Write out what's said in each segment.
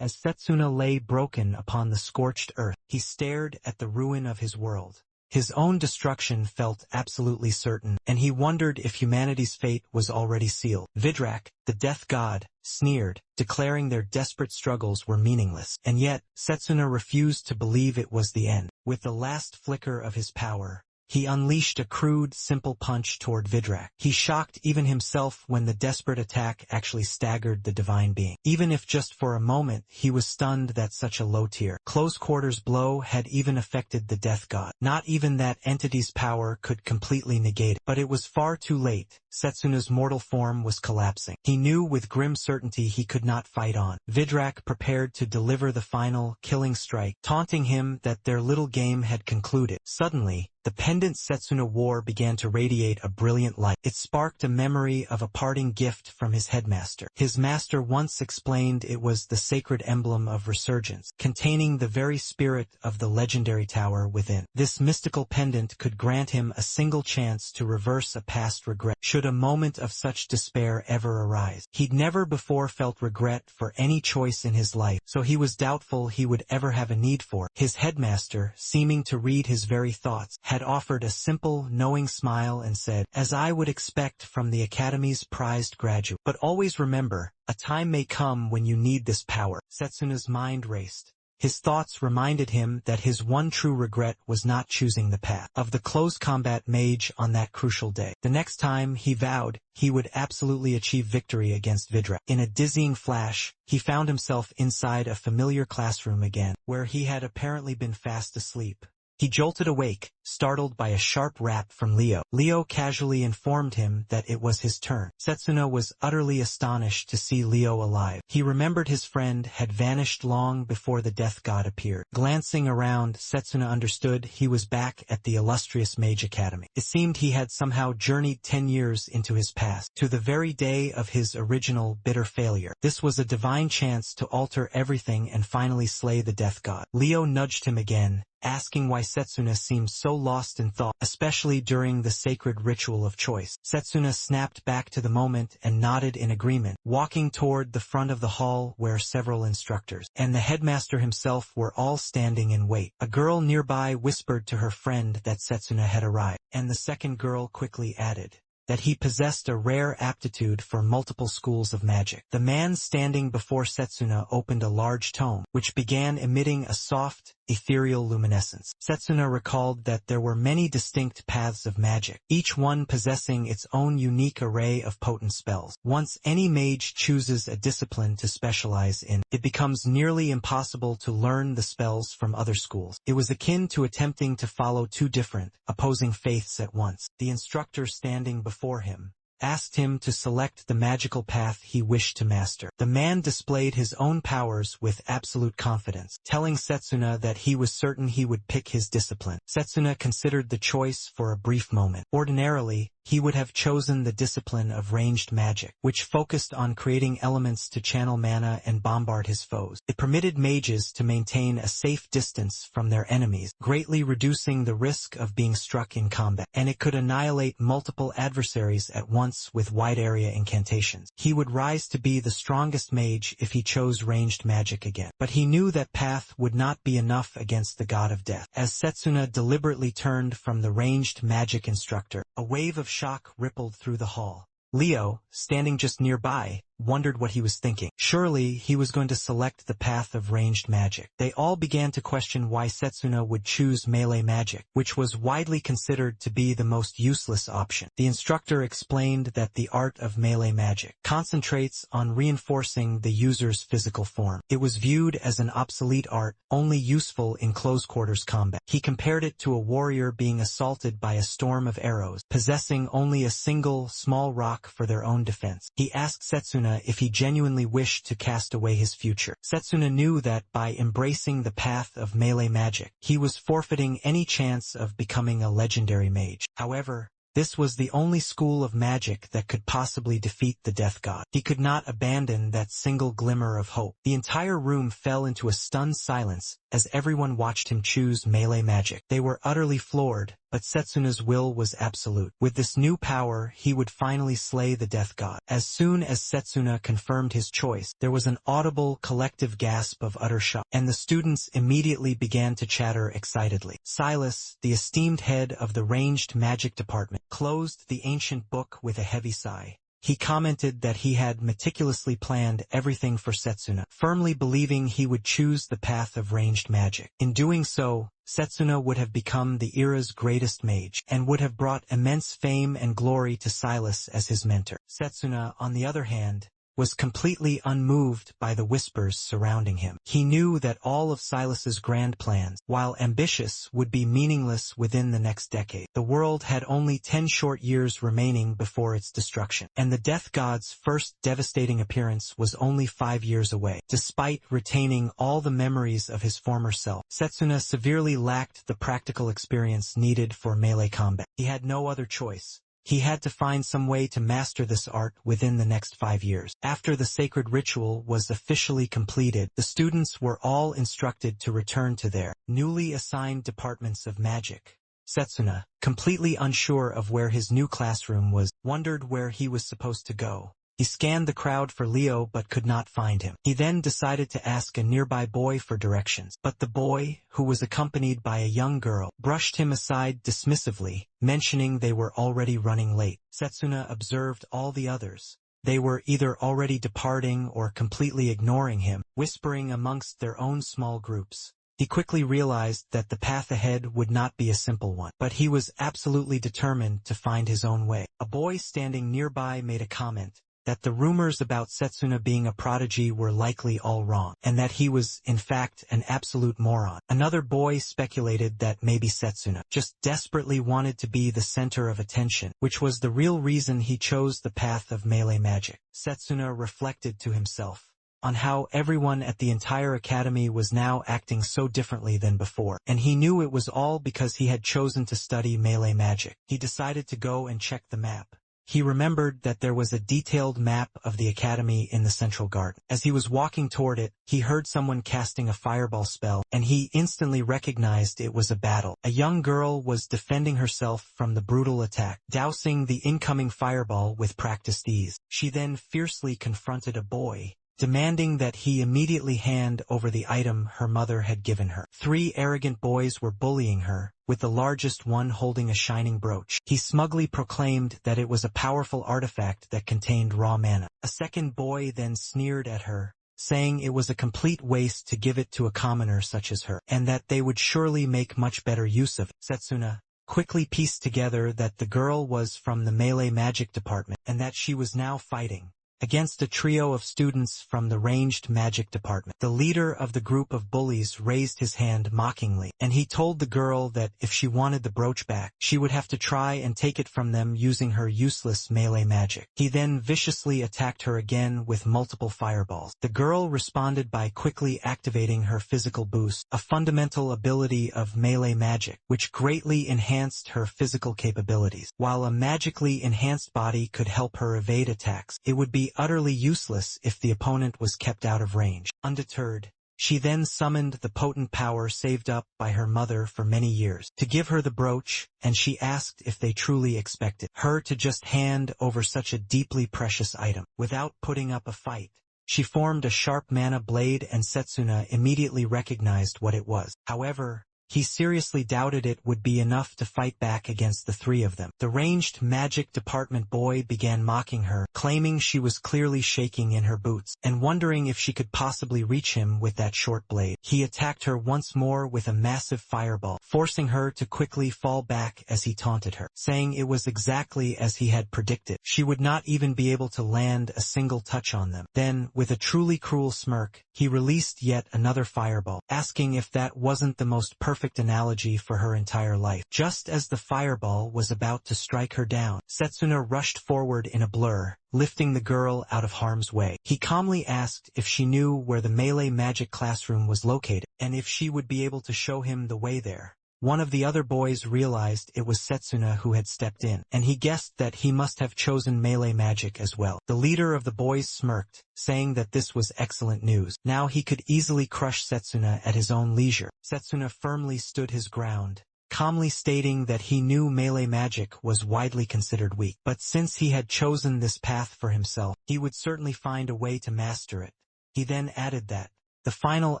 As Setsuna lay broken upon the scorched earth, he stared at the ruin of his world. His own destruction felt absolutely certain, and he wondered if humanity's fate was already sealed. Vidrak, the death god, sneered, declaring their desperate struggles were meaningless. And yet, Setsuna refused to believe it was the end. With the last flicker of his power, he unleashed a crude, simple punch toward Vidrak. He shocked even himself when the desperate attack actually staggered the divine being. Even if just for a moment, he was stunned that such a low tier, close-quarters blow had even affected the death god. Not even that entity's power could completely negate it. But it was far too late. Setsuna's mortal form was collapsing. He knew with grim certainty he could not fight on. Vidrak prepared to deliver the final, killing strike, taunting him that their little game had concluded. Suddenly, the pendant Setsuna wore began to radiate a brilliant light. It sparked a memory of a parting gift from his headmaster. His master once explained it was the sacred emblem of resurgence, containing the very spirit of the legendary tower within. This mystical pendant could grant him a single chance to reverse a past regret, should a moment of such despair ever arise. He'd never before felt regret for any choice in his life, so he was doubtful he would ever have a need for it. His headmaster, seeming to read his very thoughts, had offered a simple, knowing smile and said, "As I would expect from the Academy's prized graduate. But always remember, a time may come when you need this power." Setsuna's mind raced. His thoughts reminded him that his one true regret was not choosing the path of the close combat mage on that crucial day. The next time, he vowed, he would absolutely achieve victory against Vidrak. In a dizzying flash, he found himself inside a familiar classroom again, where he had apparently been fast asleep. He jolted awake, startled by a sharp rap from Leo. Leo casually informed him that it was his turn. Setsuna was utterly astonished to see Leo alive. He remembered his friend had vanished long before the death god appeared. Glancing around, Setsuna understood he was back at the illustrious Mage Academy. It seemed he had somehow journeyed 10 years into his past, to the very day of his original bitter failure. This was a divine chance to alter everything and finally slay the death god. Leo nudged him again, asking why Setsuna seemed so lost in thought, especially during the sacred ritual of choice. Setsuna snapped back to the moment and nodded in agreement, walking toward the front of the hall where several instructors and the headmaster himself were all standing in wait. A girl nearby whispered to her friend that Setsuna had arrived, and the second girl quickly added that he possessed a rare aptitude for multiple schools of magic. The man standing before Setsuna opened a large tome, which began emitting a soft, ethereal luminescence. Setsuna recalled that there were many distinct paths of magic, each one possessing its own unique array of potent spells. Once any mage chooses a discipline to specialize in, it becomes nearly impossible to learn the spells from other schools. It was akin to attempting to follow two different, opposing faiths at once. The instructor standing before him asked him to select the magical path he wished to master. The man displayed his own powers with absolute confidence, telling Setsuna that he was certain he would pick his discipline. Setsuna considered the choice for a brief moment. Ordinarily, he would have chosen the discipline of ranged magic, which focused on creating elements to channel mana and bombard his foes. It permitted mages to maintain a safe distance from their enemies, greatly reducing the risk of being struck in combat, and it could annihilate multiple adversaries at once with wide-area incantations. He would rise to be the strongest mage if he chose ranged magic again. But he knew that path would not be enough against the god of death. As Setsuna deliberately turned from the ranged magic instructor, a wave of shock rippled through the hall. Leo, standing just nearby, wondered what he was thinking. Surely he was going to select the path of ranged magic. They all began to question why Setsuna would choose melee magic, which was widely considered to be the most useless option. The instructor explained that the art of melee magic concentrates on reinforcing the user's physical form. It was viewed as an obsolete art, only useful in close-quarters combat. He compared it to a warrior being assaulted by a storm of arrows, possessing only a single, small rock for their own defense. He asked Setsuna if he genuinely wished to cast away his future. Setsuna knew that by embracing the path of melee magic, he was forfeiting any chance of becoming a legendary mage. However, this was the only school of magic that could possibly defeat the death god. He could not abandon that single glimmer of hope. The entire room fell into a stunned silence as everyone watched him choose melee magic. They were utterly floored, but Setsuna's will was absolute. With this new power, he would finally slay the death god. As soon as Setsuna confirmed his choice, there was an audible collective gasp of utter shock, and the students immediately began to chatter excitedly. Silas, the esteemed head of the ranged magic department, closed the ancient book with a heavy sigh. He commented that he had meticulously planned everything for Setsuna, firmly believing he would choose the path of ranged magic. In doing so, Setsuna would have become the era's greatest mage, and would have brought immense fame and glory to Silas as his mentor. Setsuna, on the other hand, was completely unmoved by the whispers surrounding him. He knew that all of Silas's grand plans, while ambitious, would be meaningless within the next decade. The world had only 10 short years remaining before its destruction, and the death god's first devastating appearance was only 5 years away. Despite retaining all the memories of his former self, Setsuna severely lacked the practical experience needed for melee combat. He had no other choice. He had to find some way to master this art within the next 5 years. After the sacred ritual was officially completed, the students were all instructed to return to their newly assigned departments of magic. Setsuna, completely unsure of where his new classroom was, wondered where he was supposed to go. He scanned the crowd for Leo but could not find him. He then decided to ask a nearby boy for directions, but the boy, who was accompanied by a young girl, brushed him aside dismissively, mentioning they were already running late. Setsuna observed all the others. They were either already departing or completely ignoring him, whispering amongst their own small groups. He quickly realized that the path ahead would not be a simple one, but he was absolutely determined to find his own way. A boy standing nearby made a comment that the rumors about Setsuna being a prodigy were likely all wrong, and that he was, in fact, an absolute moron. Another boy speculated that maybe Setsuna just desperately wanted to be the center of attention, which was the real reason he chose the path of melee magic. Setsuna reflected to himself on how everyone at the entire academy was now acting so differently than before, and he knew it was all because he had chosen to study melee magic. He decided to go and check the map. He remembered that there was a detailed map of the academy in the central garden. As he was walking toward it, he heard someone casting a fireball spell, and he instantly recognized it was a battle. A young girl was defending herself from the brutal attack, dousing the incoming fireball with practiced ease. She then fiercely confronted a boy, demanding that he immediately hand over the item her mother had given her. 3 arrogant boys were bullying her, with the largest one holding a shining brooch. He smugly proclaimed that it was a powerful artifact that contained raw mana. A second boy then sneered at her, saying it was a complete waste to give it to a commoner such as her, and that they would surely make much better use of it. Setsuna quickly pieced together that the girl was from the melee magic department, and that she was now fighting against a trio of students from the ranged magic department. The leader of the group of bullies raised his hand mockingly, and he told the girl that if she wanted the brooch back, she would have to try and take it from them using her useless melee magic. He then viciously attacked her again with multiple fireballs. The girl responded by quickly activating her physical boost, a fundamental ability of melee magic, which greatly enhanced her physical capabilities. While a magically enhanced body could help her evade attacks, it would be utterly useless if the opponent was kept out of range. Undeterred, she then summoned the potent power saved up by her mother for many years to give her the brooch, and she asked if they truly expected her to just hand over such a deeply precious item. Without putting up a fight, she formed a sharp mana blade, and Setsuna immediately recognized what it was. However, he seriously doubted it would be enough to fight back against the 3 of them. The ranged magic department boy began mocking her, claiming she was clearly shaking in her boots, and wondering if she could possibly reach him with that short blade. He attacked her once more with a massive fireball, forcing her to quickly fall back as he taunted her, saying it was exactly as he had predicted. She would not even be able to land a single touch on them. Then, with a truly cruel smirk, he released yet another fireball, asking if that wasn't the most perfect analogy for her entire life. Just as the fireball was about to strike her down, Setsuna rushed forward in a blur, lifting the girl out of harm's way. He calmly asked if she knew where the melee magic classroom was located, and if she would be able to show him the way there. One of the other boys realized it was Setsuna who had stepped in, and he guessed that he must have chosen melee magic as well. The leader of the boys smirked, saying that this was excellent news. Now he could easily crush Setsuna at his own leisure. Setsuna firmly stood his ground, calmly stating that he knew melee magic was widely considered weak. But since he had chosen this path for himself, he would certainly find a way to master it. He then added that the final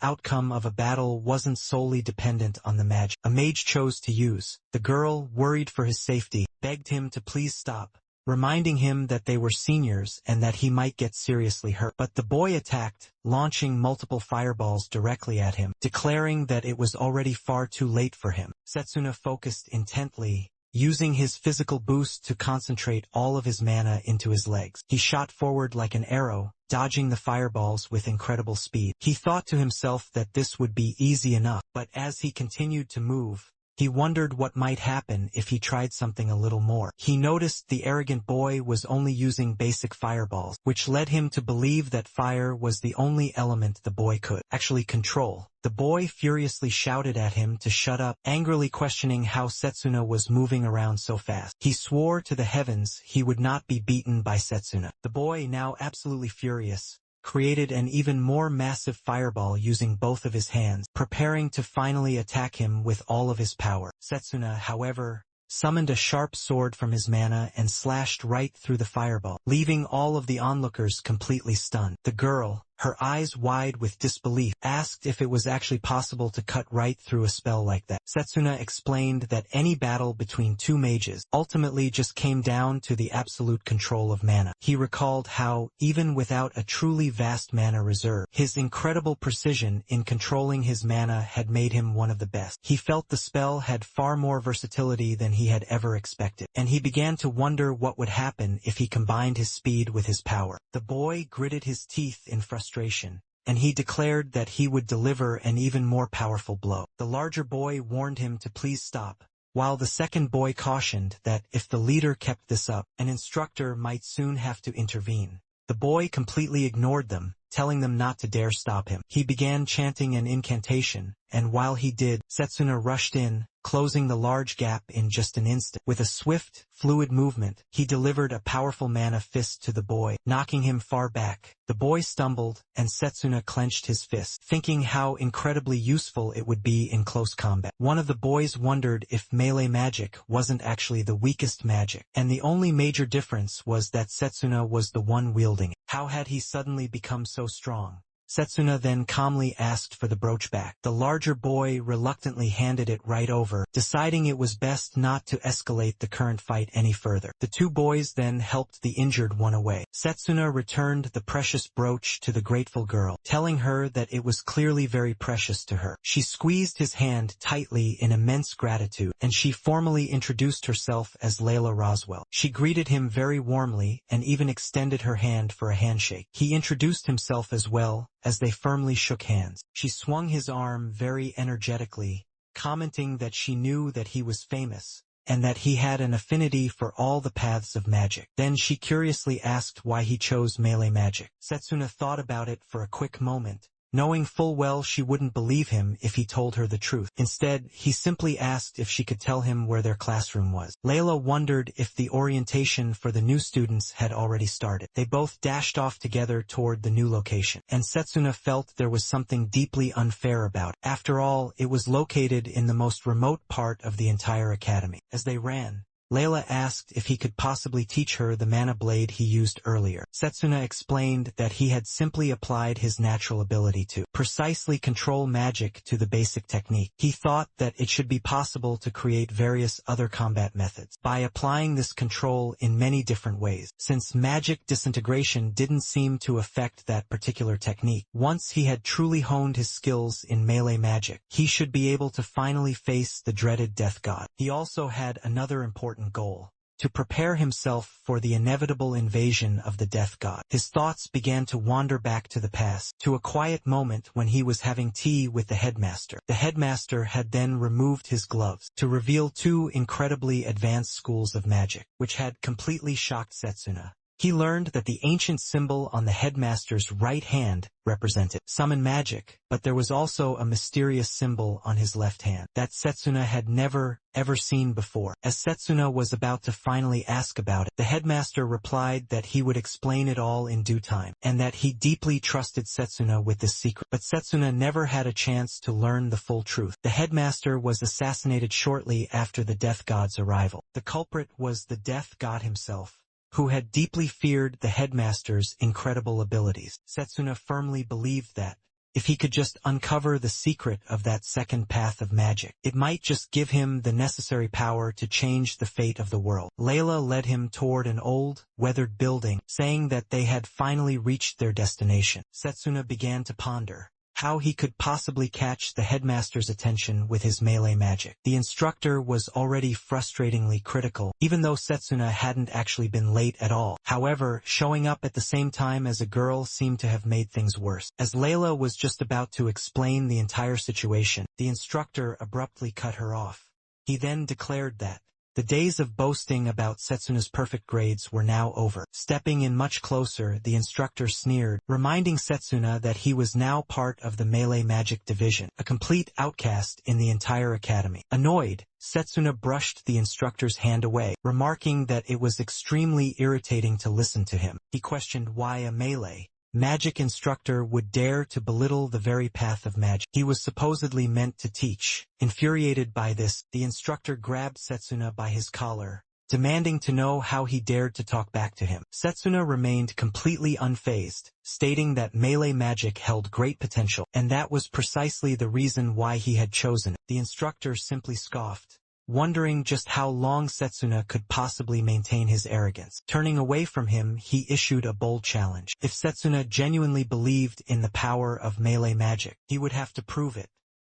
outcome of a battle wasn't solely dependent on the magic a mage chose to use. The girl, worried for his safety, begged him to please stop, reminding him that they were seniors and that he might get seriously hurt. But the boy attacked, launching multiple fireballs directly at him, declaring that it was already far too late for him. Setsuna focused intently, using his physical boost to concentrate all of his mana into his legs. He shot forward like an arrow, dodging the fireballs with incredible speed. He thought to himself that this would be easy enough, but as he continued to move, he wondered what might happen if he tried something a little more. He noticed the arrogant boy was only using basic fireballs, which led him to believe that fire was the only element the boy could actually control. The boy furiously shouted at him to shut up, angrily questioning how Setsuna was moving around so fast. He swore to the heavens he would not be beaten by Setsuna. The boy, now absolutely furious, created an even more massive fireball using both of his hands, preparing to finally attack him with all of his power. Setsuna, however, summoned a sharp sword from his mana and slashed right through the fireball, leaving all of the onlookers completely stunned. The girl, her eyes wide with disbelief, asked if it was actually possible to cut right through a spell like that. Setsuna explained that any battle between two mages ultimately just came down to the absolute control of mana. He recalled how, even without a truly vast mana reserve, his incredible precision in controlling his mana had made him one of the best. He felt the spell had far more versatility than he had ever expected, and he began to wonder what would happen if he combined his speed with his power. The boy gritted his teeth in frustration, and he declared that he would deliver an even more powerful blow. The larger boy warned him to please stop, while the second boy cautioned that if the leader kept this up, an instructor might soon have to intervene. The boy completely ignored them, telling them not to dare stop him. He began chanting an incantation, and while he did, Setsuna rushed in, closing the large gap in just an instant. With a swift, fluid movement, he delivered a powerful mana fist to the boy, knocking him far back. The boy stumbled, and Setsuna clenched his fist, thinking how incredibly useful it would be in close combat. One of the boys wondered if melee magic wasn't actually the weakest magic, and the only major difference was that Setsuna was the one wielding it. How had he suddenly become so strong? Setsuna then calmly asked for the brooch back. The larger boy reluctantly handed it right over, deciding it was best not to escalate the current fight any further. The two boys then helped the injured one away. Setsuna returned the precious brooch to the grateful girl, telling her that it was clearly very precious to her. She squeezed his hand tightly in immense gratitude, and she formally introduced herself as Layla Roswell. She greeted him very warmly and even extended her hand for a handshake. He introduced himself as well. As they firmly shook hands, she swung his arm very energetically, commenting that she knew that he was famous, and that he had an affinity for all the paths of magic. Then she curiously asked why he chose melee magic. Setsuna thought about it for a quick moment, knowing full well she wouldn't believe him if he told her the truth. Instead, he simply asked if she could tell him where their classroom was. Layla wondered if the orientation for the new students had already started. They both dashed off together toward the new location, and Setsuna felt there was something deeply unfair about it. After all, it was located in the most remote part of the entire academy. As they ran, Layla asked if he could possibly teach her the mana blade he used earlier. Setsuna explained that he had simply applied his natural ability to precisely control magic to the basic technique. He thought that it should be possible to create various other combat methods by applying this control in many different ways, since magic disintegration didn't seem to affect that particular technique. Once he had truly honed his skills in melee magic, he should be able to finally face the dreaded death god. He also had another important goal: to prepare himself for the inevitable invasion of the death god. His thoughts began to wander back to the past, to a quiet moment when he was having tea with the headmaster. The headmaster had then removed his gloves to reveal two incredibly advanced schools of magic, which had completely shocked Setsuna. He learned that the ancient symbol on the headmaster's right hand represented summon magic, but there was also a mysterious symbol on his left hand that Setsuna had never, ever seen before. As Setsuna was about to finally ask about it, the headmaster replied that he would explain it all in due time, and that he deeply trusted Setsuna with this secret. But Setsuna never had a chance to learn the full truth. The headmaster was assassinated shortly after the death god's arrival. The culprit was the death god himself, who had deeply feared the headmaster's incredible abilities. Setsuna firmly believed that, if he could just uncover the secret of that second path of magic, it might just give him the necessary power to change the fate of the world. Layla led him toward an old, weathered building, saying that they had finally reached their destination. Setsuna began to ponder how he could possibly catch the headmaster's attention with his melee magic. The instructor was already frustratingly critical, even though Setsuna hadn't actually been late at all. However, showing up at the same time as a girl seemed to have made things worse. As Layla was just about to explain the entire situation, the instructor abruptly cut her off. He then declared that the days of boasting about Setsuna's perfect grades were now over. Stepping in much closer, the instructor sneered, reminding Setsuna that he was now part of the melee magic division, a complete outcast in the entire academy. Annoyed, Setsuna brushed the instructor's hand away, remarking that it was extremely irritating to listen to him. He questioned why a melee magic instructor would dare to belittle the very path of magic he was supposedly meant to teach. Infuriated by this, the instructor grabbed Setsuna by his collar, demanding to know how he dared to talk back to him. Setsuna remained completely unfazed, stating that melee magic held great potential, and that was precisely the reason why he had chosen it. The instructor simply scoffed, wondering just how long Setsuna could possibly maintain his arrogance. Turning away from him, he issued a bold challenge. If Setsuna genuinely believed in the power of melee magic, he would have to prove it.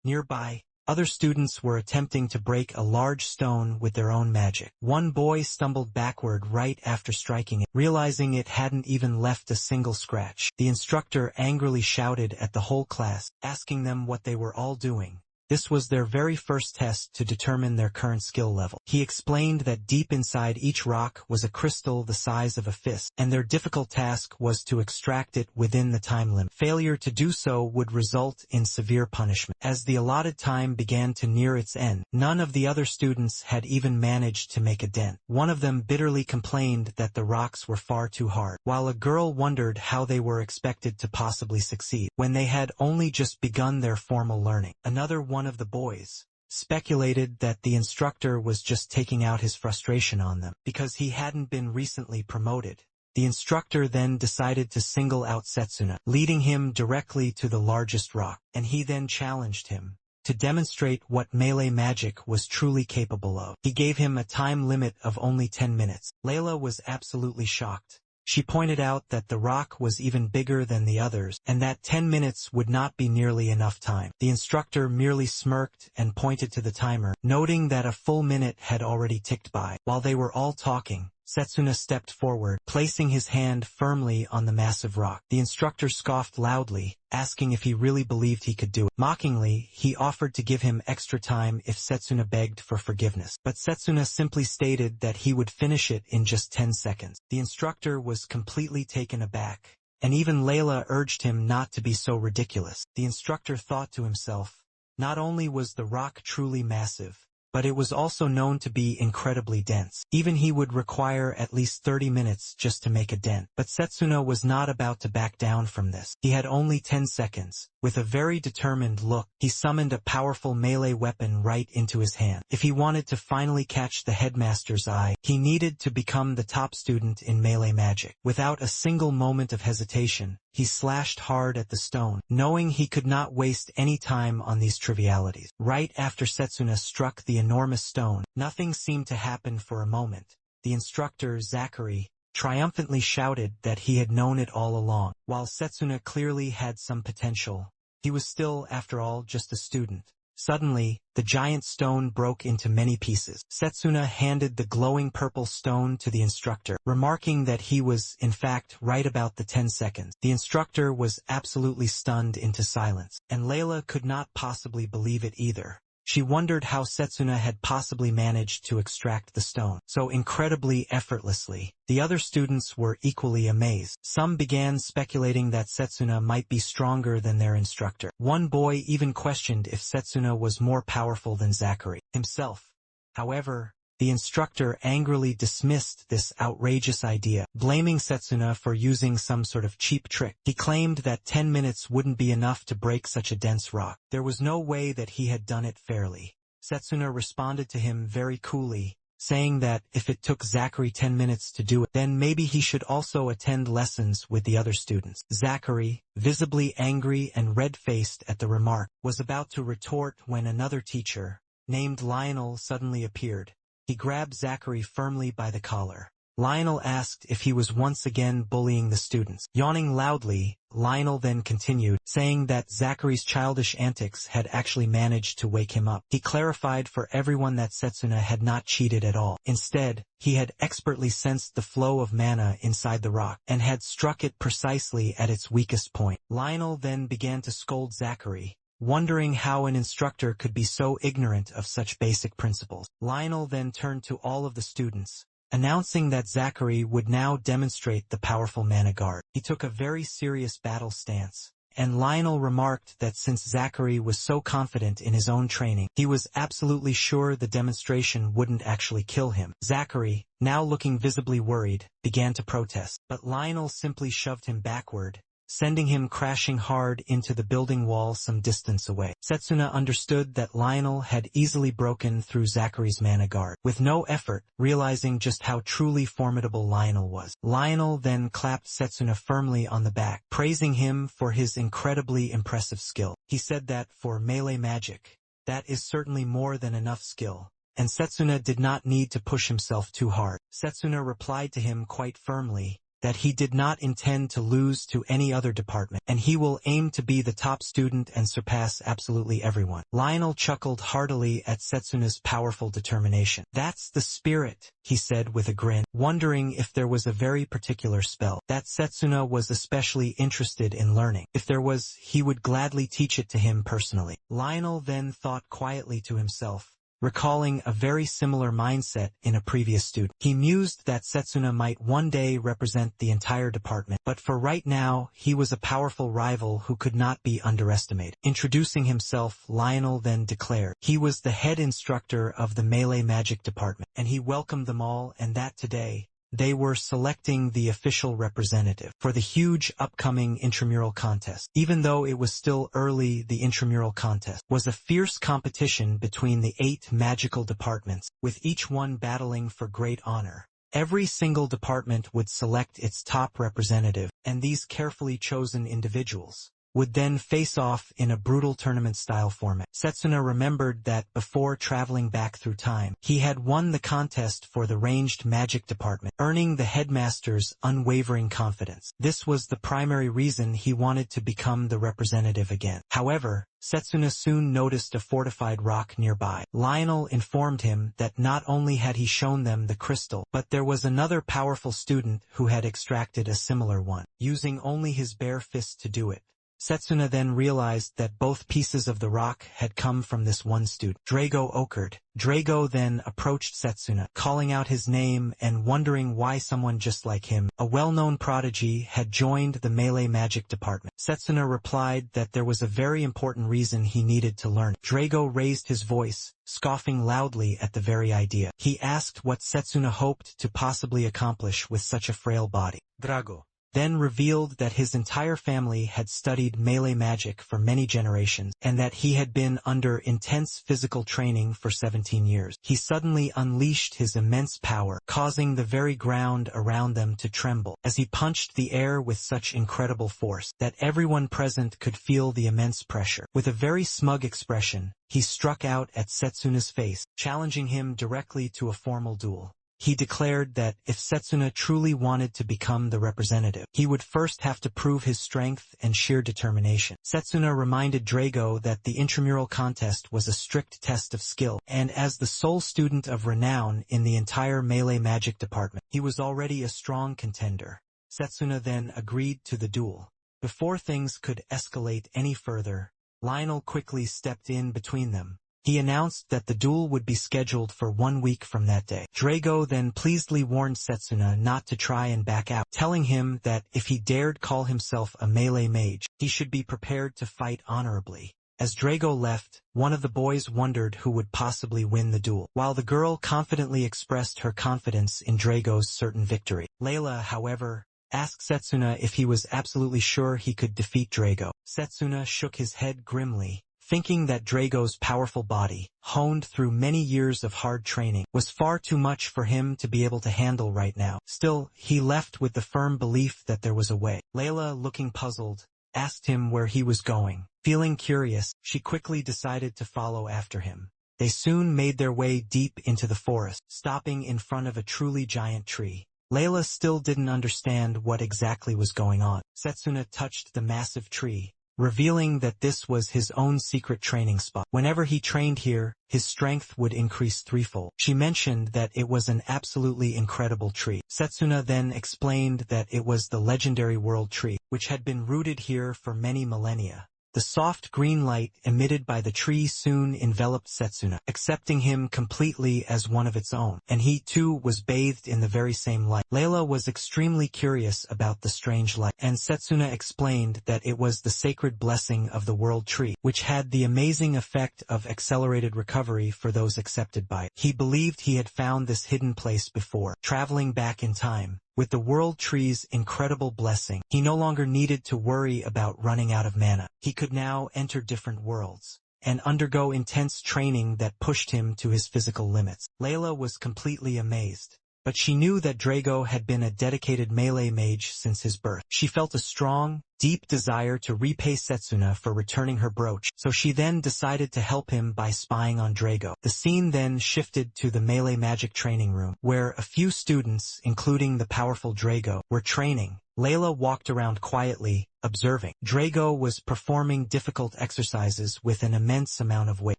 Nearby, other students were attempting to break a large stone with their own magic. One boy stumbled backward right after striking it, realizing it hadn't even left a single scratch. The instructor angrily shouted at the whole class, asking them what they were all doing. This was their very first test to determine their current skill level. He explained that deep inside each rock was a crystal the size of a fist, and their difficult task was to extract it within the time limit. Failure to do so would result in severe punishment. As the allotted time began to near its end, none of the other students had even managed to make a dent. One of them bitterly complained that the rocks were far too hard, while a girl wondered how they were expected to possibly succeed when they had only just begun their formal learning. Another one of the boys speculated that the instructor was just taking out his frustration on them because he hadn't been recently promoted. The instructor then decided to single out Setsuna, leading him directly to the largest rock, and he then challenged him to demonstrate what melee magic was truly capable of. He gave him a time limit of only 10 minutes. Layla was absolutely shocked. She pointed out that the rock was even bigger than the others, and that 10 minutes would not be nearly enough time. The instructor merely smirked and pointed to the timer, noting that a full minute had already ticked by. While they were all talking, Setsuna stepped forward, placing his hand firmly on the massive rock. The instructor scoffed loudly, asking if he really believed he could do it. Mockingly, he offered to give him extra time if Setsuna begged for forgiveness. But Setsuna simply stated that he would finish it in just 10 seconds. The instructor was completely taken aback, and even Layla urged him not to be so ridiculous. The instructor thought to himself, not only was the rock truly massive, but it was also known to be incredibly dense. Even he would require at least 30 minutes just to make a dent. But Setsuna was not about to back down from this. He had only 10 seconds. With a very determined look, he summoned a powerful melee weapon right into his hand. If he wanted to finally catch the headmaster's eye, he needed to become the top student in melee magic. Without a single moment of hesitation, he slashed hard at the stone, knowing he could not waste any time on these trivialities. Right after Setsuna struck the enormous stone, nothing seemed to happen for a moment. The instructor, Zachary, triumphantly shouted that he had known it all along. While Setsuna clearly had some potential, he was still, after all, just a student. Suddenly, the giant stone broke into many pieces. Setsuna handed the glowing purple stone to the instructor, remarking that he was, in fact, right about the 10 seconds. The instructor was absolutely stunned into silence, and Layla could not possibly believe it either. She wondered how Setsuna had possibly managed to extract the stone so incredibly effortlessly. The other students were equally amazed. Some began speculating that Setsuna might be stronger than their instructor. One boy even questioned if Setsuna was more powerful than Zachary himself. However, the instructor angrily dismissed this outrageous idea, blaming Setsuna for using some sort of cheap trick. He claimed that 10 minutes wouldn't be enough to break such a dense rock. There was no way that he had done it fairly. Setsuna responded to him very coolly, saying that if it took Zachary 10 minutes to do it, then maybe he should also attend lessons with the other students. Zachary, visibly angry and red-faced at the remark, was about to retort when another teacher, named Lionel, suddenly appeared. He grabbed Zachary firmly by the collar. Lionel asked if he was once again bullying the students. Yawning loudly, Lionel then continued, saying that Zachary's childish antics had actually managed to wake him up. He clarified for everyone that Setsuna had not cheated at all. Instead, he had expertly sensed the flow of mana inside the rock, and had struck it precisely at its weakest point. Lionel then began to scold Zachary, wondering how an instructor could be so ignorant of such basic principles. Lionel then turned to all of the students, announcing that Zachary would now demonstrate the powerful mana guard. He took a very serious battle stance, and Lionel remarked that since Zachary was so confident in his own training, he was absolutely sure the demonstration wouldn't actually kill him. Zachary, now looking visibly worried, began to protest, but Lionel simply shoved him backward, sending him crashing hard into the building wall some distance away. Setsuna understood that Lionel had easily broken through Zachary's mana guard, with no effort, realizing just how truly formidable Lionel was. Lionel then clapped Setsuna firmly on the back, praising him for his incredibly impressive skill. He said that for melee magic, that is certainly more than enough skill, and Setsuna did not need to push himself too hard. Setsuna replied to him quite firmly that he did not intend to lose to any other department, and he will aim to be the top student and surpass absolutely everyone. Lionel chuckled heartily at Setsuna's powerful determination. "That's the spirit," he said with a grin, wondering if there was a very particular spell that Setsuna was especially interested in learning. If there was, he would gladly teach it to him personally. Lionel then thought quietly to himself, recalling a very similar mindset in a previous student. He mused that Setsuna might one day represent the entire department, but for right now, he was a powerful rival who could not be underestimated. Introducing himself, Lionel then declared he was the head instructor of the melee magic department, and he welcomed them all, and that today, they were selecting the official representative for the huge upcoming intramural contest. Even though it was still early, the intramural contest was a fierce competition between the 8 magical departments, with each one battling for great honor. Every single department would select its top representative, and these carefully chosen individuals would then face off in a brutal tournament-style format. Setsuna remembered that before traveling back through time, he had won the contest for the ranged magic department, earning the headmaster's unwavering confidence. This was the primary reason he wanted to become the representative again. However, Setsuna soon noticed a fortified rock nearby. Lionel informed him that not only had he shown them the crystal, but there was another powerful student who had extracted a similar one, using only his bare fist to do it. Setsuna then realized that both pieces of the rock had come from this one student. Drago occurred. Drago then approached Setsuna, calling out his name and wondering why someone just like him, a well-known prodigy, had joined the melee magic department. Setsuna replied that there was a very important reason he needed to learn. Drago raised his voice, scoffing loudly at the very idea. He asked what Setsuna hoped to possibly accomplish with such a frail body. Drago then revealed that his entire family had studied melee magic for many generations, and that he had been under intense physical training for 17 years. He suddenly unleashed his immense power, causing the very ground around them to tremble, as he punched the air with such incredible force that everyone present could feel the immense pressure. With a very smug expression, he struck out at Setsuna's face, challenging him directly to a formal duel. He declared that if Setsuna truly wanted to become the representative, he would first have to prove his strength and sheer determination. Setsuna reminded Drago that the intramural contest was a strict test of skill, and as the sole student of renown in the entire melee magic department, he was already a strong contender. Setsuna then agreed to the duel. Before things could escalate any further, Lionel quickly stepped in between them, He announced that the duel would be scheduled for 1 week from that day. Drago then pleasantly warned Setsuna not to try and back out, telling him that if he dared call himself a melee mage, he should be prepared to fight honorably. As Drago left, one of the boys wondered who would possibly win the duel, while the girl confidently expressed her confidence in Drago's certain victory. Layla, however, asked Setsuna if he was absolutely sure he could defeat Drago. Setsuna shook his head grimly, thinking that Drago's powerful body, honed through many years of hard training, was far too much for him to be able to handle right now. Still, he left with the firm belief that there was a way. Layla, looking puzzled, asked him where he was going. Feeling curious, she quickly decided to follow after him. They soon made their way deep into the forest, stopping in front of a truly giant tree. Layla still didn't understand what exactly was going on. Setsuna touched the massive tree, revealing that this was his own secret training spot. Whenever he trained here, his strength would increase threefold. She mentioned that it was an absolutely incredible tree. Setsuna then explained that it was the legendary world tree, which had been rooted here for many millennia. The soft green light emitted by the tree soon enveloped Setsuna, accepting him completely as one of its own, and he too was bathed in the very same light. Layla was extremely curious about the strange light, and Setsuna explained that it was the sacred blessing of the world tree, which had the amazing effect of accelerated recovery for those accepted by it. He believed he had found this hidden place before. Traveling back in time, with the world tree's incredible blessing, he no longer needed to worry about running out of mana. He could now enter different worlds and undergo intense training that pushed him to his physical limits. Layla was completely amazed, but she knew that Drago had been a dedicated melee mage since his birth. She felt a strong, deep desire to repay Setsuna for returning her brooch, so she then decided to help him by spying on Drago. The scene then shifted to the melee magic training room, where a few students, including the powerful Drago, were training. Layla walked around quietly, observing. Drago was performing difficult exercises with an immense amount of weight.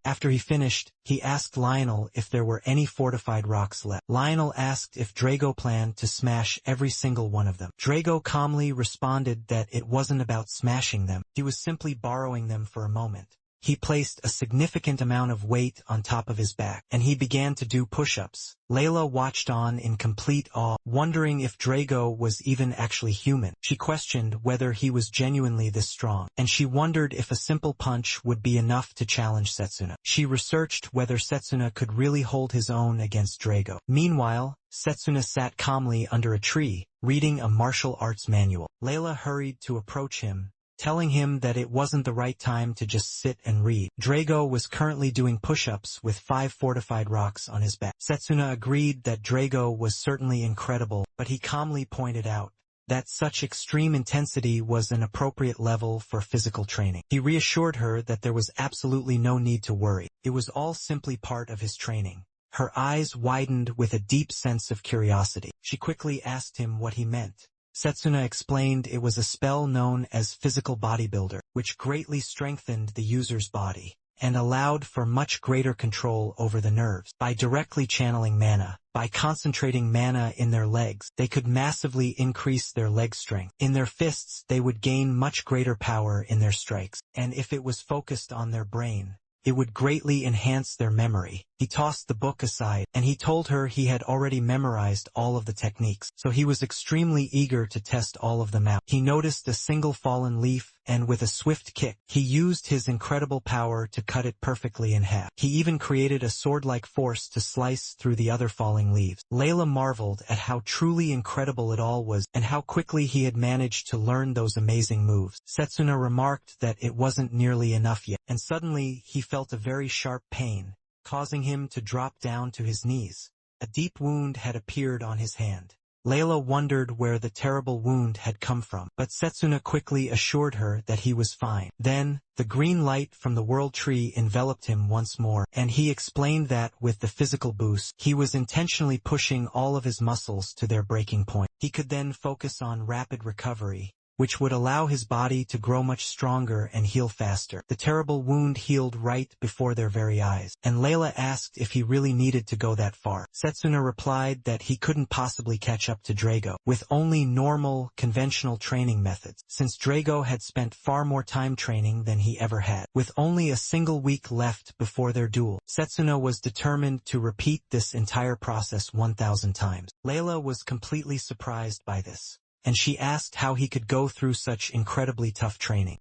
After he finished, he asked Lionel if there were any fortified rocks left. Lionel asked if Drago planned to smash every single one of them. Drago calmly responded that it wasn't about smashing them, he was simply borrowing them for a moment. He placed a significant amount of weight on top of his back, and he began to do push-ups. Layla watched on in complete awe, wondering if Drago was even actually human. She questioned whether he was genuinely this strong, and she wondered if a simple punch would be enough to challenge Setsuna. She researched whether Setsuna could really hold his own against Drago. Meanwhile, Setsuna sat calmly under a tree, reading a martial arts manual. Layla hurried to approach him, telling him that it wasn't the right time to just sit and read. Drago was currently doing push-ups with 5 fortified rocks on his back. Setsuna agreed that Drago was certainly incredible, but he calmly pointed out that such extreme intensity was an appropriate level for physical training. He reassured her that there was absolutely no need to worry. It was all simply part of his training. Her eyes widened with a deep sense of curiosity. She quickly asked him what he meant. Setsuna explained it was a spell known as Physical Bodybuilder, which greatly strengthened the user's body and allowed for much greater control over the nerves. By directly channeling mana, by concentrating mana in their legs, they could massively increase their leg strength. In their fists, they would gain much greater power in their strikes, and if it was focused on their brain, it would greatly enhance their memory. He tossed the book aside, and he told her he had already memorized all of the techniques, so he was extremely eager to test all of them out. He noticed a single fallen leaf, and with a swift kick, he used his incredible power to cut it perfectly in half. He even created a sword-like force to slice through the other falling leaves. Layla marveled at how truly incredible it all was, and how quickly he had managed to learn those amazing moves. Setsuna remarked that it wasn't nearly enough yet, and suddenly he felt a very sharp pain, causing him to drop down to his knees. A deep wound had appeared on his hand. Layla wondered where the terrible wound had come from, but Setsuna quickly assured her that he was fine. Then, the green light from the world tree enveloped him once more, and he explained that with the physical boost, he was intentionally pushing all of his muscles to their breaking point. He could then focus on rapid recovery, which would allow his body to grow much stronger and heal faster. The terrible wound healed right before their very eyes, and Layla asked if he really needed to go that far. Setsuna replied that he couldn't possibly catch up to Drago with only normal, conventional training methods, since Drago had spent far more time training than he ever had. With only a single week left before their duel, Setsuna was determined to repeat this entire process 1,000 times. Layla was completely surprised by this, and she asked how he could go through such incredibly tough training.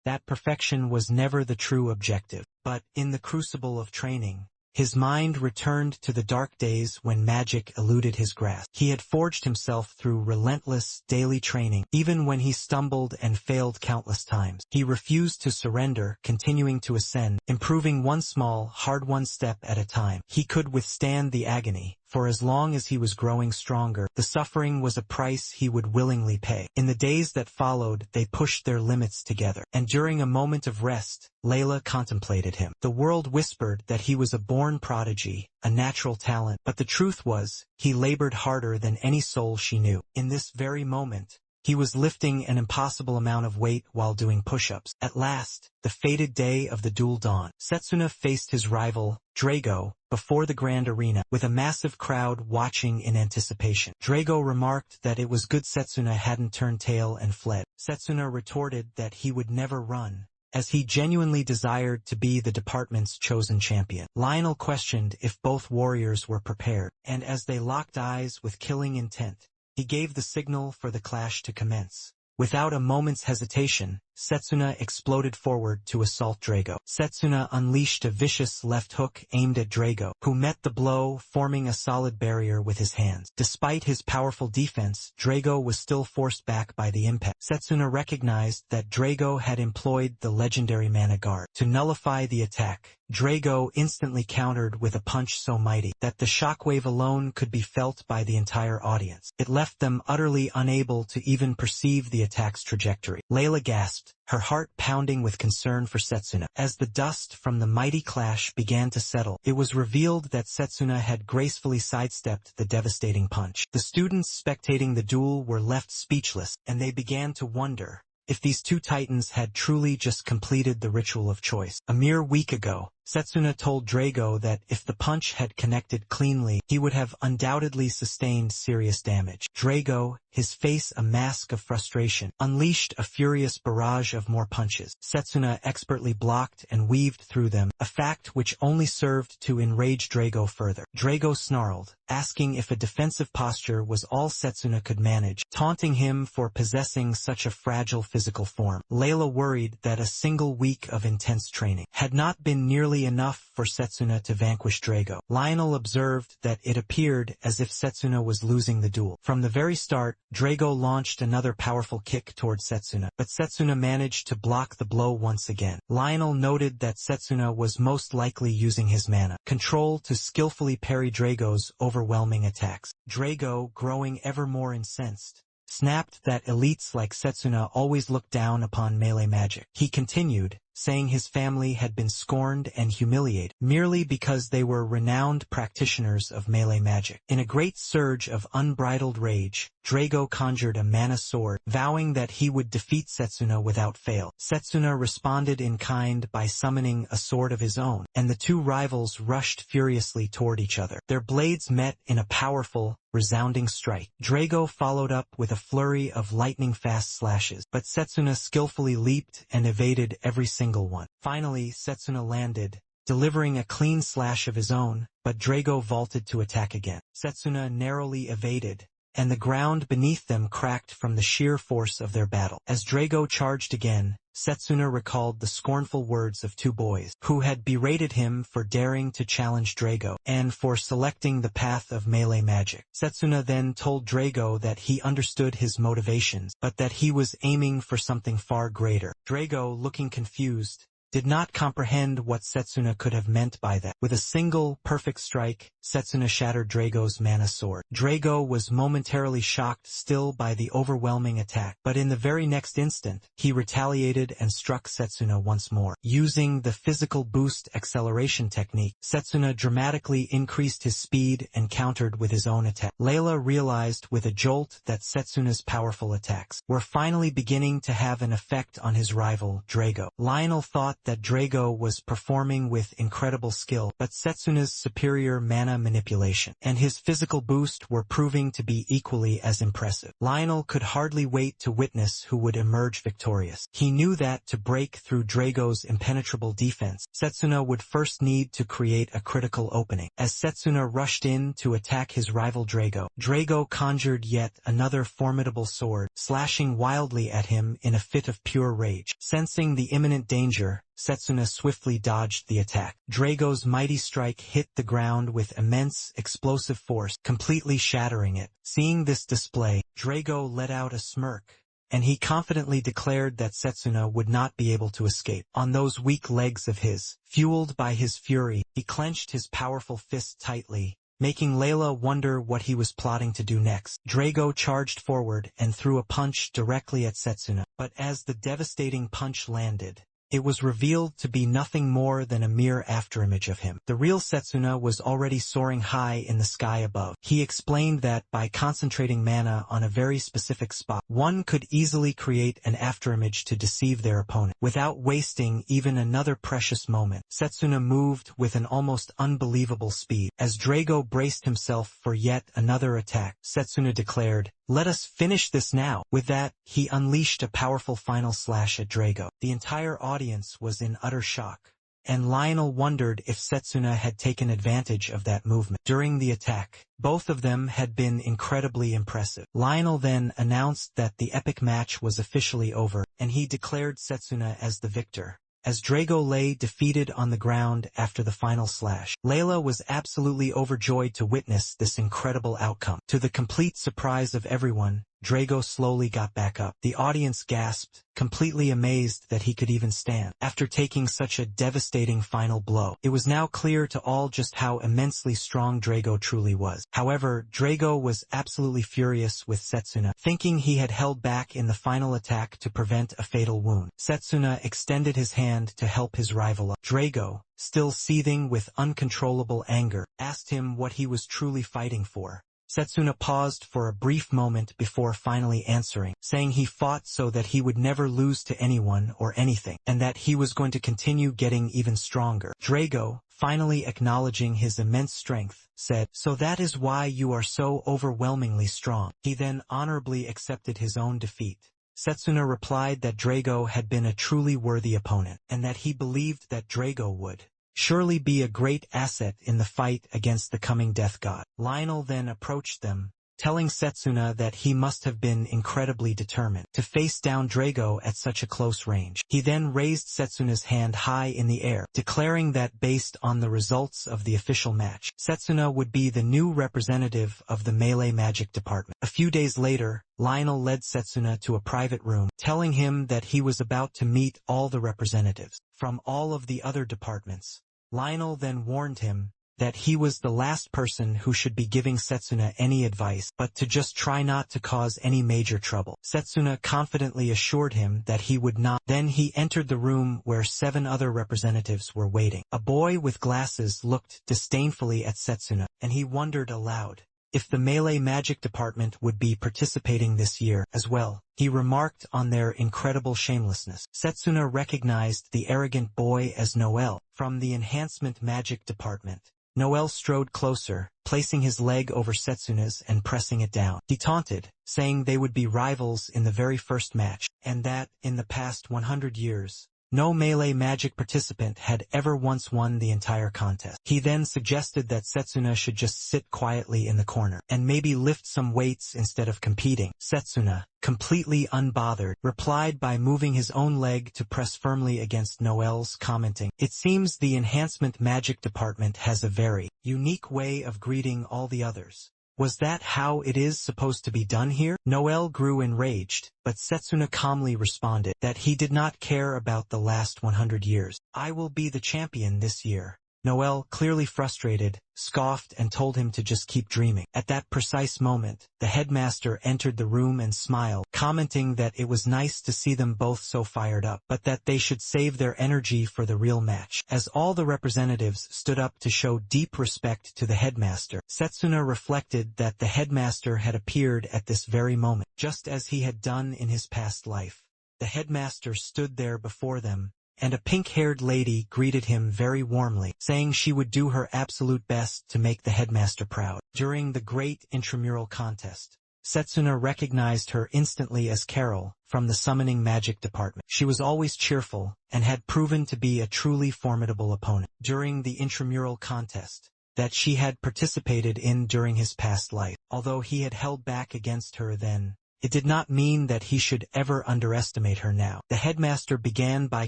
That perfection was never the true objective, but in the crucible of training, his mind returned to the dark days when magic eluded his grasp. He had forged himself through relentless, daily training, even when he stumbled and failed countless times. He refused to surrender, continuing to ascend, improving one small, hard-won step at a time. He could withstand the agony, for as long as he was growing stronger, the suffering was a price he would willingly pay. In the days that followed, they pushed their limits together, and during a moment of rest, Layla contemplated him. The world whispered that he was a born prodigy, a natural talent, but the truth was, he labored harder than any soul she knew. In this very moment, he was lifting an impossible amount of weight while doing push-ups. At last, the fated day of the duel dawned. Setsuna faced his rival, Drago, before the grand arena, with a massive crowd watching in anticipation. Drago remarked that it was good Setsuna hadn't turned tail and fled. Setsuna retorted that he would never run, as he genuinely desired to be the department's chosen champion. Lionel questioned if both warriors were prepared, and as they locked eyes with killing intent, he gave the signal for the clash to commence. Without a moment's hesitation, Setsuna exploded forward to assault Drago. Setsuna unleashed a vicious left hook aimed at Drago, who met the blow, forming a solid barrier with his hands. Despite his powerful defense, Drago was still forced back by the impact. Setsuna recognized that Drago had employed the legendary mana guard. To nullify the attack, Drago instantly countered with a punch so mighty that the shockwave alone could be felt by the entire audience. It left them utterly unable to even perceive the attack's trajectory. Layla gasped, her heart pounding with concern for Setsuna. As the dust from the mighty clash began to settle, it was revealed that Setsuna had gracefully sidestepped the devastating punch. The students spectating the duel were left speechless, and they began to wonder if these two titans had truly just completed the ritual of choice. A mere week ago, Setsuna told Drago that if the punch had connected cleanly, he would have undoubtedly sustained serious damage. Drago, his face a mask of frustration, unleashed a furious barrage of more punches. Setsuna expertly blocked and weaved through them, a fact which only served to enrage Drago further. Drago snarled, asking if a defensive posture was all Setsuna could manage, taunting him for possessing such a fragile physical form. Layla worried that a single week of intense training had not been nearly enough for Setsuna to vanquish Drago. Lionel observed that it appeared as if Setsuna was losing the duel. From the very start, Drago launched another powerful kick toward Setsuna, but Setsuna managed to block the blow once again. Lionel noted that Setsuna was most likely using his mana control to skillfully parry Drago's overwhelming attacks. Drago, growing ever more incensed, snapped that elites like Setsuna always look down upon melee magic. He continued, saying his family had been scorned and humiliated merely because they were renowned practitioners of melee magic. In a great surge of unbridled rage, Drago conjured a mana sword, vowing that he would defeat Setsuna without fail. Setsuna responded in kind by summoning a sword of his own, and the two rivals rushed furiously toward each other. Their blades met in a powerful, resounding strike. Drago followed up with a flurry of lightning-fast slashes, but Setsuna skillfully leaped and evaded every single one. Finally, Setsuna landed, delivering a clean slash of his own, but Drago vaulted to attack again. Setsuna narrowly evaded, and the ground beneath them cracked from the sheer force of their battle. As Drago charged again, Setsuna recalled the scornful words of two boys who had berated him for daring to challenge Drago and for selecting the path of melee magic. Setsuna then told Drago that he understood his motivations, but that he was aiming for something far greater. Drago, looking confused, did not comprehend what Setsuna could have meant by that. With a single, perfect strike, Setsuna shattered Drago's mana sword. Drago was momentarily shocked still by the overwhelming attack, but in the very next instant, he retaliated and struck Setsuna once more. Using the physical boost acceleration technique, Setsuna dramatically increased his speed and countered with his own attack. Layla realized with a jolt that Setsuna's powerful attacks were finally beginning to have an effect on his rival, Drago. Lionel thought that Drago was performing with incredible skill, but Setsuna's superior mana manipulation and his physical boost were proving to be equally as impressive. Lionel could hardly wait to witness who would emerge victorious. He knew that to break through Drago's impenetrable defense, Setsuna would first need to create a critical opening. As Setsuna rushed in to attack his rival Drago, Drago conjured yet another formidable sword, slashing wildly at him in a fit of pure rage. Sensing the imminent danger, Setsuna swiftly dodged the attack. Drago's mighty strike hit the ground with immense, explosive force, completely shattering it. Seeing this display, Drago let out a smirk, and he confidently declared that Setsuna would not be able to escape. On those weak legs of his, fueled by his fury, he clenched his powerful fist tightly, making Layla wonder what he was plotting to do next. Drago charged forward and threw a punch directly at Setsuna, but as the devastating punch landed, it was revealed to be nothing more than a mere afterimage of him. The real Setsuna was already soaring high in the sky above. He explained that by concentrating mana on a very specific spot, one could easily create an afterimage to deceive their opponent. Without wasting even another precious moment, Setsuna moved with an almost unbelievable speed. As Drago braced himself for yet another attack, Setsuna declared, "Let us finish this now." With that, he unleashed a powerful final slash at Drago. The entire audience was in utter shock, and Lionel wondered if Setsuna had taken advantage of that movement. During the attack, both of them had been incredibly impressive. Lionel then announced that the epic match was officially over, and he declared Setsuna as the victor. As Drago lay defeated on the ground after the final slash, Layla was absolutely overjoyed to witness this incredible outcome. To the complete surprise of everyone, Drago slowly got back up. The audience gasped, completely amazed that he could even stand. After taking such a devastating final blow, it was now clear to all just how immensely strong Drago truly was. However, Drago was absolutely furious with Setsuna, thinking he had held back in the final attack to prevent a fatal wound. Setsuna extended his hand to help his rival up. Drago, still seething with uncontrollable anger, asked him what he was truly fighting for. Setsuna paused for a brief moment before finally answering, saying he fought so that he would never lose to anyone or anything, and that he was going to continue getting even stronger. Drago, finally acknowledging his immense strength, said, "So that is why you are so overwhelmingly strong." He then honorably accepted his own defeat. Setsuna replied that Drago had been a truly worthy opponent, and that he believed that Drago would surely be a great asset in the fight against the coming death god. Lionel then approached them, telling Setsuna that he must have been incredibly determined to face down Drago at such a close range. He then raised Setsuna's hand high in the air, declaring that based on the results of the official match, Setsuna would be the new representative of the melee magic department. A few days later, Lionel led Setsuna to a private room, telling him that he was about to meet all the representatives from all of the other departments. Lionel then warned him that he was the last person who should be giving Setsuna any advice, but to just try not to cause any major trouble. Setsuna confidently assured him that he would not. Then he entered the room where 7 other representatives were waiting. A boy with glasses looked disdainfully at Setsuna, and he wondered aloud if the melee magic department would be participating this year as well. He remarked on their incredible shamelessness. Setsuna recognized the arrogant boy as Noel from the enhancement magic department. Noel strode closer, placing his leg over Setsuna's and pressing it down. He taunted, saying they would be rivals in the very first match, and that, in the past 100 years, no melee magic participant had ever once won the entire contest. He then suggested that Setsuna should just sit quietly in the corner, and maybe lift some weights instead of competing. Setsuna, completely unbothered, replied by moving his own leg to press firmly against Noel's, commenting, "It seems the enhancement magic department has a very unique way of greeting all the others. Was that how it is supposed to be done here? Noel grew enraged, but Setsuna calmly responded that he did not care about the last 100 years. I will be the champion this year. Noel, clearly frustrated, scoffed and told him to just keep dreaming. At that precise moment, the headmaster entered the room and smiled, commenting that it was nice to see them both so fired up, but that they should save their energy for the real match. As all the representatives stood up to show deep respect to the headmaster, Setsuna reflected that the headmaster had appeared at this very moment, just as he had done in his past life. The headmaster stood there before them, and a pink-haired lady greeted him very warmly, saying she would do her absolute best to make the headmaster proud. During the great intramural contest, Setsuna recognized her instantly as Carol, from the summoning magic department. She was always cheerful, and had proven to be a truly formidable opponent. During the intramural contest that she had participated in during his past life, although he had held back against her then, it did not mean that he should ever underestimate her now. The headmaster began by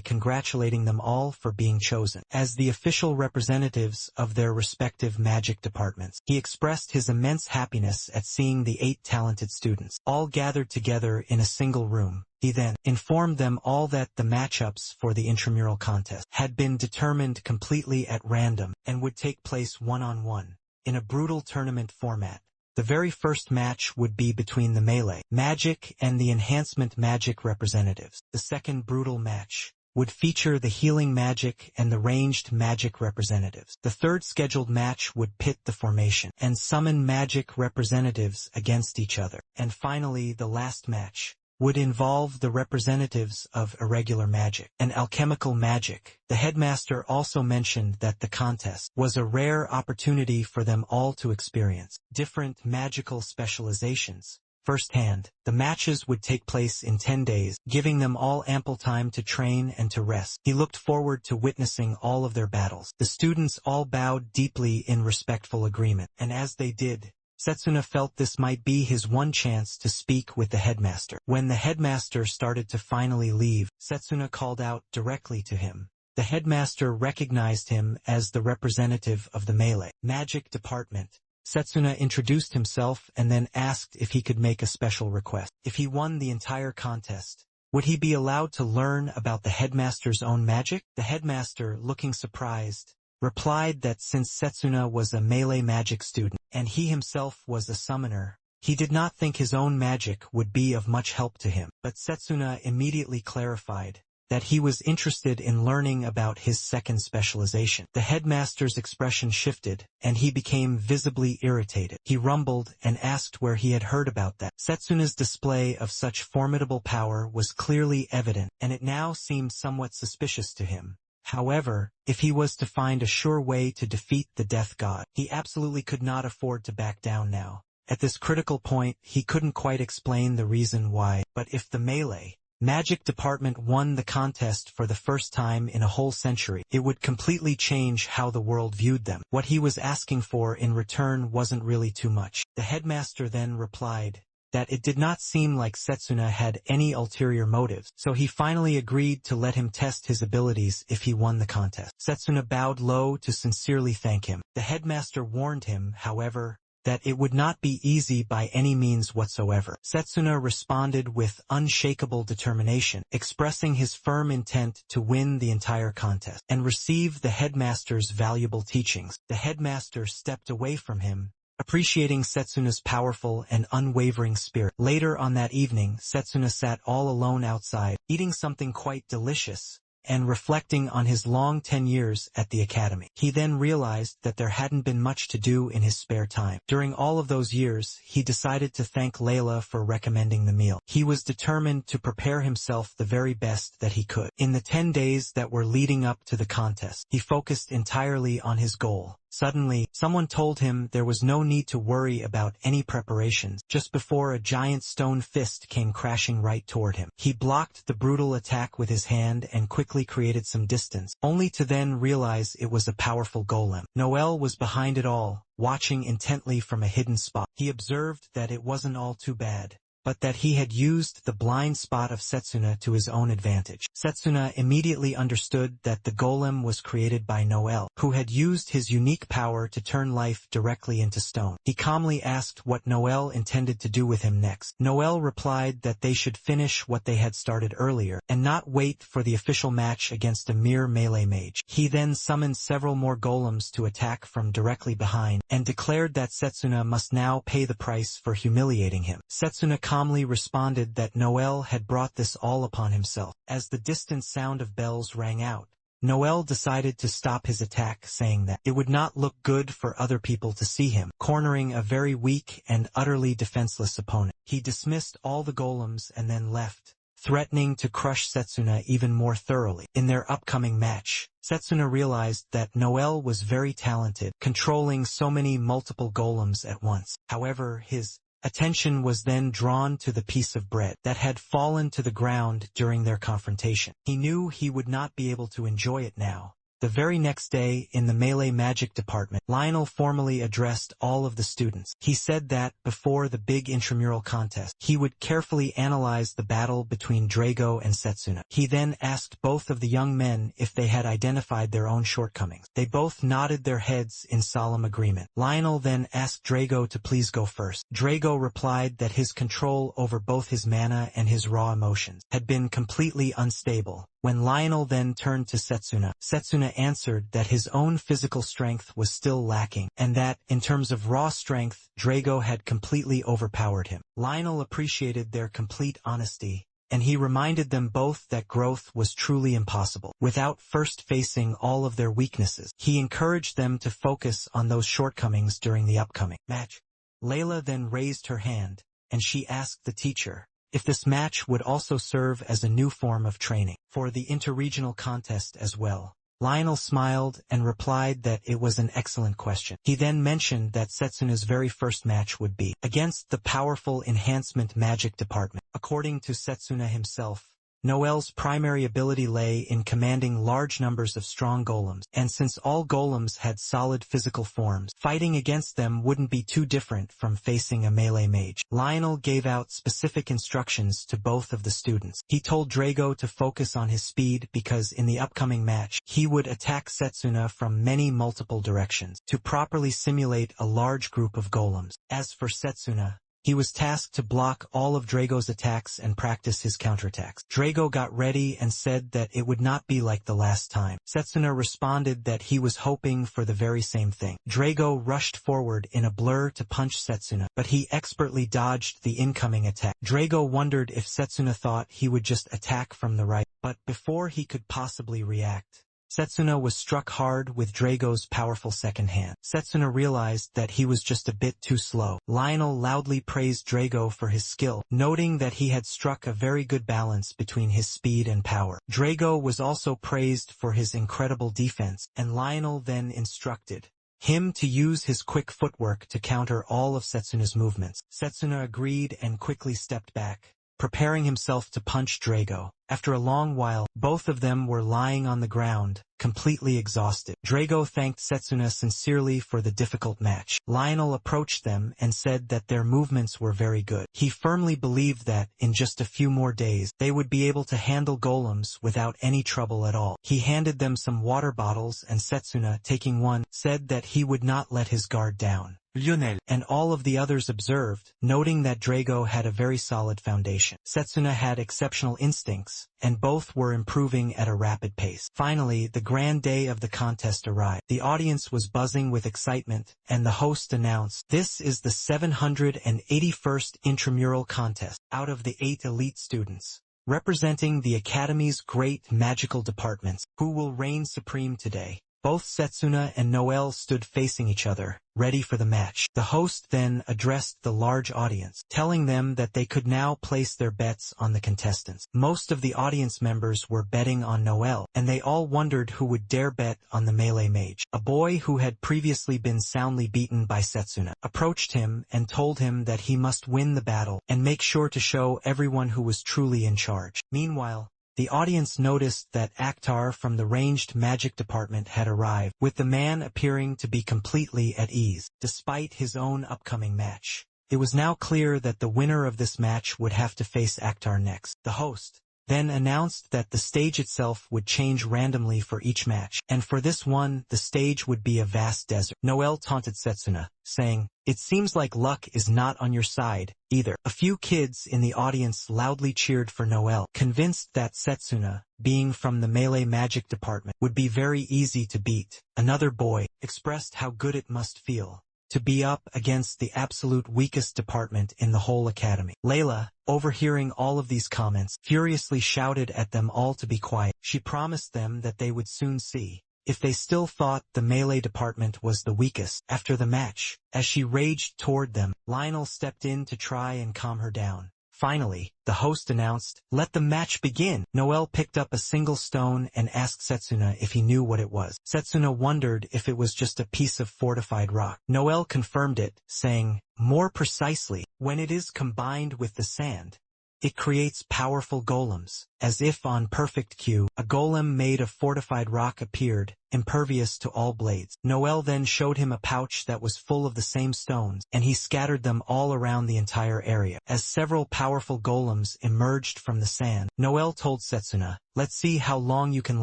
congratulating them all for being chosen as the official representatives of their respective magic departments. He expressed his immense happiness at seeing the 8 talented students all gathered together in a single room. He then informed them all that the matchups for the intramural contest had been determined completely at random and would take place one-on-one in a brutal tournament format. The very first match would be between the melee magic and the enhancement magic representatives. The second brutal match would feature the healing magic and the ranged magic representatives. The third scheduled match would pit the formation and summon magic representatives against each other. And finally, the last match would involve the representatives of irregular magic and alchemical magic. The headmaster also mentioned that the contest was a rare opportunity for them all to experience different magical specializations firsthand. The matches would take place in 10 days, giving them all ample time to train and to rest. He looked forward to witnessing all of their battles. The students all bowed deeply in respectful agreement, and as they did, Setsuna felt this might be his one chance to speak with the headmaster. When the headmaster started to finally leave, Setsuna called out directly to him. The headmaster recognized him as the representative of the melee magic department. Setsuna introduced himself and then asked if he could make a special request. If he won the entire contest, would he be allowed to learn about the headmaster's own magic? The headmaster, looking surprised, replied that since Setsuna was a melee magic student, and he himself was a summoner, he did not think his own magic would be of much help to him. But Setsuna immediately clarified that he was interested in learning about his second specialization. The headmaster's expression shifted, and he became visibly irritated. He rumbled and asked where he had heard about that. Setsuna's display of such formidable power was clearly evident, and it now seemed somewhat suspicious to him. However, if he was to find a sure way to defeat the death god, he absolutely could not afford to back down now. At this critical point, he couldn't quite explain the reason why, but if the melee magic department won the contest for the first time in a whole century, it would completely change how the world viewed them. What he was asking for in return wasn't really too much. The headmaster then replied that it did not seem like Setsuna had any ulterior motives, so he finally agreed to let him test his abilities if he won the contest. Setsuna bowed low to sincerely thank him. The headmaster warned him, however, that it would not be easy by any means whatsoever. Setsuna responded with unshakable determination, expressing his firm intent to win the entire contest and receive the headmaster's valuable teachings. The headmaster stepped away from him, appreciating Setsuna's powerful and unwavering spirit. Later on that evening, Setsuna sat all alone outside, eating something quite delicious, and reflecting on his long 10 years at the academy. He then realized that there hadn't been much to do in his spare time. During all of those years, he decided to thank Layla for recommending the meal. He was determined to prepare himself the very best that he could. In the 10 days that were leading up to the contest, he focused entirely on his goal. Suddenly, someone told him there was no need to worry about any preparations. Just before a giant stone fist came crashing right toward him, he blocked the brutal attack with his hand and quickly created some distance, only to then realize it was a powerful golem. Noel was behind it all, watching intently from a hidden spot. He observed that it wasn't all too bad. but that he had used the blind spot of Setsuna to his own advantage. Setsuna immediately understood that the golem was created by Noel, who had used his unique power to turn life directly into stone. He calmly asked what Noel intended to do with him next. Noel replied that they should finish what they had started earlier, and not wait for the official match against a mere melee mage. He then summoned several more golems to attack from directly behind, and declared that Setsuna must now pay the price for humiliating him. Setsuna calmly responded that Noel had brought this all upon himself. As the distant sound of bells rang out, Noel decided to stop his attack, saying that it would not look good for other people to see him cornering a very weak and utterly defenseless opponent. He dismissed all the golems and then left, threatening to crush Setsuna even more thoroughly. In their upcoming match, Setsuna realized that Noel was very talented, controlling so many multiple golems at once. However, his attention was then drawn to the piece of bread that had fallen to the ground during their confrontation. He knew he would not be able to enjoy it now. The very next day, in the melee magic department, Lionel formally addressed all of the students. He said that, before the big intramural contest, he would carefully analyze the battle between Drago and Setsuna. He then asked both of the young men if they had identified their own shortcomings. They both nodded their heads in solemn agreement. Lionel then asked Drago to please go first. Drago replied that his control over both his mana and his raw emotions had been completely unstable. When Lionel then turned to Setsuna, Setsuna answered that his own physical strength was still lacking, and that, in terms of raw strength, Drago had completely overpowered him. Lionel appreciated their complete honesty, and he reminded them both that growth was truly impossible without first facing all of their weaknesses. He encouraged them to focus on those shortcomings during the upcoming match. Layla then raised her hand, and she asked the teacher if this match would also serve as a new form of training for the interregional contest as well. Lionel smiled and replied that it was an excellent question. He then mentioned that Setsuna's very first match would be against the powerful enhancement magic department. According to Setsuna himself, Noel's primary ability lay in commanding large numbers of strong golems, and since all golems had solid physical forms, fighting against them wouldn't be too different from facing a melee mage. Lionel gave out specific instructions to both of the students. He told Drago to focus on his speed because in the upcoming match, he would attack Setsuna from many multiple directions to properly simulate a large group of golems. As for Setsuna, he was tasked to block all of Drago's attacks and practice his counterattacks. Drago got ready and said that it would not be like the last time. Setsuna responded that he was hoping for the very same thing. Drago rushed forward in a blur to punch Setsuna, but he expertly dodged the incoming attack. Drago wondered if Setsuna thought he would just attack from the right, but before he could possibly react, Setsuna was struck hard with Drago's powerful second hand. Setsuna realized that he was just a bit too slow. Lionel loudly praised Drago for his skill, noting that he had struck a very good balance between his speed and power. Drago was also praised for his incredible defense, and Lionel then instructed him to use his quick footwork to counter all of Setsuna's movements. Setsuna agreed and quickly stepped back, preparing himself to punch Drago. After a long while, both of them were lying on the ground, completely exhausted. Drago thanked Setsuna sincerely for the difficult match. Lionel approached them and said that their movements were very good. He firmly believed that, in just a few more days, they would be able to handle golems without any trouble at all. He handed them some water bottles and Setsuna, taking one, said that he would not let his guard down. Lionel and all of the others observed, noting that Drago had a very solid foundation. Setsuna had exceptional instincts, and both were improving at a rapid pace. Finally, the grand day of the contest arrived. The audience was buzzing with excitement, and the host announced, "This is the 781st intramural contest. Out of the 8 elite students, representing the Academy's great magical departments, who will reign supreme today." Both Setsuna and Noel stood facing each other, ready for the match. The host then addressed the large audience, telling them that they could now place their bets on the contestants. Most of the audience members were betting on Noel, and they all wondered who would dare bet on the melee mage. A boy who had previously been soundly beaten by Setsuna approached him and told him that he must win the battle and make sure to show everyone who was truly in charge. Meanwhile, the audience noticed that Akhtar from the ranged magic department had arrived, with the man appearing to be completely at ease, despite his own upcoming match. It was now clear that the winner of this match would have to face Akhtar next. The host then announced that the stage itself would change randomly for each match, and for this one, the stage would be a vast desert. Noel taunted Setsuna, saying, "It seems like luck is not on your side, either." A few kids in the audience loudly cheered for Noel, convinced that Setsuna, being from the melee magic department, would be very easy to beat. Another boy expressed how good it must feel to be up against the absolute weakest department in the whole academy. Layla, overhearing all of these comments, furiously shouted at them all to be quiet. She promised them that they would soon see if they still thought the melee department was the weakest. After the match, as she raged toward them, Lionel stepped in to try and calm her down. Finally, the host announced, "Let the match begin." Noel picked up a single stone and asked Setsuna if he knew what it was. Setsuna wondered if it was just a piece of fortified rock. Noel confirmed it, saying, "More precisely, when it is combined with the sand, it creates powerful golems." As if on perfect cue, a golem made of fortified rock appeared, impervious to all blades. Noel then showed him a pouch that was full of the same stones, and he scattered them all around the entire area. As several powerful golems emerged from the sand, Noel told Setsuna, "Let's see how long you can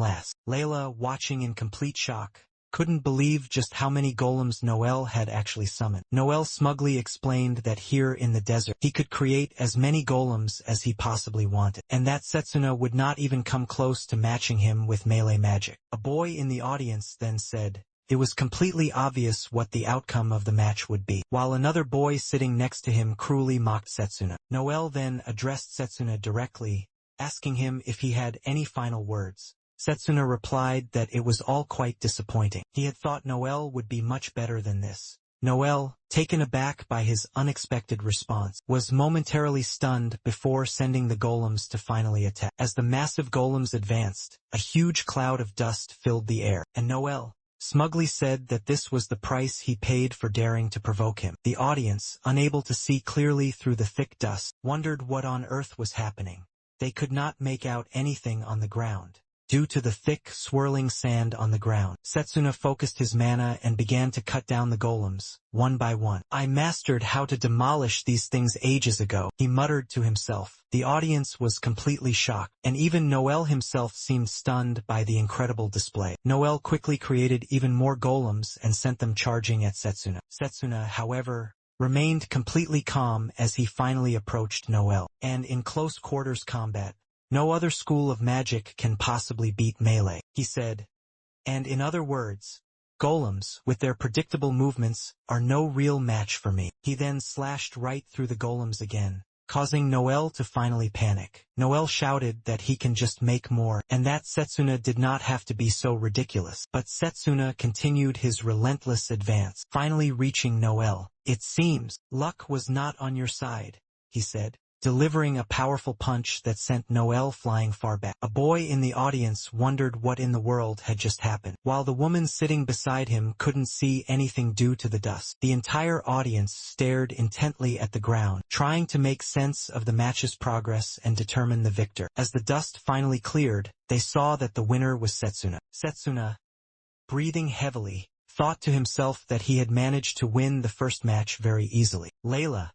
last." Layla, watching in complete shock, couldn't believe just how many golems Noel had actually summoned. Noel smugly explained that here in the desert, he could create as many golems as he possibly wanted, and that Setsuna would not even come close to matching him with melee magic. A boy in the audience then said, it was completely obvious what the outcome of the match would be, while another boy sitting next to him cruelly mocked Setsuna. Noel then addressed Setsuna directly, asking him if he had any final words. Setsuna replied that it was all quite disappointing. He had thought Noel would be much better than this. Noel, taken aback by his unexpected response, was momentarily stunned before sending the golems to finally attack. As the massive golems advanced, a huge cloud of dust filled the air, and Noel smugly said that this was the price he paid for daring to provoke him. The audience, unable to see clearly through the thick dust, wondered what on earth was happening. They could not make out anything on the ground due to the thick, swirling sand on the ground. Setsuna focused his mana and began to cut down the golems, one by one. "I mastered how to demolish these things ages ago," he muttered to himself. The audience was completely shocked, and even Noel himself seemed stunned by the incredible display. Noel quickly created even more golems and sent them charging at Setsuna. Setsuna, however, remained completely calm as he finally approached Noel, and in close quarters combat, "No other school of magic can possibly beat melee," he said. "And in other words, golems, with their predictable movements, are no real match for me." He then slashed right through the golems again, causing Noel to finally panic. Noel shouted that he can just make more, and that Setsuna did not have to be so ridiculous. But Setsuna continued his relentless advance, finally reaching Noel. "It seems luck was not on your side," he said, delivering a powerful punch that sent Noel flying far back. A boy in the audience wondered what in the world had just happened, while the woman sitting beside him couldn't see anything due to the dust. The entire audience stared intently at the ground, trying to make sense of the match's progress and determine the victor. As the dust finally cleared, they saw that the winner was Setsuna. Setsuna, breathing heavily, thought to himself that he had managed to win the first match very easily. Layla,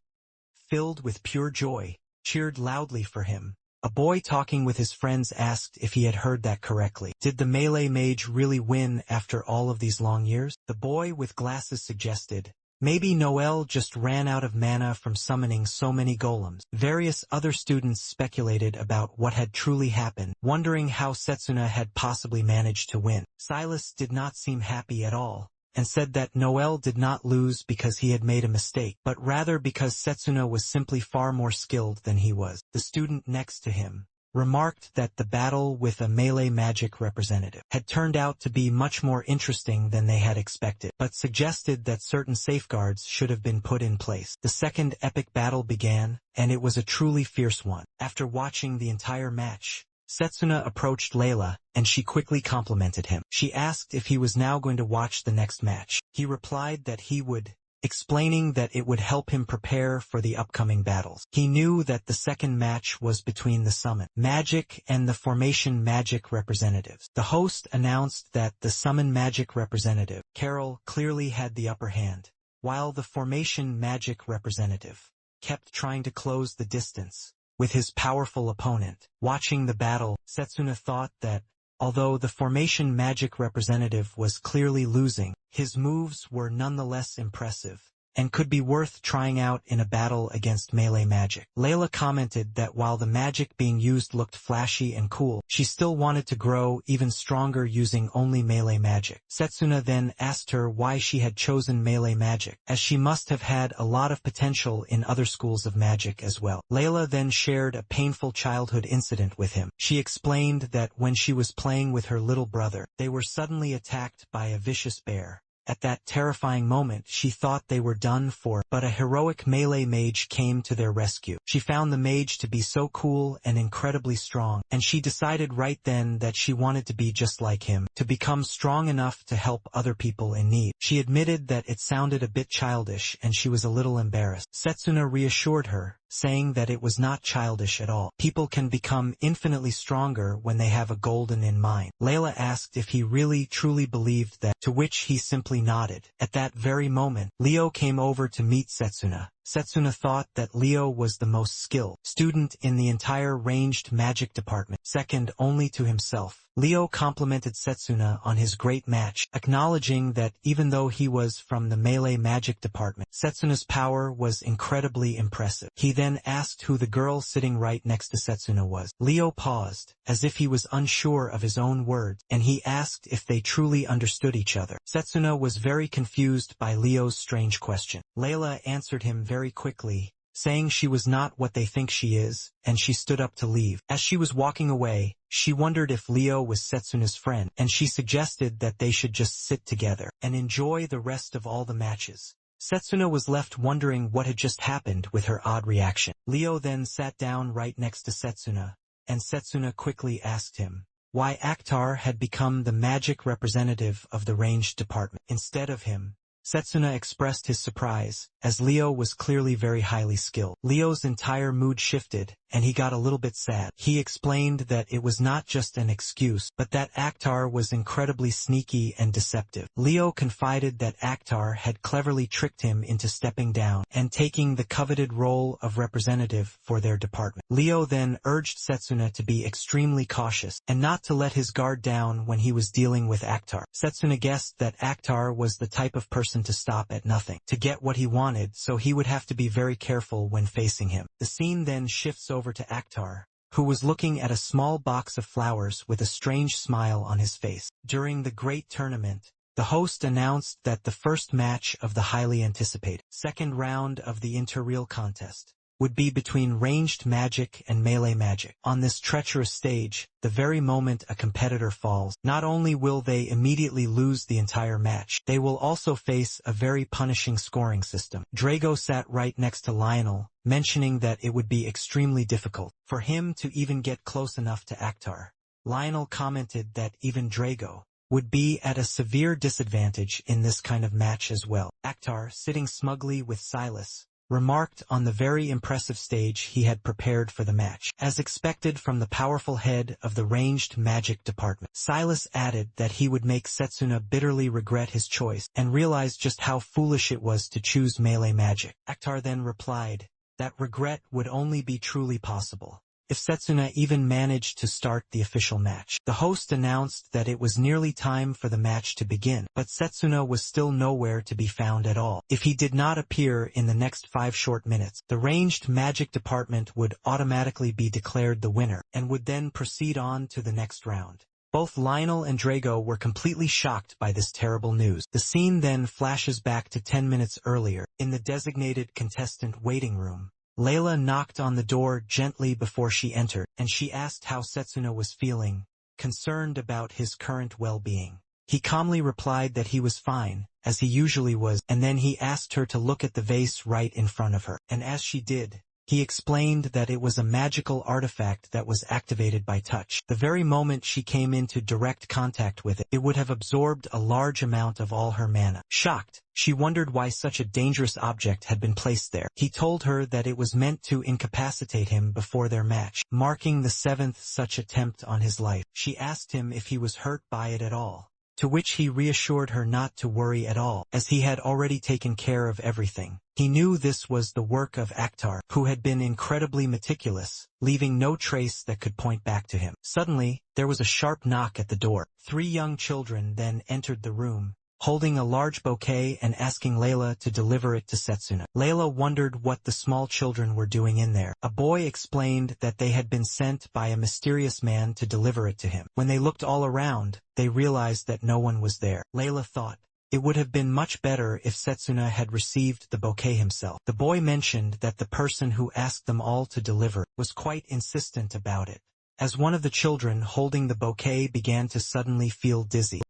filled with pure joy, cheered loudly for him. A boy talking with his friends asked if he had heard that correctly. Did the melee mage really win after all of these long years? The boy with glasses suggested, maybe Noel just ran out of mana from summoning so many golems. Various other students speculated about what had truly happened, wondering how Setsuna had possibly managed to win. Silas did not seem happy at all, and said that Noel did not lose because he had made a mistake, but rather because Setsuna was simply far more skilled than he was. The student next to him remarked that the battle with a melee magic representative had turned out to be much more interesting than they had expected, but suggested that certain safeguards should have been put in place. The second epic battle began, and it was a truly fierce one. After watching the entire match, Setsuna approached Layla, and she quickly complimented him. She asked if he was now going to watch the next match. He replied that he would, explaining that it would help him prepare for the upcoming battles. He knew that the second match was between the Summon Magic and the Formation Magic representatives. The host announced that the Summon Magic representative, Carol, clearly had the upper hand, while the formation magic representative kept trying to close the distance with his powerful opponent. Watching the battle, Setsuna thought that, although the formation magic representative was clearly losing, his moves were nonetheless impressive and could be worth trying out in a battle against melee magic. Layla commented that while the magic being used looked flashy and cool, she still wanted to grow even stronger using only melee magic. Setsuna then asked her why she had chosen melee magic, as she must have had a lot of potential in other schools of magic as well. Layla then shared a painful childhood incident with him. She explained that when she was playing with her little brother, they were suddenly attacked by a vicious bear. At that terrifying moment, she thought they were done for, but a heroic melee mage came to their rescue. She found the mage to be so cool and incredibly strong, and she decided right then that she wanted to be just like him, to become strong enough to help other people in need. She admitted that it sounded a bit childish and she was a little embarrassed. Setsuna reassured her, saying that it was not childish at all. People can become infinitely stronger when they have a goal in mind. Layla asked if he really truly believed that, to which he simply nodded. At that very moment, Leo came over to meet Setsuna. Setsuna thought that Leo was the most skilled student in the entire ranged magic department, second only to himself. Leo complimented Setsuna on his great match, acknowledging that even though he was from the melee magic department, Setsuna's power was incredibly impressive. He then asked who the girl sitting right next to Setsuna was. Leo paused, as if he was unsure of his own words, and he asked if they truly understood each other. Setsuna was very confused by Leo's strange question. Layla answered him very quickly, saying she was not what they think she is, and she stood up to leave. As she was walking away, she wondered if Leo was Setsuna's friend, and she suggested that they should just sit together and enjoy the rest of all the matches. Setsuna was left wondering what had just happened with her odd reaction. Leo then sat down right next to Setsuna, and Setsuna quickly asked him why Akhtar had become the magic representative of the ranged department instead of him. Setsuna expressed his surprise, as Leo was clearly very highly skilled. Leo's entire mood shifted, and he got a little bit sad. He explained that it was not just an excuse, but that Akhtar was incredibly sneaky and deceptive. Leo confided that Akhtar had cleverly tricked him into stepping down and taking the coveted role of representative for their department. Leo then urged Setsuna to be extremely cautious and not to let his guard down when he was dealing with Akhtar. Setsuna guessed that Akhtar was the type of person to stop at nothing to get what he wanted, so he would have to be very careful when facing him. The scene then shifts over to Akhtar, who was looking at a small box of flowers with a strange smile on his face. During the great tournament, the host announced that the first match of the highly anticipated second round of the interreal contest would be between ranged magic and melee magic. On this treacherous stage, the very moment a competitor falls, not only will they immediately lose the entire match, they will also face a very punishing scoring system. Drago sat right next to Lionel, mentioning that it would be extremely difficult for him to even get close enough to Akhtar. Lionel commented that even Drago would be at a severe disadvantage in this kind of match as well. Akhtar, sitting smugly with Silas, remarked on the very impressive stage he had prepared for the match. As expected from the powerful head of the ranged magic department, Silas added that he would make Setsuna bitterly regret his choice and realize just how foolish it was to choose melee magic. Akhtar then replied that regret would only be truly possible if Setsuna even managed to start the official match. The host announced that it was nearly time for the match to begin, but Setsuna was still nowhere to be found at all. If he did not appear in the next 5 short minutes, the ranged magic department would automatically be declared the winner, and would then proceed on to the next round. Both Lionel and Drago were completely shocked by this terrible news. The scene then flashes back to 10 minutes earlier, in the designated contestant waiting room. Layla knocked on the door gently before she entered, and she asked how Setsuna was feeling, concerned about his current well-being. He calmly replied that he was fine, as he usually was, and then he asked her to look at the vase right in front of her. And as she did, he explained that it was a magical artifact that was activated by touch. The very moment she came into direct contact with it, it would have absorbed a large amount of all her mana. Shocked, she wondered why such a dangerous object had been placed there. He told her that it was meant to incapacitate him before their match, marking the 7th such attempt on his life. She asked him if he was hurt by it at all, to which he reassured her not to worry at all, as he had already taken care of everything. He knew this was the work of Akhtar, who had been incredibly meticulous, leaving no trace that could point back to him. Suddenly, there was a sharp knock at the door. 3 young children then entered the room, holding a large bouquet and asking Layla to deliver it to Setsuna. Layla wondered what the small children were doing in there. A boy explained that they had been sent by a mysterious man to deliver it to him. When they looked all around, they realized that no one was there. Layla thought, it would have been much better if Setsuna had received the bouquet himself. The boy mentioned that the person who asked them all to deliver was quite insistent about it, as one of the children holding the bouquet began to suddenly feel dizzy.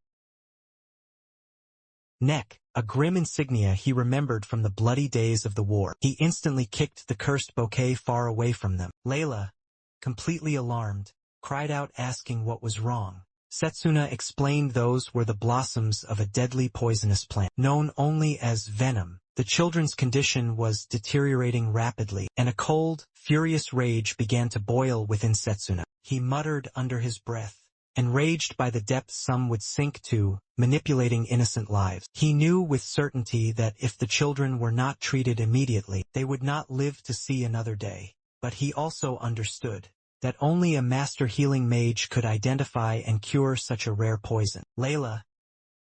Neck, a grim insignia he remembered from the bloody days of the war. He instantly kicked the cursed bouquet far away from them. Layla, completely alarmed, cried out asking what was wrong. Setsuna explained those were the blossoms of a deadly poisonous plant, known only as venom. The children's condition was deteriorating rapidly, and a cold, furious rage began to boil within Setsuna. He muttered under his breath, enraged by the depths some would sink to, manipulating innocent lives. He knew with certainty that if the children were not treated immediately, they would not live to see another day. But he also understood that only a master healing mage could identify and cure such a rare poison. Layla,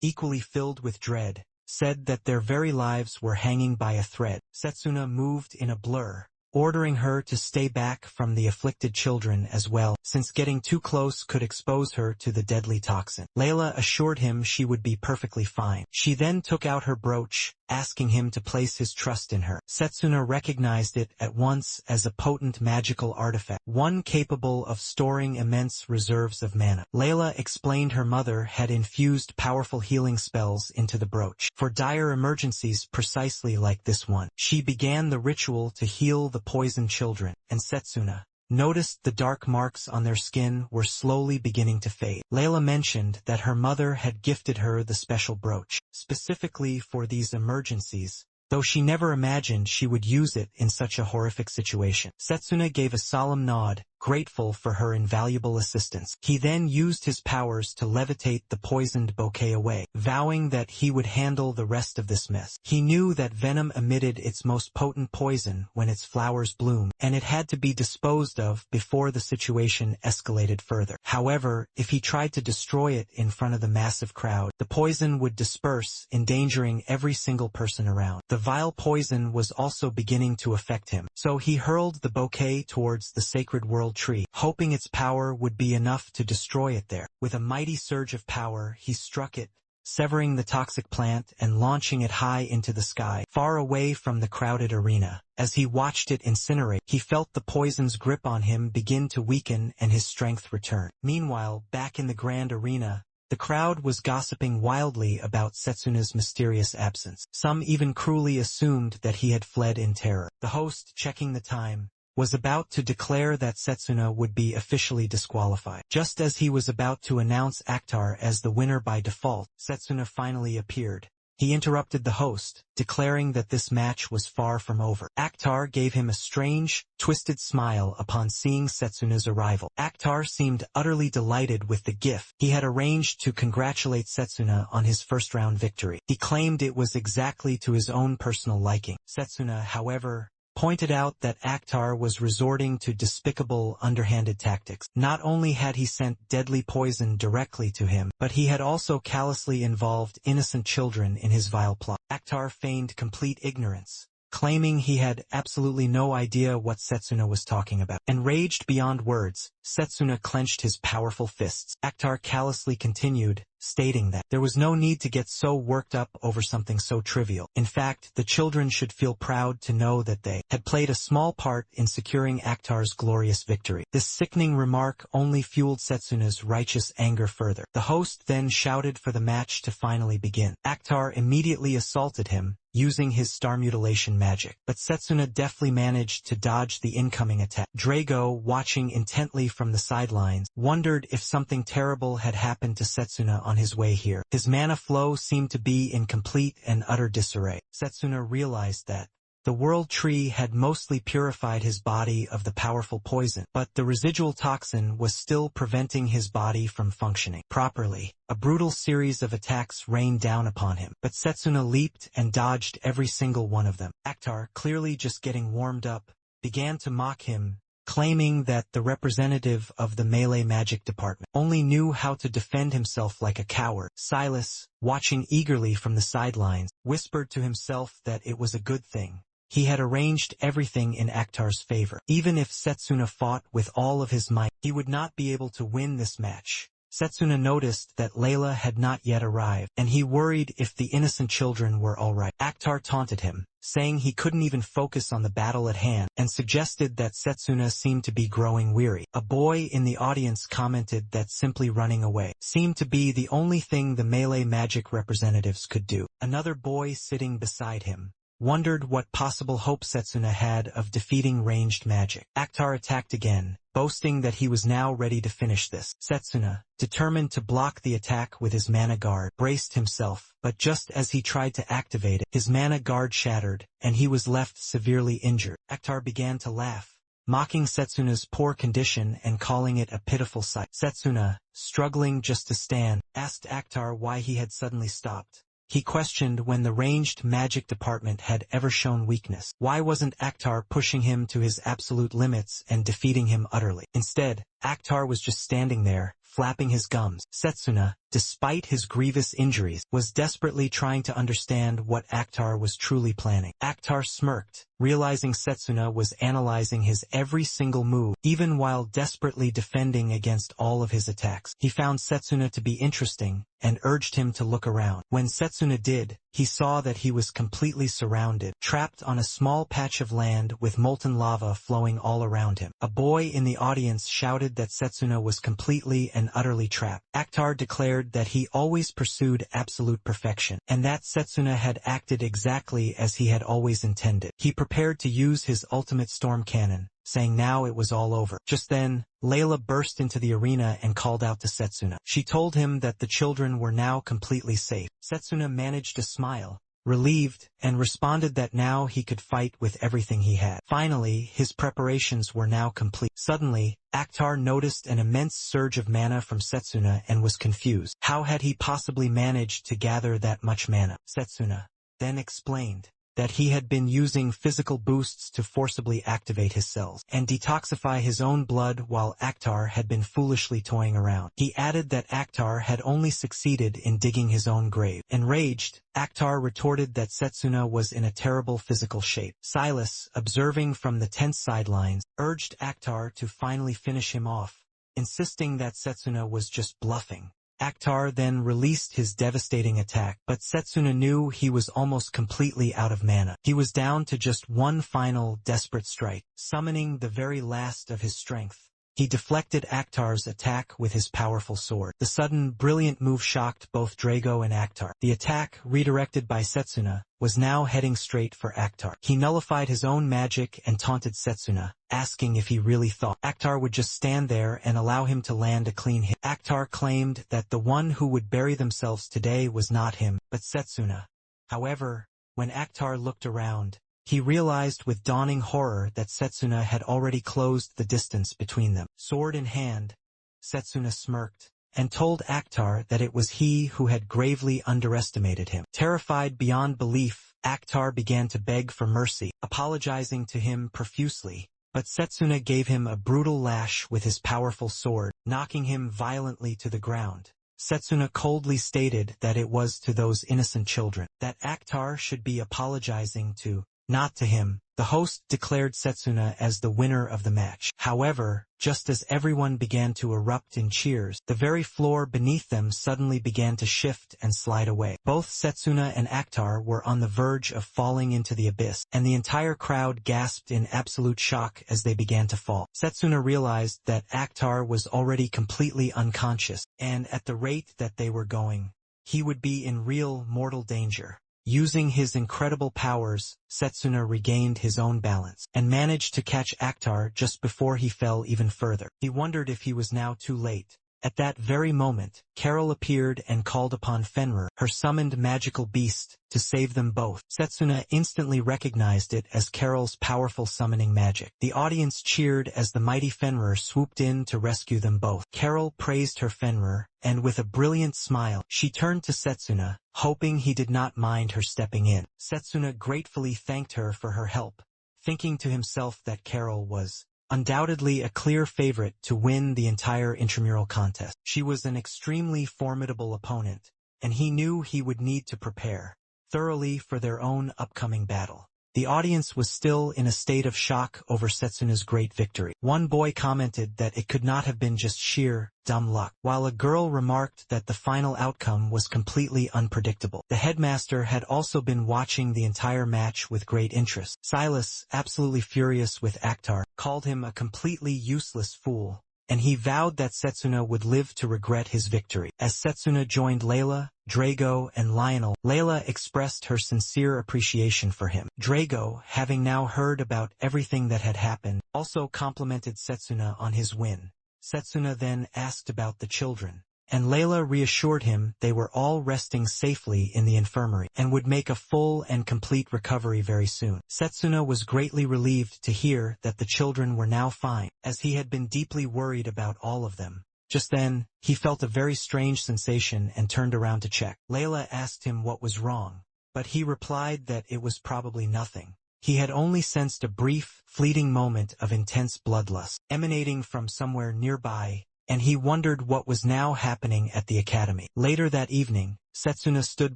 equally filled with dread, said that their very lives were hanging by a thread. Setsuna moved in a blur, ordering her to stay back from the afflicted children as well, since getting too close could expose her to the deadly toxin. Layla assured him she would be perfectly fine. She then took out her brooch, asking him to place his trust in her. Setsuna recognized it at once as a potent magical artifact, one capable of storing immense reserves of mana. Layla explained her mother had infused powerful healing spells into the brooch for dire emergencies precisely like this one. She began the ritual to heal the poisoned children, and Setsuna noticed the dark marks on their skin were slowly beginning to fade. Layla mentioned that her mother had gifted her the special brooch, specifically for these emergencies, though she never imagined she would use it in such a horrific situation. Setsuna gave a solemn nod, grateful for her invaluable assistance. He then used his powers to levitate the poisoned bouquet away, vowing that he would handle the rest of this mess. He knew that venom emitted its most potent poison when its flowers bloom, and it had to be disposed of before the situation escalated further. However, if he tried to destroy it in front of the massive crowd, the poison would disperse, endangering every single person around. The vile poison was also beginning to affect him, so he hurled the bouquet towards the sacred world tree, hoping its power would be enough to destroy it there. With a mighty surge of power, he struck it, severing the toxic plant and launching it high into the sky, far away from the crowded arena. As he watched it incinerate, he felt the poison's grip on him begin to weaken and his strength return. Meanwhile, back in the grand arena, the crowd was gossiping wildly about Setsuna's mysterious absence. Some even cruelly assumed that he had fled in terror. The host, checking the time, was about to declare that Setsuna would be officially disqualified. Just as he was about to announce Akhtar as the winner by default, Setsuna finally appeared. He interrupted the host, declaring that this match was far from over. Akhtar gave him a strange, twisted smile upon seeing Setsuna's arrival. Akhtar seemed utterly delighted with the gift. He had arranged to congratulate Setsuna on his first-round victory. He claimed it was exactly to his own personal liking. Setsuna, however, pointed out that Akhtar was resorting to despicable, underhanded tactics. Not only had he sent deadly poison directly to him, but he had also callously involved innocent children in his vile plot. Akhtar feigned complete ignorance, claiming he had absolutely no idea what Setsuna was talking about. Enraged beyond words, Setsuna clenched his powerful fists. Akhtar callously continued, stating that there was no need to get so worked up over something so trivial. In fact, the children should feel proud to know that they had played a small part in securing Akhtar's glorious victory. This sickening remark only fueled Setsuna's righteous anger further. The host then shouted for the match to finally begin. Akhtar immediately assaulted him, using his star mutilation magic, but Setsuna deftly managed to dodge the incoming attack. Drago, watching intently from the sidelines, wondered if something terrible had happened to Setsuna on his way here. His mana flow seemed to be in complete and utter disarray. Setsuna realized that, The world tree had mostly purified his body of the powerful poison, but the residual toxin was still preventing his body from functioning properly. A brutal series of attacks rained down upon him, but Setsuna leaped and dodged every single one of them. Akhtar, clearly just getting warmed up, began to mock him, claiming that the representative of the melee magic department only knew how to defend himself like a coward. Silas, watching eagerly from the sidelines, whispered to himself that it was a good thing. He had arranged everything in Akhtar's favor. Even if Setsuna fought with all of his might, he would not be able to win this match. Setsuna noticed that Layla had not yet arrived, and he worried if the innocent children were all right. Akhtar taunted him, saying he couldn't even focus on the battle at hand, and suggested that Setsuna seemed to be growing weary. A boy in the audience commented that simply running away seemed to be the only thing the melee magic representatives could do. Another boy sitting beside him wondered what possible hope Setsuna had of defeating ranged magic. Akhtar attacked again, boasting that he was now ready to finish this. Setsuna, determined to block the attack with his mana guard, braced himself, but just as he tried to activate it, his mana guard shattered, and he was left severely injured. Akhtar began to laugh, mocking Setsuna's poor condition and calling it a pitiful sight. Setsuna, struggling just to stand, asked Akhtar why he had suddenly stopped. He questioned when the ranged magic department had ever shown weakness. Why wasn't Akhtar pushing him to his absolute limits and defeating him utterly? Instead, Akhtar was just standing there, flapping his gums. Setsuna, despite his grievous injuries, was desperately trying to understand what Akhtar was truly planning. Akhtar smirked, realizing Setsuna was analyzing his every single move, even while desperately defending against all of his attacks. He found Setsuna to be interesting, and urged him to look around. When Setsuna did, he saw that he was completely surrounded, trapped on a small patch of land with molten lava flowing all around him. A boy in the audience shouted that Setsuna was completely and utterly trapped. Akhtar declared that he always pursued absolute perfection, and that Setsuna had acted exactly as he had always intended. He prepared to use his ultimate storm cannon, saying now it was all over. Just then, Layla burst into the arena and called out to Setsuna. She told him that the children were now completely safe. Setsuna managed to smile, relieved, and responded that now he could fight with everything he had. Finally, his preparations were now complete. Suddenly, Akhtar noticed an immense surge of mana from Setsuna and was confused. How had he possibly managed to gather that much mana? Setsuna then explained that he had been using physical boosts to forcibly activate his cells and detoxify his own blood while Akhtar had been foolishly toying around. He added that Akhtar had only succeeded in digging his own grave. Enraged, Akhtar retorted that Setsuna was in a terrible physical shape. Silas, observing from the tense sidelines, urged Akhtar to finally finish him off, insisting that Setsuna was just bluffing. Akhtar then released his devastating attack, but Setsuna knew he was almost completely out of mana. He was down to just one final, desperate strike. Summoning the very last of his strength, he deflected Akhtar's attack with his powerful sword. The sudden, brilliant move shocked both Drago and Akhtar. The attack, redirected by Setsuna, was now heading straight for Akhtar. He nullified his own magic and taunted Setsuna, asking if he really thought Akhtar would just stand there and allow him to land a clean hit. Akhtar claimed that the one who would bury themselves today was not him, but Setsuna. However, when Akhtar looked around, he realized with dawning horror that Setsuna had already closed the distance between them. Sword in hand, Setsuna smirked, and told Akhtar that it was he who had gravely underestimated him. Terrified beyond belief, Akhtar began to beg for mercy, apologizing to him profusely. But Setsuna gave him a brutal lash with his powerful sword, knocking him violently to the ground. Setsuna coldly stated that it was to those innocent children that Akhtar should be apologizing to, not to him. The host declared Setsuna as the winner of the match. However, just as everyone began to erupt in cheers, the very floor beneath them suddenly began to shift and slide away. Both Setsuna and Akhtar were on the verge of falling into the abyss, and the entire crowd gasped in absolute shock as they began to fall. Setsuna realized that Akhtar was already completely unconscious, and at the rate that they were going, he would be in real mortal danger. Using his incredible powers, Setsuna regained his own balance, and managed to catch Akhtar just before he fell even further. He wondered if he was now too late, At that very moment, Carol appeared and called upon Fenrir, her summoned magical beast, to save them both. Setsuna instantly recognized it as Carol's powerful summoning magic. The audience cheered as the mighty Fenrir swooped in to rescue them both. Carol praised her Fenrir, and with a brilliant smile, she turned to Setsuna, hoping he did not mind her stepping in. Setsuna gratefully thanked her for her help, thinking to himself that Carol was undoubtedly a clear favorite to win the entire intramural contest. She was an extremely formidable opponent, and he knew he would need to prepare thoroughly for their own upcoming battle. The audience was still in a state of shock over Setsuna's great victory. One boy commented that it could not have been just sheer, dumb luck, while a girl remarked that the final outcome was completely unpredictable. The headmaster had also been watching the entire match with great interest. Silas, absolutely furious with Akhtar, called him a completely useless fool, and he vowed that Setsuna would live to regret his victory. As Setsuna joined Layla, Drago, and Lionel, Layla expressed her sincere appreciation for him. Drago, having now heard about everything that had happened, also complimented Setsuna on his win. Setsuna then asked about the children, and Layla reassured him they were all resting safely in the infirmary and would make a full and complete recovery very soon. Setsuna was greatly relieved to hear that the children were now fine, as he had been deeply worried about all of them. Just then, he felt a very strange sensation and turned around to check. Layla asked him what was wrong, but he replied that it was probably nothing. He had only sensed a brief, fleeting moment of intense bloodlust emanating from somewhere nearby, and he wondered what was now happening at the academy. Later that evening, Setsuna stood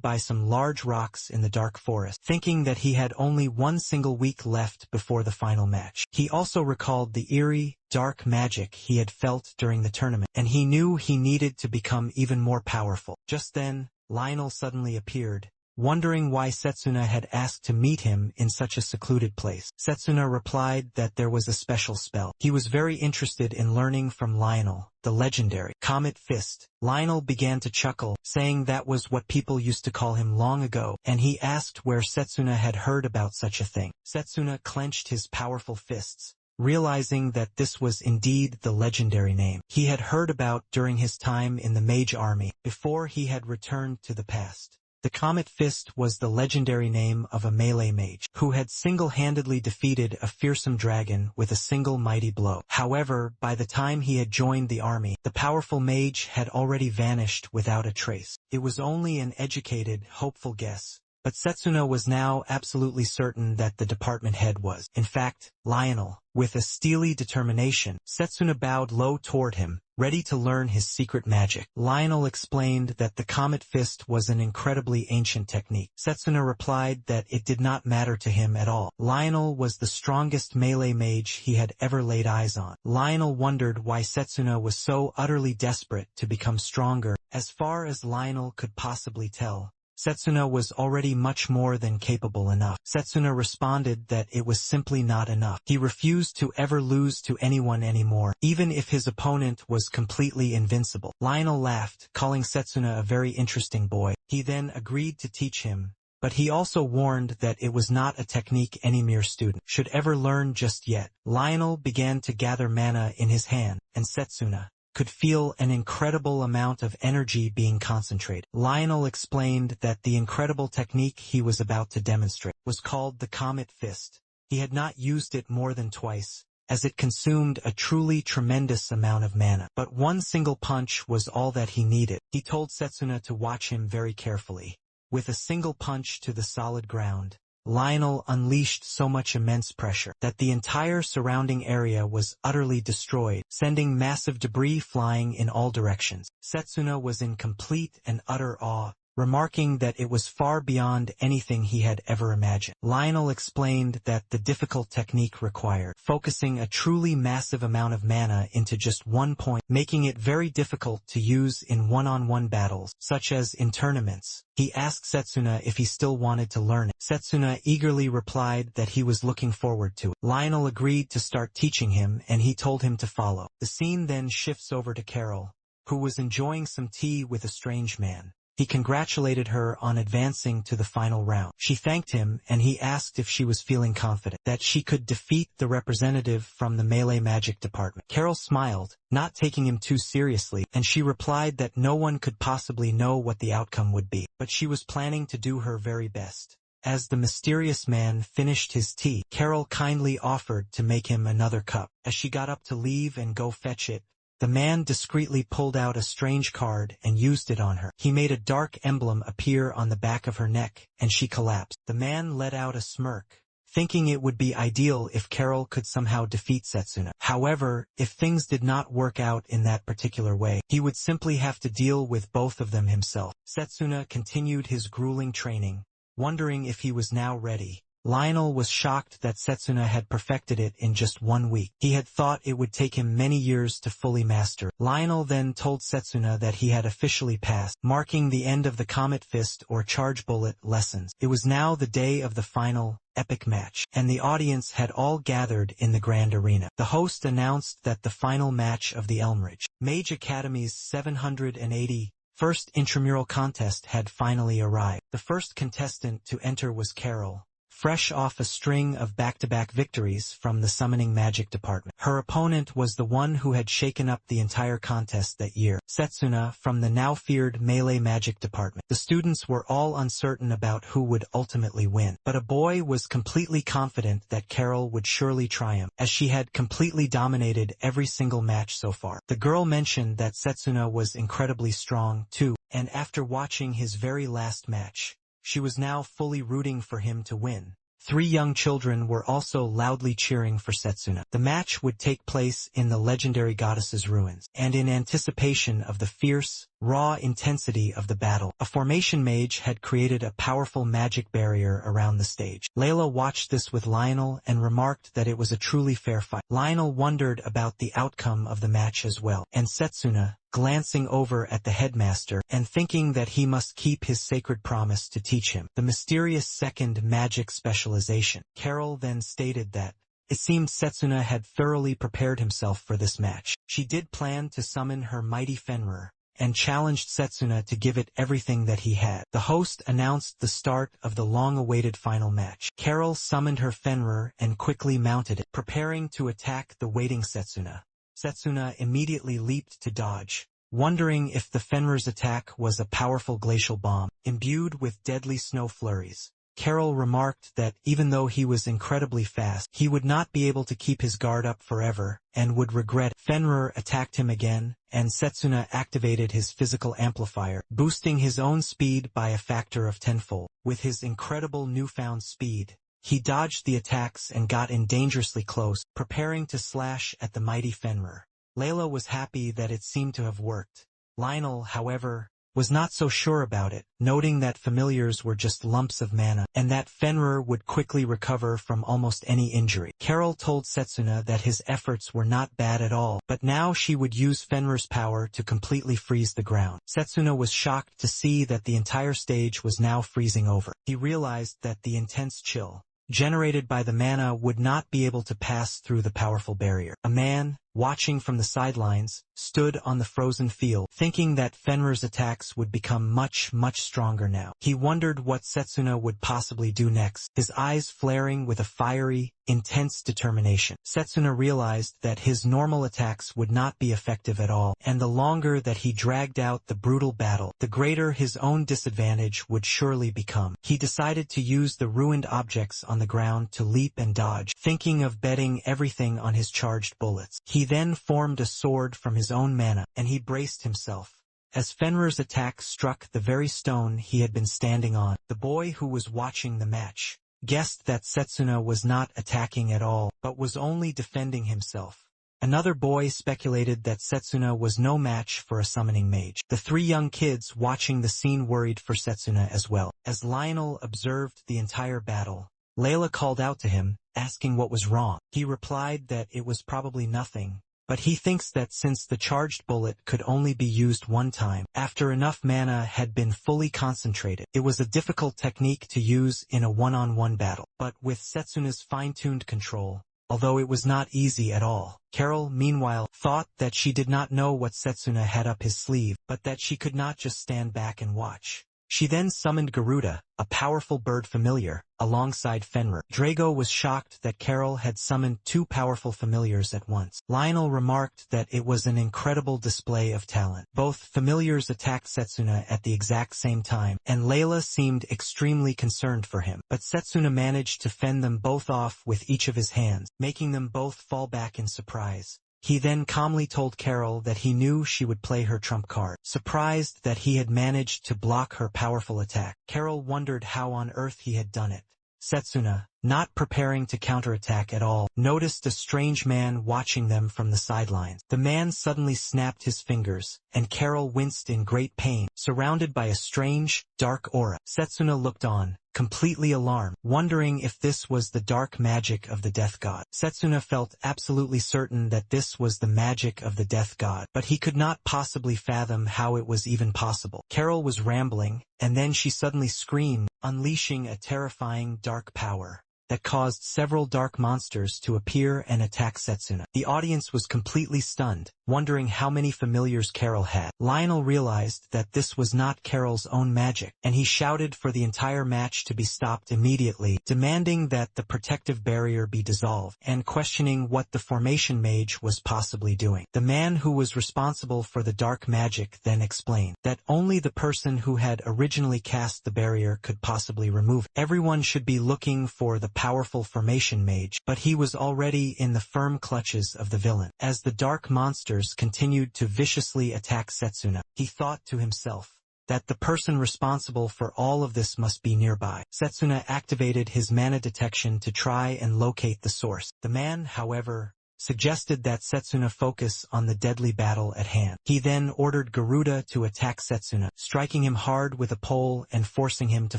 by some large rocks in the dark forest, thinking that he had only one single week left before the final match. He also recalled the eerie, dark magic he had felt during the tournament, and he knew he needed to become even more powerful. Just then, Lionel suddenly appeared, wondering why Setsuna had asked to meet him in such a secluded place. Setsuna replied that there was a special spell. He was very interested in learning from Lionel, the legendary Comet Fist. Lionel began to chuckle, saying that was what people used to call him long ago, and he asked where Setsuna had heard about such a thing. Setsuna clenched his powerful fists, realizing that this was indeed the legendary name he had heard about during his time in the mage army, before he had returned to the past. The Comet Fist was the legendary name of a melee mage, who had single-handedly defeated a fearsome dragon with a single mighty blow. However, by the time he had joined the army, the powerful mage had already vanished without a trace. It was only an educated, hopeful guess, but Setsuna was now absolutely certain that the department head was, in fact, Lionel. With a steely determination, Setsuna bowed low toward him, ready to learn his secret magic. Lionel explained that the Comet Fist was an incredibly ancient technique. Setsuna replied that it did not matter to him at all. Lionel was the strongest melee mage he had ever laid eyes on. Lionel wondered why Setsuna was so utterly desperate to become stronger. As far as Lionel could possibly tell, Setsuna was already much more than capable enough. Setsuna responded that it was simply not enough. He refused to ever lose to anyone anymore, even if his opponent was completely invincible. Lionel laughed, calling Setsuna a very interesting boy. He then agreed to teach him, but he also warned that it was not a technique any mere student should ever learn just yet. Lionel began to gather mana in his hand, and Setsuna could feel an incredible amount of energy being concentrated. Lionel explained that the incredible technique he was about to demonstrate was called the Comet Fist. He had not used it more than twice, as it consumed a truly tremendous amount of mana. But one single punch was all that he needed. He told Setsuna to watch him very carefully. With a single punch to the solid ground, Lionel unleashed so much immense pressure that the entire surrounding area was utterly destroyed, sending massive debris flying in all directions. Setsuna was in complete and utter awe, remarking that it was far beyond anything he had ever imagined. Lionel explained that the difficult technique required focusing a truly massive amount of mana into just one point, making it very difficult to use in one-on-one battles, such as in tournaments. He asked Setsuna if he still wanted to learn it. Setsuna eagerly replied that he was looking forward to it. Lionel agreed to start teaching him, and he told him to follow. The scene then shifts over to Carol, who was enjoying some tea with a strange man. He congratulated her on advancing to the final round. She thanked him and he asked if she was feeling confident that she could defeat the representative from the melee magic department. Carol smiled, not taking him too seriously, and she replied that no one could possibly know what the outcome would be, but she was planning to do her very best. As the mysterious man finished his tea, Carol kindly offered to make him another cup. As she got up to leave and go fetch it, the man discreetly pulled out a strange card and used it on her. He made a dark emblem appear on the back of her neck, and she collapsed. The man let out a smirk, thinking it would be ideal if Carol could somehow defeat Setsuna. However, if things did not work out in that particular way, he would simply have to deal with both of them himself. Setsuna continued his grueling training, wondering if he was now ready. Lionel was shocked that Setsuna had perfected it in just 1 week. He had thought it would take him many years to fully master. Lionel then told Setsuna that he had officially passed, marking the end of the Comet Fist or Charge Bullet lessons. It was now the day of the final, epic match, and the audience had all gathered in the grand arena. The host announced that the final match of the Elmridge Mage Academy's 780 first intramural contest had finally arrived. The first contestant to enter was Carol, fresh off a string of back-to-back victories from the summoning magic department. Her opponent was the one who had shaken up the entire contest that year, Setsuna from the now-feared melee magic department. The students were all uncertain about who would ultimately win, but a boy was completely confident that Carol would surely triumph, as she had completely dominated every single match so far. The girl mentioned that Setsuna was incredibly strong, too, and after watching his very last match, she was now fully rooting for him to win. 3 young children were also loudly cheering for Setsuna. The match would take place in the legendary goddess's ruins, and in anticipation of the fierce, raw intensity of the battle, a formation mage had created a powerful magic barrier around the stage. Layla watched this with Lionel and remarked that it was a truly fair fight. Lionel wondered about the outcome of the match as well, and Setsuna, glancing over at the headmaster and thinking that he must keep his sacred promise to teach him the mysterious second magic specialization. Carol then stated that it seemed Setsuna had thoroughly prepared himself for this match. She did plan to summon her mighty Fenrir, and challenged Setsuna to give it everything that he had. The host announced the start of the long-awaited final match. Carol summoned her Fenrir and quickly mounted it, preparing to attack the waiting Setsuna. Setsuna immediately leaped to dodge, wondering if the Fenrir's attack was a powerful glacial bomb, imbued with deadly snow flurries. Carol remarked that even though he was incredibly fast, he would not be able to keep his guard up forever, and would regret. Fenrir attacked him again, and Setsuna activated his physical amplifier, boosting his own speed by a factor of tenfold. With his incredible newfound speed, he dodged the attacks and got in dangerously close, preparing to slash at the mighty Fenrir. Layla was happy that it seemed to have worked. Lionel, however, was not so sure about it, noting that familiars were just lumps of mana, and that Fenrir would quickly recover from almost any injury. Carol told Setsuna that his efforts were not bad at all, but now she would use Fenrir's power to completely freeze the ground. Setsuna was shocked to see that the entire stage was now freezing over. He realized that the intense chill generated by the mana would not be able to pass through the powerful barrier. A man, watching from the sidelines, stood on the frozen field, thinking that Fenrir's attacks would become much stronger now. He wondered what Setsuna would possibly do next, his eyes flaring with a fiery, intense determination. Setsuna realized that his normal attacks would not be effective at all, and the longer that he dragged out the brutal battle, the greater his own disadvantage would surely become. He decided to use the ruined objects on the ground to leap and dodge, thinking of betting everything on his charged bullets. He then formed a sword from his own mana, and he braced himself. As Fenrir's attack struck the very stone he had been standing on, the boy who was watching the match guessed that Setsuna was not attacking at all, but was only defending himself. Another boy speculated that Setsuna was no match for a summoning mage. The 3 young kids watching the scene worried for Setsuna as well. As Lionel observed the entire battle, Layla called out to him, asking what was wrong. He replied that it was probably nothing, but he thinks that since the charged bullet could only be used one time, after enough mana had been fully concentrated, it was a difficult technique to use in a one-on-one battle. But with Setsuna's fine-tuned control, although it was not easy at all. Carol, meanwhile, thought that she did not know what Setsuna had up his sleeve, but that she could not just stand back and watch. She then summoned Garuda, a powerful bird familiar, alongside Fenrir. Drago was shocked that Carol had summoned two powerful familiars at once. Lionel remarked that it was an incredible display of talent. Both familiars attacked Setsuna at the exact same time, and Layla seemed extremely concerned for him. But Setsuna managed to fend them both off with each of his hands, making them both fall back in surprise. He then calmly told Carol that he knew she would play her trump card. Surprised that he had managed to block her powerful attack, Carol wondered how on earth he had done it. Setsuna, not preparing to counterattack at all, noticed a strange man watching them from the sidelines. The man suddenly snapped his fingers, and Carol winced in great pain, surrounded by a strange, dark aura. Setsuna looked on, completely alarmed, wondering if this was the dark magic of the death god. Setsuna felt absolutely certain that this was the magic of the death god, but he could not possibly fathom how it was even possible. Carol was rambling, and then she suddenly screamed, unleashing a terrifying dark power that caused several dark monsters to appear and attack Setsuna. The audience was completely stunned, wondering how many familiars Carol had. Lionel realized that this was not Carol's own magic, and he shouted for the entire match to be stopped immediately, demanding that the protective barrier be dissolved, and questioning what the formation mage was possibly doing. The man who was responsible for the dark magic then explained that only the person who had originally cast the barrier could possibly remove it. Everyone should be looking for the powerful formation mage, but he was already in the firm clutches of the villain. As the dark monsters continued to viciously attack Setsuna, he thought to himself that the person responsible for all of this must be nearby. Setsuna activated his mana detection to try and locate the source. The man, however, suggested that Setsuna focus on the deadly battle at hand. He then ordered Garuda to attack Setsuna, striking him hard with a pole and forcing him to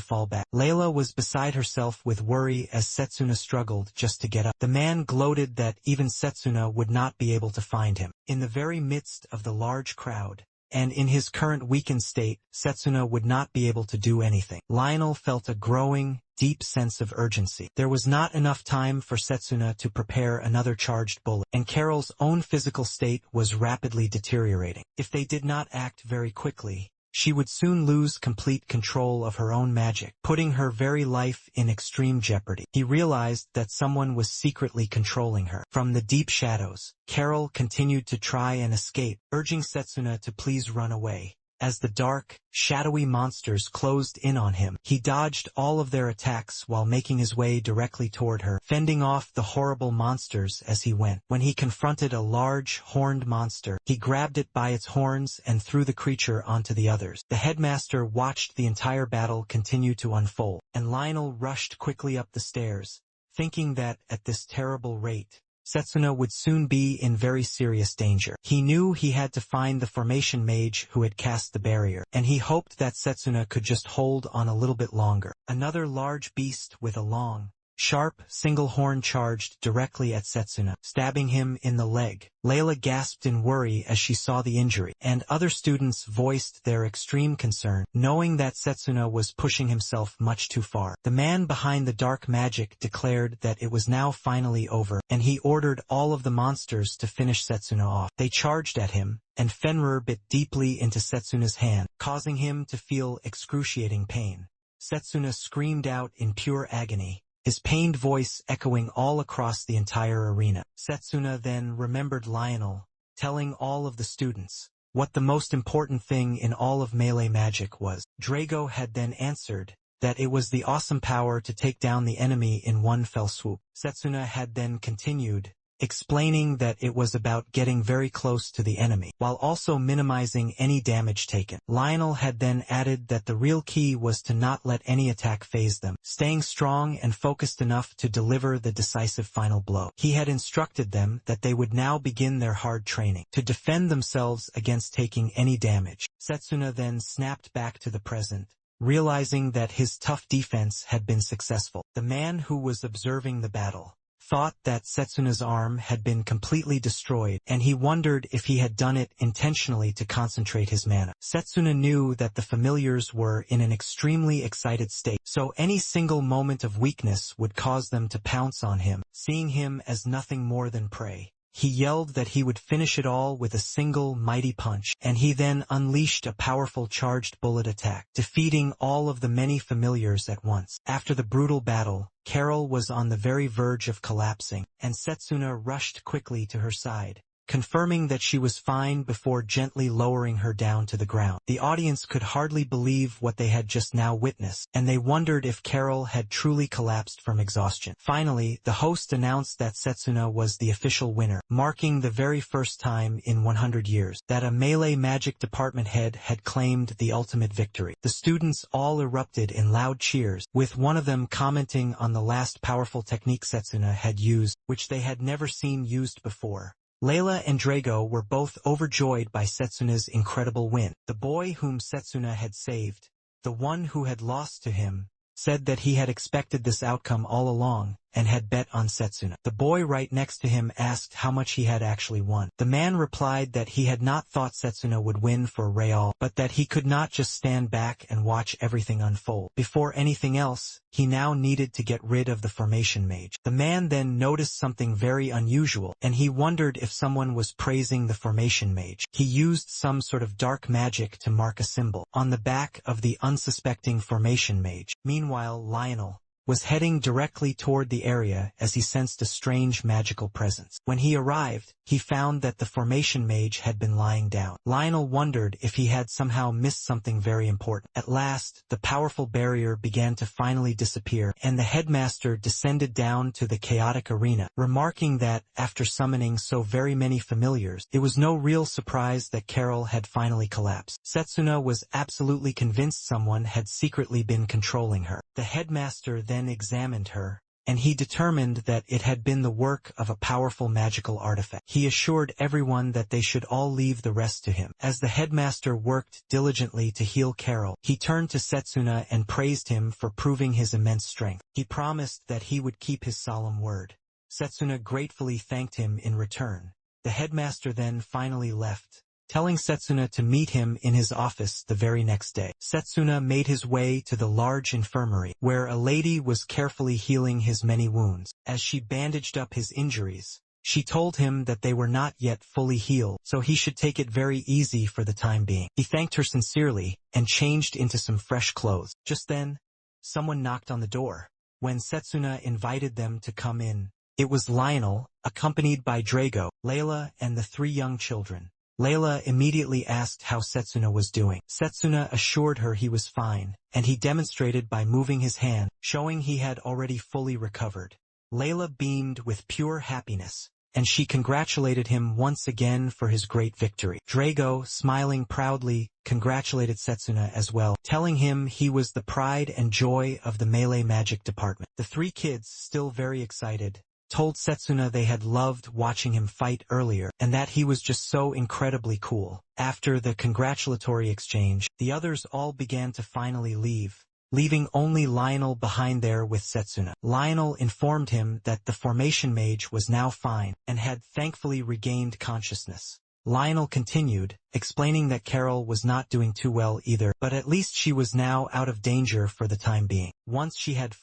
fall back. Layla was beside herself with worry as Setsuna struggled just to get up. The man gloated that even Setsuna would not be able to find him. In the very midst of the large crowd, and in his current weakened state, Setsuna would not be able to do anything. Lionel felt a growing, deep sense of urgency. There was not enough time for Setsuna to prepare another charged bullet, and Carol's own physical state was rapidly deteriorating. If they did not act very quickly, she would soon lose complete control of her own magic, putting her very life in extreme jeopardy. He realized that someone was secretly controlling her. From the deep shadows, Carol continued to try and escape, urging Setsuna to please run away. As the dark, shadowy monsters closed in on him, he dodged all of their attacks while making his way directly toward her, fending off the horrible monsters as he went. When he confronted a large, horned monster, he grabbed it by its horns and threw the creature onto the others. The headmaster watched the entire battle continue to unfold, and Lionel rushed quickly up the stairs, thinking that, at this terrible rate, Setsuna would soon be in very serious danger. He knew he had to find the formation mage who had cast the barrier, and he hoped that Setsuna could just hold on a little bit longer. Another large beast with a long, sharp, single horn charged directly at Setsuna, stabbing him in the leg. Layla gasped in worry as she saw the injury, and other students voiced their extreme concern, knowing that Setsuna was pushing himself much too far. The man behind the dark magic declared that it was now finally over, and he ordered all of the monsters to finish Setsuna off. They charged at him, and Fenrir bit deeply into Setsuna's hand, causing him to feel excruciating pain. Setsuna screamed out in pure agony, his pained voice echoing all across the entire arena. Setsuna then remembered Lionel, telling all of the students what the most important thing in all of melee magic was. Drago had then answered that it was the awesome power to take down the enemy in one fell swoop. Setsuna had then continued, explaining that it was about getting very close to the enemy, while also minimizing any damage taken. Lionel had then added that the real key was to not let any attack phase them, staying strong and focused enough to deliver the decisive final blow. He had instructed them that they would now begin their hard training, to defend themselves against taking any damage. Setsuna then snapped back to the present, realizing that his tough defense had been successful. The man who was observing the battle thought that Setsuna's arm had been completely destroyed, and he wondered if he had done it intentionally to concentrate his mana. Setsuna knew that the familiars were in an extremely excited state, so any single moment of weakness would cause them to pounce on him, seeing him as nothing more than prey. He yelled that he would finish it all with a single mighty punch, and he then unleashed a powerful charged bullet attack, defeating all of the many familiars at once. After the brutal battle, Carol was on the very verge of collapsing, and Setsuna rushed quickly to her side, confirming that she was fine before gently lowering her down to the ground. The audience could hardly believe what they had just now witnessed, and they wondered if Carol had truly collapsed from exhaustion. Finally, the host announced that Setsuna was the official winner, marking the very first time in 100 years that a melee magic department head had claimed the ultimate victory. The students all erupted in loud cheers, with one of them commenting on the last powerful technique Setsuna had used, which they had never seen used before. Layla and Drago were both overjoyed by Setsuna's incredible win. The boy whom Setsuna had saved, the one who had lost to him, said that he had expected this outcome all along, and had bet on Setsuna. The boy right next to him asked how much he had actually won. The man replied that he had not thought Setsuna would win for real, but that he could not just stand back and watch everything unfold. Before anything else, he now needed to get rid of the formation mage. The man then noticed something very unusual, and he wondered if someone was praising the formation mage. He used some sort of dark magic to mark a symbol on the back of the unsuspecting formation mage. Meanwhile, Lionel was heading directly toward the area as he sensed a strange magical presence. When he arrived, he found that the formation mage had been lying down. Lionel wondered if he had somehow missed something very important. At last, the powerful barrier began to finally disappear, and the headmaster descended down to the chaotic arena, remarking that, after summoning so very many familiars, it was no real surprise that Carol had finally collapsed. Setsuna was absolutely convinced someone had secretly been controlling her. The headmaster then examined her, and he determined that it had been the work of a powerful magical artifact. He assured everyone that they should all leave the rest to him. As the headmaster worked diligently to heal Carol, he turned to Setsuna and praised him for proving his immense strength. He promised that he would keep his solemn word. Setsuna gratefully thanked him in return. The headmaster then finally left, telling Setsuna to meet him in his office the very next day. Setsuna made his way to the large infirmary, where a lady was carefully healing his many wounds. As she bandaged up his injuries, she told him that they were not yet fully healed, so he should take it very easy for the time being. He thanked her sincerely, and changed into some fresh clothes. Just then, someone knocked on the door. When Setsuna invited them to come in, it was Lionel, accompanied by Drago, Layla, and the 3 young children. Layla immediately asked how Setsuna was doing. Setsuna assured her he was fine, and he demonstrated by moving his hand, showing he had already fully recovered. Layla beamed with pure happiness, and she congratulated him once again for his great victory. Drago, smiling proudly, congratulated Setsuna as well, telling him he was the pride and joy of the melee magic department. The 3 kids, still very excited, told Setsuna they had loved watching him fight earlier, and that he was just so incredibly cool. After the congratulatory exchange, the others all began to finally leave, leaving only Lionel behind there with Setsuna. Lionel informed him that the formation mage was now fine, and had thankfully regained consciousness. Lionel continued, explaining that Carol was not doing too well either, but at least she was now out of danger for the time being. Once she had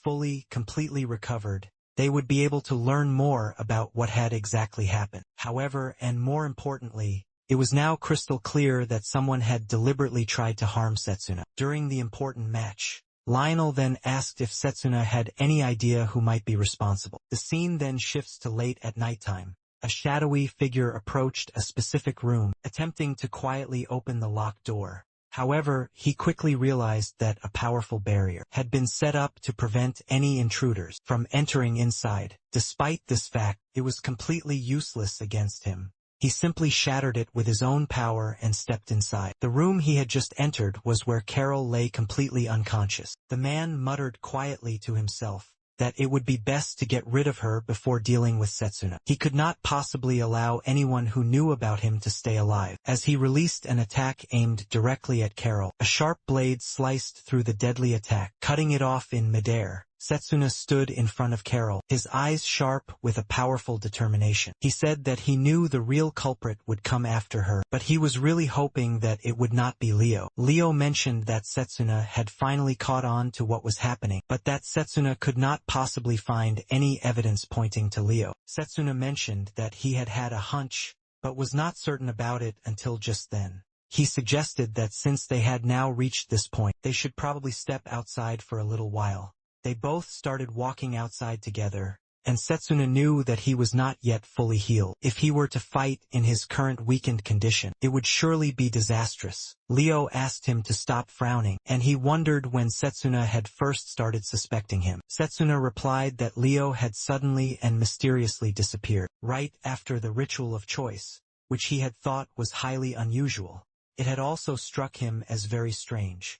completely recovered, they would be able to learn more about what had exactly happened. However, and more importantly, it was now crystal clear that someone had deliberately tried to harm Setsuna. During the important match, Lionel then asked if Setsuna had any idea who might be responsible. The scene then shifts to late at nighttime. A shadowy figure approached a specific room, attempting to quietly open the locked door. However, he quickly realized that a powerful barrier had been set up to prevent any intruders from entering inside. Despite this fact, it was completely useless against him. He simply shattered it with his own power and stepped inside. The room he had just entered was where Carol lay completely unconscious. The man muttered quietly to himself that it would be best to get rid of her before dealing with Setsuna. He could not possibly allow anyone who knew about him to stay alive. As he released an attack aimed directly at Carol, a sharp blade sliced through the deadly attack, cutting it off in midair. Setsuna stood in front of Carol, his eyes sharp with a powerful determination. He said that he knew the real culprit would come after her, but he was really hoping that it would not be Leo. Leo mentioned that Setsuna had finally caught on to what was happening, but that Setsuna could not possibly find any evidence pointing to Leo. Setsuna mentioned that he had had a hunch, but was not certain about it until just then. He suggested that since they had now reached this point, they should probably step outside for a little while. They both started walking outside together, and Setsuna knew that he was not yet fully healed. If he were to fight in his current weakened condition, it would surely be disastrous. Leo asked him to stop frowning, and he wondered when Setsuna had first started suspecting him. Setsuna replied that Leo had suddenly and mysteriously disappeared, right after the ritual of choice, which he had thought was highly unusual. It had also struck him as very strange.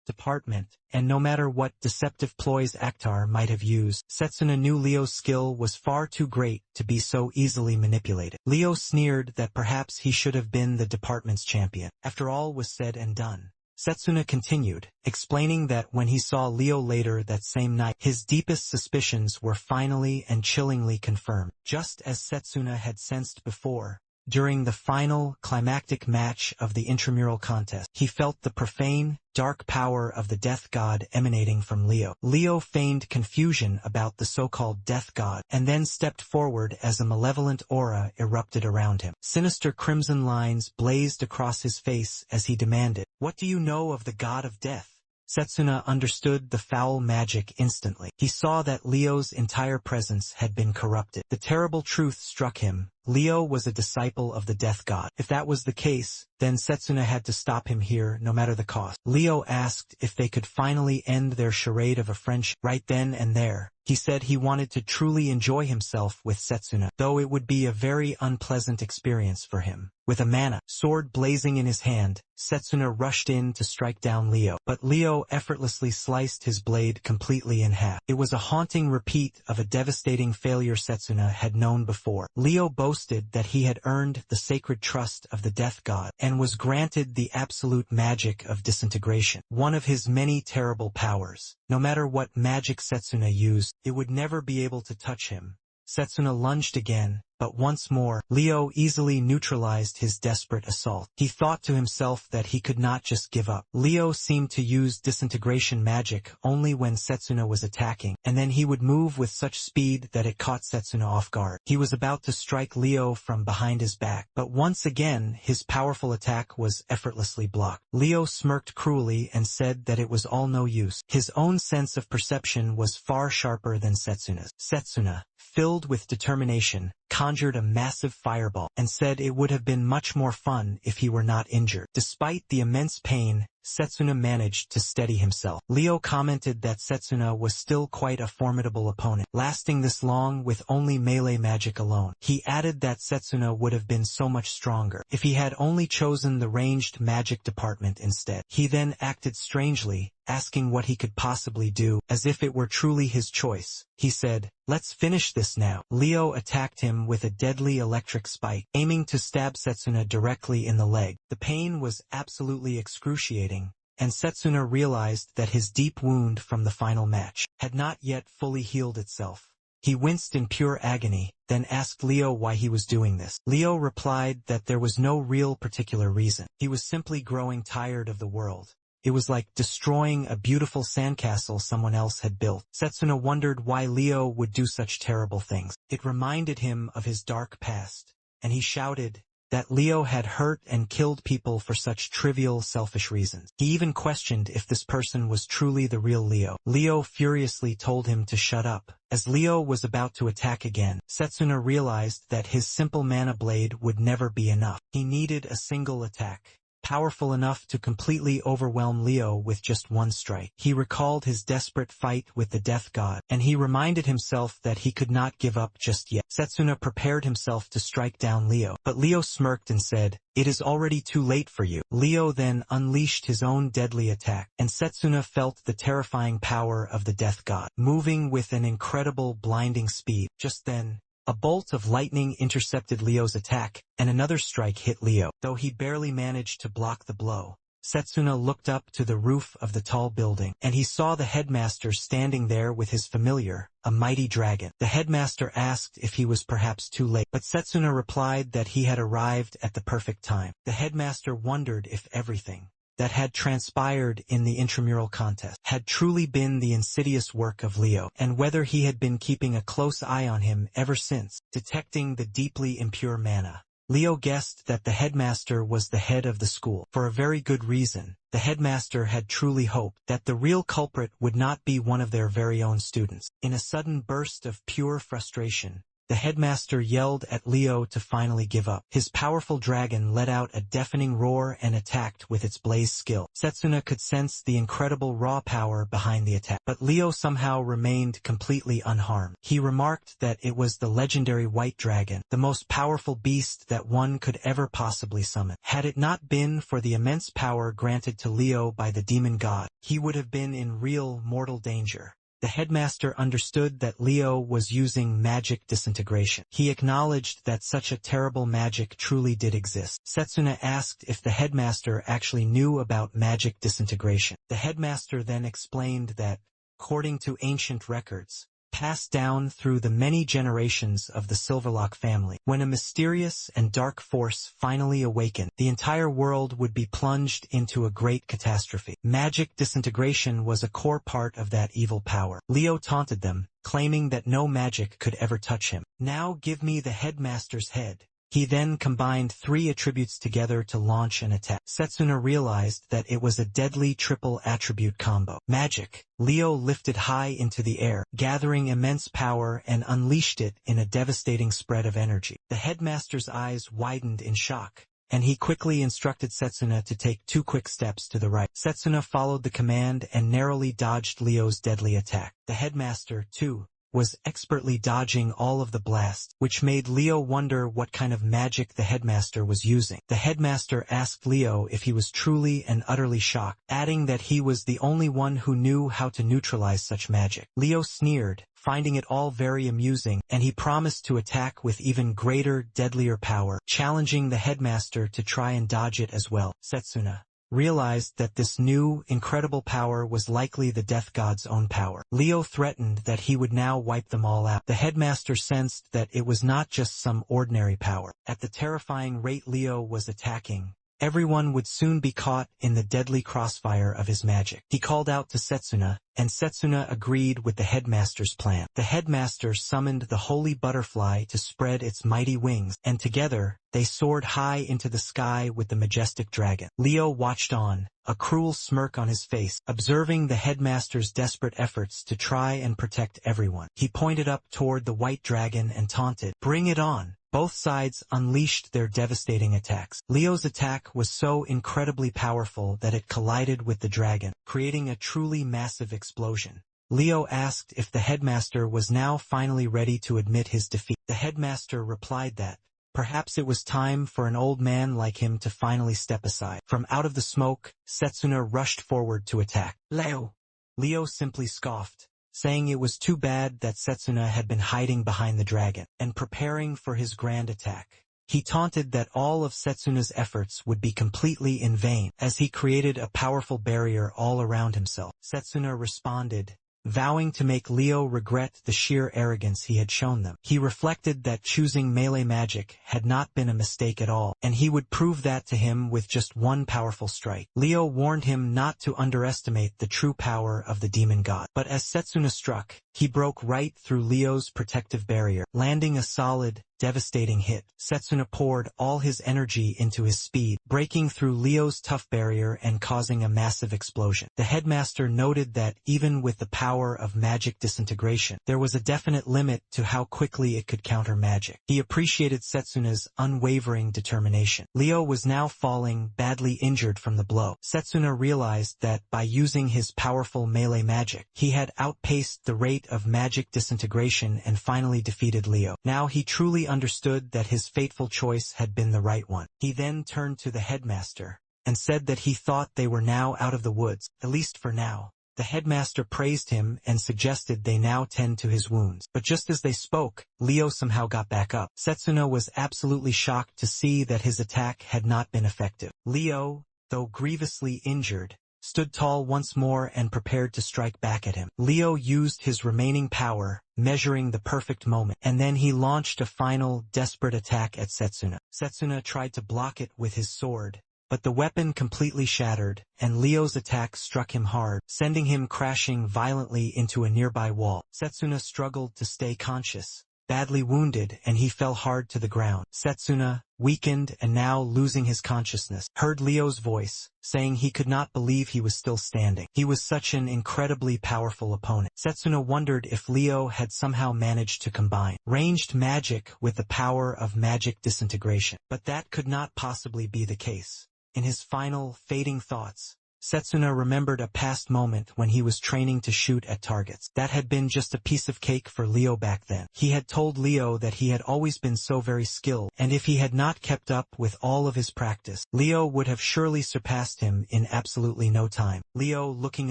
Department, and no matter what deceptive ploys Akhtar might have used, Setsuna knew Leo's skill was far too great to be so easily manipulated. Leo sneered that perhaps he should have been the department's champion. After all was said and done, Setsuna continued, explaining that when he saw Leo later that same night, his deepest suspicions were finally and chillingly confirmed. Just as Setsuna had sensed before, during the final, climactic match of the intramural contest, he felt the profane, dark power of the death god emanating from Leo. Leo feigned confusion about the so-called death god, and then stepped forward as a malevolent aura erupted around him. Sinister crimson lines blazed across his face as he demanded, "What do you know of the god of death?" Setsuna understood the foul magic instantly. He saw that Leo's entire presence had been corrupted. The terrible truth struck him. Leo was a disciple of the death god. If that was the case, then Setsuna had to stop him here no matter the cost. Leo asked if they could finally end their charade of a friendship right then and there. He said he wanted to truly enjoy himself with Setsuna, though it would be a very unpleasant experience for him. With a mana sword blazing in his hand, Setsuna rushed in to strike down Leo, but Leo effortlessly sliced his blade completely in half. It was a haunting repeat of a devastating failure Setsuna had known before. Leo boasted that he had earned the sacred trust of the death god, and was granted the absolute magic of disintegration, one of his many terrible powers. No matter what magic Setsuna used, it would never be able to touch him. Setsuna lunged again, but once more, Leo easily neutralized his desperate assault. He thought to himself that he could not just give up. Leo seemed to use disintegration magic only when Setsuna was attacking, and then he would move with such speed that it caught Setsuna off guard. He was about to strike Leo from behind his back, but once again his powerful attack was effortlessly blocked. Leo smirked cruelly and said that it was all no use. His own sense of perception was far sharper than Setsuna's. Setsuna, filled with determination, conjured a massive fireball, and said it would have been much more fun if he were not injured. Despite the immense pain, Setsuna managed to steady himself. Leo commented that Setsuna was still quite a formidable opponent, lasting this long with only melee magic alone. He added that Setsuna would have been so much stronger if he had only chosen the ranged magic department instead. He then acted strangely, asking what he could possibly do, as if it were truly his choice. He said, "Let's finish this now." Leo attacked him with a deadly electric spike, aiming to stab Setsuna directly in the leg. The pain was absolutely excruciating, and Setsuna realized that his deep wound from the final match had not yet fully healed itself. He winced in pure agony, then asked Leo why he was doing this. Leo replied that there was no real particular reason. He was simply growing tired of the world. It was like destroying a beautiful sandcastle someone else had built. Setsuna wondered why Leo would do such terrible things. It reminded him of his dark past, and he shouted that Leo had hurt and killed people for such trivial, selfish reasons. He even questioned if this person was truly the real Leo. Leo furiously told him to shut up. As Leo was about to attack again, Setsuna realized that his simple mana blade would never be enough. He needed a single attack, powerful enough to completely overwhelm Leo with just one strike. He recalled his desperate fight with the death god, and he reminded himself that he could not give up just yet. Setsuna prepared himself to strike down Leo, but Leo smirked and said, "It is already too late for you." Leo then unleashed his own deadly attack, and Setsuna felt the terrifying power of the death god, moving with an incredible blinding speed. Just then, a bolt of lightning intercepted Leo's attack, and another strike hit Leo. Though he barely managed to block the blow, Setsuna looked up to the roof of the tall building, and he saw the headmaster standing there with his familiar, a mighty dragon. The headmaster asked if he was perhaps too late, but Setsuna replied that he had arrived at the perfect time. The headmaster wondered if everything that had transpired in the intramural contest had truly been the insidious work of Leo, and whether he had been keeping a close eye on him ever since, detecting the deeply impure mana. Leo guessed that the headmaster was the head of the school. For a very good reason, the headmaster had truly hoped that the real culprit would not be one of their very own students. In a sudden burst of pure frustration, the headmaster yelled at Leo to finally give up. His powerful dragon let out a deafening roar and attacked with its blaze skill. Setsuna could sense the incredible raw power behind the attack, but Leo somehow remained completely unharmed. He remarked that it was the legendary white dragon, the most powerful beast that one could ever possibly summon. Had it not been for the immense power granted to Leo by the demon god, he would have been in real mortal danger. The headmaster understood that Leo was using magic disintegration. He acknowledged that such a terrible magic truly did exist. Setsuna asked if the headmaster actually knew about magic disintegration. The headmaster then explained that, according to ancient records, passed down through the many generations of the Silverlock family, when a mysterious and dark force finally awakened, the entire world would be plunged into a great catastrophe. Magic disintegration was a core part of that evil power. Leo taunted them, claiming that no magic could ever touch him. "Now give me the headmaster's head." He then combined 3 attributes together to launch an attack. Setsuna realized that it was a deadly triple attribute combo. Magic. Leo lifted high into the air, gathering immense power and unleashed it in a devastating spread of energy. The headmaster's eyes widened in shock, and he quickly instructed Setsuna to take 2 quick steps to the right. Setsuna followed the command and narrowly dodged Leo's deadly attack. The headmaster, too, was expertly dodging all of the blasts, which made Leo wonder what kind of magic the headmaster was using. The headmaster asked Leo if he was truly and utterly shocked, adding that he was the only one who knew how to neutralize such magic. Leo sneered, finding it all very amusing, and he promised to attack with even greater, deadlier power, challenging the headmaster to try and dodge it as well. Setsuna realized that this new, incredible power was likely the death god's own power. Leo threatened that he would now wipe them all out. The headmaster sensed that it was not just some ordinary power. At the terrifying rate Leo was attacking, everyone would soon be caught in the deadly crossfire of his magic. He called out to Setsuna, and Setsuna agreed with the headmaster's plan. The headmaster summoned the holy butterfly to spread its mighty wings, and together, they soared high into the sky with the majestic dragon. Leo watched on, a cruel smirk on his face, observing the headmaster's desperate efforts to try and protect everyone. He pointed up toward the white dragon and taunted, "Bring it on." Both sides unleashed their devastating attacks. Leo's attack was so incredibly powerful that it collided with the dragon, creating a truly massive explosion. Leo asked if the headmaster was now finally ready to admit his defeat. The headmaster replied that perhaps it was time for an old man like him to finally step aside. From out of the smoke, Setsuna rushed forward to attack. Leo simply scoffed, saying it was too bad that Setsuna had been hiding behind the dragon and preparing for his grand attack. He taunted that all of Setsuna's efforts would be completely in vain, as he created a powerful barrier all around himself. Setsuna responded, vowing to make Leo regret the sheer arrogance he had shown them. He reflected that choosing melee magic had not been a mistake at all, and he would prove that to him with just one powerful strike. Leo warned him not to underestimate the true power of the demon god. But as Setsuna struck, he broke right through Leo's protective barrier, landing a solid, devastating hit. Setsuna poured all his energy into his speed, breaking through Leo's tough barrier and causing a massive explosion. The headmaster noted that even with the power of magic disintegration, there was a definite limit to how quickly it could counter magic. He appreciated Setsuna's unwavering determination. Leo was now falling, badly injured from the blow. Setsuna realized that by using his powerful melee magic, he had outpaced the rate of magic disintegration and finally defeated Leo. Now he truly understood that his fateful choice had been the right one. He then turned to the headmaster and said that he thought they were now out of the woods, at least for now. The headmaster praised him and suggested they now tend to his wounds. But just as they spoke, Leo somehow got back up. Setsuna was absolutely shocked to see that his attack had not been effective. Leo, though grievously injured, stood tall once more and prepared to strike back at him. Leo used his remaining power, measuring the perfect moment, and then he launched a final, desperate attack at Setsuna. Setsuna tried to block it with his sword, but the weapon completely shattered, and Leo's attack struck him hard, sending him crashing violently into a nearby wall. Setsuna struggled to stay conscious, badly wounded, and he fell hard to the ground. Setsuna, weakened and now losing his consciousness, heard Leo's voice, saying he could not believe he was still standing. He was such an incredibly powerful opponent. Setsuna wondered if Leo had somehow managed to combine ranged magic with the power of magic disintegration. But that could not possibly be the case. In his final, fading thoughts, Setsuna remembered a past moment when he was training to shoot at targets. That had been just a piece of cake for Leo back then. He had told Leo that he had always been so very skilled, and if he had not kept up with all of his practice, Leo would have surely surpassed him in absolutely no time. Leo, looking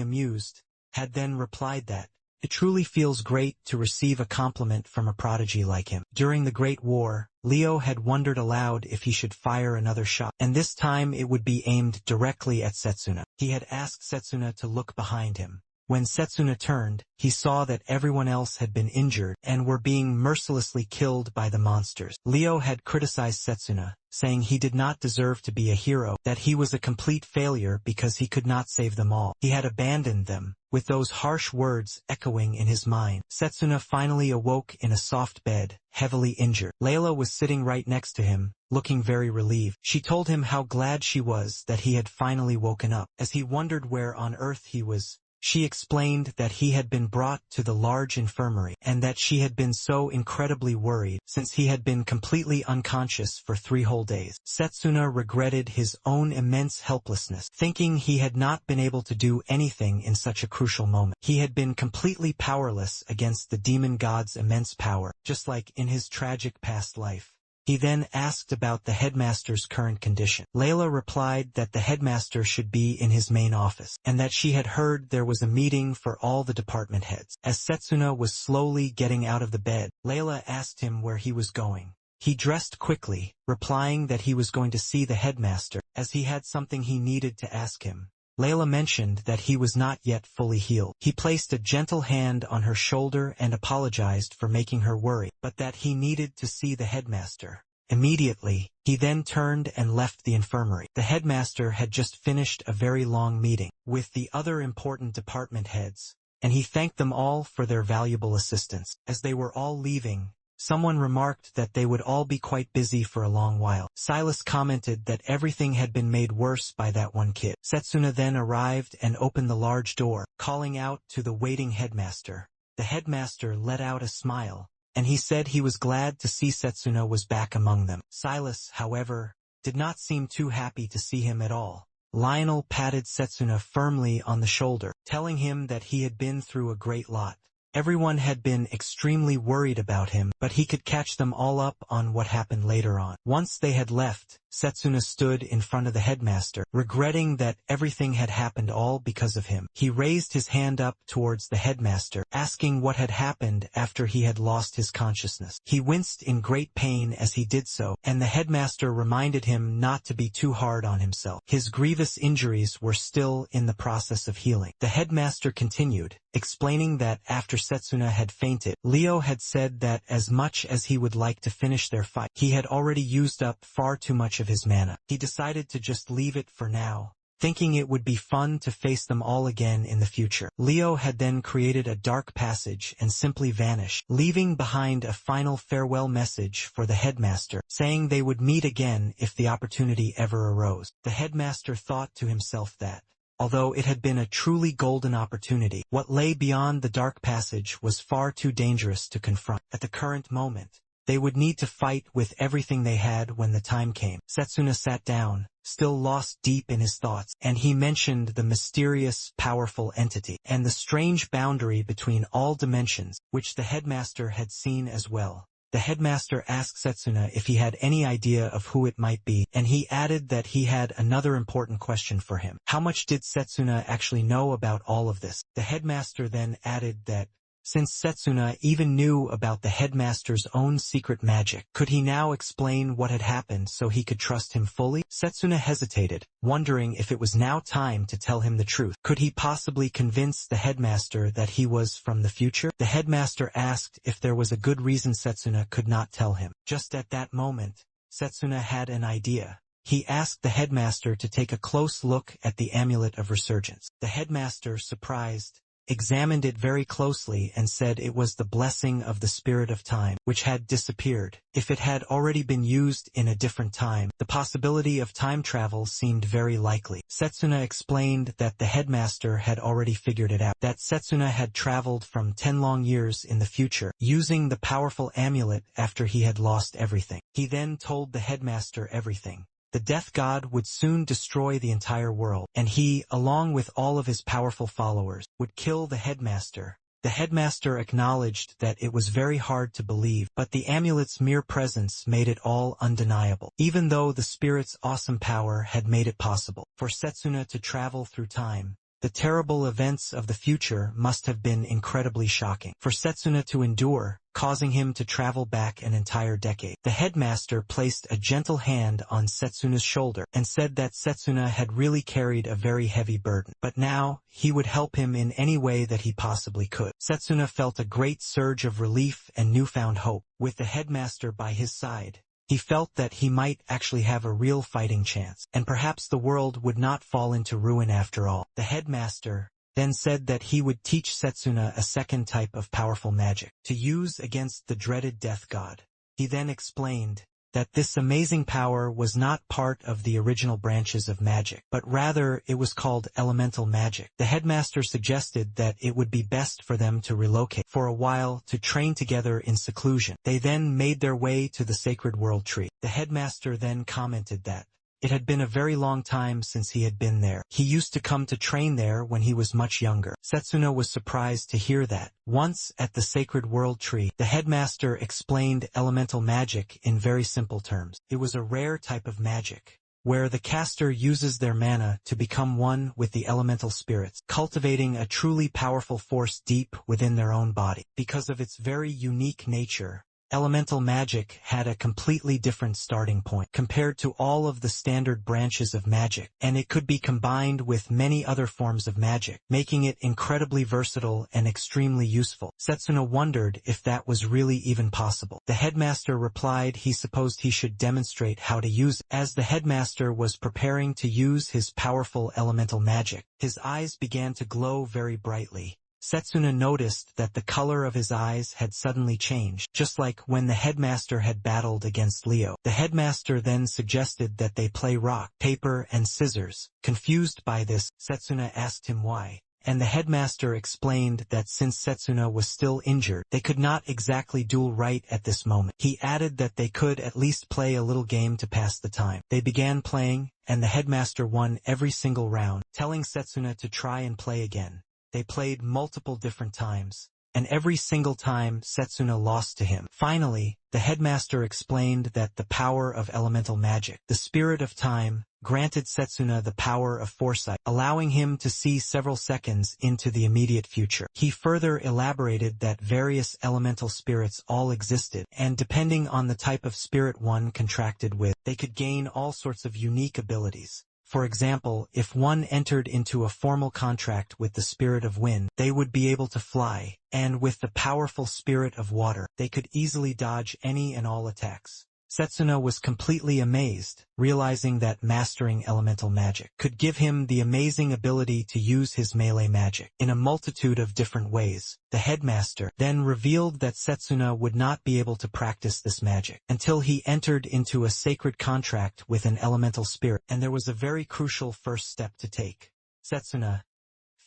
amused, had then replied that, "It truly feels great to receive a compliment from a prodigy like him." During the Great War, Leo had wondered aloud if he should fire another shot, and this time it would be aimed directly at Setsuna. He had asked Setsuna to look behind him. When Setsuna turned, he saw that everyone else had been injured and were being mercilessly killed by the monsters. Leo had criticized Setsuna, saying he did not deserve to be a hero, that he was a complete failure because he could not save them all. He had abandoned them, with those harsh words echoing in his mind. Setsuna finally awoke in a soft bed, heavily injured. Layla was sitting right next to him, looking very relieved. She told him how glad she was that he had finally woken up. As he wondered where on earth he was, she explained that he had been brought to the large infirmary, and that she had been so incredibly worried since he had been completely unconscious for 3 whole days. Setsuna regretted his own immense helplessness, thinking he had not been able to do anything in such a crucial moment. He had been completely powerless against the demon god's immense power, just like in his tragic past life. He then asked about the headmaster's current condition. Layla replied that the headmaster should be in his main office, and that she had heard there was a meeting for all the department heads. As Setsuna was slowly getting out of the bed, Layla asked him where he was going. He dressed quickly, replying that he was going to see the headmaster, as he had something he needed to ask him. Layla mentioned that he was not yet fully healed. He placed a gentle hand on her shoulder and apologized for making her worry, but that he needed to see the headmaster. Immediately, he then turned and left the infirmary. The headmaster had just finished a very long meeting with the other important department heads, and he thanked them all for their valuable assistance. As they were all leaving, someone remarked that they would all be quite busy for a long while. Silas commented that everything had been made worse by that one kid. Setsuna then arrived and opened the large door, calling out to the waiting headmaster. The headmaster let out a smile, and he said he was glad to see Setsuna was back among them. Silas, however, did not seem too happy to see him at all. Lionel patted Setsuna firmly on the shoulder, telling him that he had been through a great lot. Everyone had been extremely worried about him, but he could catch them all up on what happened later on. Once they had left, Setsuna stood in front of the headmaster, regretting that everything had happened all because of him. He raised his hand up towards the headmaster, asking what had happened after he had lost his consciousness. He winced in great pain as he did so, and the headmaster reminded him not to be too hard on himself. His grievous injuries were still in the process of healing. The headmaster continued, explaining that after Setsuna had fainted, Leo had said that as much as he would like to finish their fight, he had already used up far too much of his mana. He decided to just leave it for now, thinking it would be fun to face them all again in the future. Leo had then created a dark passage and simply vanished, leaving behind a final farewell message for the headmaster, saying they would meet again if the opportunity ever arose. The headmaster thought to himself that, although it had been a truly golden opportunity, what lay beyond the dark passage was far too dangerous to confront. At the current moment, they would need to fight with everything they had when the time came. Setsuna sat down, still lost deep in his thoughts, and he mentioned the mysterious, powerful entity, and the strange boundary between all dimensions, which the headmaster had seen as well. The headmaster asked Setsuna if he had any idea of who it might be, and he added that he had another important question for him. How much did Setsuna actually know about all of this? The headmaster then added that Since Setsuna even knew about the headmaster's own secret magic, could he now explain what had happened so he could trust him fully? Setsuna hesitated, wondering if it was now time to tell him the truth. Could he possibly convince the headmaster that he was from the future? The headmaster asked if there was a good reason Setsuna could not tell him. Just at that moment, Setsuna had an idea. He asked the headmaster to take a close look at the amulet of resurgence. The headmaster, surprised, examined it very closely and said it was the blessing of the spirit of time, which had disappeared. If it had already been used in a different time, the possibility of time travel seemed very likely. Setsuna explained that the headmaster had already figured it out, that Setsuna had traveled from 10 long years in the future, using the powerful amulet after he had lost everything. He then told the headmaster everything. The death god would soon destroy the entire world, and he, along with all of his powerful followers, would kill the headmaster. The headmaster acknowledged that it was very hard to believe, but the amulet's mere presence made it all undeniable, even though the spirit's awesome power had made it possible for Setsuna to travel through time. The terrible events of the future must have been incredibly shocking for Setsuna to endure, causing him to travel back an entire decade. The headmaster placed a gentle hand on Setsuna's shoulder and said that Setsuna had really carried a very heavy burden, but now he would help him in any way that he possibly could. Setsuna felt a great surge of relief and newfound hope. With the headmaster by his side, he felt that he might actually have a real fighting chance, and perhaps the world would not fall into ruin after all. The headmaster then said that he would teach Setsuna a second type of powerful magic to use against the dreaded death god. He then explained that this amazing power was not part of the original branches of magic, but rather it was called elemental magic. The headmaster suggested that it would be best for them to relocate for a while to train together in seclusion. They then made their way to the sacred world tree. The headmaster then commented that it had been a very long time since he had been there. He used to come to train there when he was much younger. Setsuna was surprised to hear that. Once at the sacred world tree, the headmaster explained elemental magic in very simple terms. It was a rare type of magic, where the caster uses their mana to become one with the elemental spirits, cultivating a truly powerful force deep within their own body. Because of its very unique nature, elemental magic had a completely different starting point compared to all of the standard branches of magic, and it could be combined with many other forms of magic, making it incredibly versatile and extremely useful. Setsuna wondered if that was really even possible. The headmaster replied he supposed he should demonstrate how to use it. As the headmaster was preparing to use his powerful elemental magic, his eyes began to glow very brightly. Setsuna noticed that the color of his eyes had suddenly changed, just like when the headmaster had battled against Leo. The headmaster then suggested that they play rock, paper, and scissors. Confused by this, Setsuna asked him why, and the headmaster explained that since Setsuna was still injured, they could not exactly duel right at this moment. He added that they could at least play a little game to pass the time. They began playing, and the headmaster won every single round, telling Setsuna to try and play again. They played multiple different times, and every single time Setsuna lost to him. Finally, the headmaster explained that the power of elemental magic, the spirit of time, granted Setsuna the power of foresight, allowing him to see several seconds into the immediate future. He further elaborated that various elemental spirits all existed, and depending on the type of spirit one contracted with, they could gain all sorts of unique abilities. For example, if one entered into a formal contract with the spirit of wind, they would be able to fly, and with the powerful spirit of water, they could easily dodge any and all attacks. Setsuna was completely amazed, realizing that mastering elemental magic could give him the amazing ability to use his melee magic in a multitude of different ways. The headmaster then revealed that Setsuna would not be able to practice this magic until he entered into a sacred contract with an elemental spirit, and there was a very crucial first step to take. Setsuna,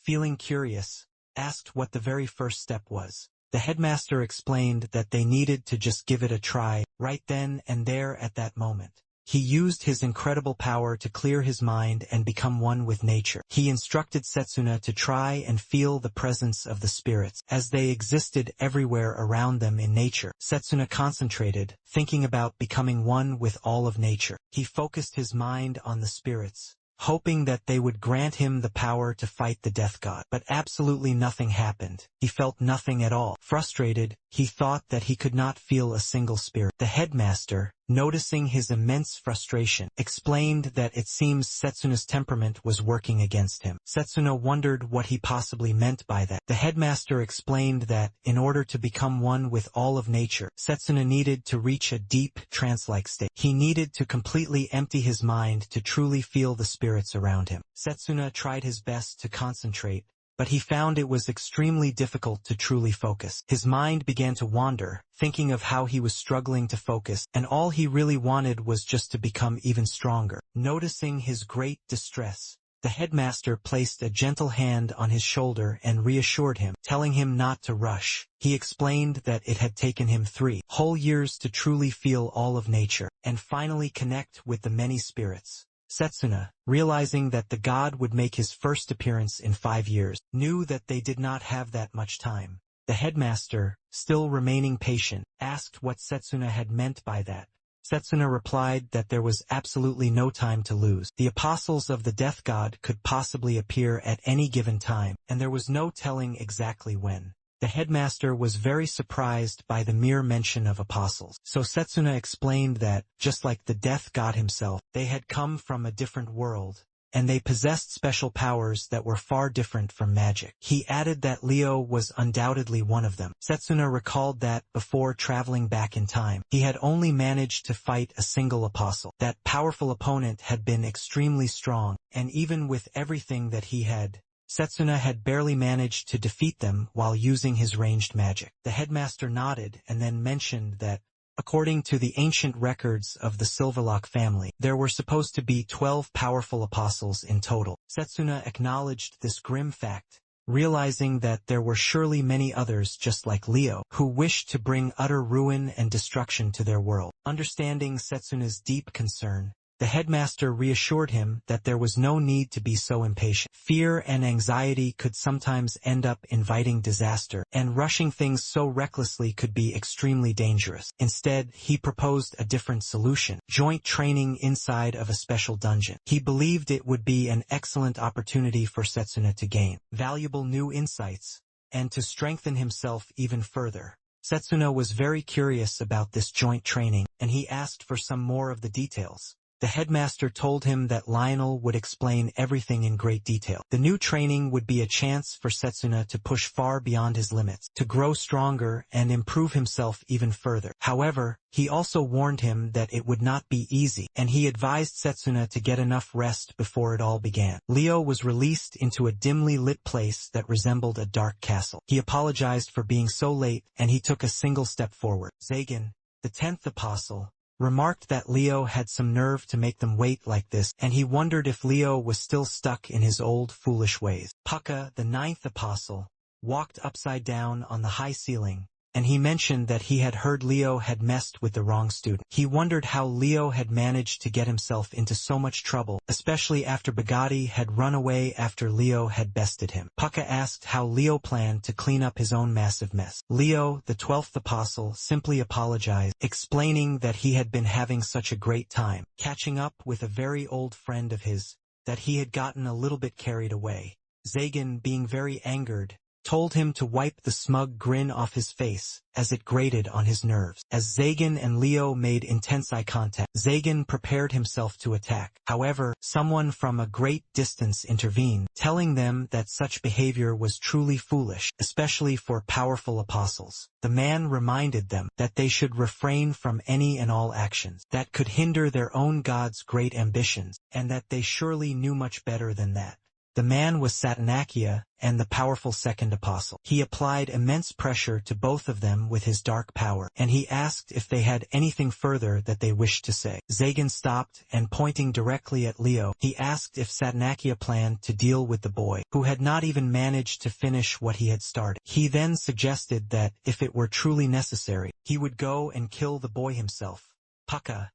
feeling curious, asked what the very first step was. The headmaster explained that they needed to just give it a try, right then and there at that moment. He used his incredible power to clear his mind and become one with nature. He instructed Setsuna to try and feel the presence of the spirits, as they existed everywhere around them in nature. Setsuna concentrated, thinking about becoming one with all of nature. He focused his mind on the spirits, hoping that they would grant him the power to fight the death god. But absolutely nothing happened. He felt nothing at all. Frustrated, he thought that he could not feel a single spirit. The headmaster, noticing his immense frustration, explained that it seems Setsuna's temperament was working against him. Setsuna wondered what he possibly meant by that. The headmaster explained that, in order to become one with all of nature, Setsuna needed to reach a deep, trance-like state. He needed to completely empty his mind to truly feel the spirits around him. Setsuna tried his best to concentrate, but he found it was extremely difficult to truly focus. His mind began to wander, thinking of how he was struggling to focus, and all he really wanted was just to become even stronger. Noticing his great distress, the headmaster placed a gentle hand on his shoulder and reassured him, telling him not to rush. He explained that it had taken him 3 whole years to truly feel all of nature, and finally connect with the many spirits. Setsuna, realizing that the god would make his first appearance in 5 years, knew that they did not have that much time. The headmaster, still remaining patient, asked what Setsuna had meant by that. Setsuna replied that there was absolutely no time to lose. The apostles of the death god could possibly appear at any given time, and there was no telling exactly when. The headmaster was very surprised by the mere mention of apostles. So Setsuna explained that, just like the death god himself, they had come from a different world, and they possessed special powers that were far different from magic. He added that Leo was undoubtedly one of them. Setsuna recalled that, before traveling back in time, he had only managed to fight a single apostle. That powerful opponent had been extremely strong, and even with everything that he had, Setsuna had barely managed to defeat them while using his ranged magic. The headmaster nodded and then mentioned that, according to the ancient records of the Silverlock family, there were supposed to be 12 powerful apostles in total. Setsuna acknowledged this grim fact, realizing that there were surely many others just like Leo, who wished to bring utter ruin and destruction to their world. Understanding Setsuna's deep concern, the headmaster reassured him that there was no need to be so impatient. Fear and anxiety could sometimes end up inviting disaster, and rushing things so recklessly could be extremely dangerous. Instead, he proposed a different solution: joint training inside of a special dungeon. He believed it would be an excellent opportunity for Setsuna to gain valuable new insights, and to strengthen himself even further. Setsuna was very curious about this joint training, and he asked for some more of the details. The headmaster told him that Lionel would explain everything in great detail. The new training would be a chance for Setsuna to push far beyond his limits, to grow stronger and improve himself even further. However, he also warned him that it would not be easy, and he advised Setsuna to get enough rest before it all began. Leo was released into a dimly lit place that resembled a dark castle. He apologized for being so late, and he took a single step forward. Zagan, the 10th apostle, remarked that Leo had some nerve to make them wait like this, and he wondered if Leo was still stuck in his old foolish ways. Pucca, the 9th apostle, walked upside down on the high ceiling, and he mentioned that he had heard Leo had messed with the wrong student. He wondered how Leo had managed to get himself into so much trouble, especially after Bugatti had run away after Leo had bested him. Pucca asked how Leo planned to clean up his own massive mess. Leo, the 12th apostle, simply apologized, explaining that he had been having such a great time, catching up with a very old friend of his, that he had gotten a little bit carried away. Zagan, being very angered, told him to wipe the smug grin off his face, as it grated on his nerves. As Zagan and Leo made intense eye contact, Zagan prepared himself to attack. However, someone from a great distance intervened, telling them that such behavior was truly foolish, especially for powerful apostles. The man reminded them that they should refrain from any and all actions that could hinder their own god's great ambitions, and that they surely knew much better than that. The man was Satanakia, and the powerful second apostle. He applied immense pressure to both of them with his dark power, and he asked if they had anything further that they wished to say. Zagan stopped, and pointing directly at Leo, he asked if Satanakia planned to deal with the boy, who had not even managed to finish what he had started. He then suggested that, if it were truly necessary, he would go and kill the boy himself. Pucca,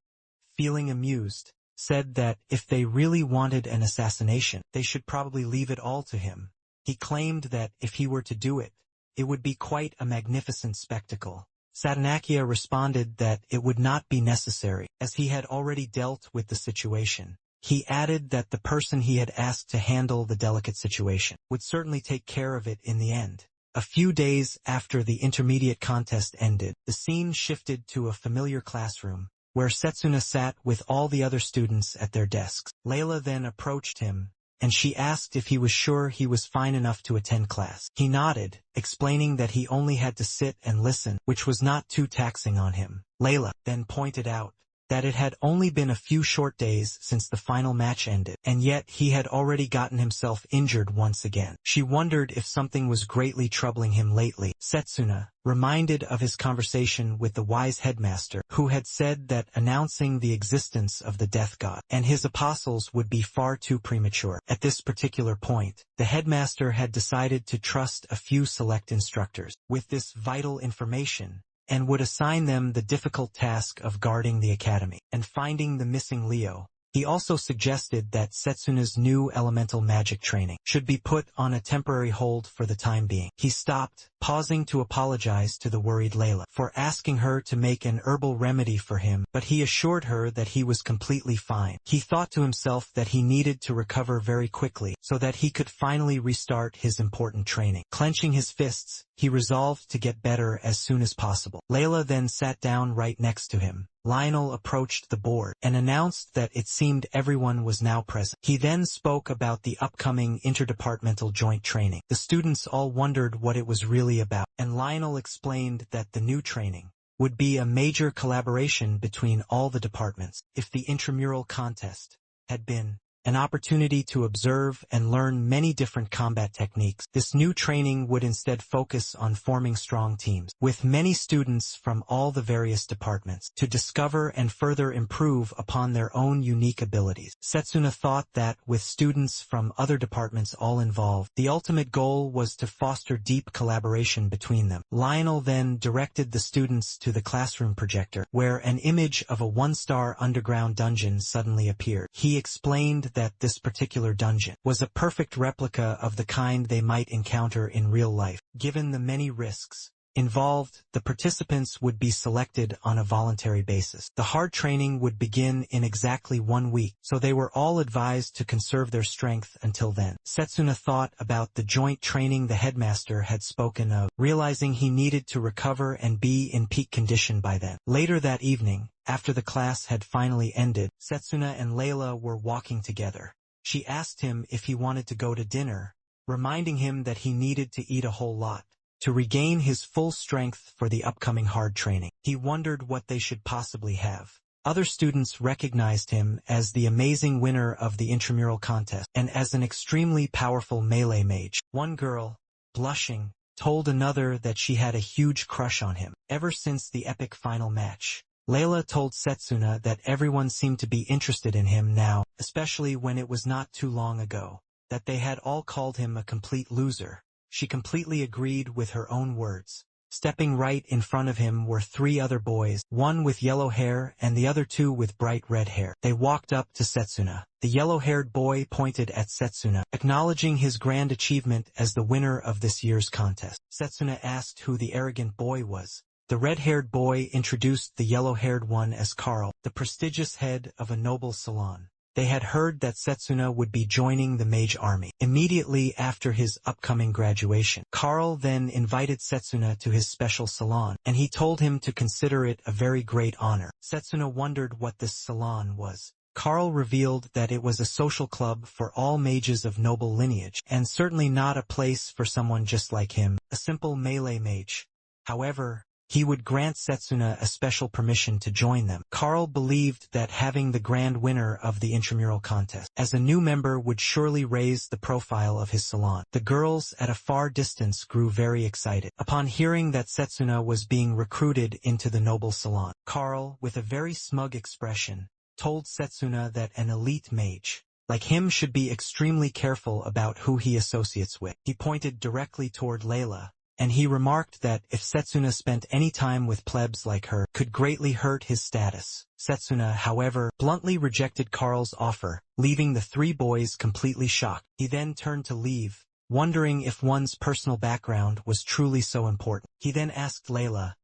feeling amused, said that if they really wanted an assassination, they should probably leave it all to him. He claimed that if he were to do it, it would be quite a magnificent spectacle. Satanakia responded that it would not be necessary, as he had already dealt with the situation. He added that the person he had asked to handle the delicate situation would certainly take care of it in the end. A few days after the intermediate contest ended, the scene shifted to a familiar classroom, where Setsuna sat with all the other students at their desks. Layla then approached him, and she asked if he was sure he was fine enough to attend class. He nodded, explaining that he only had to sit and listen, which was not too taxing on him. Layla then pointed out that it had only been a few short days since the final match ended, and yet he had already gotten himself injured once again. She wondered if something was greatly troubling him lately. Setsuna, reminded of his conversation with the wise headmaster, who had said that announcing the existence of the death god and his apostles would be far too premature. At this particular point, the headmaster had decided to trust a few select instructors with this vital information, and would assign them the difficult task of guarding the academy and finding the missing Leo. He also suggested that Setsuna's new elemental magic training should be put on a temporary hold for the time being. He stopped, pausing to apologize to the worried Layla for asking her to make an herbal remedy for him, but he assured her that he was completely fine. He thought to himself that he needed to recover very quickly so that he could finally restart his important training. Clenching his fists, he resolved to get better as soon as possible. Layla then sat down right next to him. Lionel approached the board and announced that it seemed everyone was now present. He then spoke about the upcoming interdepartmental joint training. The students all wondered what it was really about, and Lionel explained that the new training would be a major collaboration between all the departments. If the intramural contest had been an opportunity to observe and learn many different combat techniques, this new training would instead focus on forming strong teams, with many students from all the various departments, to discover and further improve upon their own unique abilities. Setsuna thought that, with students from other departments all involved, the ultimate goal was to foster deep collaboration between them. Lionel then directed the students to the classroom projector, where an image of a one-star underground dungeon suddenly appeared. He explained that this particular dungeon was a perfect replica of the kind they might encounter in real life. Given the many risks involved, the participants would be selected on a voluntary basis. The hard training would begin in exactly 1 week, so they were all advised to conserve their strength until then. Setsuna thought about the joint training the headmaster had spoken of, realizing he needed to recover and be in peak condition by then. Later that evening, after the class had finally ended, Setsuna and Layla were walking together. She asked him if he wanted to go to dinner, reminding him that he needed to eat a whole lot to regain his full strength for the upcoming hard training. He wondered what they should possibly have. Other students recognized him as the amazing winner of the intramural contest and as an extremely powerful melee mage. One girl, blushing, told another that she had a huge crush on him ever since the epic final match. Layla told Setsuna that everyone seemed to be interested in him now, especially when it was not too long ago that they had all called him a complete loser. She completely agreed with her own words. Stepping right in front of him were 3 other boys, one with yellow hair and the other 2 with bright red hair. They walked up to Setsuna. The yellow-haired boy pointed at Setsuna, acknowledging his grand achievement as the winner of this year's contest. Setsuna asked who the arrogant boy was. The red-haired boy introduced the yellow-haired one as Carl, the prestigious head of a noble salon. They had heard that Setsuna would be joining the mage army immediately after his upcoming graduation. Carl then invited Setsuna to his special salon, and he told him to consider it a very great honor. Setsuna wondered what this salon was. Carl revealed that it was a social club for all mages of noble lineage, and certainly not a place for someone just like him, a simple melee mage. However, he would grant Setsuna a special permission to join them. Carl believed that having the grand winner of the intramural contest as a new member would surely raise the profile of his salon. The girls at a far distance grew very excited upon hearing that Setsuna was being recruited into the noble salon. Carl, with a very smug expression, told Setsuna that an elite mage like him should be extremely careful about who he associates with. He pointed directly toward Layla, and he remarked that if Setsuna spent any time with plebs like her, could greatly hurt his status. Setsuna, however, bluntly rejected Carl's offer, leaving the 3 boys completely shocked. He then turned to leave, wondering if one's personal background was truly so important. He then asked Layla,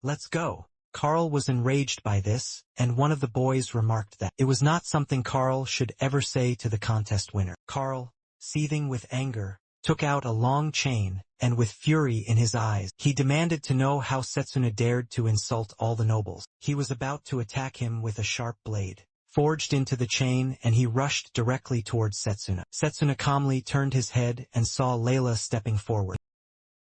"Let's go." Carl was enraged by this, and one of the boys remarked that it was not something Carl should ever say to the contest winner. Carl, seething with anger, took out a long chain, and with fury in his eyes, he demanded to know how Setsuna dared to insult all the nobles. He was about to attack him with a sharp blade forged into the chain, and he rushed directly towards Setsuna. Setsuna calmly turned his head and saw Layla stepping forward.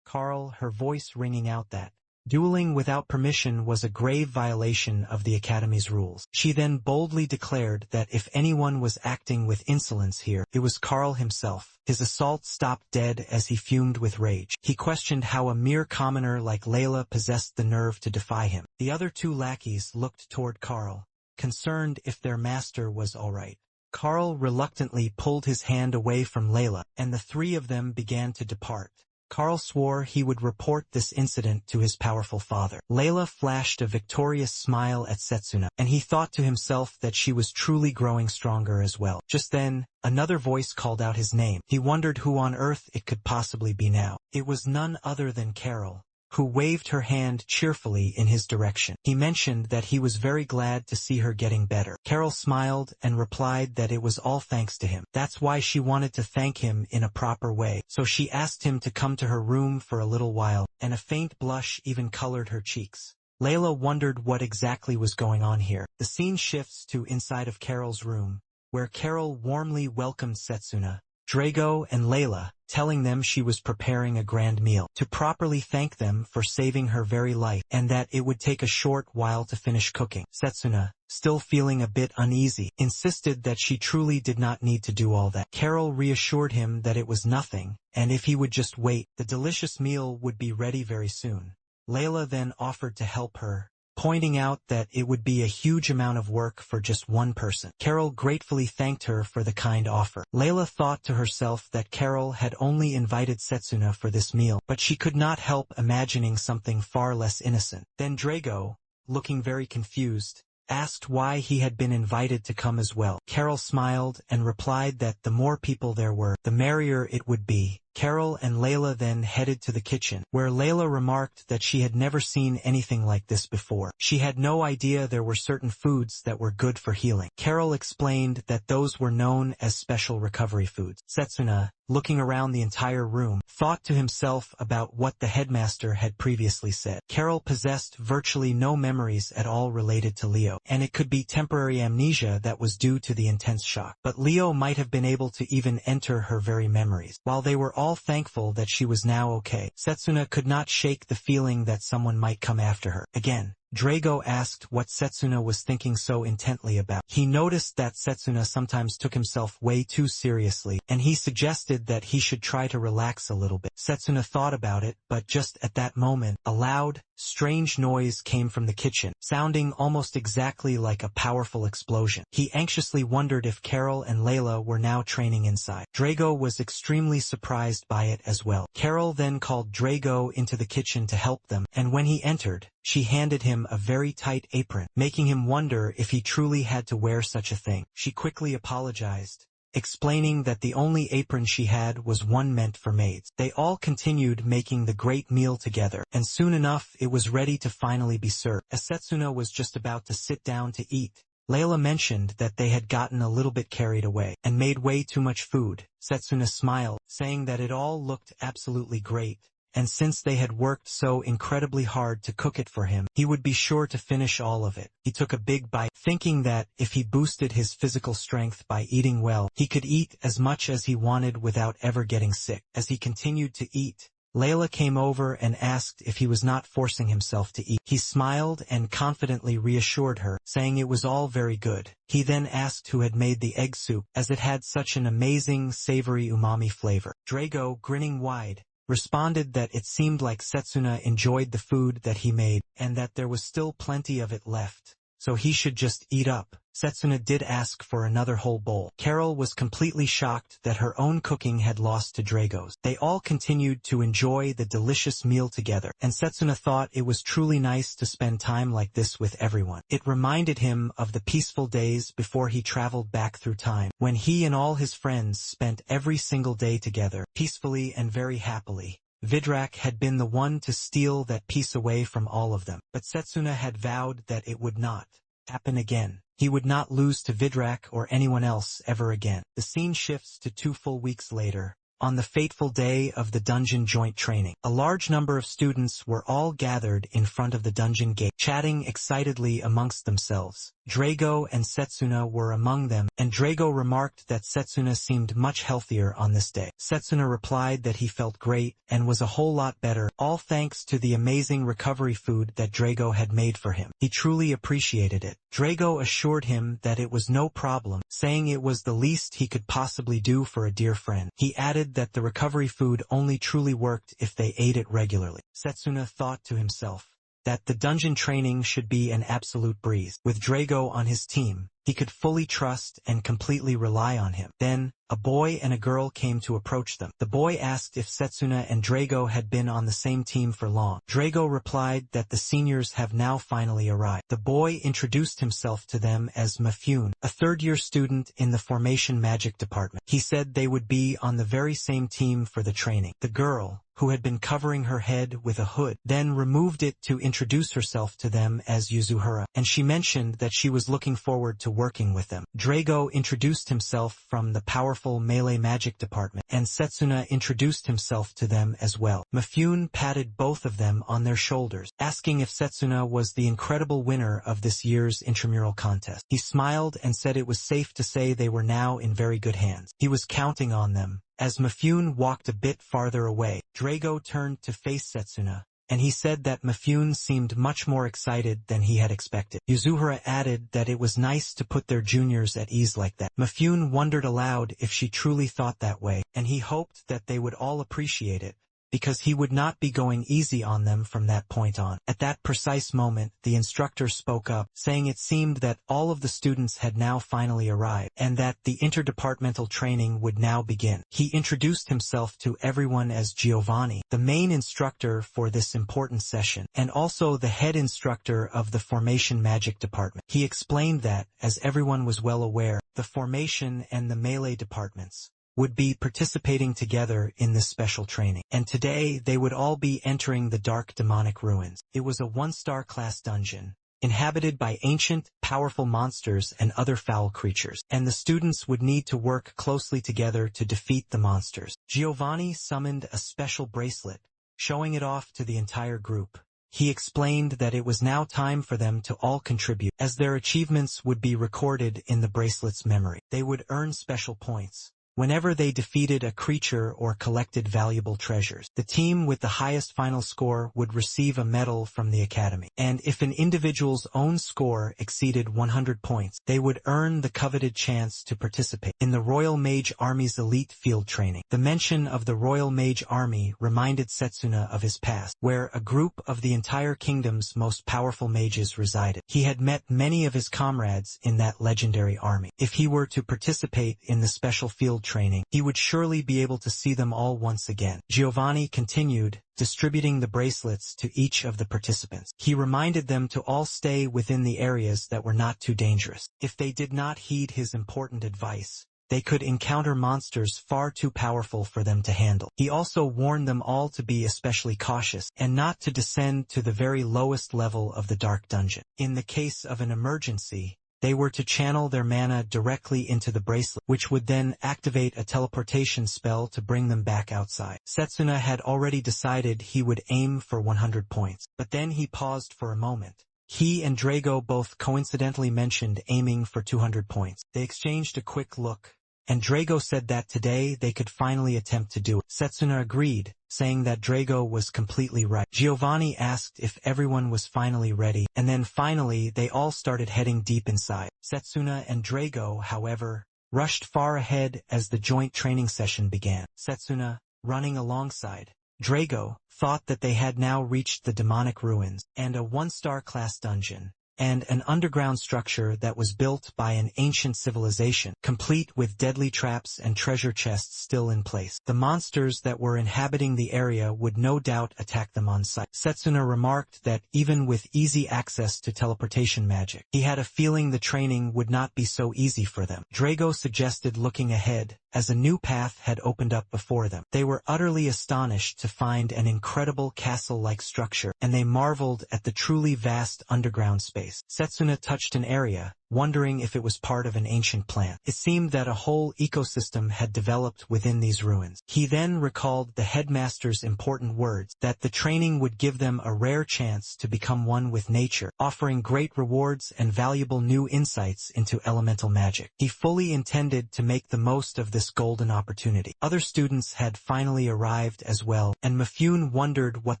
Carl, her voice ringing out that dueling without permission was a grave violation of the Academy's rules. She then boldly declared that if anyone was acting with insolence here, it was Carl himself. His assault stopped dead as he fumed with rage. He questioned how a mere commoner like Layla possessed the nerve to defy him. The other two lackeys looked toward Carl, concerned if their master was all right. Carl reluctantly pulled his hand away from Layla, and the three of them began to depart. Carl swore he would report this incident to his powerful father. Layla flashed a victorious smile at Setsuna, and he thought to himself that she was truly growing stronger as well. Just then, another voice called out his name. He wondered who on earth it could possibly be now. It was none other than Carol, who waved her hand cheerfully in his direction. He mentioned that he was very glad to see her getting better. Carol smiled and replied that it was all thanks to him. That's why she wanted to thank him in a proper way. So she asked him to come to her room for a little while, and a faint blush even colored her cheeks. Layla wondered what exactly was going on here. The scene shifts to inside of Carol's room, where Carol warmly welcomed Setsuna, Drago, and Layla, telling them she was preparing a grand meal to properly thank them for saving her very life, and that it would take a short while to finish cooking. Setsuna, still feeling a bit uneasy, insisted that she truly did not need to do all that. Carol reassured him that it was nothing, and if he would just wait, the delicious meal would be ready very soon. Layla then offered to help her, pointing out that it would be a huge amount of work for just one person. Carol gratefully thanked her for the kind offer. Layla thought to herself that Carol had only invited Setsuna for this meal, but she could not help imagining something far less innocent. Then Drago, looking very confused, asked why he had been invited to come as well. Carol smiled and replied that the more people there were, the merrier it would be. Carol and Layla then headed to the kitchen, where Layla remarked that she had never seen anything like this before. She had no idea there were certain foods that were good for healing. Carol explained that those were known as special recovery foods. Setsuna, looking around the entire room, thought to himself about what the headmaster had previously said. Carol possessed virtually no memories at all related to Leo, and it could be temporary amnesia that was due to the intense shock. But Leo might have been able to even enter her very memories. While they were all thankful that she was now okay, Setsuna could not shake the feeling that someone might come after her. Again, Drago asked what Setsuna was thinking so intently about. He noticed that Setsuna sometimes took himself way too seriously, and he suggested that he should try to relax a little bit. Setsuna thought about it, but just at that moment, a loud, strange noise came from the kitchen, sounding almost exactly like a powerful explosion. He anxiously wondered if Carol and Layla were now training inside. Drago was extremely surprised by it as well. Carol then called Drago into the kitchen to help them, and when he entered, she handed him a very tight apron, making him wonder if he truly had to wear such a thing. She quickly apologized, explaining that the only apron she had was one meant for maids. They all continued making the great meal together, and soon enough it was ready to finally be served. As Setsuna was just about to sit down to eat, Layla mentioned that they had gotten a little bit carried away and made way too much food. Setsuna smiled, saying that it all looked absolutely great, and since they had worked so incredibly hard to cook it for him, he would be sure to finish all of it. He took a big bite, thinking that if he boosted his physical strength by eating well, he could eat as much as he wanted without ever getting sick. As he continued to eat, Layla came over and asked if he was not forcing himself to eat. He smiled and confidently reassured her, saying it was all very good. He then asked who had made the egg soup, as it had such an amazing savory umami flavor. Drago, grinning wide, responded that it seemed like Setsuna enjoyed the food that he made, and that there was still plenty of it left, so he should just eat up. Setsuna did ask for another whole bowl. Carol was completely shocked that her own cooking had lost to Drago's. They all continued to enjoy the delicious meal together, and Setsuna thought it was truly nice to spend time like this with everyone. It reminded him of the peaceful days before he traveled back through time, when he and all his friends spent every single day together, peacefully and very happily. Vidrak had been the one to steal that piece away from all of them, but Setsuna had vowed that it would not happen again. He would not lose to Vidrak or anyone else ever again. The scene shifts to 2 full weeks later. On the fateful day of the dungeon joint training, a large number of students were all gathered in front of the dungeon gate, chatting excitedly amongst themselves. Drago and Setsuna were among them, and Drago remarked that Setsuna seemed much healthier on this day. Setsuna replied that he felt great and was a whole lot better, all thanks to the amazing recovery food that Drago had made for him. He truly appreciated it. Drago assured him that it was no problem, saying it was the least he could possibly do for a dear friend. He added that the recovery food only truly worked if they ate it regularly. Setsuna thought to himself that the dungeon training should be an absolute breeze. With Drago on his team, he could fully trust and completely rely on him. Then, a boy and a girl came to approach them. The boy asked if Setsuna and Drago had been on the same team for long. Drago replied that the seniors have now finally arrived. The boy introduced himself to them as Mafune, a third-year student in the formation magic department. He said they would be on the very same team for the training. The girl, who had been covering her head with a hood, then removed it to introduce herself to them as Yuzuhara, and she mentioned that she was looking forward to working with them. Drago introduced himself from the powerful melee magic department, and Setsuna introduced himself to them as well. Mafune patted both of them on their shoulders, asking if Setsuna was the incredible winner of this year's intramural contest. He smiled and said it was safe to say they were now in very good hands. He was counting on them. As Mafune walked a bit farther away, Drago turned to face Setsuna, and he said that Mafune seemed much more excited than he had expected. Yuzuhara added that it was nice to put their juniors at ease like that. Mafune wondered aloud if she truly thought that way, and he hoped that they would all appreciate it, because he would not be going easy on them from that point on. At that precise moment, the instructor spoke up, saying it seemed that all of the students had now finally arrived, and that the interdepartmental training would now begin. He introduced himself to everyone as Giovanni, the main instructor for this important session, and also the head instructor of the formation magic department. He explained that, as everyone was well aware, the formation and the melee departments would be participating together in this special training, and today they would all be entering the dark demonic ruins. It was a 1-star class dungeon, inhabited by ancient, powerful monsters and other foul creatures, and the students would need to work closely together to defeat the monsters. Giovanni summoned a special bracelet, showing it off to the entire group. He explained that it was now time for them to all contribute, as their achievements would be recorded in the bracelet's memory. They would earn special points whenever they defeated a creature or collected valuable treasures. The team with the highest final score would receive a medal from the Academy, and if an individual's own score exceeded 100 points, they would earn the coveted chance to participate in the Royal Mage Army's elite field training. The mention of the Royal Mage Army reminded Setsuna of his past, where a group of the entire kingdom's most powerful mages resided. He had met many of his comrades in that legendary army. If he were to participate in the special field training, he would surely be able to see them all once again. Giovanni continued, distributing the bracelets to each of the participants. He reminded them to all stay within the areas that were not too dangerous. If they did not heed his important advice, they could encounter monsters far too powerful for them to handle. He also warned them all to be especially cautious, and not to descend to the very lowest level of the dark dungeon. In the case of an emergency, they were to channel their mana directly into the bracelet, which would then activate a teleportation spell to bring them back outside. Setsuna had already decided he would aim for 100 points, but then he paused for a moment. He and Drago both coincidentally mentioned aiming for 200 points. They exchanged a quick look, and Drago said that today they could finally attempt to do it. Setsuna agreed, saying that Drago was completely right. Giovanni asked if everyone was finally ready, and then finally they all started heading deep inside. Setsuna and Drago, however, rushed far ahead as the joint training session began. Setsuna, running alongside Drago, thought that they had now reached the demonic ruins, and a 1-star class dungeon, and an underground structure that was built by an ancient civilization, complete with deadly traps and treasure chests still in place. The monsters that were inhabiting the area would no doubt attack them on sight. Setsuna remarked that even with easy access to teleportation magic, he had a feeling the training would not be so easy for them. Drago suggested looking ahead, as a new path had opened up before them. They were utterly astonished to find an incredible castle-like structure, and they marveled at the truly vast underground space. Setsuna touched an area, wondering if it was part of an ancient plant. It seemed that a whole ecosystem had developed within these ruins. He then recalled the headmaster's important words, that the training would give them a rare chance to become one with nature, offering great rewards and valuable new insights into elemental magic. He fully intended to make the most of this golden opportunity. Other students had finally arrived as well, and Mifune wondered what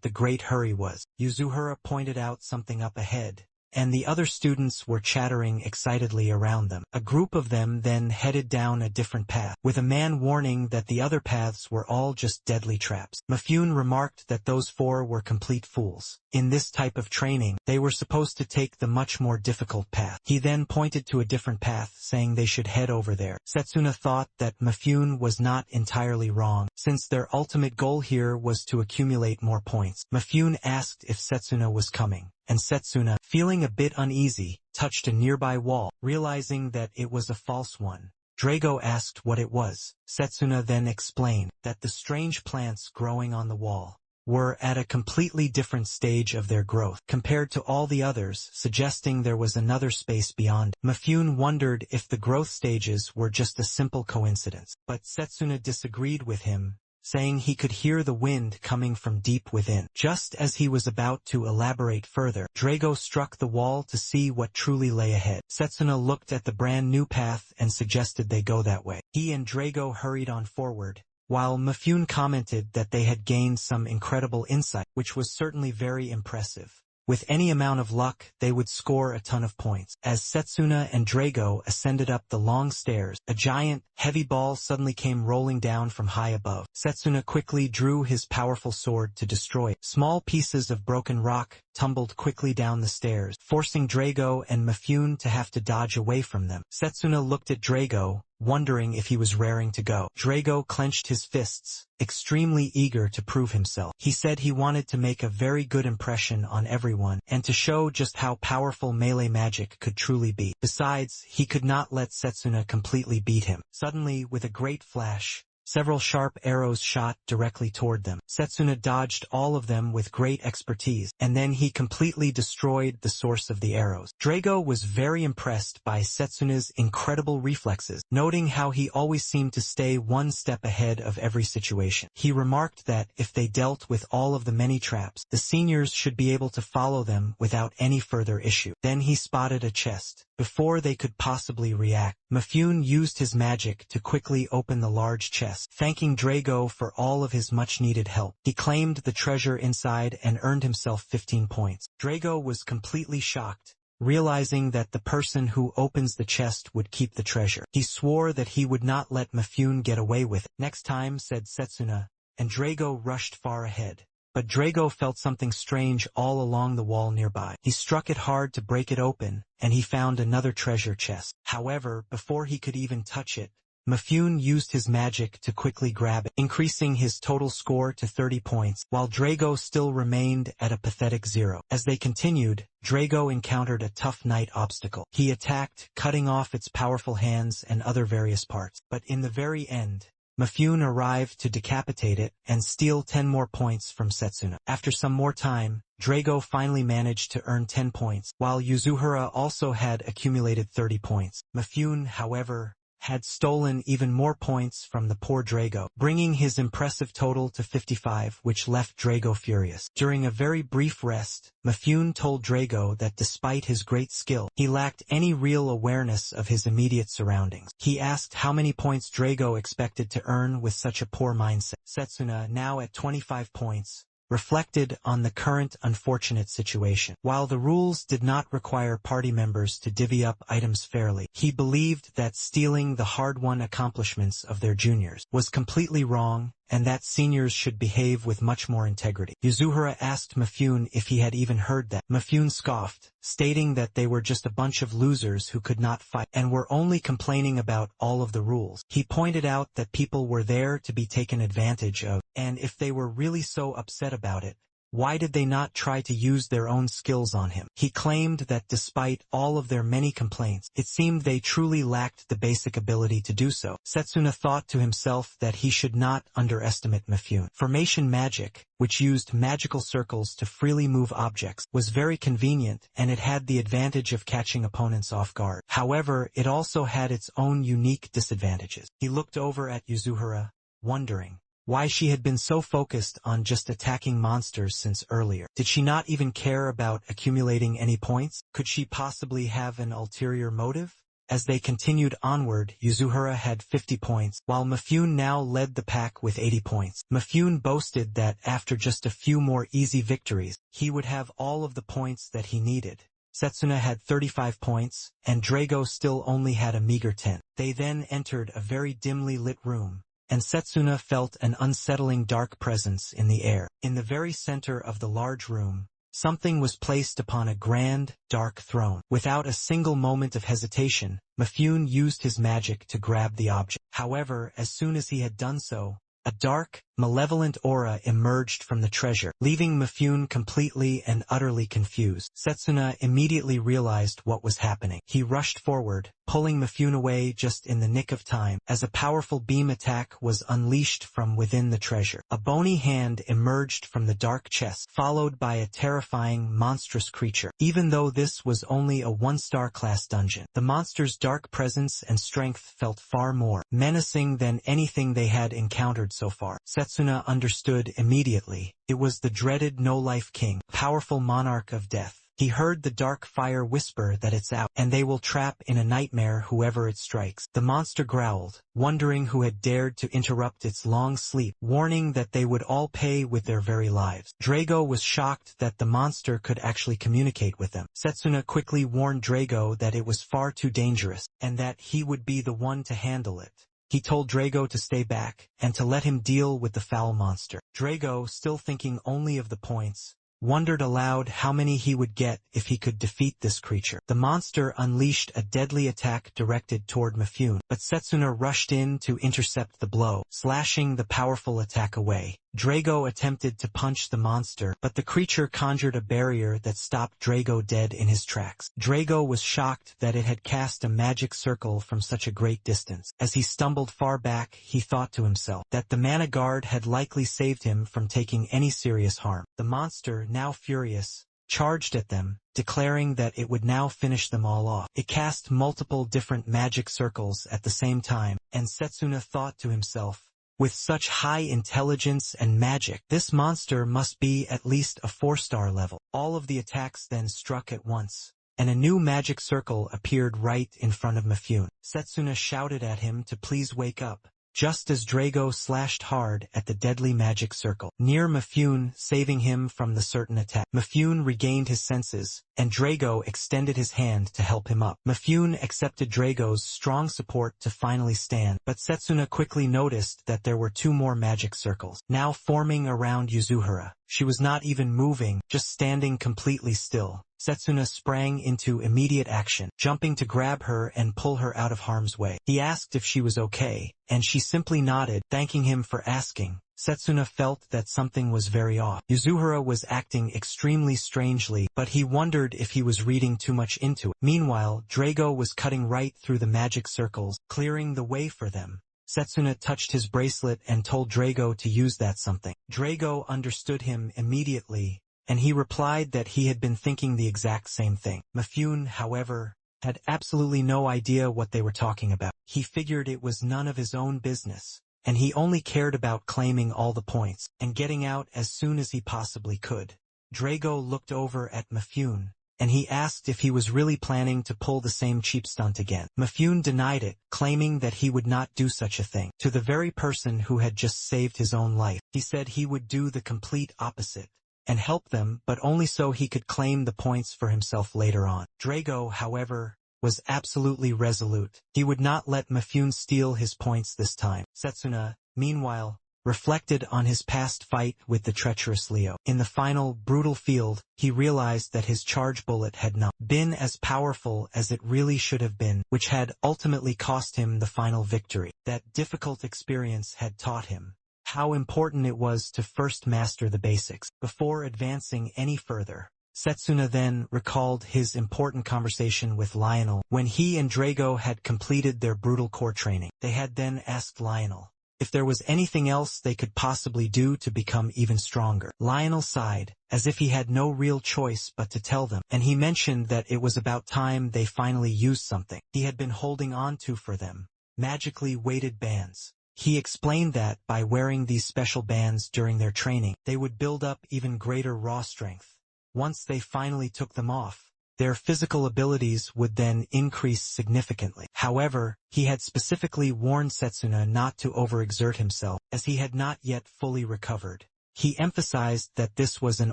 the great hurry was. Yuzuhara pointed out something up ahead, and the other students were chattering excitedly around them. A group of them then headed down a different path, with a man warning that the other paths were all just deadly traps. Mifune remarked that those four were complete fools. In this type of training, they were supposed to take the much more difficult path. He then pointed to a different path, saying they should head over there. Setsuna thought that Mifune was not entirely wrong, since their ultimate goal here was to accumulate more points. Mifune asked if Setsuna was coming, and Setsuna, feeling a bit uneasy, touched a nearby wall, realizing that it was a false one. Drago asked what it was. Setsuna then explained that the strange plants growing on the wall were at a completely different stage of their growth compared to all the others, suggesting there was another space beyond. Mifune wondered if the growth stages were just a simple coincidence, but Setsuna disagreed with him, saying he could hear the wind coming from deep within. Just as he was about to elaborate further, Drago struck the wall to see what truly lay ahead. Setsuna looked at the brand new path and suggested they go that way. He and Drago hurried on forward, while Mifune commented that they had gained some incredible insight, which was certainly very impressive. With any amount of luck, they would score a ton of points. As Setsuna and Drago ascended up the long stairs, a giant, heavy ball suddenly came rolling down from high above. Setsuna quickly drew his powerful sword to destroy it. Small pieces of broken rock tumbled quickly down the stairs, forcing Drago and Mifune to have to dodge away from them. Setsuna looked at Drago, wondering if he was raring to go. Drago clenched his fists, extremely eager to prove himself. He said he wanted to make a very good impression on everyone, and to show just how powerful melee magic could truly be. Besides, he could not let Setsuna completely beat him. Suddenly, with a great flash, several sharp arrows shot directly toward them. Setsuna dodged all of them with great expertise, and then he completely destroyed the source of the arrows. Drago was very impressed by Setsuna's incredible reflexes, noting how he always seemed to stay one step ahead of every situation. He remarked that if they dealt with all of the many traps, the seniors should be able to follow them without any further issue. Then he spotted a chest. Before they could possibly react, Mifune used his magic to quickly open the large chest, thanking Drago for all of his much-needed help. He claimed the treasure inside and earned himself 15 points. Drago was completely shocked, realizing that the person who opens the chest would keep the treasure. He swore that he would not let Mifune get away with it. Next time, said Setsuna, and Drago rushed far ahead. But Drago felt something strange all along the wall nearby. He struck it hard to break it open, and he found another treasure chest. However, before he could even touch it, Mifune used his magic to quickly grab it, increasing his total score to 30 points, while Drago still remained at a pathetic 0. As they continued, Drago encountered a tough night obstacle. He attacked, cutting off its powerful hands and other various parts. But in the very end, Mifune arrived to decapitate it and steal 10 more points from Setsuna. After some more time, Drago finally managed to earn 10 points, while Yuzuhara also had accumulated 30 points. Mifune, however, had stolen even more points from the poor Drago, bringing his impressive total to 55, which left Drago furious. During a very brief rest, Mifune told Drago that despite his great skill, he lacked any real awareness of his immediate surroundings. He asked how many points Drago expected to earn with such a poor mindset. Setsuna, now at 25 points, reflected on the current unfortunate situation. While the rules did not require party members to divvy up items fairly, he believed that stealing the hard-won accomplishments of their juniors was completely wrong, and that seniors should behave with much more integrity. Yuzuhara asked Mifune if he had even heard that. Mifune scoffed, stating that they were just a bunch of losers who could not fight, and were only complaining about all of the rules. He pointed out that people were there to be taken advantage of, and if they were really so upset about it, Why did they not try to use their own skills on him? He claimed that despite all of their many complaints, it seemed they truly lacked the basic ability to do so. Setsuna thought to himself that he should not underestimate Mifune. Formation magic, which used magical circles to freely move objects, was very convenient, and it had the advantage of catching opponents off guard. However, it also had its own unique disadvantages. He looked over at Yuzuhara, wondering why she had been so focused on just attacking monsters since earlier. Did she not even care about accumulating any points? Could she possibly have an ulterior motive? As they continued onward, Yuzuhara had 50 points, while Mifune now led the pack with 80 points. Mifune boasted that after just a few more easy victories, he would have all of the points that he needed. Setsuna had 35 points, and Drago still only had a meager 10. They then entered a very dimly lit room, and Setsuna felt an unsettling dark presence in the air. In the very center of the large room, something was placed upon a grand, dark throne. Without a single moment of hesitation, Mifune used his magic to grab the object. However, as soon as he had done so, a dark, malevolent aura emerged from the treasure, leaving Mifune completely and utterly confused. Setsuna immediately realized what was happening. He rushed forward, pulling Mifune away just in the nick of time, as a powerful beam attack was unleashed from within the treasure. A bony hand emerged from the dark chest, followed by a terrifying, monstrous creature. Even though this was only a 1-star class dungeon, the monster's dark presence and strength felt far more menacing than anything they had encountered so far. Setsuna understood immediately. It was the dreaded No-Life King, powerful monarch of death. He heard the dark fire whisper that it's out, and they will trap in a nightmare whoever it strikes. The monster growled, wondering who had dared to interrupt its long sleep, warning that they would all pay with their very lives. Drago was shocked that the monster could actually communicate with them. Setsuna quickly warned Drago that it was far too dangerous, and that he would be the one to handle it. He told Drago to stay back, and to let him deal with the foul monster. Drago, still thinking only of the points, wondered aloud how many he would get if he could defeat this creature. The monster unleashed a deadly attack directed toward Mifune, but Setsuna rushed in to intercept the blow, slashing the powerful attack away. Drago attempted to punch the monster, but the creature conjured a barrier that stopped Drago dead in his tracks. Drago was shocked that it had cast a magic circle from such a great distance. As he stumbled far back, he thought to himself that the mana guard had likely saved him from taking any serious harm. The monster, now furious, charged at them, declaring that it would now finish them all off. It cast multiple different magic circles at the same time, and Setsuna thought to himself, with such high intelligence and magic, this monster must be at least a 4-star level. All of the attacks then struck at once, and a new magic circle appeared right in front of Mifune. Setsuna shouted at him to please wake up, just as Drago slashed hard at the deadly magic circle near Mifune, saving him from the certain attack. Mifune regained his senses, and Drago extended his hand to help him up. Mifune accepted Drago's strong support to finally stand, but Setsuna quickly noticed that there were 2 more magic circles now forming around Yuzuhara. She was not even moving, just standing completely still. Setsuna sprang into immediate action, jumping to grab her and pull her out of harm's way. He asked if she was okay, and she simply nodded, thanking him for asking. Setsuna felt that something was very off. Yuzuhara was acting extremely strangely, but he wondered if he was reading too much into it. Meanwhile, Drago was cutting right through the magic circles, clearing the way for them. Setsuna touched his bracelet and told Drago to use that something. Drago understood him immediately, and he replied that he had been thinking the exact same thing. Mifune, however, had absolutely no idea what they were talking about. He figured it was none of his own business, and he only cared about claiming all the points and getting out as soon as he possibly could. Drago looked over at Mifune, and he asked if he was really planning to pull the same cheap stunt again. Mifune denied it, claiming that he would not do such a thing to the very person who had just saved his own life. He said he would do the complete opposite and help them, but only so he could claim the points for himself later on. Drago, however, was absolutely resolute. He would not let Mifune steal his points this time. Setsuna, meanwhile, reflected on his past fight with the treacherous Leo. In the final, brutal field, he realized that his charge bullet had not been as powerful as it really should have been, which had ultimately cost him the final victory. That difficult experience had taught him how important it was to first master the basics before advancing any further. Setsuna then recalled his important conversation with Lionel when he and Drago had completed their brutal core training. They had then asked Lionel if there was anything else they could possibly do to become even stronger. Lionel sighed, as if he had no real choice but to tell them, and he mentioned that it was about time they finally used something he had been holding on to for them: magically weighted bands. He explained that by wearing these special bands during their training, they would build up even greater raw strength. Once they finally took them off, their physical abilities would then increase significantly. However, he had specifically warned Setsuna not to overexert himself, as he had not yet fully recovered. He emphasized that this was an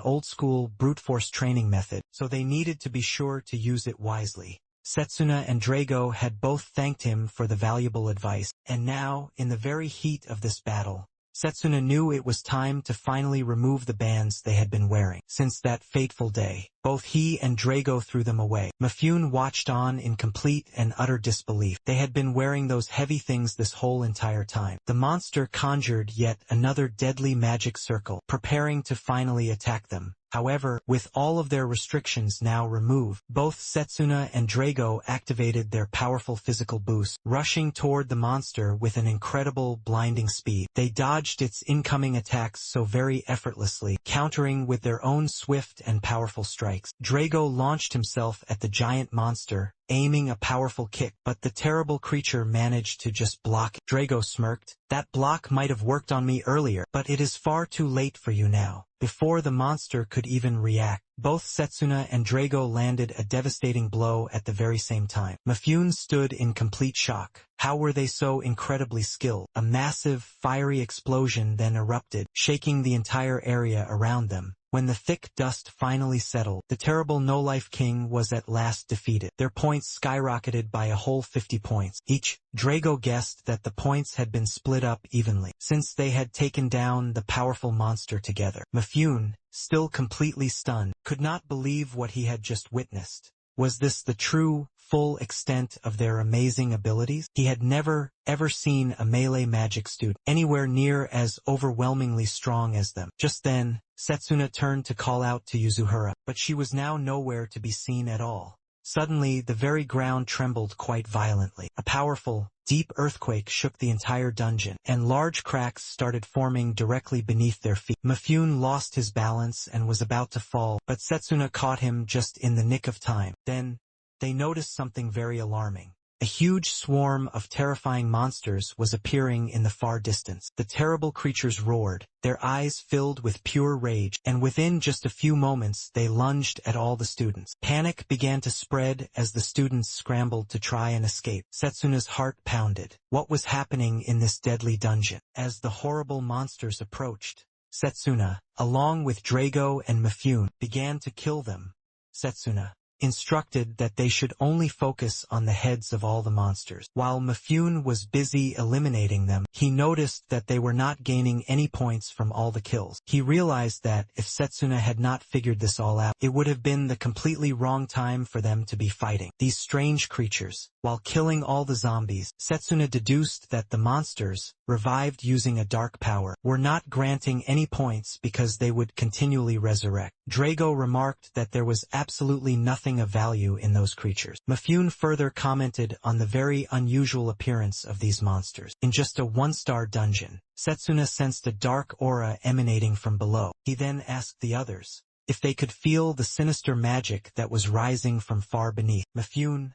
old-school brute force training method, so they needed to be sure to use it wisely. Setsuna and Drago had both thanked him for the valuable advice, and now, in the very heat of this battle, Setsuna knew it was time to finally remove the bands they had been wearing. Since that fateful day, both he and Drago threw them away. Mifune watched on in complete and utter disbelief. They had been wearing those heavy things this whole entire time. The monster conjured yet another deadly magic circle, preparing to finally attack them. However, with all of their restrictions now removed, both Setsuna and Drago activated their powerful physical boost, rushing toward the monster with an incredible blinding speed. They dodged its incoming attacks so very effortlessly, countering with their own swift and powerful strikes. Drago launched himself at the giant monster, aiming a powerful kick, but the terrible creature managed to just block it. Drago smirked. "That block might have worked on me earlier, but it is far too late for you now." Before the monster could even react, both Setsuna and Drago landed a devastating blow at the very same time. Mifune stood in complete shock. How were they so incredibly skilled? A massive, fiery explosion then erupted, shaking the entire area around them. When the thick dust finally settled, the terrible No-Life King was at last defeated. Their points skyrocketed by a whole 50 points each. Drago guessed that the points had been split up evenly, since they had taken down the powerful monster together. Mifune, still completely stunned, could not believe what he had just witnessed. Was this the true, full extent of their amazing abilities? He had never, ever seen a melee magic student anywhere near as overwhelmingly strong as them. Just then, Setsuna turned to call out to Yuzuhara, but she was now nowhere to be seen at all. Suddenly, the very ground trembled quite violently. A powerful, deep earthquake shook the entire dungeon, and large cracks started forming directly beneath their feet. Mifune lost his balance and was about to fall, but Setsuna caught him just in the nick of time. Then, they noticed something very alarming. A huge swarm of terrifying monsters was appearing in the far distance. The terrible creatures roared, their eyes filled with pure rage, and within just a few moments they lunged at all the students. Panic began to spread as the students scrambled to try and escape. Setsuna's heart pounded. What was happening in this deadly dungeon? As the horrible monsters approached, Setsuna, along with Drago and Mifune, began to kill them. Setsuna instructed that they should only focus on the heads of all the monsters. While Mifune was busy eliminating them, he noticed that they were not gaining any points from all the kills. He realized that if Setsuna had not figured this all out, it would have been the completely wrong time for them to be fighting these strange creatures. While killing all the zombies, Setsuna deduced that the monsters, revived using a dark power, were not granting any points because they would continually resurrect. Drago remarked that there was absolutely nothing of value in those creatures. Mifune further commented on the very unusual appearance of these monsters. In just a one-star dungeon, Setsuna sensed a dark aura emanating from below. He then asked the others if they could feel the sinister magic that was rising from far beneath. Mifune,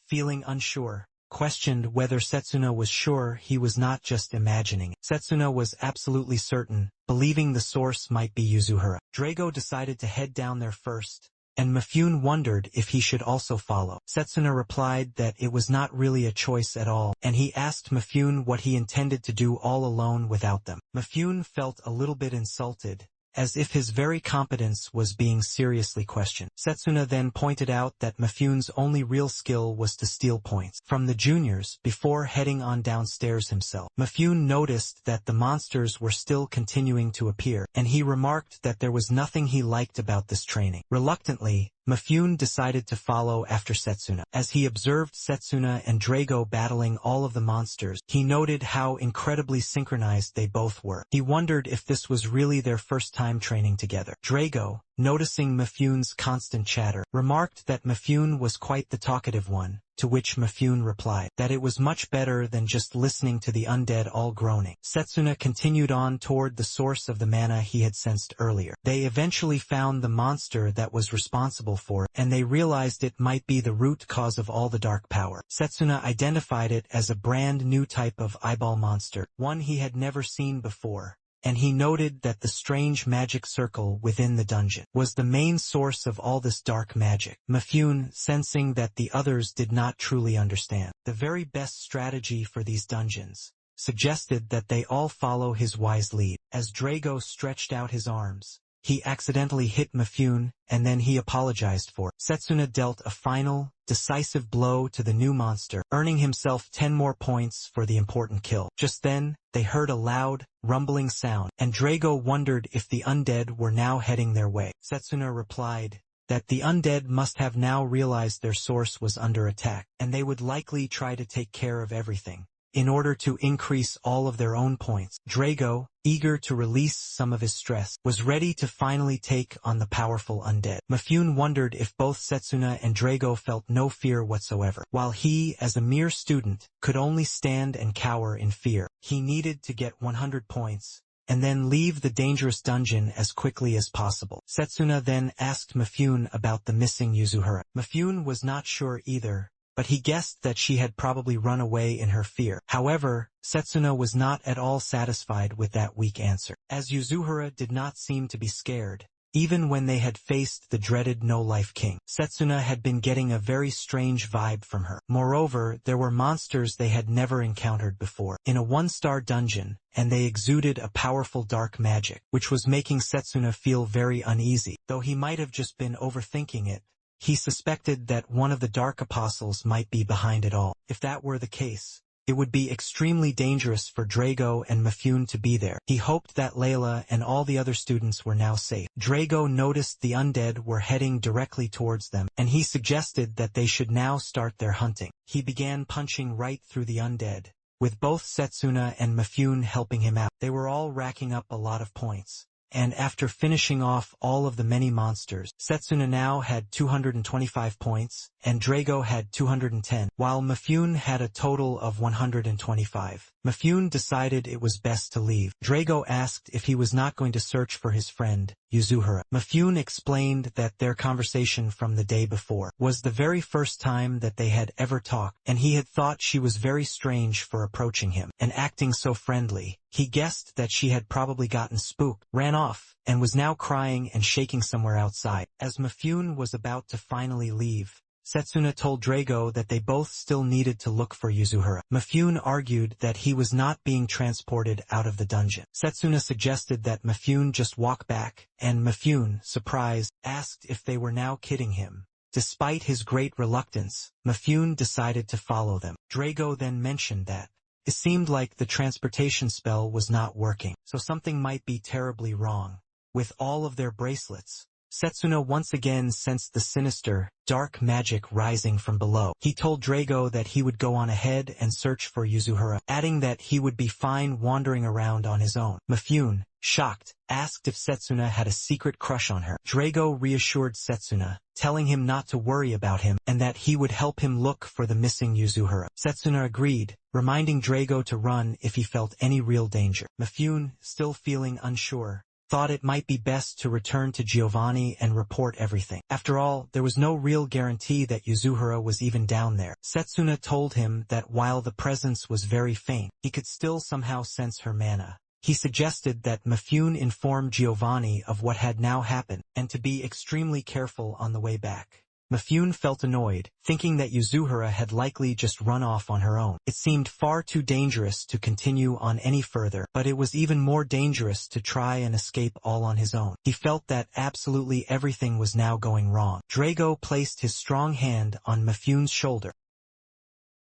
feeling unsure, questioned whether Setsuna was sure he was not just imagining it. Setsuna was absolutely certain, believing the source might be Yuzuhara. Drago decided to head down there first, and Mifune wondered if he should also follow. Setsuna replied that it was not really a choice at all, and he asked Mifune what he intended to do all alone without them. Mifune felt a little bit insulted, as if his very competence was being seriously questioned. Setsuna then pointed out that Mifune's only real skill was to steal points from the juniors before heading on downstairs himself. Mifune noticed that the monsters were still continuing to appear, and he remarked that there was nothing he liked about this training. Reluctantly, Mifune decided to follow after Setsuna. As he observed Setsuna and Drago battling all of the monsters, he noted how incredibly synchronized they both were. He wondered if this was really their first time training together. Drago, noticing Mifune's constant chatter, remarked that Mifune was quite the talkative one, to which Mifune replied that it was much better than just listening to the undead all groaning. Setsuna continued on toward the source of the mana he had sensed earlier. They eventually found the monster that was responsible for it, and they realized it might be the root cause of all the dark power. Setsuna identified it as a brand new type of eyeball monster, one he had never seen before, and he noted that the strange magic circle within the dungeon was the main source of all this dark magic. Mifune, sensing that the others did not truly understand the very best strategy for these dungeons, suggested that they all follow his wise lead. As Drago stretched out his arms, he accidentally hit Mifune, and then he apologized for it. Setsuna dealt a final, decisive blow to the new monster, earning himself 10 more points for the important kill. Just then, they heard a loud, rumbling sound, and Drago wondered if the undead were now heading their way. Setsuna replied that the undead must have now realized their source was under attack, and they would likely try to take care of everything in order to increase all of their own points. Drago, eager to release some of his stress, was ready to finally take on the powerful undead. Mifune wondered if both Setsuna and Drago felt no fear whatsoever. While he, as a mere student, could only stand and cower in fear, he needed to get 100 points, and then leave the dangerous dungeon as quickly as possible. Setsuna then asked Mifune about the missing Yuzuhara. Mifune was not sure either, but he guessed that she had probably run away in her fear. However, Setsuna was not at all satisfied with that weak answer, as Yuzuhara did not seem to be scared, even when they had faced the dreaded No-Life King. Setsuna had been getting a very strange vibe from her. Moreover, there were monsters they had never encountered before in a one-star dungeon, and they exuded a powerful dark magic, which was making Setsuna feel very uneasy. Though he might have just been overthinking it, he suspected that one of the Dark Apostles might be behind it all. If that were the case, it would be extremely dangerous for Drago and Mifune to be there. He hoped that Layla and all the other students were now safe. Drago noticed the undead were heading directly towards them, and he suggested that they should now start their hunting. He began punching right through the undead, with both Setsuna and Mifune helping him out. They were all racking up a lot of points, and after finishing off all of the many monsters, Setsuna now had 225 points, and Drago had 210, while Mifune had a total of 125. Mifune decided it was best to leave. Drago asked if he was not going to search for his friend, Yuzuhara. Mifune explained that their conversation from the day before was the very first time that they had ever talked, and he had thought she was very strange for approaching him and acting so friendly. He guessed that she had probably gotten spooked, ran off, and was now crying and shaking somewhere outside. As Mifune was about to finally leave, Setsuna told Drago that they both still needed to look for Yuzuhara. Mifune argued that he was not being transported out of the dungeon. Setsuna suggested that Mifune just walk back, and Mifune, surprised, asked if they were now kidding him. Despite his great reluctance, Mifune decided to follow them. Drago then mentioned that it seemed like the transportation spell was not working, so something might be terribly wrong with all of their bracelets. Setsuna once again sensed the sinister, dark magic rising from below. He told Drago that he would go on ahead and search for Yuzuhara, adding that he would be fine wandering around on his own. Mifune, shocked, asked if Setsuna had a secret crush on her. Drago reassured Setsuna, telling him not to worry about him and that he would help him look for the missing Yuzuhara. Setsuna agreed, reminding Drago to run if he felt any real danger. Mifune, still feeling unsure, thought it might be best to return to Giovanni and report everything. After all, there was no real guarantee that Yuzuhara was even down there. Setsuna told him that while the presence was very faint, he could still somehow sense her mana. He suggested that Mifune inform Giovanni of what had now happened, and to be extremely careful on the way back. Mifune felt annoyed, thinking that Yuzuhara had likely just run off on her own. It seemed far too dangerous to continue on any further, but it was even more dangerous to try and escape all on his own. He felt that absolutely everything was now going wrong. Drago placed his strong hand on Mifune's shoulder.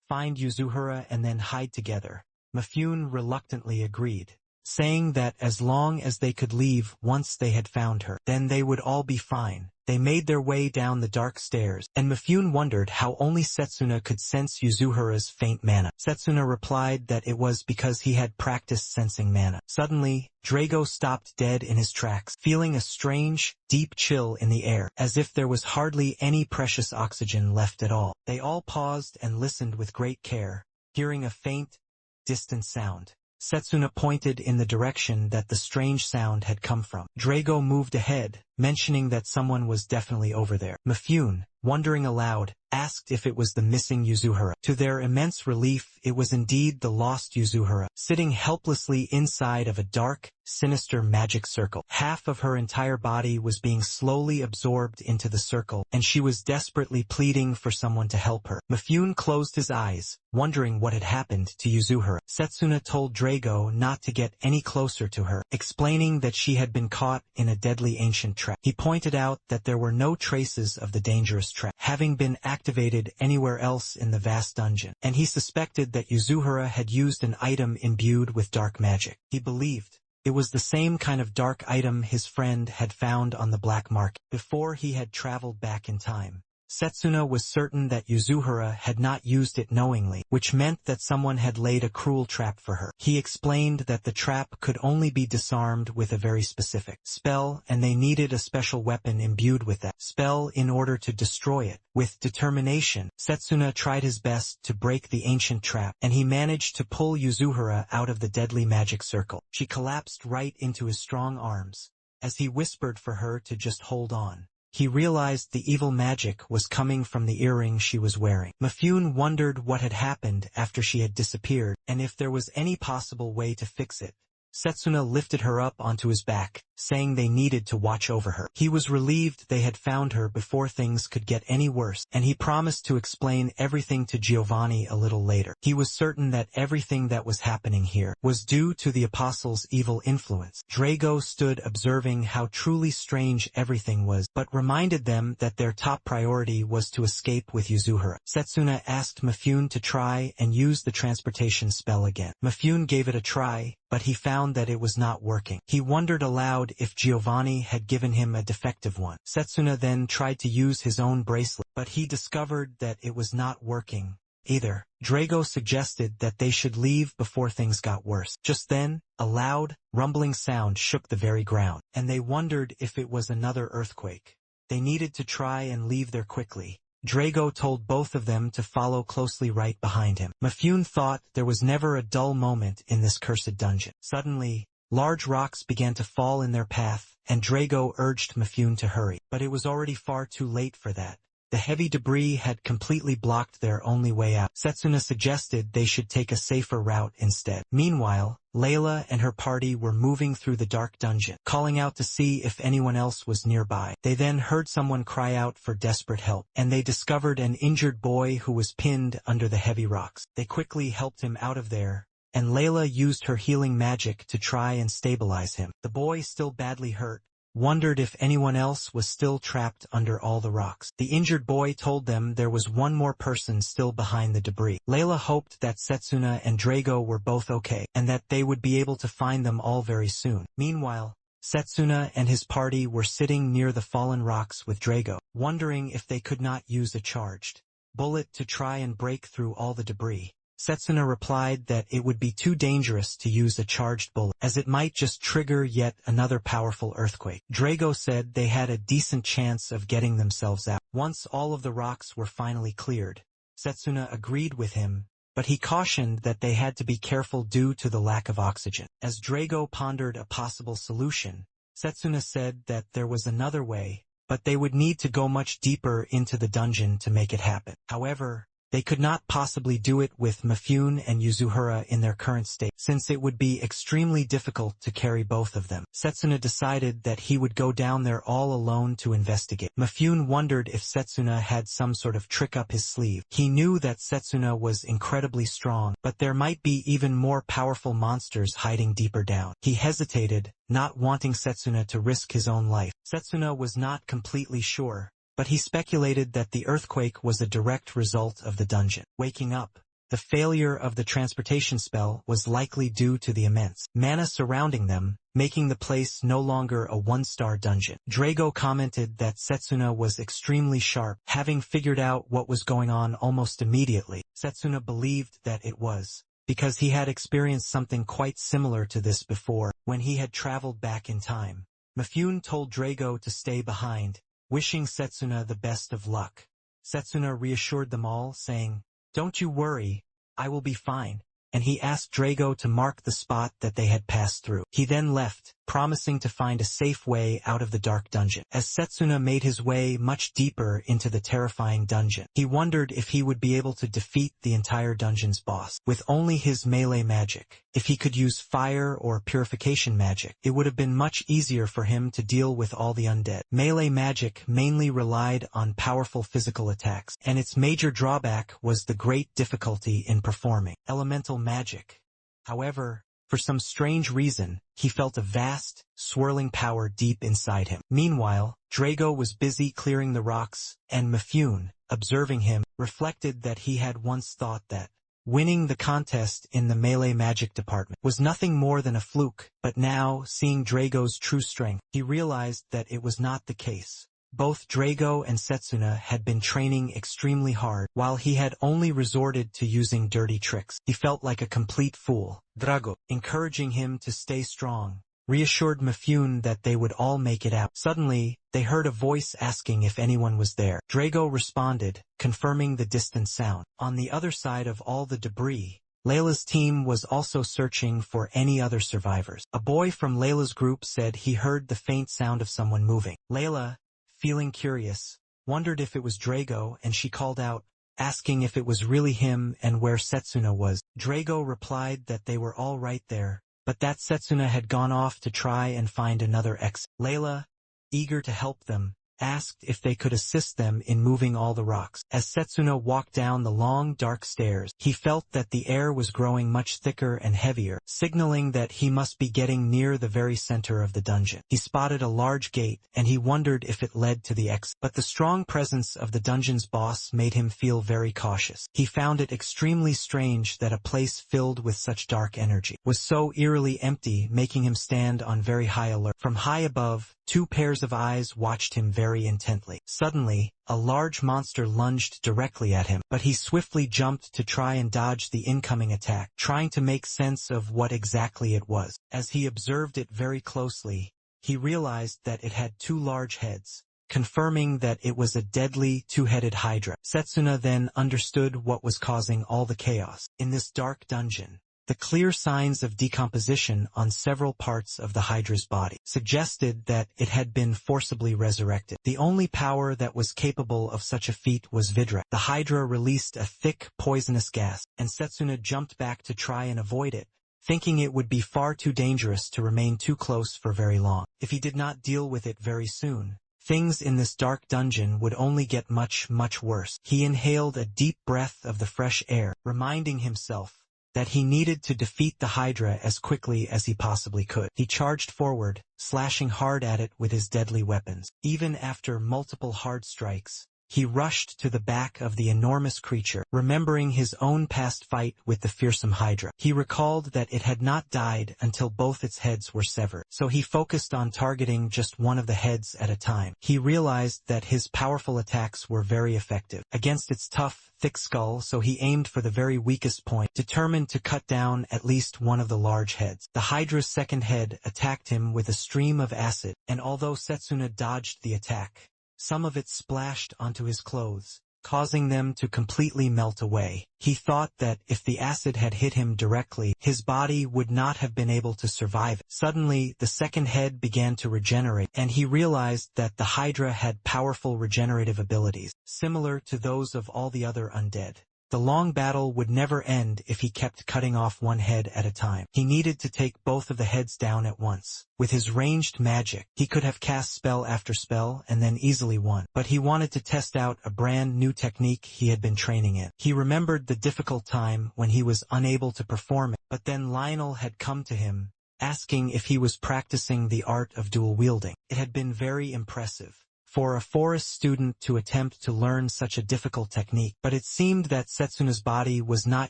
Find Yuzuhara and then hide together. Mifune reluctantly agreed, saying that as long as they could leave once they had found her, then they would all be fine. They made their way down the dark stairs, and Mifune wondered how only Setsuna could sense Yuzuhara's faint mana. Setsuna replied that it was because he had practiced sensing mana. Suddenly, Drago stopped dead in his tracks, feeling a strange, deep chill in the air, as if there was hardly any precious oxygen left at all. They all paused and listened with great care, hearing a faint, distant sound. Setsuna pointed in the direction that the strange sound had come from. Drago moved ahead, mentioning that someone was definitely over there. Mifune, wondering aloud, asked if it was the missing Yuzuhara. To their immense relief, it was indeed the lost Yuzuhara, sitting helplessly inside of a dark, sinister magic circle. Half of her entire body was being slowly absorbed into the circle, and she was desperately pleading for someone to help her. Mifune closed his eyes, wondering what had happened to Yuzuhara. Setsuna told Drago not to get any closer to her, explaining that she had been caught in a deadly ancient trap. He pointed out that there were no traces of the dangerous trap having been activated anywhere else in the vast dungeon, and he suspected that Yuzuhara had used an item imbued with dark magic. He believed it was the same kind of dark item his friend had found on the black market before he had traveled back in time. Setsuna was certain that Yuzuhara had not used it knowingly, which meant that someone had laid a cruel trap for her. He explained that the trap could only be disarmed with a very specific spell, and they needed a special weapon imbued with that spell in order to destroy it. With determination, Setsuna tried his best to break the ancient trap, and he managed to pull Yuzuhara out of the deadly magic circle. She collapsed right into his strong arms, as he whispered for her to just hold on. He realized the evil magic was coming from the earring she was wearing. Mifune wondered what had happened after she had disappeared, and if there was any possible way to fix it. Setsuna lifted her up onto his back, saying they needed to watch over her. He was relieved they had found her before things could get any worse, and he promised to explain everything to Giovanni a little later. He was certain that everything that was happening here was due to the apostles' evil influence. Drago stood observing how truly strange everything was, but reminded them that their top priority was to escape with Yuzuhara. Setsuna asked Mifune to try and use the transportation spell again. Mifune gave it a try, but he found that it was not working. He wondered aloud if Giovanni had given him a defective one. Setsuna then tried to use his own bracelet, but he discovered that it was not working either. Drago suggested that they should leave before things got worse. Just then, a loud, rumbling sound shook the very ground, and they wondered if it was another earthquake. They needed to try and leave there quickly. Drago told both of them to follow closely right behind him. Mifune thought there was never a dull moment in this cursed dungeon. Suddenly, large rocks began to fall in their path, and Drago urged Mifune to hurry. But it was already far too late for that. The heavy debris had completely blocked their only way out. Setsuna suggested they should take a safer route instead. Meanwhile, Layla and her party were moving through the dark dungeon, calling out to see if anyone else was nearby. They then heard someone cry out for desperate help, and they discovered an injured boy who was pinned under the heavy rocks. They quickly helped him out of there, and Layla used her healing magic to try and stabilize him. The boy, still badly hurt, wondered if anyone else was still trapped under all the rocks. The injured boy told them there was one more person still behind the debris. Layla hoped that Setsuna and Drago were both okay, and that they would be able to find them all very soon. Meanwhile, Setsuna and his party were sitting near the fallen rocks with Drago, wondering if they could not use a charged bullet to try and break through all the debris. Setsuna replied that it would be too dangerous to use a charged bullet, as it might just trigger yet another powerful earthquake. Drago said they had a decent chance of getting themselves out. Once all of the rocks were finally cleared, Setsuna agreed with him, but he cautioned that they had to be careful due to the lack of oxygen. As Drago pondered a possible solution, Setsuna said that there was another way, but they would need to go much deeper into the dungeon to make it happen. However, they could not possibly do it with Mifune and Yuzuhara in their current state, since it would be extremely difficult to carry both of them. Setsuna decided that he would go down there all alone to investigate. Mifune wondered if Setsuna had some sort of trick up his sleeve. He knew that Setsuna was incredibly strong, but there might be even more powerful monsters hiding deeper down. He hesitated, not wanting Setsuna to risk his own life. Setsuna was not completely sure, but he speculated that the earthquake was a direct result of the dungeon. Waking up, The failure of the transportation spell was likely due to the immense mana surrounding them, making the place no longer a one-star dungeon. Drago commented that Setsuna was extremely sharp, having figured out what was going on almost immediately. Setsuna believed that it was because he had experienced something quite similar to this before, when he had traveled back in time. Mifune told Drago to stay behind, wishing Setsuna the best of luck. Setsuna reassured them all, saying, "Don't you worry, I will be fine," and he asked Drago to mark the spot that they had passed through. He then left, promising to find a safe way out of the dark dungeon. As Setsuna made his way much deeper into the terrifying dungeon, he wondered if he would be able to defeat the entire dungeon's boss with only his melee magic. If he could use fire or purification magic, it would have been much easier for him to deal with all the undead. Melee magic mainly relied on powerful physical attacks, and its major drawback was the great difficulty in performing elemental magic. However, for some strange reason, he felt a vast, swirling power deep inside him. Meanwhile, Drago was busy clearing the rocks, and Mifune, observing him, reflected that he had once thought that winning the contest in the melee magic department was nothing more than a fluke, but now, seeing Drago's true strength, he realized that it was not the case. Both Drago and Setsuna had been training extremely hard, while he had only resorted to using dirty tricks. He felt like a complete fool. Drago, encouraging him to stay strong, reassured Mifune that they would all make it out. Suddenly, they heard a voice asking if anyone was there. Drago responded, confirming the distant sound. On the other side of all the debris, Layla's team was also searching for any other survivors. A boy from Layla's group said he heard the faint sound of someone moving. Layla, feeling curious, wondered if it was Drago, and she called out, asking if it was really him and where Setsuna was. Drago replied that they were all right there, but that Setsuna had gone off to try and find another exit. Layla, eager to help them, asked if they could assist them in moving all the rocks. As Setsuna walked down the long, dark stairs, he felt that the air was growing much thicker and heavier, signaling that he must be getting near the very center of the dungeon. He spotted a large gate, and he wondered if it led to the exit. But the strong presence of the dungeon's boss made him feel very cautious. He found it extremely strange that a place filled with such dark energy was so eerily empty, making him stand on very high alert. From high above, two pairs of eyes watched him very intently. Suddenly, a large monster lunged directly at him, but he swiftly jumped to try and dodge the incoming attack, trying to make sense of what exactly it was. As he observed it very closely, he realized that it had two large heads, confirming that it was a deadly two-headed hydra. Setsuna then understood what was causing all the chaos. In this dark dungeon, the clear signs of decomposition on several parts of the Hydra's body suggested that it had been forcibly resurrected. The only power that was capable of such a feat was Vidra. The Hydra released a thick, poisonous gas, and Setsuna jumped back to try and avoid it, thinking it would be far too dangerous to remain too close for very long. If he did not deal with it very soon, things in this dark dungeon would only get much, much worse. He inhaled a deep breath of the fresh air, reminding himself that he needed to defeat the Hydra as quickly as he possibly could. He charged forward, slashing hard at it with his deadly weapons. Even after multiple hard strikes, he rushed to the back of the enormous creature, remembering his own past fight with the fearsome Hydra. He recalled that it had not died until both its heads were severed, so he focused on targeting just one of the heads at a time. He realized that his powerful attacks were very effective against its tough, thick skull, so he aimed for the very weakest point, determined to cut down at least one of the large heads. The Hydra's second head attacked him with a stream of acid, and although Setsuna dodged the attack, some of it splashed onto his clothes, causing them to completely melt away. He thought that if the acid had hit him directly, his body would not have been able to survive. Suddenly, the second head began to regenerate, and he realized that the Hydra had powerful regenerative abilities, similar to those of all the other undead. The long battle would never end if he kept cutting off one head at a time. He needed to take both of the heads down at once. With his ranged magic, he could have cast spell after spell and then easily won. But he wanted to test out a brand new technique he had been training in. He remembered the difficult time when he was unable to perform it, but then Lionel had come to him, asking if he was practicing the art of dual wielding. It had been very impressive, for a forest student to attempt to learn such a difficult technique, but it seemed that Setsuna's body was not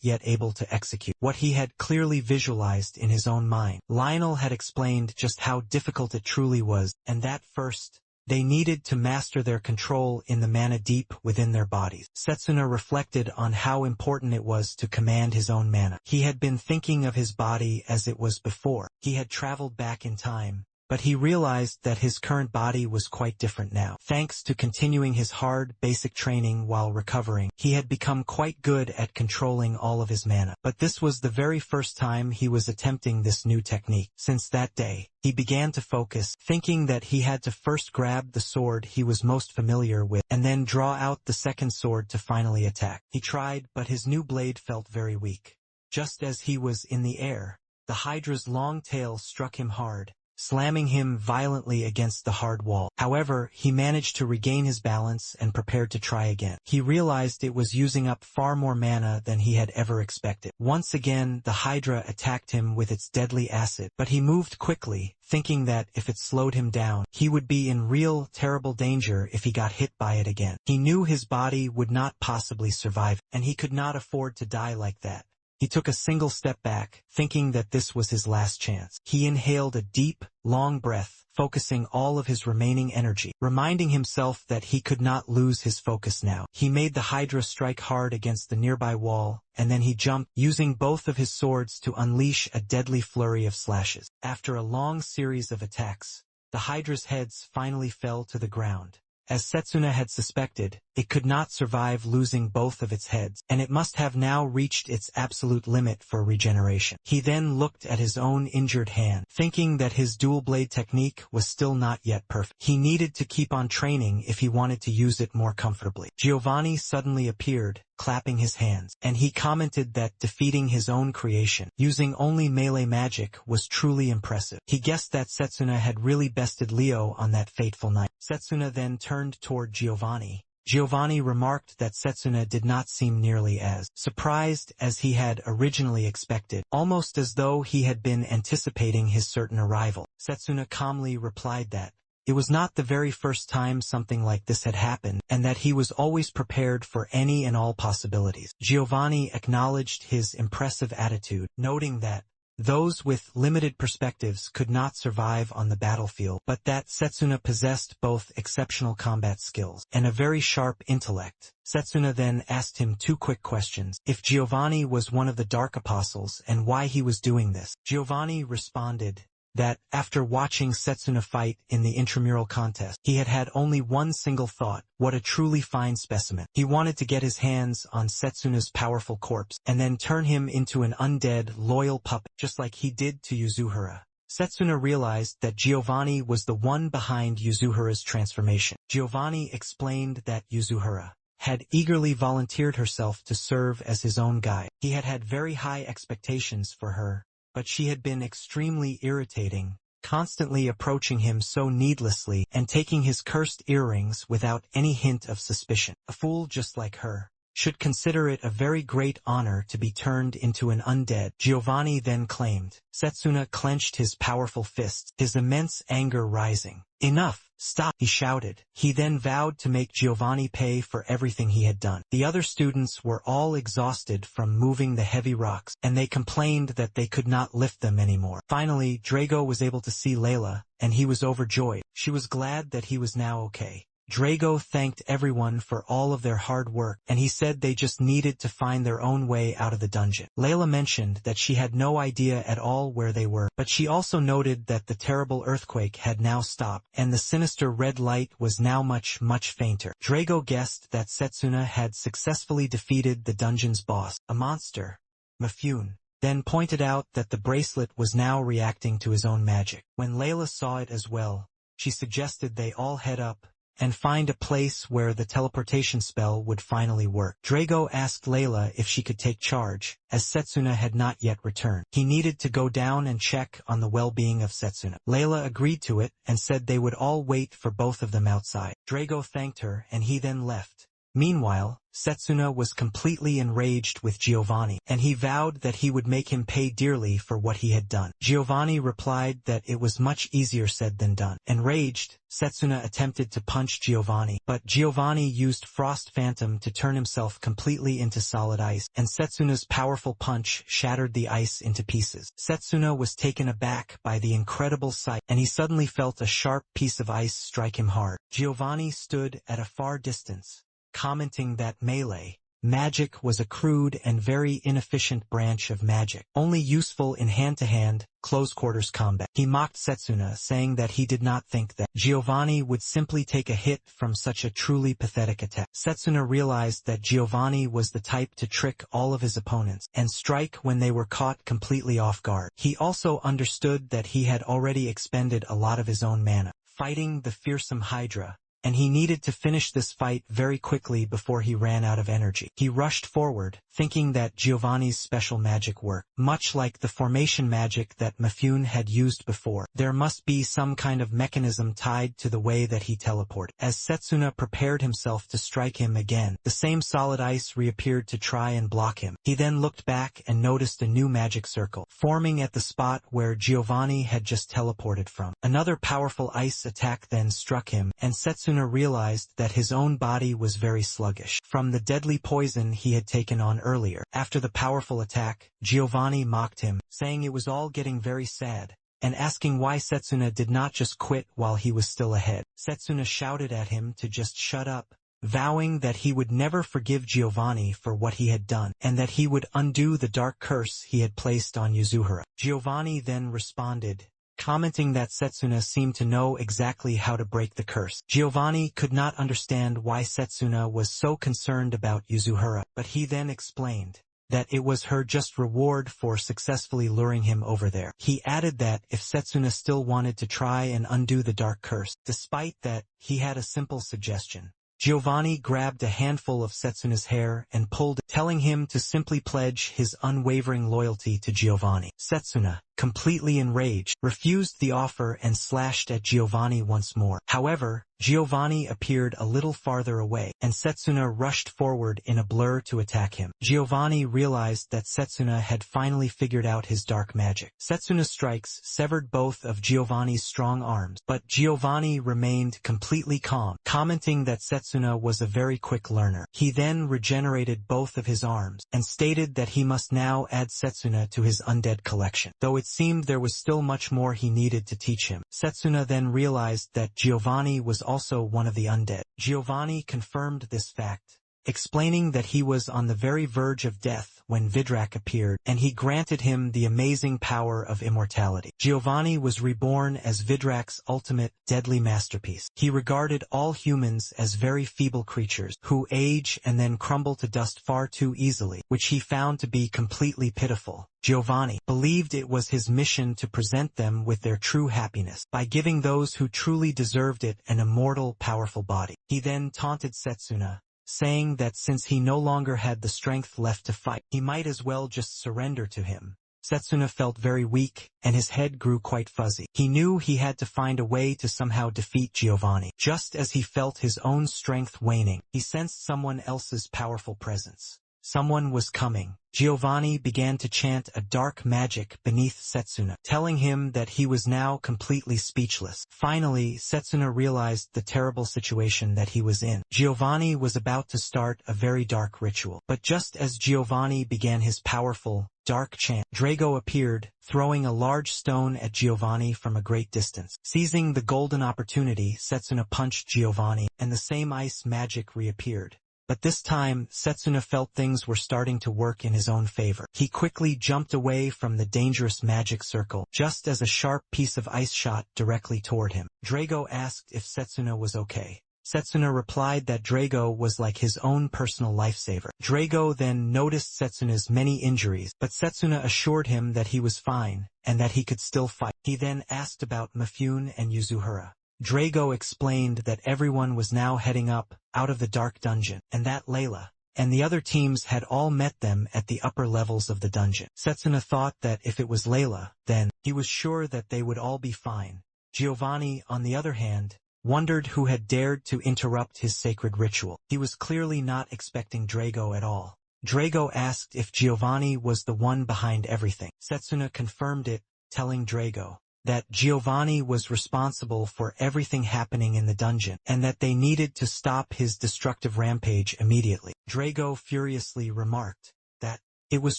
yet able to execute what he had clearly visualized in his own mind. Lionel had explained just how difficult it truly was, and that first, they needed to master their control in the mana deep within their bodies. Setsuna reflected on how important it was to command his own mana. He had been thinking of his body as it was before. He had traveled back in time, but he realized that his current body was quite different now. Thanks to continuing his hard, basic training while recovering, he had become quite good at controlling all of his mana. But this was the very first time he was attempting this new technique. Since that day, he began to focus, thinking that he had to first grab the sword he was most familiar with, and then draw out the second sword to finally attack. He tried, but his new blade felt very weak. Just as he was in the air, the Hydra's long tail struck him hard, slamming him violently against the hard wall. However, he managed to regain his balance and prepared to try again. He realized it was using up far more mana than he had ever expected. Once again, the Hydra attacked him with its deadly acid, but he moved quickly, thinking that if it slowed him down, he would be in real, terrible danger if he got hit by it again. He knew his body would not possibly survive, and he could not afford to die like that. He took a single step back, thinking that this was his last chance. He inhaled a deep, long breath, focusing all of his remaining energy, reminding himself that he could not lose his focus now. He made the Hydra strike hard against the nearby wall, and then he jumped, using both of his swords to unleash a deadly flurry of slashes. After a long series of attacks, the Hydra's heads finally fell to the ground. As Setsuna had suspected, it could not survive losing both of its heads, and it must have now reached its absolute limit for regeneration. He then looked at his own injured hand, thinking that his dual blade technique was still not yet perfect. He needed to keep on training if he wanted to use it more comfortably. Giovanni suddenly appeared, clapping his hands, and he commented that defeating his own creation, using only melee magic, was truly impressive. He guessed that Setsuna had really bested Leo on that fateful night. Setsuna then turned toward Giovanni. Giovanni remarked that Setsuna did not seem nearly as surprised as he had originally expected, almost as though he had been anticipating his certain arrival. Setsuna calmly replied that it was not the very first time something like this had happened, and that he was always prepared for any and all possibilities. Giovanni acknowledged his impressive attitude, noting that those with limited perspectives could not survive on the battlefield, but that Setsuna possessed both exceptional combat skills and a very sharp intellect. Setsuna then asked him two quick questions: if Giovanni was one of the Dark Apostles and why he was doing this. Giovanni responded that, after watching Setsuna fight in the intramural contest, he had had only one single thought: what a truly fine specimen. He wanted to get his hands on Setsuna's powerful corpse, and then turn him into an undead, loyal puppet, just like he did to Yuzuhara. Setsuna realized that Giovanni was the one behind Yuzuhara's transformation. Giovanni explained that Yuzuhara had eagerly volunteered herself to serve as his own guide. He had had very high expectations for her, but she had been extremely irritating, constantly approaching him so needlessly and taking his cursed earrings without any hint of suspicion. A fool just like her should consider it a very great honor to be turned into an undead, Giovanni then claimed. Setsuna clenched his powerful fists, his immense anger rising. "Enough! Stop!" he shouted. He then vowed to make Giovanni pay for everything he had done. The other students were all exhausted from moving the heavy rocks, and they complained that they could not lift them anymore. Finally, Drago was able to see Layla, and he was overjoyed. She was glad that he was now okay. Drago thanked everyone for all of their hard work, and he said they just needed to find their own way out of the dungeon. Layla mentioned that she had no idea at all where they were, but she also noted that the terrible earthquake had now stopped, and the sinister red light was now much fainter. Drago guessed that Setsuna had successfully defeated the dungeon's boss, a monster, Mifune, then pointed out that the bracelet was now reacting to his own magic. When Layla saw it as well, she suggested they all head up and find a place where the teleportation spell would finally work. Drago asked Layla if she could take charge, as Setsuna had not yet returned. He needed to go down and check on the well-being of Setsuna. Layla agreed to it and said they would all wait for both of them outside. Drago thanked her, and he then left, Meanwhile, Setsuna was completely enraged with Giovanni, and he vowed that he would make him pay dearly for what he had done. Giovanni replied that it was much easier said than done. Enraged, Setsuna attempted to punch Giovanni, but Giovanni used Frost Phantom to turn himself completely into solid ice, and Setsuna's powerful punch shattered the ice into pieces. Setsuna was taken aback by the incredible sight, and he suddenly felt a sharp piece of ice strike him hard. Giovanni stood at a far distance, commenting that melee magic was a crude and very inefficient branch of magic, only useful in hand-to-hand, close-quarters combat. He mocked Setsuna, saying that he did not think that Giovanni would simply take a hit from such a truly pathetic attack. Setsuna realized that Giovanni was the type to trick all of his opponents and strike when they were caught completely off guard. He also understood that he had already expended a lot of his own mana fighting the fearsome Hydra, and he needed to finish this fight very quickly before he ran out of energy. He rushed forward, thinking that Giovanni's special magic worked. Much like the formation magic that Mifune had used before, there must be some kind of mechanism tied to the way that he teleported. As Setsuna prepared himself to strike him again, the same solid ice reappeared to try and block him. He then looked back and noticed a new magic circle forming at the spot where Giovanni had just teleported from. Another powerful ice attack then struck him, and Setsuna realized that his own body was very sluggish from the deadly poison he had taken on earlier. After the powerful attack, Giovanni mocked him, saying it was all getting very sad, and asking why Setsuna did not just quit while he was still ahead. Setsuna shouted at him to just shut up, vowing that he would never forgive Giovanni for what he had done, and that he would undo the dark curse he had placed on Yuzuru. Giovanni then responded, commenting that Setsuna seemed to know exactly how to break the curse. Giovanni could not understand why Setsuna was so concerned about Yuzuru, but he then explained that it was her just reward for successfully luring him over there. He added that if Setsuna still wanted to try and undo the dark curse, despite that, he had a simple suggestion. Giovanni grabbed a handful of Setsuna's hair and pulled it, telling him to simply pledge his unwavering loyalty to Giovanni. Setsuna, completely enraged, refused the offer and slashed at Giovanni once more. However, Giovanni appeared a little farther away, and Setsuna rushed forward in a blur to attack him. Giovanni realized that Setsuna had finally figured out his dark magic. Setsuna's strikes severed both of Giovanni's strong arms, but Giovanni remained completely calm, commenting that Setsuna was a very quick learner. He then regenerated both of his arms, and stated that he must now add Setsuna to his undead collection. Though it seemed there was still much more he needed to teach him, Setsuna then realized that Giovanni was also one of the undead. Giovanni confirmed this fact, explaining that he was on the very verge of death when Vidrak appeared, and he granted him the amazing power of immortality. Giovanni was reborn as Vidrak's ultimate, deadly masterpiece. He regarded all humans as very feeble creatures, who age and then crumble to dust far too easily, which he found to be completely pitiful. Giovanni believed it was his mission to present them with their true happiness, by giving those who truly deserved it an immortal, powerful body. He then taunted Setsuna, saying that since he no longer had the strength left to fight, he might as well just surrender to him. Setsuna felt very weak, and his head grew quite fuzzy. He knew he had to find a way to somehow defeat Giovanni. Just as he felt his own strength waning, he sensed someone else's powerful presence. Someone was coming. Giovanni began to chant a dark magic beneath Setsuna, telling him that he was now completely speechless. Finally, Setsuna realized the terrible situation that he was in. Giovanni was about to start a very dark ritual. But just as Giovanni began his powerful, dark chant, Drago appeared, throwing a large stone at Giovanni from a great distance. Seizing the golden opportunity, Setsuna punched Giovanni, and the same ice magic reappeared. But this time, Setsuna felt things were starting to work in his own favor. He quickly jumped away from the dangerous magic circle, just as a sharp piece of ice shot directly toward him. Drago asked if Setsuna was okay. Setsuna replied that Drago was like his own personal lifesaver. Drago then noticed Setsuna's many injuries, but Setsuna assured him that he was fine, and that he could still fight. He then asked about Mifune and Yuzuru. Drago explained that everyone was now heading up, out of the dark dungeon, and that Layla and the other teams had all met them at the upper levels of the dungeon. Setsuna thought that if it was Layla, then he was sure that they would all be fine. Giovanni, on the other hand, wondered who had dared to interrupt his sacred ritual. He was clearly not expecting Drago at all. Drago asked if Giovanni was the one behind everything. Setsuna confirmed it, telling Drago that Giovanni was responsible for everything happening in the dungeon, and that they needed to stop his destructive rampage immediately. Drago furiously remarked that it was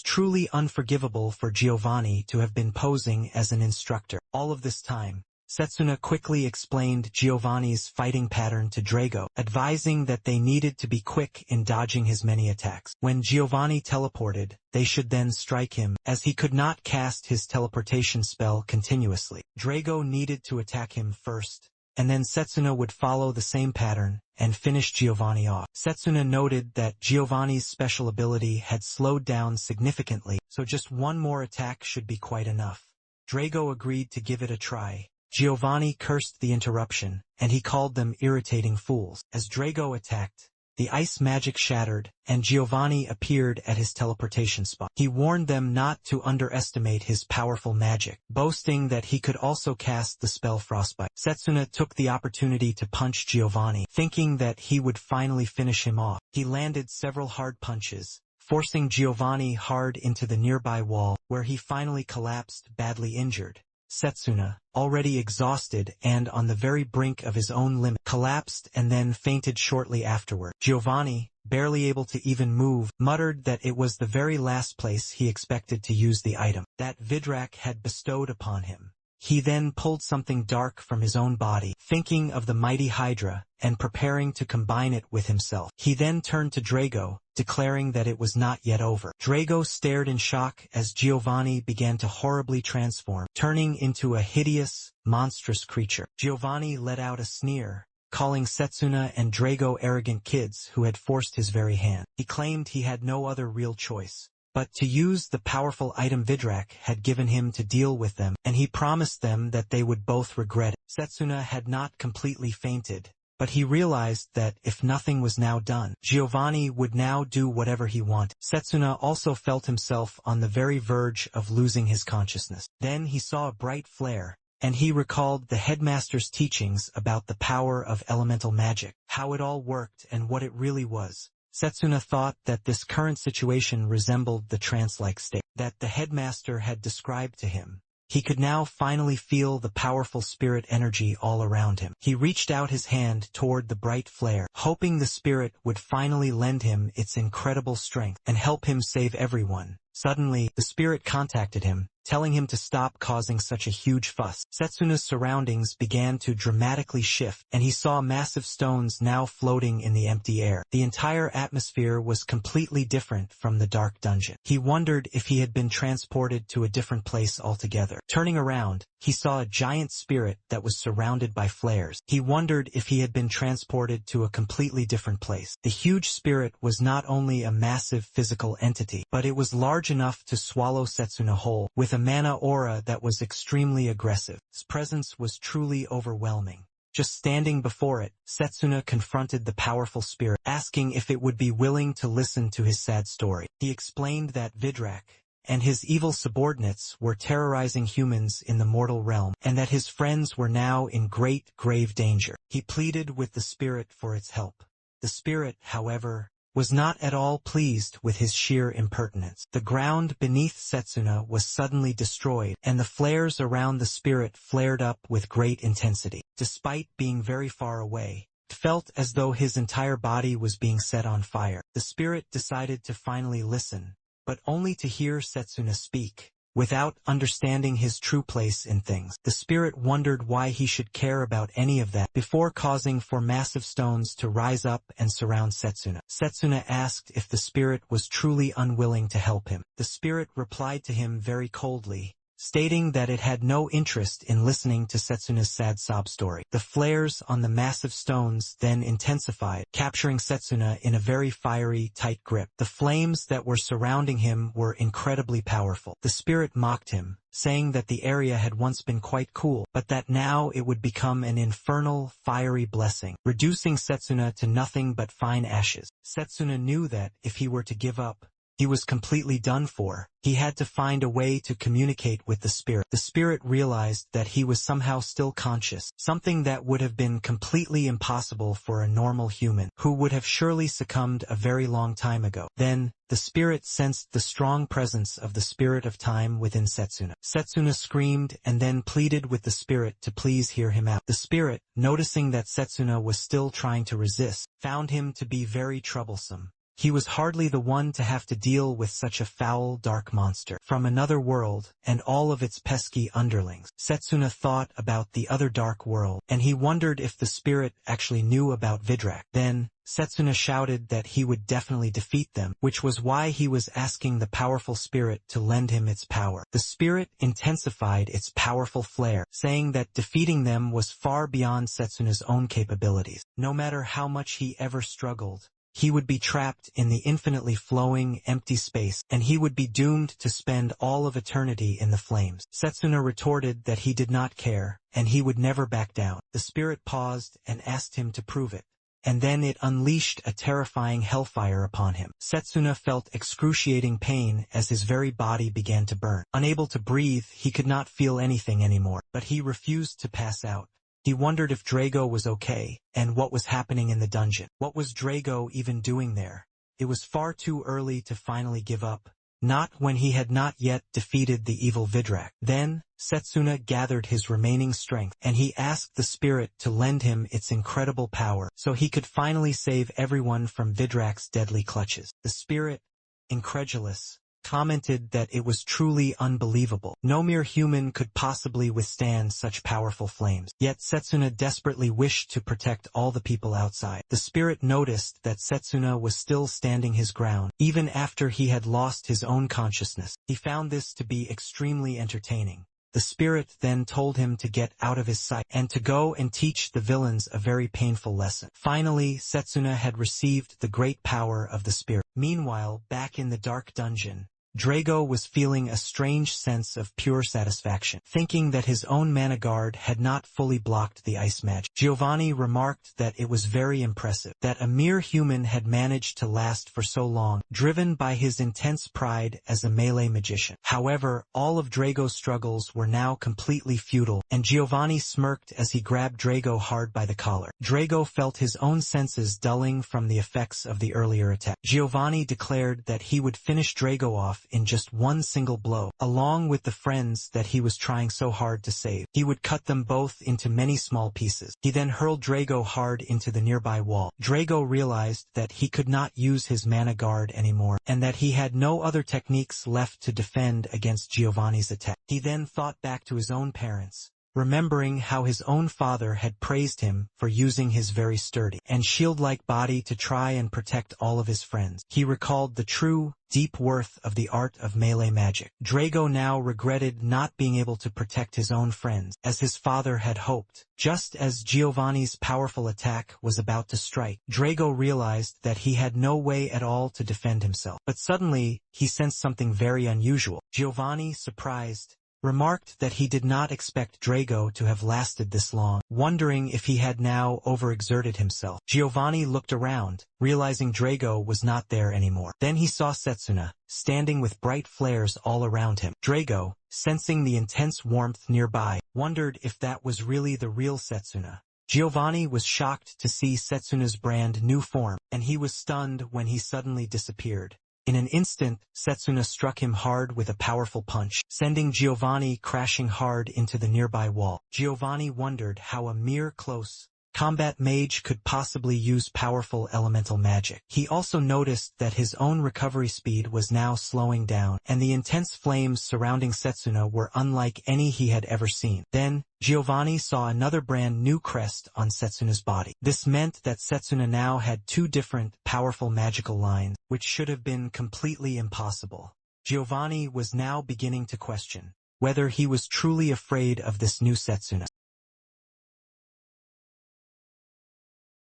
truly unforgivable for Giovanni to have been posing as an instructor. All of this time, Setsuna quickly explained Giovanni's fighting pattern to Drago, advising that they needed to be quick in dodging his many attacks. When Giovanni teleported, they should then strike him, as he could not cast his teleportation spell continuously. Drago needed to attack him first, and then Setsuna would follow the same pattern and finish Giovanni off. Setsuna noted that Giovanni's special ability had slowed down significantly, so just one more attack should be quite enough. Drago agreed to give it a try. Giovanni cursed the interruption, and he called them irritating fools. As Drago attacked, the ice magic shattered, and Giovanni appeared at his teleportation spot. He warned them not to underestimate his powerful magic, boasting that he could also cast the spell Frostbite. Setsuna took the opportunity to punch Giovanni, thinking that he would finally finish him off. He landed several hard punches, forcing Giovanni hard into the nearby wall, where he finally collapsed, badly injured. Setsuna, already exhausted and on the very brink of his own limit, collapsed and then fainted shortly afterward. Giovanni, barely able to even move, muttered that it was the very last place he expected to use the item that Vidrak had bestowed upon him. He then pulled something dark from his own body, thinking of the mighty Hydra, and preparing to combine it with himself. He then turned to Drago, declaring that it was not yet over. Drago stared in shock as Giovanni began to horribly transform, turning into a hideous, monstrous creature. Giovanni let out a sneer, calling Setsuna and Drago arrogant kids who had forced his very hand. He claimed he had no other real choice but to use the powerful item Vidrak had given him to deal with them, and he promised them that they would both regret it. Setsuna had not completely fainted, but he realized that if nothing was now done, Giovanni would now do whatever he wanted. Setsuna also felt himself on the very verge of losing his consciousness. Then he saw a bright flare, and he recalled the headmaster's teachings about the power of elemental magic, how it all worked and what it really was. Setsuna thought that this current situation resembled the trance-like state that the headmaster had described to him. He could now finally feel the powerful spirit energy all around him. He reached out his hand toward the bright flare, hoping the spirit would finally lend him its incredible strength and help him save everyone. Suddenly, the spirit contacted him, telling him to stop causing such a huge fuss. Setsuna's surroundings began to dramatically shift, and he saw massive stones now floating in the empty air. The entire atmosphere was completely different from the dark dungeon. He wondered if he had been transported to a different place altogether. Turning around, he saw a giant spirit that was surrounded by flares. He wondered if he had been transported to a completely different place. The huge spirit was not only a massive physical entity, but it was large enough to swallow Setsuna whole, with a mana aura that was extremely aggressive. Its presence was truly overwhelming. Just standing before it, Setsuna confronted the powerful spirit, asking if it would be willing to listen to his sad story. He explained that Vidrak and his evil subordinates were terrorizing humans in the mortal realm, and that his friends were now in great, grave danger. He pleaded with the spirit for its help. The spirit, however, was not at all pleased with his sheer impertinence. The ground beneath Setsuna was suddenly destroyed, and the flares around the spirit flared up with great intensity. Despite being very far away, it felt as though his entire body was being set on fire. The spirit decided to finally listen, but only to hear Setsuna speak, without understanding his true place in things. The spirit wondered why he should care about any of that, before causing for massive stones to rise up and surround Setsuna. Setsuna asked if the spirit was truly unwilling to help him. The spirit replied to him very coldly, stating that it had no interest in listening to Setsuna's sad sob story. The flares on the massive stones then intensified, capturing Setsuna in a very fiery, tight grip. The flames that were surrounding him were incredibly powerful. The spirit mocked him, saying that the area had once been quite cool, but that now it would become an infernal, fiery blessing, reducing Setsuna to nothing but fine ashes. Setsuna knew that if he were to give up, He was completely done for. He had to find a way to communicate with the spirit. The spirit realized that he was somehow still conscious, something that would have been completely impossible for a normal human, who would have surely succumbed a very long time ago. Then, the spirit sensed the strong presence of the spirit of time within Setsuna. Setsuna screamed and then pleaded with the spirit to please hear him out. The spirit, noticing that Setsuna was still trying to resist, found him to be very troublesome. He was hardly the one to have to deal with such a foul, dark monster from another world and all of its pesky underlings. Setsuna thought about the other dark world, and he wondered if the spirit actually knew about Vidrak. Then, Setsuna shouted that he would definitely defeat them, which was why he was asking the powerful spirit to lend him its power. The spirit intensified its powerful flare, saying that defeating them was far beyond Setsuna's own capabilities. No matter how much he ever struggled, he would be trapped in the infinitely flowing, empty space, and he would be doomed to spend all of eternity in the flames. Setsuna retorted that he did not care, and he would never back down. The spirit paused and asked him to prove it, and then it unleashed a terrifying hellfire upon him. Setsuna felt excruciating pain as his very body began to burn. Unable to breathe, he could not feel anything anymore, but he refused to pass out. He wondered if Drago was okay, and what was happening in the dungeon. What was Drago even doing there? It was far too early to finally give up, not when he had not yet defeated the evil Vidrak. Then, Setsuna gathered his remaining strength, and he asked the spirit to lend him its incredible power, so he could finally save everyone from Vidrak's deadly clutches. The spirit, incredulous, commented that it was truly unbelievable. No mere human could possibly withstand such powerful flames. Yet Setsuna desperately wished to protect all the people outside. The spirit noticed that Setsuna was still standing his ground, even after he had lost his own consciousness. He found this to be extremely entertaining. The spirit then told him to get out of his sight and to go and teach the villains a very painful lesson. Finally, Setsuna had received the great power of the spirit. Meanwhile, back in the dark dungeon, Drago was feeling a strange sense of pure satisfaction, thinking that his own mana guard had not fully blocked the ice magic. Giovanni remarked that it was very impressive that a mere human had managed to last for so long, driven by his intense pride as a melee magician. However, all of Drago's struggles were now completely futile, and Giovanni smirked as he grabbed Drago hard by the collar. Drago felt his own senses dulling from the effects of the earlier attack. Giovanni declared that he would finish Drago off in just one single blow, along with the friends that he was trying so hard to save. He would cut them both into many small pieces. He then hurled Drago hard into the nearby wall. Drago realized that he could not use his mana guard anymore, and that he had no other techniques left to defend against Giovanni's attack. He then thought back to his own parents, remembering how his own father had praised him for using his very sturdy and shield-like body to try and protect all of his friends. He recalled the true, deep worth of the art of melee magic. Drago now regretted not being able to protect his own friends, as his father had hoped. Just as Giovanni's powerful attack was about to strike, Drago realized that he had no way at all to defend himself. But suddenly, he sensed something very unusual. Giovanni, surprised, remarked that he did not expect Drago to have lasted this long, wondering if he had now overexerted himself. Giovanni looked around, realizing Drago was not there anymore. Then he saw Setsuna, standing with bright flares all around him. Drago, sensing the intense warmth nearby, wondered if that was really the real Setsuna. Giovanni was shocked to see Setsuna's brand new form, and he was stunned when he suddenly disappeared. In an instant, Setsuna struck him hard with a powerful punch, sending Giovanni crashing hard into the nearby wall. Giovanni wondered how a mere close combat mage could possibly use powerful elemental magic. He also noticed that his own recovery speed was now slowing down, and the intense flames surrounding Setsuna were unlike any he had ever seen. Then, Giovanni saw another brand new crest on Setsuna's body. This meant that Setsuna now had two different, powerful magical lines, which should have been completely impossible. Giovanni was now beginning to question whether he was truly afraid of this new Setsuna.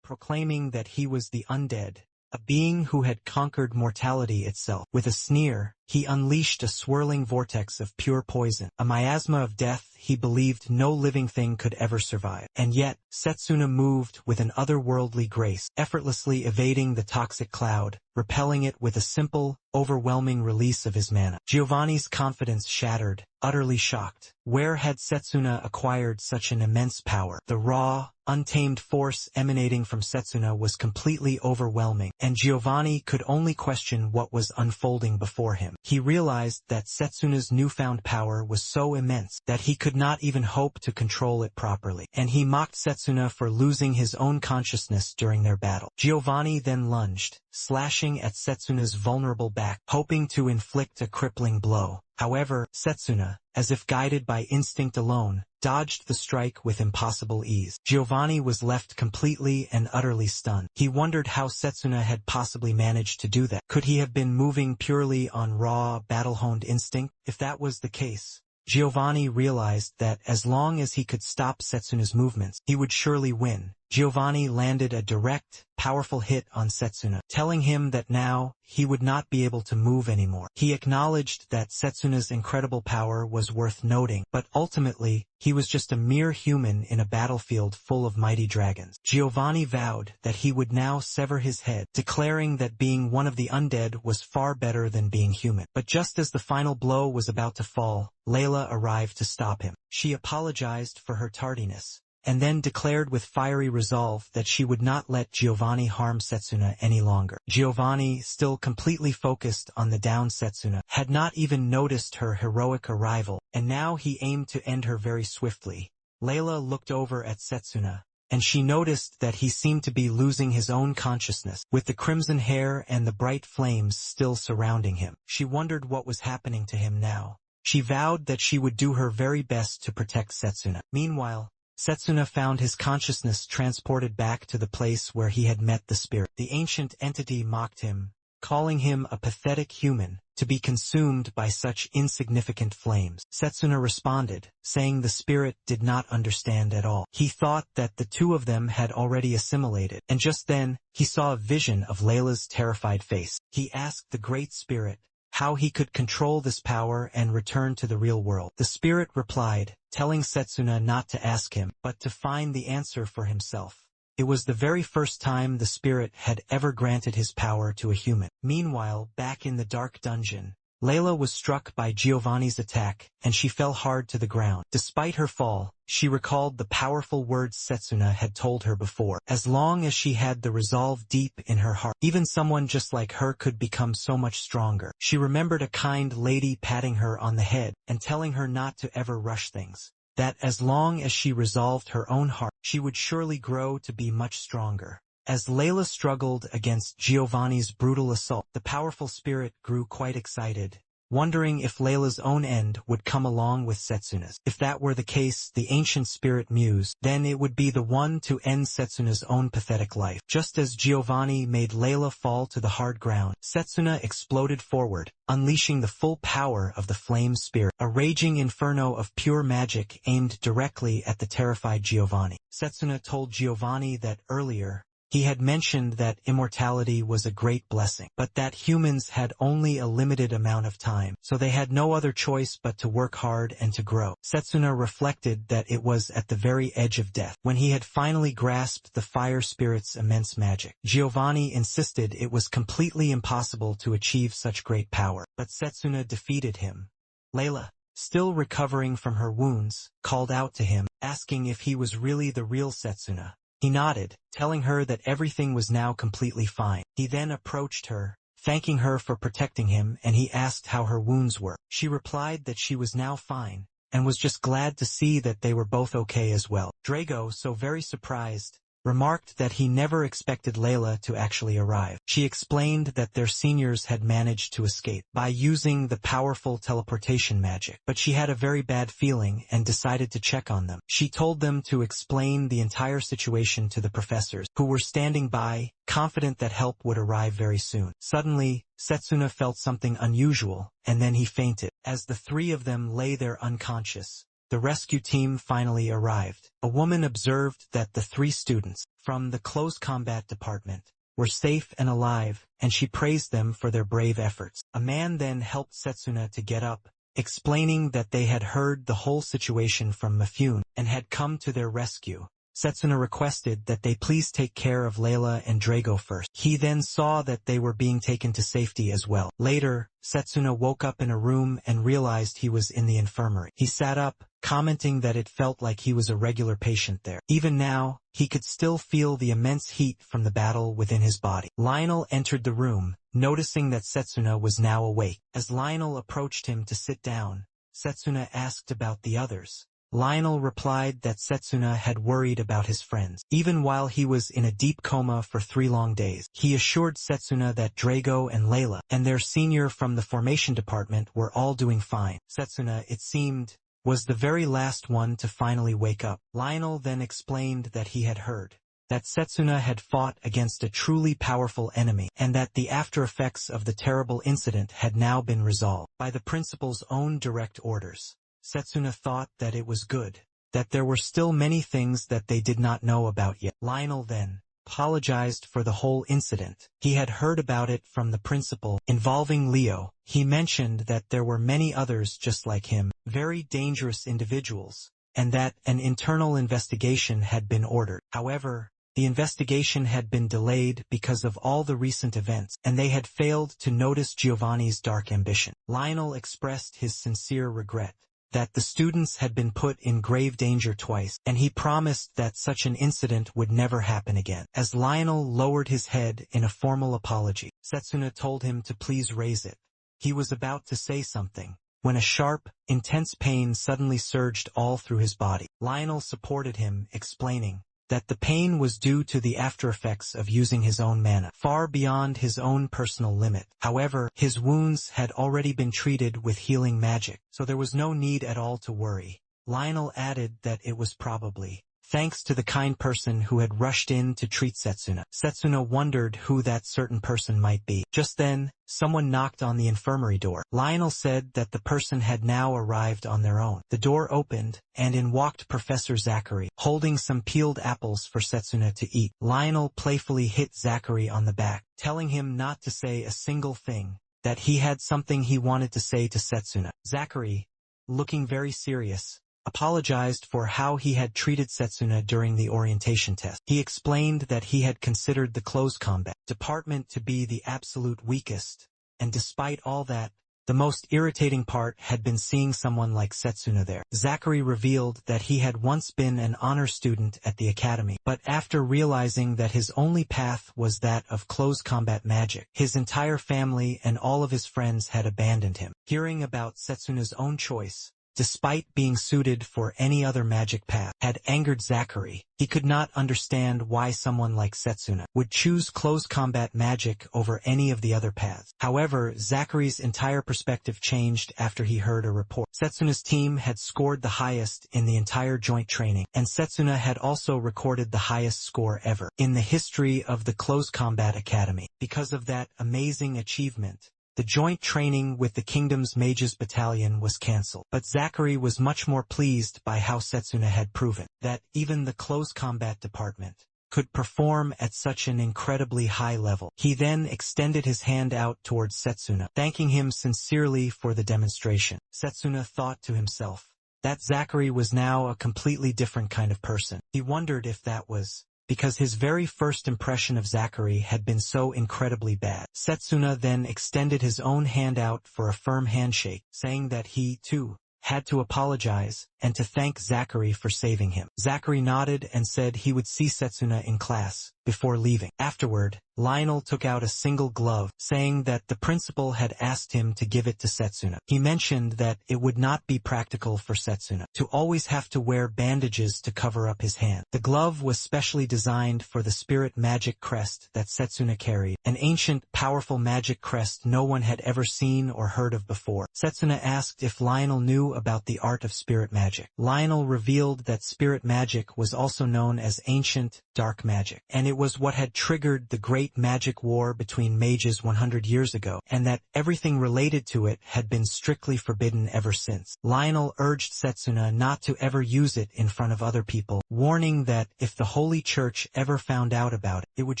Proclaiming that he was the undead, a being who had conquered mortality itself. With a sneer, he unleashed a swirling vortex of pure poison, a miasma of death he believed no living thing could ever survive. And yet, Setsuna moved with an otherworldly grace, effortlessly evading the toxic cloud, repelling it with a simple, overwhelming release of his mana. Giovanni's confidence shattered, utterly shocked. Where had Setsuna acquired such an immense power? The raw, untamed force emanating from Setsuna was completely overwhelming, and Giovanni could only question what was unfolding before him. He realized that Setsuna's newfound power was so immense that he could not even hope to control it properly, and he mocked Setsuna for losing his own consciousness during their battle. Giovanni then lunged, slashing at Setsuna's vulnerable back, hoping to inflict a crippling blow. However, Setsuna, as if guided by instinct alone, dodged the strike with impossible ease. Giovanni was left completely and utterly stunned. He wondered how Setsuna had possibly managed to do that. Could he have been moving purely on raw, battle-honed instinct? If that was the case, Giovanni realized that as long as he could stop Setsuna's movements, he would surely win. Giovanni landed a direct, powerful hit on Setsuna, telling him that now he would not be able to move anymore. He acknowledged that Setsuna's incredible power was worth noting, but ultimately, he was just a mere human in a battlefield full of mighty dragons. Giovanni vowed that he would now sever his head, declaring that being one of the undead was far better than being human. But just as the final blow was about to fall, Layla arrived to stop him. She apologized for her tardiness, and then declared with fiery resolve that she would not let Giovanni harm Setsuna any longer. Giovanni, still completely focused on the downed Setsuna, had not even noticed her heroic arrival, and now he aimed to end her very swiftly. Layla looked over at Setsuna, and she noticed that he seemed to be losing his own consciousness, with the crimson hair and the bright flames still surrounding him. She wondered what was happening to him now. She vowed that she would do her very best to protect Setsuna. Meanwhile, Setsuna found his consciousness transported back to the place where he had met the spirit. The ancient entity mocked him, calling him a pathetic human, to be consumed by such insignificant flames. Setsuna responded, saying the spirit did not understand at all. He thought that the two of them had already assimilated, and just then, he saw a vision of Layla's terrified face. He asked the great spirit how he could control this power and return to the real world. The spirit replied, telling Setsuna not to ask him, but to find the answer for himself. It was the very first time the spirit had ever granted his power to a human. Meanwhile, back in the dark dungeon, Layla was struck by Giovanni's attack, and she fell hard to the ground. Despite her fall, she recalled the powerful words Setsuna had told her before. As long as she had the resolve deep in her heart, even someone just like her could become so much stronger. She remembered a kind lady patting her on the head and telling her not to ever rush things. That as long as she resolved her own heart, she would surely grow to be much stronger. As Layla struggled against Giovanni's brutal assault, the powerful spirit grew quite excited, wondering if Layla's own end would come along with Setsuna's. If that were the case, the ancient spirit mused, then it would be the one to end Setsuna's own pathetic life. Just as Giovanni made Layla fall to the hard ground, Setsuna exploded forward, unleashing the full power of the flame spirit, a raging inferno of pure magic aimed directly at the terrified Giovanni. Setsuna told Giovanni that earlier, he had mentioned that immortality was a great blessing, but that humans had only a limited amount of time, so they had no other choice but to work hard and to grow. Setsuna reflected that it was at the very edge of death, when he had finally grasped the fire spirit's immense magic. Giovanni insisted it was completely impossible to achieve such great power, but Setsuna defeated him. Layla, still recovering from her wounds, called out to him, asking if he was really the real Setsuna. He nodded, telling her that everything was now completely fine. He then approached her, thanking her for protecting him, and he asked how her wounds were. She replied that she was now fine, and was just glad to see that they were both okay as well. Drago, so very surprised, remarked that he never expected Layla to actually arrive. She explained that their seniors had managed to escape by using the powerful teleportation magic, but she had a very bad feeling and decided to check on them. She told them to explain the entire situation to the professors, who were standing by, confident that help would arrive very soon. Suddenly, Setsuna felt something unusual, and then he fainted. As the three of them lay there unconscious, the rescue team finally arrived. A woman observed that the three students from the close combat department were safe and alive, and she praised them for their brave efforts. A man then helped Setsuna to get up, explaining that they had heard the whole situation from Mifune and had come to their rescue. Setsuna requested that they please take care of Layla and Drago first. He then saw that they were being taken to safety as well. Later, Setsuna woke up in a room and realized he was in the infirmary. He sat up, commenting that it felt like he was a regular patient there. Even now, he could still feel the immense heat from the battle within his body. Lionel entered the room, noticing that Setsuna was now awake. As Lionel approached him to sit down, Setsuna asked about the others. Lionel replied that Setsuna had worried about his friends. Even while he was in a deep coma for 3 long days, he assured Setsuna that Drago and Layla, and their senior from the formation department, were all doing fine. Setsuna, it seemed, was the very last one to finally wake up. Lionel then explained that he had heard that Setsuna had fought against a truly powerful enemy, and that the after effects of the terrible incident had now been resolved by the principal's own direct orders. Setsuna thought that it was good, that there were still many things that they did not know about yet. Lionel then apologized for the whole incident. He had heard about it from the principal involving Leo. He mentioned that there were many others just like him, very dangerous individuals, and that an internal investigation had been ordered. However, the investigation had been delayed because of all the recent events, and they had failed to notice Giovanni's dark ambition. Lionel expressed his sincere regret that the students had been put in grave danger twice, and he promised that such an incident would never happen again. As Lionel lowered his head in a formal apology, Setsuna told him to please raise it. He was about to say something, when a sharp, intense pain suddenly surged all through his body. Lionel supported him, explaining that the pain was due to the after-effects of using his own mana, far beyond his own personal limit. However, his wounds had already been treated with healing magic, so there was no need at all to worry. Lionel added that it was probably thanks to the kind person who had rushed in to treat Setsuna. Setsuna wondered who that certain person might be. Just then, someone knocked on the infirmary door. Lionel said that the person had now arrived on their own. The door opened, and in walked Professor Zachary, holding some peeled apples for Setsuna to eat. Lionel playfully hit Zachary on the back, telling him not to say a single thing, that he had something he wanted to say to Setsuna. Zachary, looking very serious, apologized for how he had treated Setsuna during the orientation test. He explained that he had considered the close combat department to be the absolute weakest, and despite all that, the most irritating part had been seeing someone like Setsuna there. Zachary revealed that he had once been an honor student at the academy, but after realizing that his only path was that of close combat magic, his entire family and all of his friends had abandoned him. Hearing about Setsuna's own choice, despite being suited for any other magic path, had angered Zachary. He could not understand why someone like Setsuna would choose close combat magic over any of the other paths. However, Zachary's entire perspective changed after he heard a report. Setsuna's team had scored the highest in the entire joint training, and Setsuna had also recorded the highest score ever in the history of the Close Combat Academy. Because of that amazing achievement, the joint training with the Kingdom's Mages Battalion was cancelled, but Zachary was much more pleased by how Setsuna had proven that even the close combat department could perform at such an incredibly high level. He then extended his hand out towards Setsuna, thanking him sincerely for the demonstration. Setsuna thought to himself that Zachary was now a completely different kind of person. He wondered if that was because his very first impression of Zachary had been so incredibly bad. Setsuna then extended his own hand out for a firm handshake, saying that he, too, had to apologize and to thank Zachary for saving him. Zachary nodded and said he would see Setsuna in class before leaving. Afterward, Lionel took out a single glove, saying that the principal had asked him to give it to Setsuna. He mentioned that it would not be practical for Setsuna to always have to wear bandages to cover up his hand. The glove was specially designed for the spirit magic crest that Setsuna carried, an ancient, powerful magic crest no one had ever seen or heard of before. Setsuna asked if Lionel knew about the art of spirit magic. magic. Lionel revealed that spirit magic was also known as ancient, dark magic, and it was what had triggered the great magic war between mages 100 years ago, and that everything related to it had been strictly forbidden ever since. Lionel urged Setsuna not to ever use it in front of other people, warning that if the Holy Church ever found out about it, it would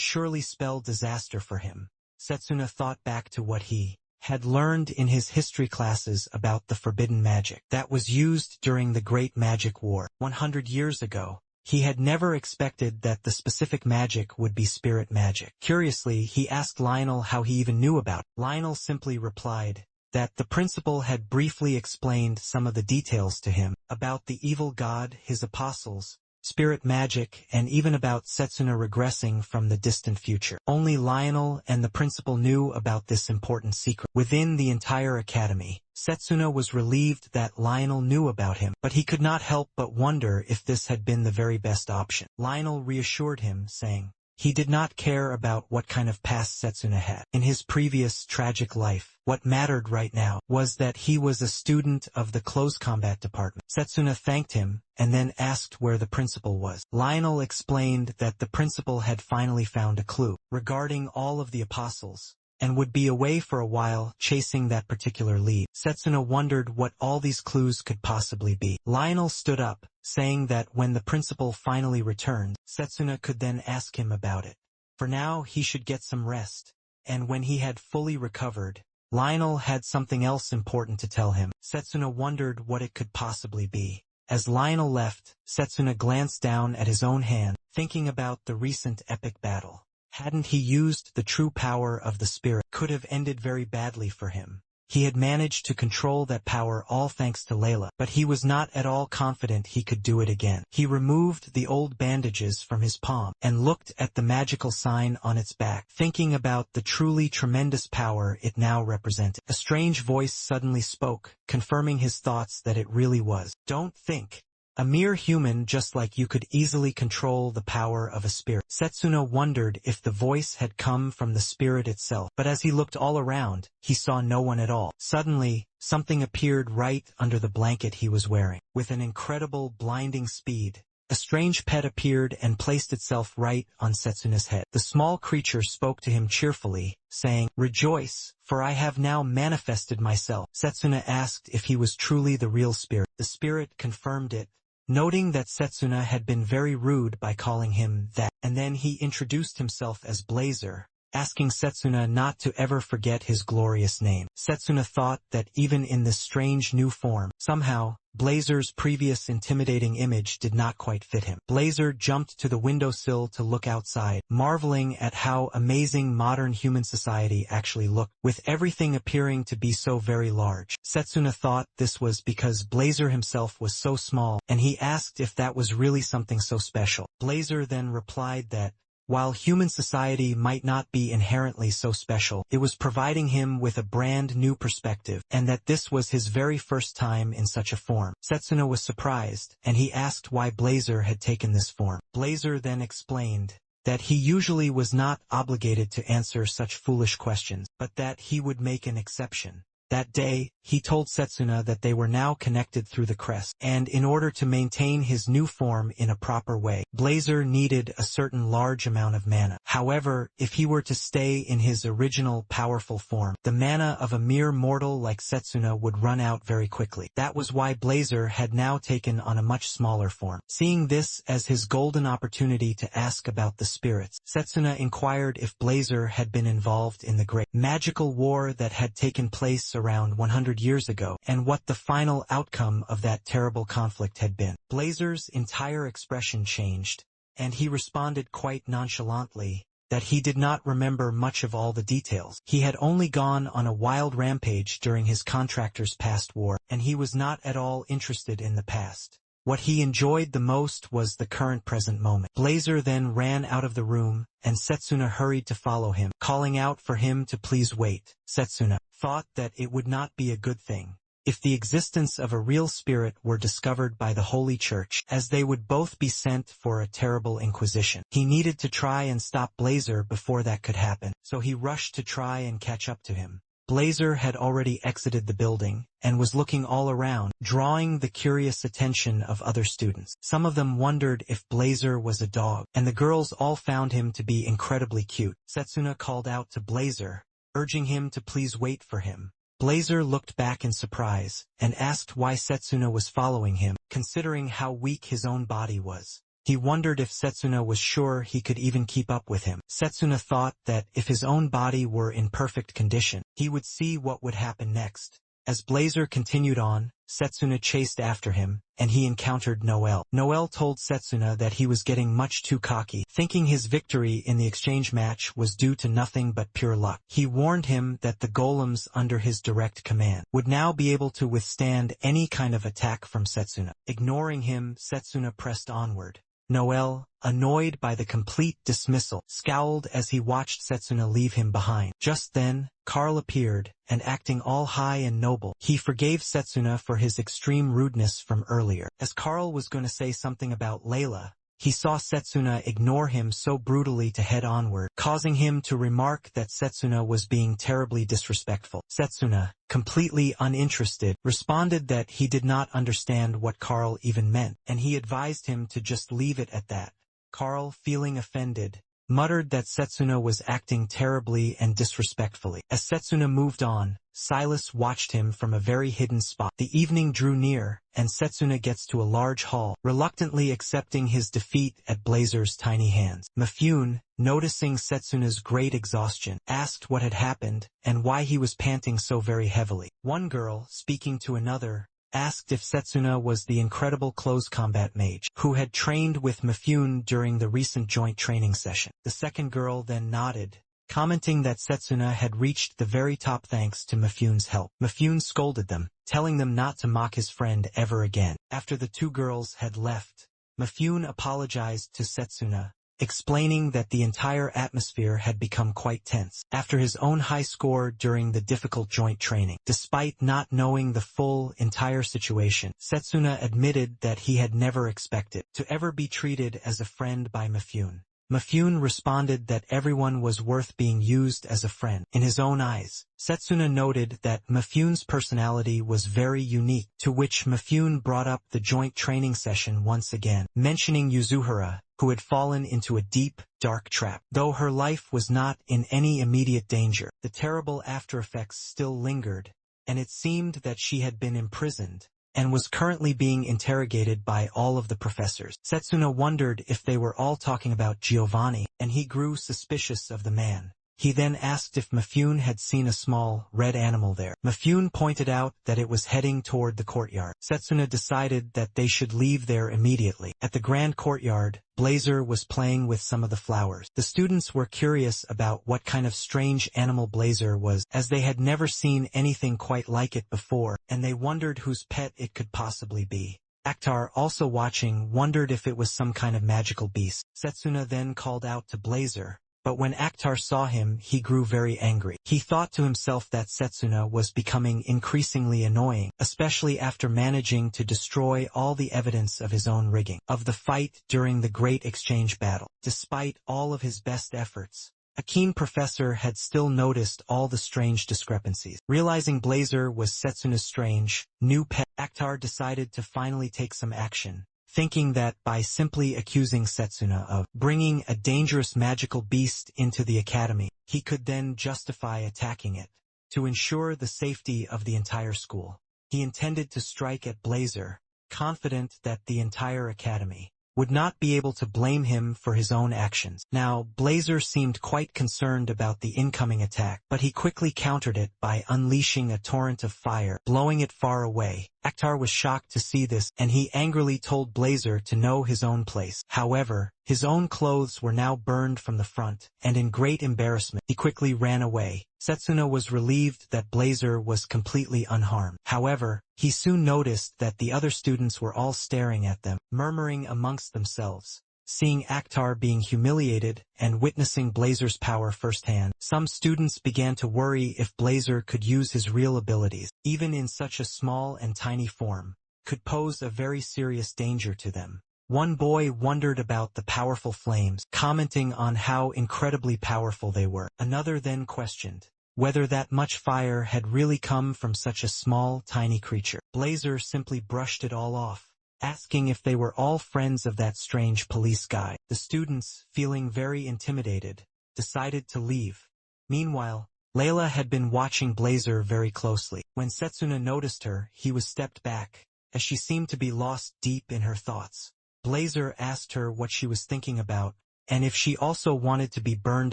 surely spell disaster for him. Setsuna thought back to what he had learned in his history classes about the forbidden magic that was used during the Great Magic War 100 years ago. He had never expected that the specific magic would be spirit magic. Curiously, he asked Lionel how he even knew about it. Lionel simply replied that the principal had briefly explained some of the details to him about the evil god, his apostles, spirit magic, and even about Setsuna regressing from the distant future. Only Lionel and the principal knew about this important secret. Within the entire academy, Setsuna was relieved that Lionel knew about him, but he could not help but wonder if this had been the very best option. Lionel reassured him, saying he did not care about what kind of past Setsuna had in his previous tragic life. What mattered right now was that he was a student of the close combat department. Setsuna thanked him and then asked where the principal was. Lionel explained that the principal had finally found a clue regarding all of the apostles and would be away for a while chasing that particular lead. Setsuna wondered what all these clues could possibly be. Lionel stood up, saying that when the principal finally returned, Setsuna could then ask him about it. For now, he should get some rest, and when he had fully recovered, Lionel had something else important to tell him. Setsuna wondered what it could possibly be. As Lionel left, Setsuna glanced down at his own hand, thinking about the recent epic battle. Hadn't he used the true power of the spirit, could have ended very badly for him. He had managed to control that power all thanks to Layla, but he was not at all confident he could do it again. He removed the old bandages from his palm and looked at the magical sign on its back, thinking about the truly tremendous power it now represented. A strange voice suddenly spoke, confirming his thoughts that it really was. Don't think. A mere human just like you could easily control the power of a spirit. Setsuna wondered if the voice had come from the spirit itself, but as he looked all around, he saw no one at all. Suddenly, something appeared right under the blanket he was wearing. With an incredible, blinding speed, a strange pet appeared and placed itself right on Setsuna's head. The small creature spoke to him cheerfully, saying, "Rejoice, for I have now manifested myself." Setsuna asked if he was truly the real spirit. The spirit confirmed it, noting that Setsuna had been very rude by calling him that, and then he introduced himself as Blazer, asking Setsuna not to ever forget his glorious name. Setsuna thought that even in this strange new form, somehow, Blazer's previous intimidating image did not quite fit him. Blazer jumped to the windowsill to look outside, marveling at how amazing modern human society actually looked, with everything appearing to be so very large. Setsuna thought this was because Blazer himself was so small, and he asked if that was really something so special. Blazer then replied that, while human society might not be inherently so special, it was providing him with a brand new perspective, and that this was his very first time in such a form. Setsuna was surprised, and he asked why Blazer had taken this form. Blazer then explained that he usually was not obligated to answer such foolish questions, but that he would make an exception. That day, he told Setsuna that they were now connected through the crest, and in order to maintain his new form in a proper way, Blazer needed a certain large amount of mana. However, if he were to stay in his original powerful form, the mana of a mere mortal like Setsuna would run out very quickly. That was why Blazer had now taken on a much smaller form. Seeing this as his golden opportunity to ask about the spirits, Setsuna inquired if Blazer had been involved in the great magical war that had taken place around 100 years ago, and what the final outcome of that terrible conflict had been. Blazer's entire expression changed, and he responded quite nonchalantly that he did not remember much of all the details. He had only gone on a wild rampage during his contractor's past war, and he was not at all interested in the past. What he enjoyed the most was the current present moment. Blazer then ran out of the room, and Setsuna hurried to follow him, calling out for him to please wait. Setsuna thought that it would not be a good thing if the existence of a real spirit were discovered by the Holy Church, as they would both be sent for a terrible inquisition. He needed to try and stop Blazer before that could happen, so he rushed to try and catch up to him. Blazer had already exited the building and was looking all around, drawing the curious attention of other students. Some of them wondered if Blazer was a dog, and the girls all found him to be incredibly cute. Setsuna called out to Blazer, urging him to please wait for him. Blazer looked back in surprise and asked why Setsuna was following him, considering how weak his own body was. He wondered if Setsuna was sure he could even keep up with him. Setsuna thought that if his own body were in perfect condition, he would see what would happen next. As Blazer continued on, Setsuna chased after him, and he encountered Noel. Noel told Setsuna that he was getting much too cocky, thinking his victory in the exchange match was due to nothing but pure luck. He warned him that the golems under his direct command would now be able to withstand any kind of attack from Setsuna. Ignoring him, Setsuna pressed onward. Noel, annoyed by the complete dismissal, scowled as he watched Setsuna leave him behind. Just then, Carl appeared, and acting all high and noble, he forgave Setsuna for his extreme rudeness from earlier. As Carl was going to say something about Layla, he saw Setsuna ignore him so brutally to head onward, causing him to remark that Setsuna was being terribly disrespectful. Setsuna, completely uninterested, responded that he did not understand what Carl even meant, and he advised him to just leave it at that. Carl, feeling offended, muttered that Setsuna was acting terribly and disrespectfully. As Setsuna moved on, Silas watched him from a very hidden spot. The evening drew near, and Setsuna gets to a large hall, reluctantly accepting his defeat at Blazer's tiny hands. Mifune, noticing Setsuna's great exhaustion, asked what had happened and why he was panting so very heavily. One girl, speaking to another, asked if Setsuna was the incredible close combat mage who had trained with Mifune during the recent joint training session. The second girl then nodded, commenting that Setsuna had reached the very top thanks to Mifune's help. Mifune scolded them, telling them not to mock his friend ever again. After the two girls had left, Mifune apologized to Setsuna, explaining that the entire atmosphere had become quite tense after his own high score during the difficult joint training. Despite not knowing the entire situation, Setsuna admitted that he had never expected to ever be treated as a friend by Mifune. Mifune responded that everyone was worth being used as a friend in his own eyes. Setsuna noted that Mifune's personality was very unique, to which Mifune brought up the joint training session once again, mentioning Yuzuhara, who had fallen into a deep, dark trap. Though her life was not in any immediate danger, the terrible aftereffects still lingered, and it seemed that she had been imprisoned and was currently being interrogated by all of the professors. Setsuna wondered if they were all talking about Giovanni, and he grew suspicious of the man. He then asked if Mifune had seen a small, red animal there. Mifune pointed out that it was heading toward the courtyard. Setsuna decided that they should leave there immediately. At the grand courtyard, Blazer was playing with some of the flowers. The students were curious about what kind of strange animal Blazer was, as they had never seen anything quite like it before, and they wondered whose pet it could possibly be. Akhtar, also watching, wondered if it was some kind of magical beast. Setsuna then called out to Blazer, but when Akhtar saw him, he grew very angry. He thought to himself that Setsuna was becoming increasingly annoying, especially after managing to destroy all the evidence of his own rigging of the fight during the Great Exchange Battle. Despite all of his best efforts, a keen professor had still noticed all the strange discrepancies. Realizing Blazer was Setsuna's strange, new pet, Akhtar decided to finally take some action, thinking that by simply accusing Setsuna of bringing a dangerous magical beast into the academy, he could then justify attacking it to ensure the safety of the entire school. He intended to strike at Blazer, confident that the entire academy would not be able to blame him for his own actions. Now, Blazer seemed quite concerned about the incoming attack, but he quickly countered it by unleashing a torrent of fire, blowing it far away. Akhtar was shocked to see this, and he angrily told Blazer to know his own place. However, his own clothes were now burned from the front, and in great embarrassment, he quickly ran away. Setsuna was relieved that Blazer was completely unharmed. However, he soon noticed that the other students were all staring at them, murmuring amongst themselves. Seeing Akhtar being humiliated and witnessing Blazer's power firsthand, some students began to worry if Blazer could use his real abilities, even in such a small and tiny form, could pose a very serious danger to them. One boy wondered about the powerful flames, commenting on how incredibly powerful they were. Another then questioned whether that much fire had really come from such a small, tiny creature. Blazer simply brushed it all off, asking if they were all friends of that strange police guy. The students, feeling very intimidated, decided to leave. Meanwhile, Layla had been watching Blazer very closely. When Setsuna noticed her, he was stepped back, as she seemed to be lost deep in her thoughts. Blazer asked her what she was thinking about, and if she also wanted to be burned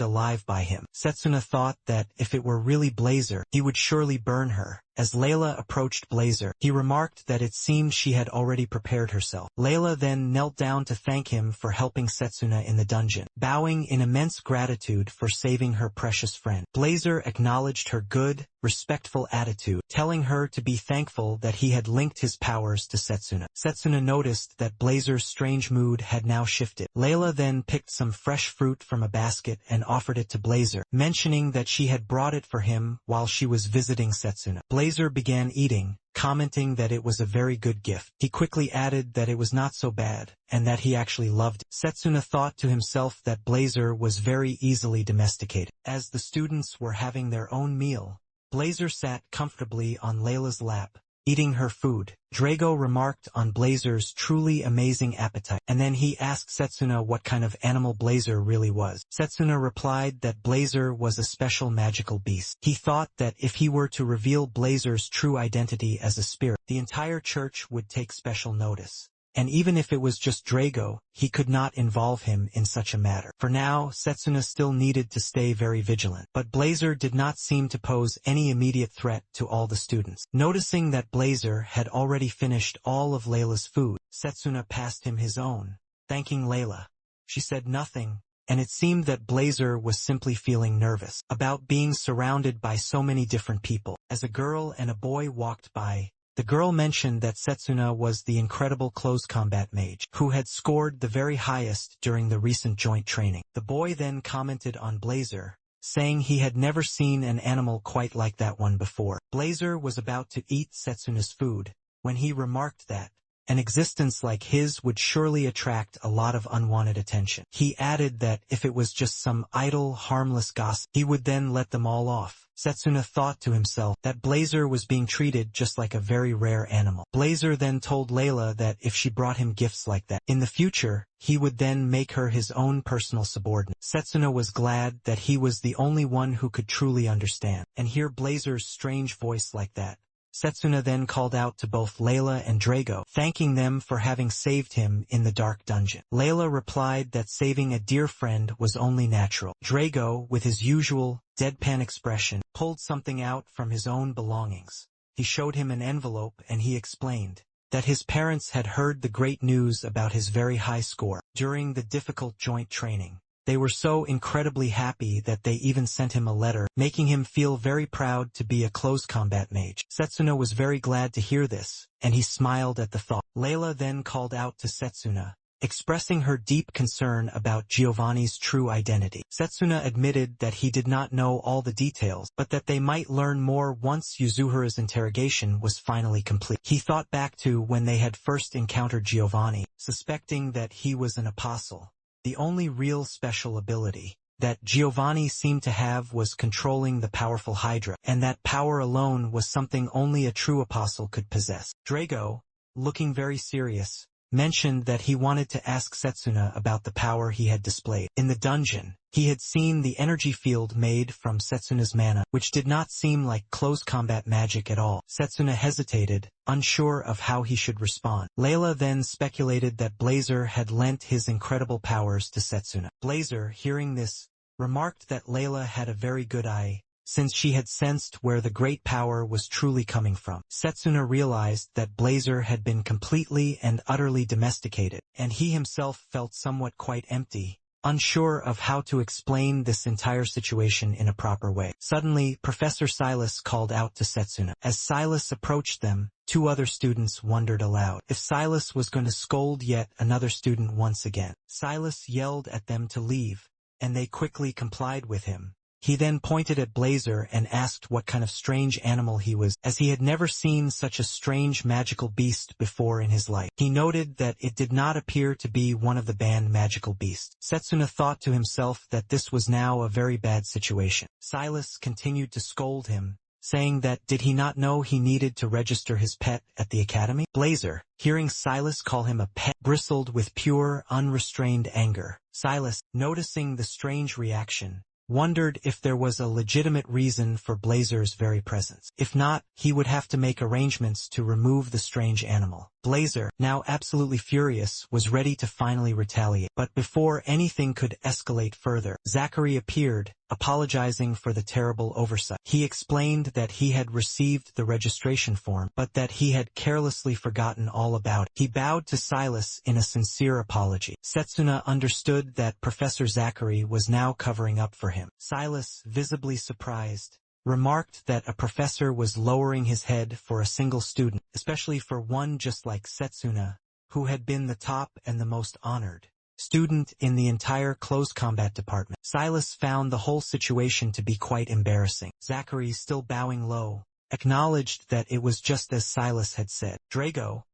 alive by him. Setsuna thought that if it were really Blazer, he would surely burn her. As Layla approached Blazer, he remarked that it seemed she had already prepared herself. Layla then knelt down to thank him for helping Setsuna in the dungeon, bowing in immense gratitude for saving her precious friend. Blazer acknowledged her good, respectful attitude, telling her to be thankful that he had linked his powers to Setsuna. Setsuna noticed that Blazer's strange mood had now shifted. Layla then picked some fresh fruit from a basket and offered it to Blazer, mentioning that she had brought it for him while she was visiting Setsuna. Blazer began eating, commenting that it was a very good gift. He quickly added that it was not so bad, and that he actually loved it. Setsuna thought to himself that Blazer was very easily domesticated. As the students were having their own meal, Blazer sat comfortably on Layla's lap, eating her food. Drago remarked on Blazer's truly amazing appetite, and then he asked Setsuna what kind of animal Blazer really was. Setsuna replied that Blazer was a special magical beast. He thought that if he were to reveal Blazer's true identity as a spirit, the entire church would take special notice. And even if it was just Drago, he could not involve him in such a matter. For now, Setsuna still needed to stay very vigilant. But Blazer did not seem to pose any immediate threat to all the students. Noticing that Blazer had already finished all of Layla's food, Setsuna passed him his own, thanking Layla. She said nothing, and it seemed that Blazer was simply feeling nervous about being surrounded by so many different people. As a girl and a boy walked by, the girl mentioned that Setsuna was the incredible close combat mage who had scored the very highest during the recent joint training. The boy then commented on Blazer, saying he had never seen an animal quite like that one before. Blazer was about to eat Setsuna's food when he remarked that an existence like his would surely attract a lot of unwanted attention. He added that if it was just some idle, harmless gossip, he would then let them all off. Setsuna thought to himself that Blazer was being treated just like a very rare animal. Blazer then told Layla that if she brought him gifts like that in the future, he would then make her his own personal subordinate. Setsuna was glad that he was the only one who could truly understand and hear Blazer's strange voice like that. Setsuna then called out to both Layla and Drago, thanking them for having saved him in the dark dungeon. Layla replied that saving a dear friend was only natural. Drago, with his usual deadpan expression, pulled something out from his own belongings. He showed him an envelope and he explained that his parents had heard the great news about his very high score during the difficult joint training. They were so incredibly happy that they even sent him a letter, making him feel very proud to be a close combat mage. Setsuna was very glad to hear this, and he smiled at the thought. Layla then called out to Setsuna, expressing her deep concern about Giovanni's true identity. Setsuna admitted that he did not know all the details, but that they might learn more once Yuzuhira's interrogation was finally complete. He thought back to when they had first encountered Giovanni, suspecting that he was an apostle. The only real special ability that Giovanni seemed to have was controlling the powerful Hydra, and that power alone was something only a true apostle could possess. Drago, looking very serious, mentioned that he wanted to ask Setsuna about the power he had displayed. In the dungeon, he had seen the energy field made from Setsuna's mana, which did not seem like close combat magic at all. Setsuna hesitated, unsure of how he should respond. Layla then speculated that Blazer had lent his incredible powers to Setsuna. Blazer, hearing this, remarked that Layla had a very good eye, since she had sensed where the great power was truly coming from. Setsuna realized that Blazer had been completely and utterly domesticated, and he himself felt somewhat quite empty, unsure of how to explain this entire situation in a proper way. Suddenly, Professor Silas called out to Setsuna. As Silas approached them, two other students wondered aloud if Silas was going to scold yet another student once again. Silas yelled at them to leave, and they quickly complied with him. He then pointed at Blazer and asked what kind of strange animal he was, as he had never seen such a strange magical beast before in his life. He noted that it did not appear to be one of the banned magical beasts. Setsuna thought to himself that this was now a very bad situation. Silas continued to scold him, saying that did he not know he needed to register his pet at the academy? Blazer, hearing Silas call him a pet, bristled with pure, unrestrained anger. Silas, noticing the strange reaction, wondered if there was a legitimate reason for Blazer's very presence. If not, he would have to make arrangements to remove the strange animal. Blazer, now absolutely furious, was ready to finally retaliate. But before anything could escalate further, Zachary appeared, apologizing for the terrible oversight. He explained that he had received the registration form, but that he had carelessly forgotten all about it. He bowed to Silas in a sincere apology. Setsuna understood that Professor Zachary was now covering up for him. Silas, visibly surprised, remarked that a professor was lowering his head for a single student, especially for one just like Setsuna, who had been the top and the most honored student in the entire close combat department. Silas found the whole situation to be quite embarrassing. Zachary, still bowing low, acknowledged that it was just as Silas had said. Drago,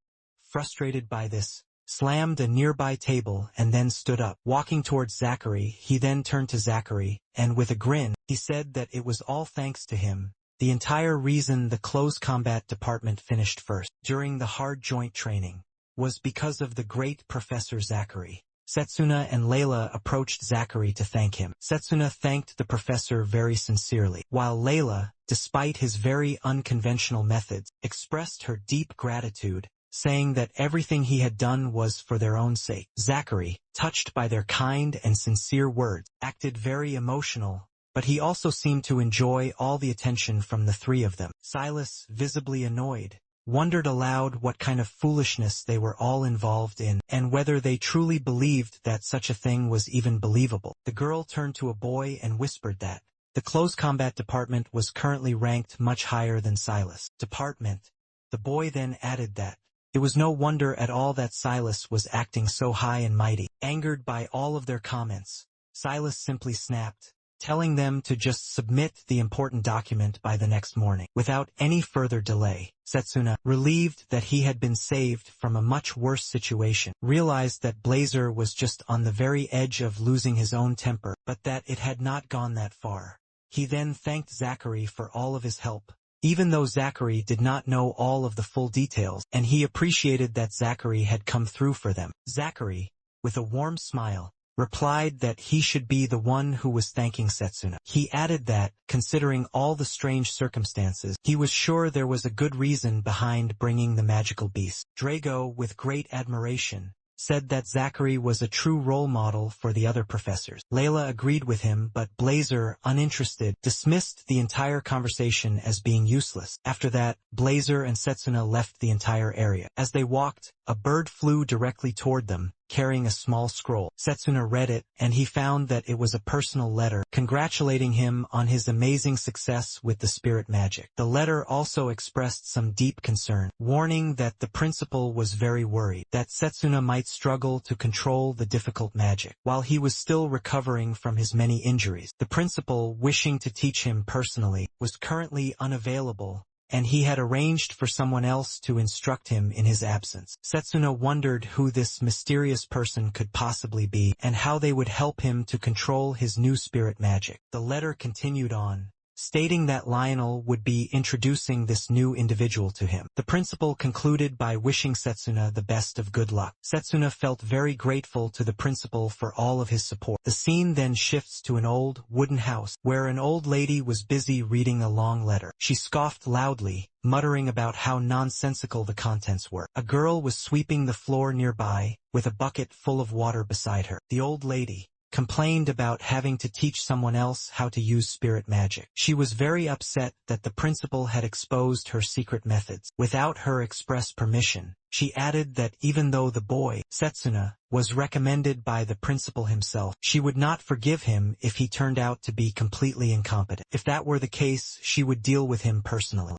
frustrated by this, slammed a nearby table and then stood up. Walking towards Zachary, he then turned to Zachary, and with a grin, he said that it was all thanks to him, the entire reason the close combat department finished first during the hard joint training was because of the great Professor Zachary. Setsuna and Layla approached Zachary to thank him. Setsuna thanked the professor very sincerely, while Layla, despite his very unconventional methods, expressed her deep gratitude, saying that everything he had done was for their own sake. Zachary, touched by their kind and sincere words, acted very emotional, but he also seemed to enjoy all the attention from the three of them. Silas, visibly annoyed, wondered aloud what kind of foolishness they were all involved in, and whether they truly believed that such a thing was even believable. The girl turned to a boy and whispered that the close combat department was currently ranked much higher than Silas' department. The boy then added that it was no wonder at all that Silas was acting so high and mighty. Angered by all of their comments, Silas simply snapped, telling them to just submit the important document by the next morning. Without any further delay, Setsuna, relieved that he had been saved from a much worse situation, realized that Blazer was just on the very edge of losing his own temper, but that it had not gone that far. He then thanked Zachary for all of his help, even though Zachary did not know all of the full details, and he appreciated that Zachary had come through for them. Zachary, with a warm smile, replied that he should be the one who was thanking Setsuna. He added that, considering all the strange circumstances, he was sure there was a good reason behind bringing the magical beast. Drago, with great admiration, said that Zachary was a true role model for the other professors. Layla agreed with him, but Blazer, uninterested, dismissed the entire conversation as being useless. After that, Blazer and Setsuna left the entire area. As they walked, a bird flew directly toward them, carrying a small scroll. Setsuna read it, and he found that it was a personal letter, congratulating him on his amazing success with the spirit magic. The letter also expressed some deep concern, warning that the principal was very worried that Setsuna might struggle to control the difficult magic. While he was still recovering from his many injuries, the principal, wishing to teach him personally, was currently unavailable, and he had arranged for someone else to instruct him in his absence. Setsuna wondered who this mysterious person could possibly be, and how they would help him to control his new spirit magic. The letter continued on, stating that Lionel would be introducing this new individual to him. The principal concluded by wishing Setsuna the best of good luck. Setsuna felt very grateful to the principal for all of his support. The scene then shifts to an old, wooden house, where an old lady was busy reading a long letter. She scoffed loudly, muttering about how nonsensical the contents were. A girl was sweeping the floor nearby, with a bucket full of water beside her. The old lady complained about having to teach someone else how to use spirit magic. She was very upset that the principal had exposed her secret methods. Without her express permission, she added that even though the boy, Setsuna, was recommended by the principal himself, she would not forgive him if he turned out to be completely incompetent. If that were the case, she would deal with him personally.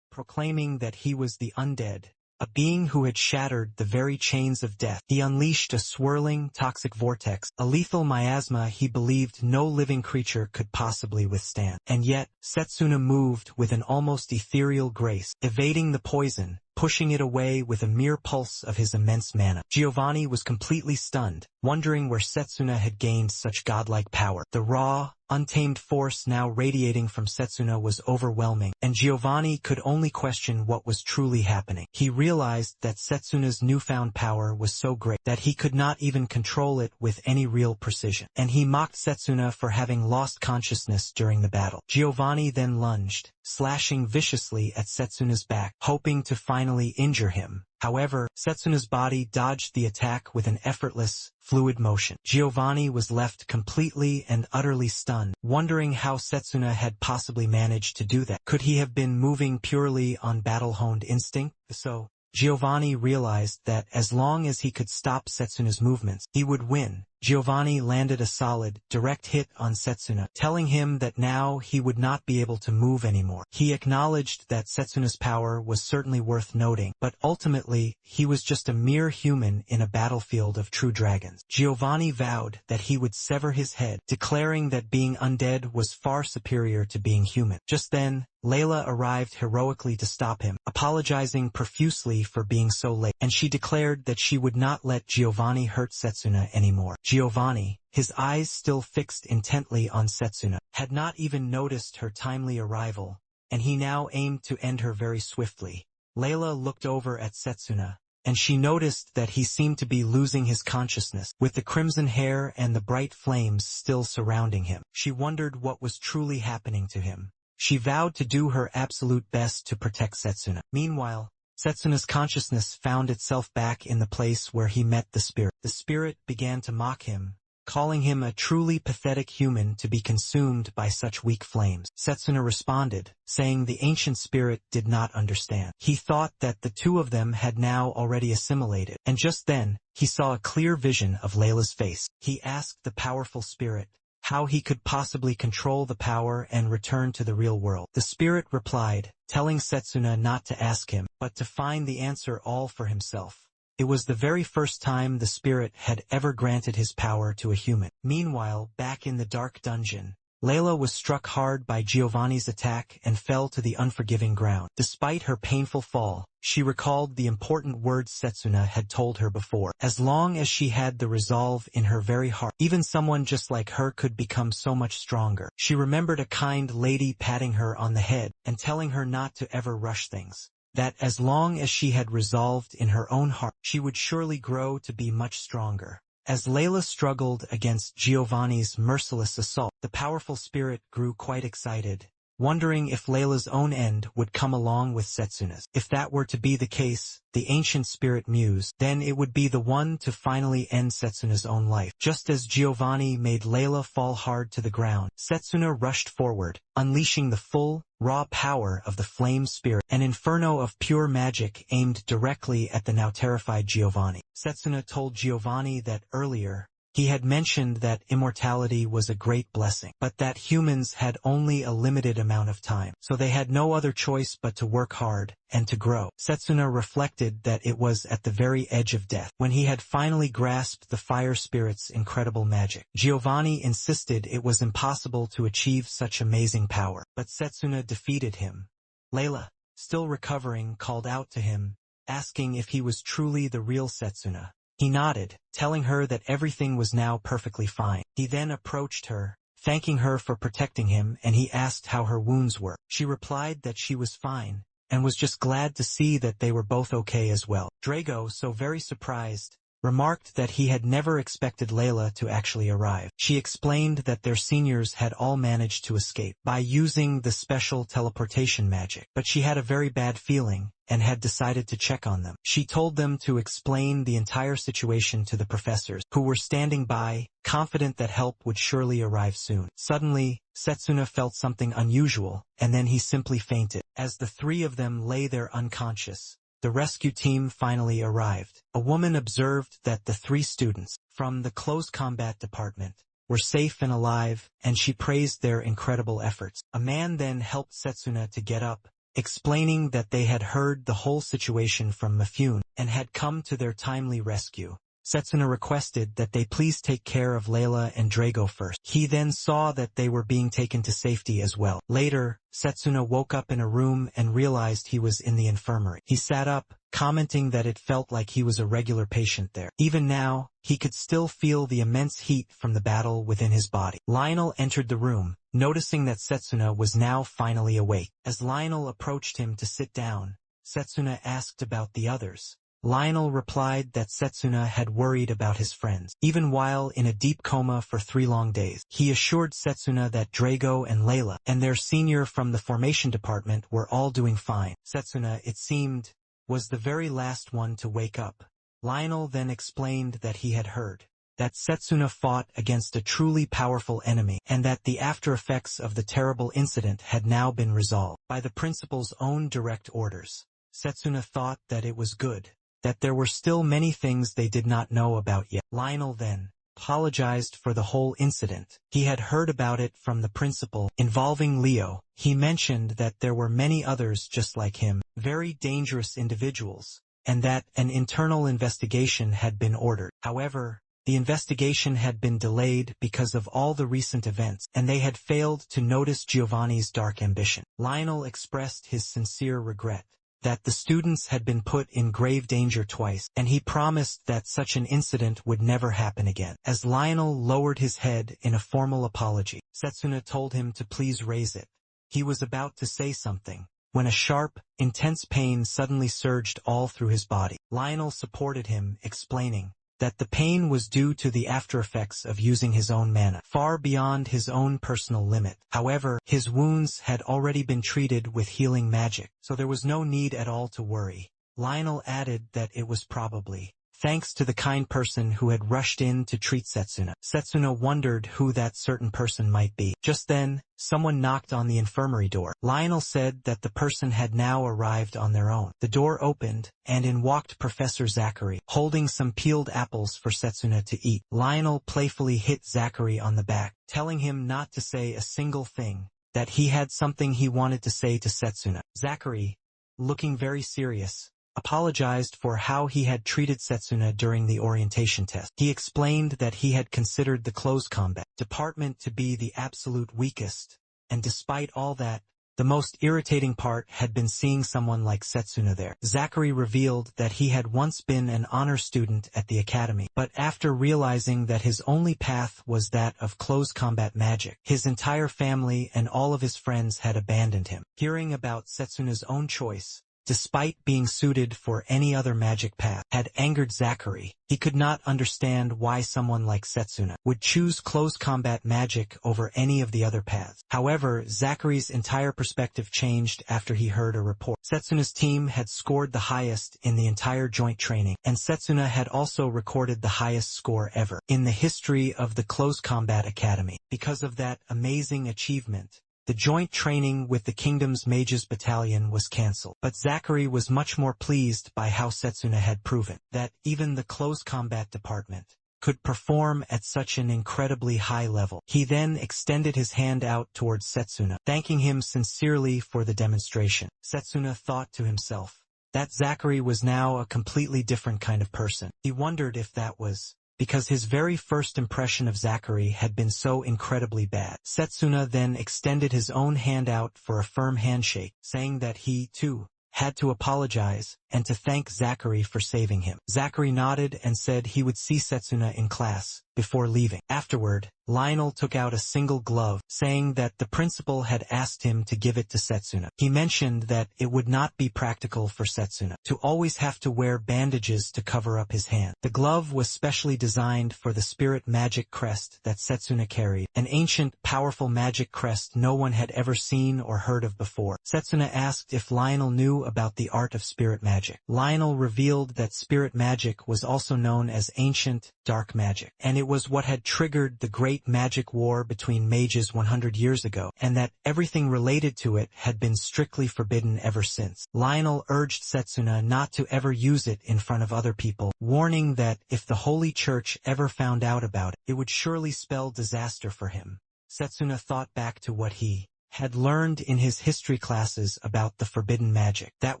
Proclaiming that he was the undead, a being who had shattered the very chains of death. He unleashed a swirling, toxic vortex, a lethal miasma he believed no living creature could possibly withstand. And yet, Setsuna moved with an almost ethereal grace, evading the poison, pushing it away with a mere pulse of his immense mana. Giovanni was completely stunned, wondering where Setsuna had gained such godlike power. The raw, untamed force now radiating from Setsuna was overwhelming, and Giovanni could only question what was truly happening. He realized that Setsuna's newfound power was so great that he could not even control it with any real precision, and he mocked Setsuna for having lost consciousness during the battle. Giovanni then lunged, slashing viciously at Setsuna's back, hoping to finally injure him. However, Setsuna's body dodged the attack with an effortless, fluid motion. Giovanni was left completely and utterly stunned, wondering how Setsuna had possibly managed to do that. Could he have been moving purely on battle-honed instinct? So, Giovanni realized that as long as he could stop Setsuna's movements, he would win. Giovanni landed a solid, direct hit on Setsuna, telling him that now he would not be able to move anymore. He acknowledged that Setsuna's power was certainly worth noting, but ultimately, he was just a mere human in a battlefield of true dragons. Giovanni vowed that he would sever his head, declaring that being undead was far superior to being human. Just then, Layla arrived heroically to stop him, apologizing profusely for being so late, and she declared that she would not let Giovanni hurt Setsuna anymore. Giovanni, his eyes still fixed intently on Setsuna, had not even noticed her timely arrival, and he now aimed to end her very swiftly. Layla looked over at Setsuna, and she noticed that he seemed to be losing his consciousness, with the crimson hair and the bright flames still surrounding him. She wondered what was truly happening to him. She vowed to do her absolute best to protect Setsuna. Meanwhile, Setsuna's consciousness found itself back in the place where he met the spirit. The spirit began to mock him, calling him a truly pathetic human to be consumed by such weak flames. Setsuna responded, saying the ancient spirit did not understand. He thought that the two of them had now already assimilated, and just then, he saw a clear vision of Layla's face. He asked the powerful spirit how he could possibly control the power and return to the real world. The spirit replied, telling Setsuna not to ask him, but to find the answer all for himself. It was the very first time the spirit had ever granted his power to a human. Meanwhile, back in the dark dungeon, Layla was struck hard by Giovanni's attack and fell to the unforgiving ground. Despite her painful fall, she recalled the important words Setsuna had told her before. As long as she had the resolve in her very heart, even someone just like her could become so much stronger. She remembered a kind lady patting her on the head and telling her not to ever rush things. That as long as she had resolved in her own heart, she would surely grow to be much stronger. As Layla struggled against Giovanni's merciless assault, the powerful spirit grew quite excited, wondering if Layla's own end would come along with Setsuna's. If that were to be the case, the ancient spirit mused, then it would be the one to finally end Setsuna's own life. Just as Giovanni made Layla fall hard to the ground, Setsuna rushed forward, unleashing the full, raw power of the flame spirit, an inferno of pure magic aimed directly at the now terrified Giovanni. Setsuna told Giovanni that earlier, he had mentioned that immortality was a great blessing, but that humans had only a limited amount of time, so they had no other choice but to work hard and to grow. Setsuna reflected that it was at the very edge of death, when he had finally grasped the fire spirit's incredible magic. Giovanni insisted it was impossible to achieve such amazing power, but Setsuna defeated him. Layla, still recovering, called out to him, asking if he was truly the real Setsuna. He nodded, telling her that everything was now perfectly fine. He then approached her, thanking her for protecting him, and he asked how her wounds were. She replied that she was fine, and was just glad to see that they were both okay as well. Drago, so very surprised, remarked that he had never expected Layla to actually arrive. She explained that their seniors had all managed to escape by using the special teleportation magic, but she had a very bad feeling, and had decided to check on them. She told them to explain the entire situation to the professors, who were standing by, confident that help would surely arrive soon. Suddenly, Setsuna felt something unusual, and then he simply fainted. As the three of them lay there unconscious, the rescue team finally arrived. A woman observed that the three students, from the close combat department, were safe and alive, and she praised their incredible efforts. A man then helped Setsuna to get up, explaining that they had heard the whole situation from Mifune and had come to their timely rescue. Setsuna requested that they please take care of Layla and Drago first. He then saw that they were being taken to safety as well. Later, Setsuna woke up in a room and realized he was in the infirmary. He sat up, commenting that it felt like he was a regular patient there. Even now, he could still feel the immense heat from the battle within his body. Lionel entered the room, noticing that Setsuna was now finally awake. As Lionel approached him to sit down, Setsuna asked about the others. Lionel replied that Setsuna had worried about his friends, even while in a deep coma for 3 long days. He assured Setsuna that Drago and Layla, and their senior from the formation department, were all doing fine. Setsuna, it seemed, was the very last one to wake up. Lionel then explained that he had heard that Setsuna fought against a truly powerful enemy, and that the after-effects of the terrible incident had now been resolved by the principal's own direct orders. Setsuna thought that it was good that there were still many things they did not know about yet. Lionel then apologized for the whole incident. He had heard about it from the principal involving Leo. He mentioned that there were many others just like him, very dangerous individuals, and that an internal investigation had been ordered. However, the investigation had been delayed because of all the recent events, and they had failed to notice Giovanni's dark ambition. Lionel expressed his sincere regret that the students had been put in grave danger twice, and he promised that such an incident would never happen again. As Lionel lowered his head in a formal apology, Setsuna told him to please raise it. He was about to say something when a sharp, intense pain suddenly surged all through his body. Lionel supported him, explaining that the pain was due to the after-effects of using his own mana, far beyond his own personal limit. However, his wounds had already been treated with healing magic, so there was no need at all to worry. Lionel added that it was probably thanks to the kind person who had rushed in to treat Setsuna. Setsuna wondered who that certain person might be. Just then, someone knocked on the infirmary door. Lionel said that the person had now arrived on their own. The door opened, and in walked Professor Zachary, holding some peeled apples for Setsuna to eat. Lionel playfully hit Zachary on the back, telling him not to say a single thing, that he had something he wanted to say to Setsuna. Zachary, looking very serious, apologized for how he had treated Setsuna during the orientation test. He explained that he had considered the close combat department to be the absolute weakest, and despite all that, the most irritating part had been seeing someone like Setsuna there. Zachary revealed that he had once been an honor student at the academy, but after realizing that his only path was that of close combat magic, his entire family and all of his friends had abandoned him. Hearing about Setsuna's own choice, despite being suited for any other magic path, had angered Zachary. He could not understand why someone like Setsuna would choose close combat magic over any of the other paths. However, Zachary's entire perspective changed after he heard a report. Setsuna's team had scored the highest in the entire joint training, and Setsuna had also recorded the highest score ever in the history of the Close Combat Academy. Because of that amazing achievement, the joint training with the Kingdom's Mages Battalion was cancelled, but Zachary was much more pleased by how Setsuna had proven that even the close combat department could perform at such an incredibly high level. He then extended his hand out towards Setsuna, thanking him sincerely for the demonstration. Setsuna thought to himself that Zachary was now a completely different kind of person. He wondered if that was because his very first impression of Zachary had been so incredibly bad. Setsuna then extended his own hand out for a firm handshake, saying that he, too, had to apologize and to thank Zachary for saving him. Zachary nodded and said he would see Setsuna in class before leaving. Afterward, Lionel took out a single glove, saying that the principal had asked him to give it to Setsuna. He mentioned that it would not be practical for Setsuna to always have to wear bandages to cover up his hand. The glove was specially designed for the spirit magic crest that Setsuna carried, an ancient, powerful magic crest no one had ever seen or heard of before. Setsuna asked if Lionel knew about the art of spirit magic. Lionel revealed that spirit magic was also known as ancient, dark magic, and it was what had triggered the great magic war between mages 100 years ago, and that everything related to it had been strictly forbidden ever since. Lionel urged Setsuna not to ever use it in front of other people, warning that if the Holy Church ever found out about it, it would surely spell disaster for him. Setsuna thought back to what he had learned in his history classes about the forbidden magic that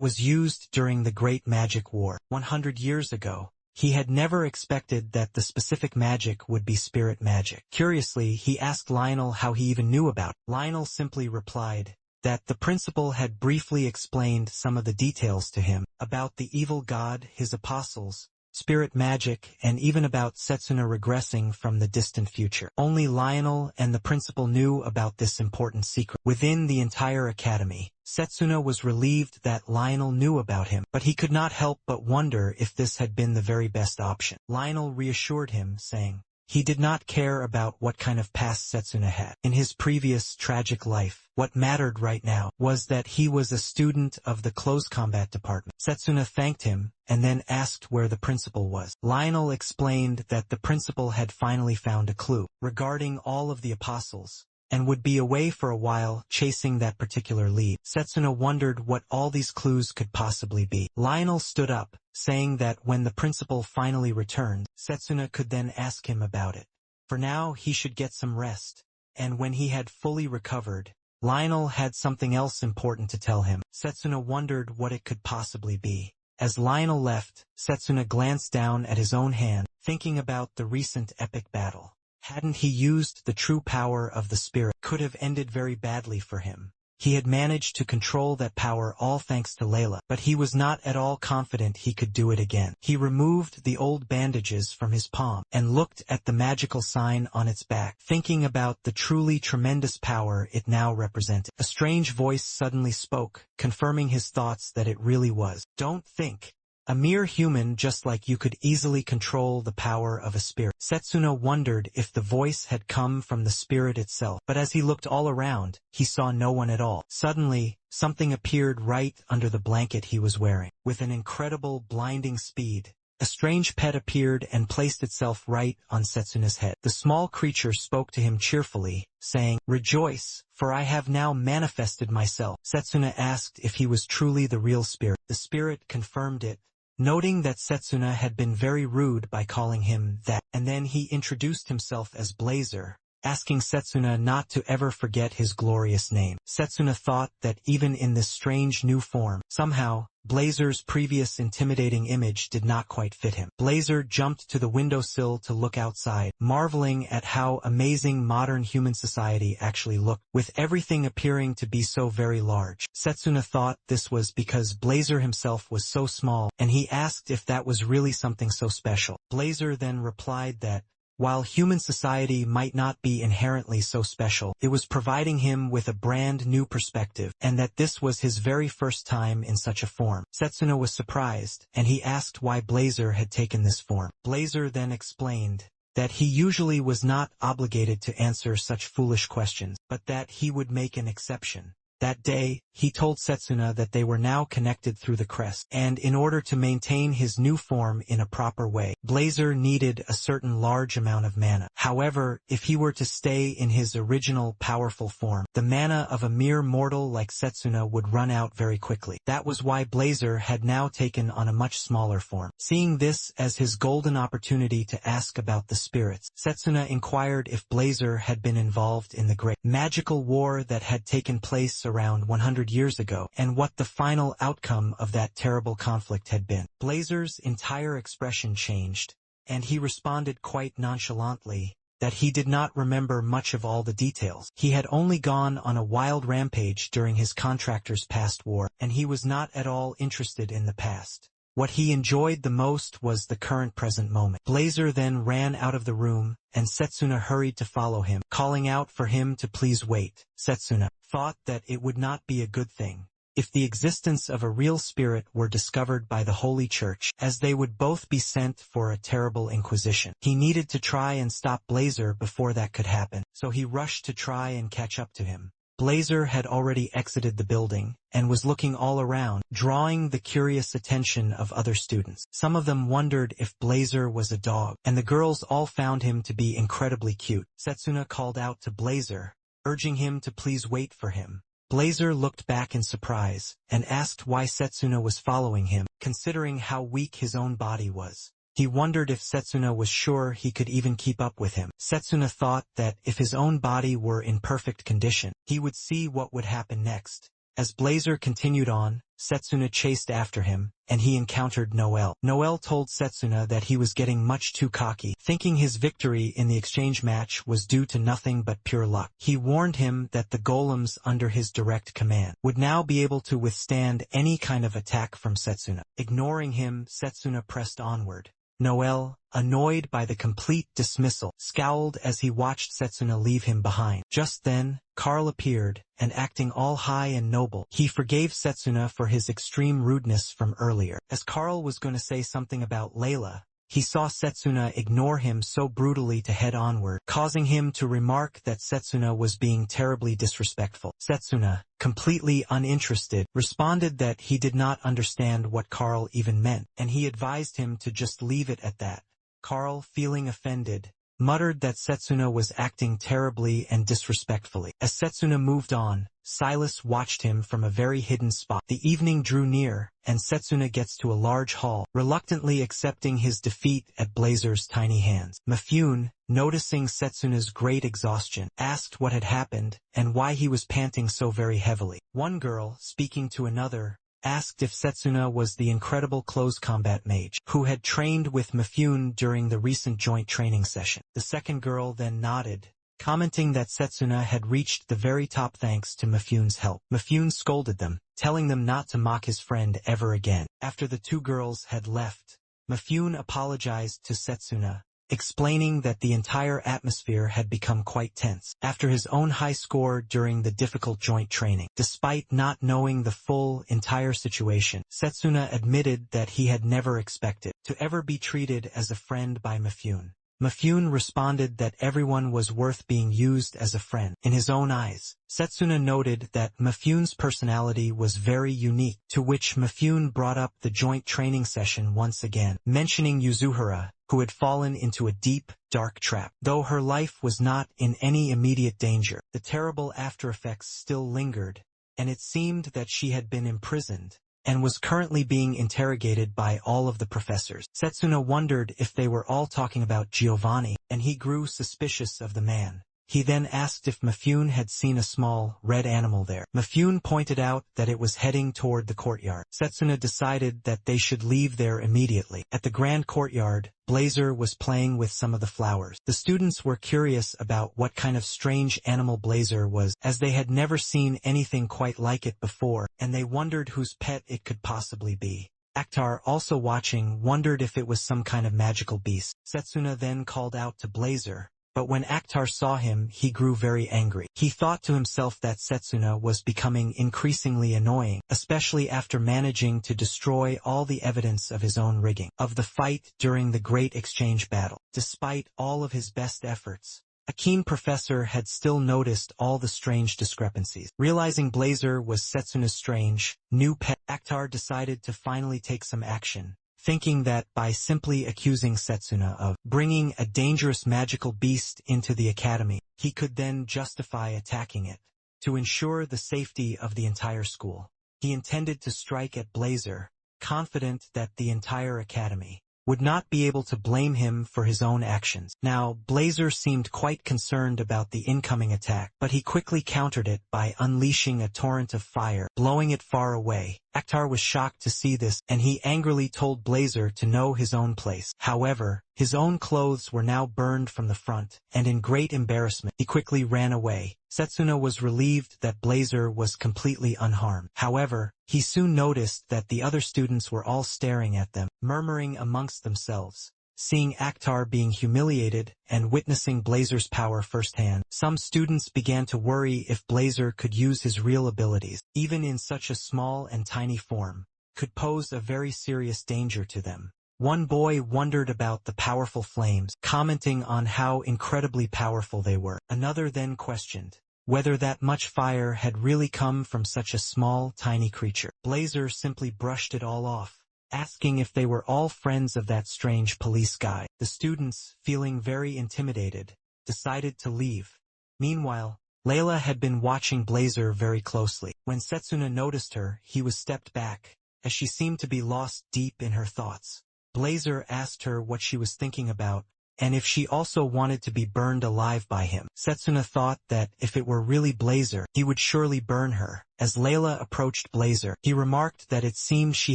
was used during the Great Magic War 100 years ago. He had never expected that the specific magic would be spirit magic. Curiously, he asked Lionel how he even knew about it. Lionel simply replied that the principal had briefly explained some of the details to him about the evil god, his apostles, spirit magic, and even about Setsuna regressing from the distant future. Only Lionel and the principal knew about this important secret. Within the entire academy, Setsuna was relieved that Lionel knew about him, but he could not help but wonder if this had been the very best option. Lionel reassured him, saying he did not care about what kind of past Setsuna had in his previous tragic life. What mattered right now was that he was a student of the close combat department. Setsuna thanked him and then asked where the principal was. Lionel explained that the principal had finally found a clue regarding all of the apostles and would be away for a while chasing that particular lead. Setsuna wondered what all these clues could possibly be. Lionel stood up, saying that when the principal finally returned, Setsuna could then ask him about it. For now, he should get some rest, and when he had fully recovered, Lionel had something else important to tell him. Setsuna wondered what it could possibly be. As Lionel left, Setsuna glanced down at his own hand, thinking about the recent epic battle. Hadn't he used the true power of the spirit, could have ended very badly for him. He had managed to control that power all thanks to Layla, but he was not at all confident he could do it again. He removed the old bandages from his palm and looked at the magical sign on its back, thinking about the truly tremendous power it now represented. A strange voice suddenly spoke, confirming his thoughts that it really was. Don't think. A mere human just like you could easily control the power of a spirit. Setsuna wondered if the voice had come from the spirit itself, but as he looked all around, he saw no one at all. Suddenly, something appeared right under the blanket he was wearing. With an incredible, blinding speed, a strange pet appeared and placed itself right on Setsuna's head. The small creature spoke to him cheerfully, saying, "Rejoice, for I have now manifested myself." Setsuna asked if he was truly the real spirit. The spirit confirmed it, noting that Setsuna had been very rude by calling him that, and then he introduced himself as Blazer, asking Setsuna not to ever forget his glorious name. Setsuna thought that even in this strange new form, somehow, Blazer's previous intimidating image did not quite fit him. Blazer jumped to the windowsill to look outside, marveling at how amazing modern human society actually looked, with everything appearing to be so very large. Setsuna thought this was because Blazer himself was so small, and he asked if that was really something so special. Blazer then replied that, while human society might not be inherently so special, it was providing him with a brand new perspective, and that this was his very first time in such a form. Setsuna was surprised, and he asked why Blazer had taken this form. Blazer then explained that he usually was not obligated to answer such foolish questions, but that he would make an exception. That day, he told Setsuna that they were now connected through the crest, and in order to maintain his new form in a proper way, Blazer needed a certain large amount of mana. However, if he were to stay in his original powerful form, the mana of a mere mortal like Setsuna would run out very quickly. That was why Blazer had now taken on a much smaller form. Seeing this as his golden opportunity to ask about the spirits, Setsuna inquired if Blazer had been involved in the great magical war that had taken place around 100 years ago, and what the final outcome of that terrible conflict had been. Blazer's entire expression changed, and he responded quite nonchalantly that he did not remember much of all the details. He had only gone on a wild rampage during his contractor's past war, and he was not at all interested in the past. What he enjoyed the most was the current present moment. Blazer then ran out of the room, and Setsuna hurried to follow him, calling out for him to please wait. Setsuna thought that it would not be a good thing if the existence of a real spirit were discovered by the Holy Church, as they would both be sent for a terrible inquisition. He needed to try and stop Blazer before that could happen, so he rushed to try and catch up to him. Blazer had already exited the building, and was looking all around, drawing the curious attention of other students. Some of them wondered if Blazer was a dog, and the girls all found him to be incredibly cute. Setsuna called out to Blazer, urging him to please wait for him. Blazer looked back in surprise, and asked why Setsuna was following him, considering how weak his own body was. He wondered if Setsuna was sure he could even keep up with him. Setsuna thought that if his own body were in perfect condition, he would see what would happen next. As Blazer continued on, Setsuna chased after him, and he encountered Noel. Noel told Setsuna that he was getting much too cocky, thinking his victory in the exchange match was due to nothing but pure luck. He warned him that the golems under his direct command would now be able to withstand any kind of attack from Setsuna. Ignoring him, Setsuna pressed onward. Noel, annoyed by the complete dismissal, scowled as he watched Setsuna leave him behind. Just then, Karl appeared, and acting all high and noble, he forgave Setsuna for his extreme rudeness from earlier. As Karl was going to say something about Layla, he saw Setsuna ignore him so brutally to head onward, causing him to remark that Setsuna was being terribly disrespectful. Setsuna, completely uninterested, responded that he did not understand what Karl even meant, and he advised him to just leave it at that. Karl, feeling offended, muttered that Setsuna was acting terribly and disrespectfully. As Setsuna moved on, Silas watched him from a very hidden spot. The evening drew near, and Setsuna gets to a large hall, reluctantly accepting his defeat at Blazer's tiny hands. Mifune, noticing Setsuna's great exhaustion, asked what had happened and why he was panting so very heavily. One girl, speaking to another, asked if Setsuna was the incredible close combat mage who had trained with Mifune during the recent joint training session. The second girl then nodded, commenting that Setsuna had reached the very top thanks to Mifune's help. Mifune scolded them, telling them not to mock his friend ever again. After the two girls had left, Mifune apologized to Setsuna, explaining that the entire atmosphere had become quite tense after his own high score during the difficult joint training. Despite not knowing the entire situation, Setsuna admitted that he had never expected to ever be treated as a friend by Mifune. Mifune responded that everyone was worth being used as a friend in his own eyes. Setsuna noted that Mifune's personality was very unique, to which Mifune brought up the joint training session once again, mentioning Yuzuhara, who had fallen into a deep, dark trap. Though her life was not in any immediate danger, the terrible after-effects still lingered, and it seemed that she had been imprisoned and was currently being interrogated by all of the professors. Setsuna wondered if they were all talking about Giovanni, and he grew suspicious of the man. He then asked if Mifune had seen a small, red animal there. Mifune pointed out that it was heading toward the courtyard. Setsuna decided that they should leave there immediately. At the grand courtyard, Blazer was playing with some of the flowers. The students were curious about what kind of strange animal Blazer was, as they had never seen anything quite like it before, and they wondered whose pet it could possibly be. Akhtar, also watching, wondered if it was some kind of magical beast. Setsuna then called out to Blazer, but when Akhtar saw him, he grew very angry. He thought to himself that Setsuna was becoming increasingly annoying, especially after managing to destroy all the evidence of his own rigging of the fight during the Great Exchange Battle. Despite all of his best efforts, a keen professor had still noticed all the strange discrepancies. Realizing Blazer was Setsuna's strange, new pet, Akhtar decided to finally take some action, thinking that by simply accusing Setsuna of bringing a dangerous magical beast into the academy, he could then justify attacking it. To ensure the safety of the entire school, he intended to strike at Blazer, confident that the entire academy would not be able to blame him for his own actions. Now, Blazer seemed quite concerned about the incoming attack, but he quickly countered it by unleashing a torrent of fire, blowing it far away. Akhtar was shocked to see this, and he angrily told Blazer to know his own place. However, his own clothes were now burned from the front, and in great embarrassment, he quickly ran away. Setsuna was relieved that Blazer was completely unharmed. However, he soon noticed that the other students were all staring at them, murmuring amongst themselves. Seeing Akhtar being humiliated and witnessing Blazer's power firsthand, some students began to worry if Blazer could use his real abilities, even in such a small and tiny form, could pose a very serious danger to them. One boy wondered about the powerful flames, commenting on how incredibly powerful they were. Another then questioned whether that much fire had really come from such a small, tiny creature. Blazer simply brushed it all off, asking if they were all friends of that strange police guy. The students, feeling very intimidated, decided to leave. Meanwhile, Layla had been watching Blazer very closely. When Setsuna noticed her, he was stepped back, as she seemed to be lost deep in her thoughts. Blazer asked her what she was thinking about, and if she also wanted to be burned alive by him. Setsuna thought that if it were really Blazer, he would surely burn her. As Layla approached Blazer, he remarked that it seemed she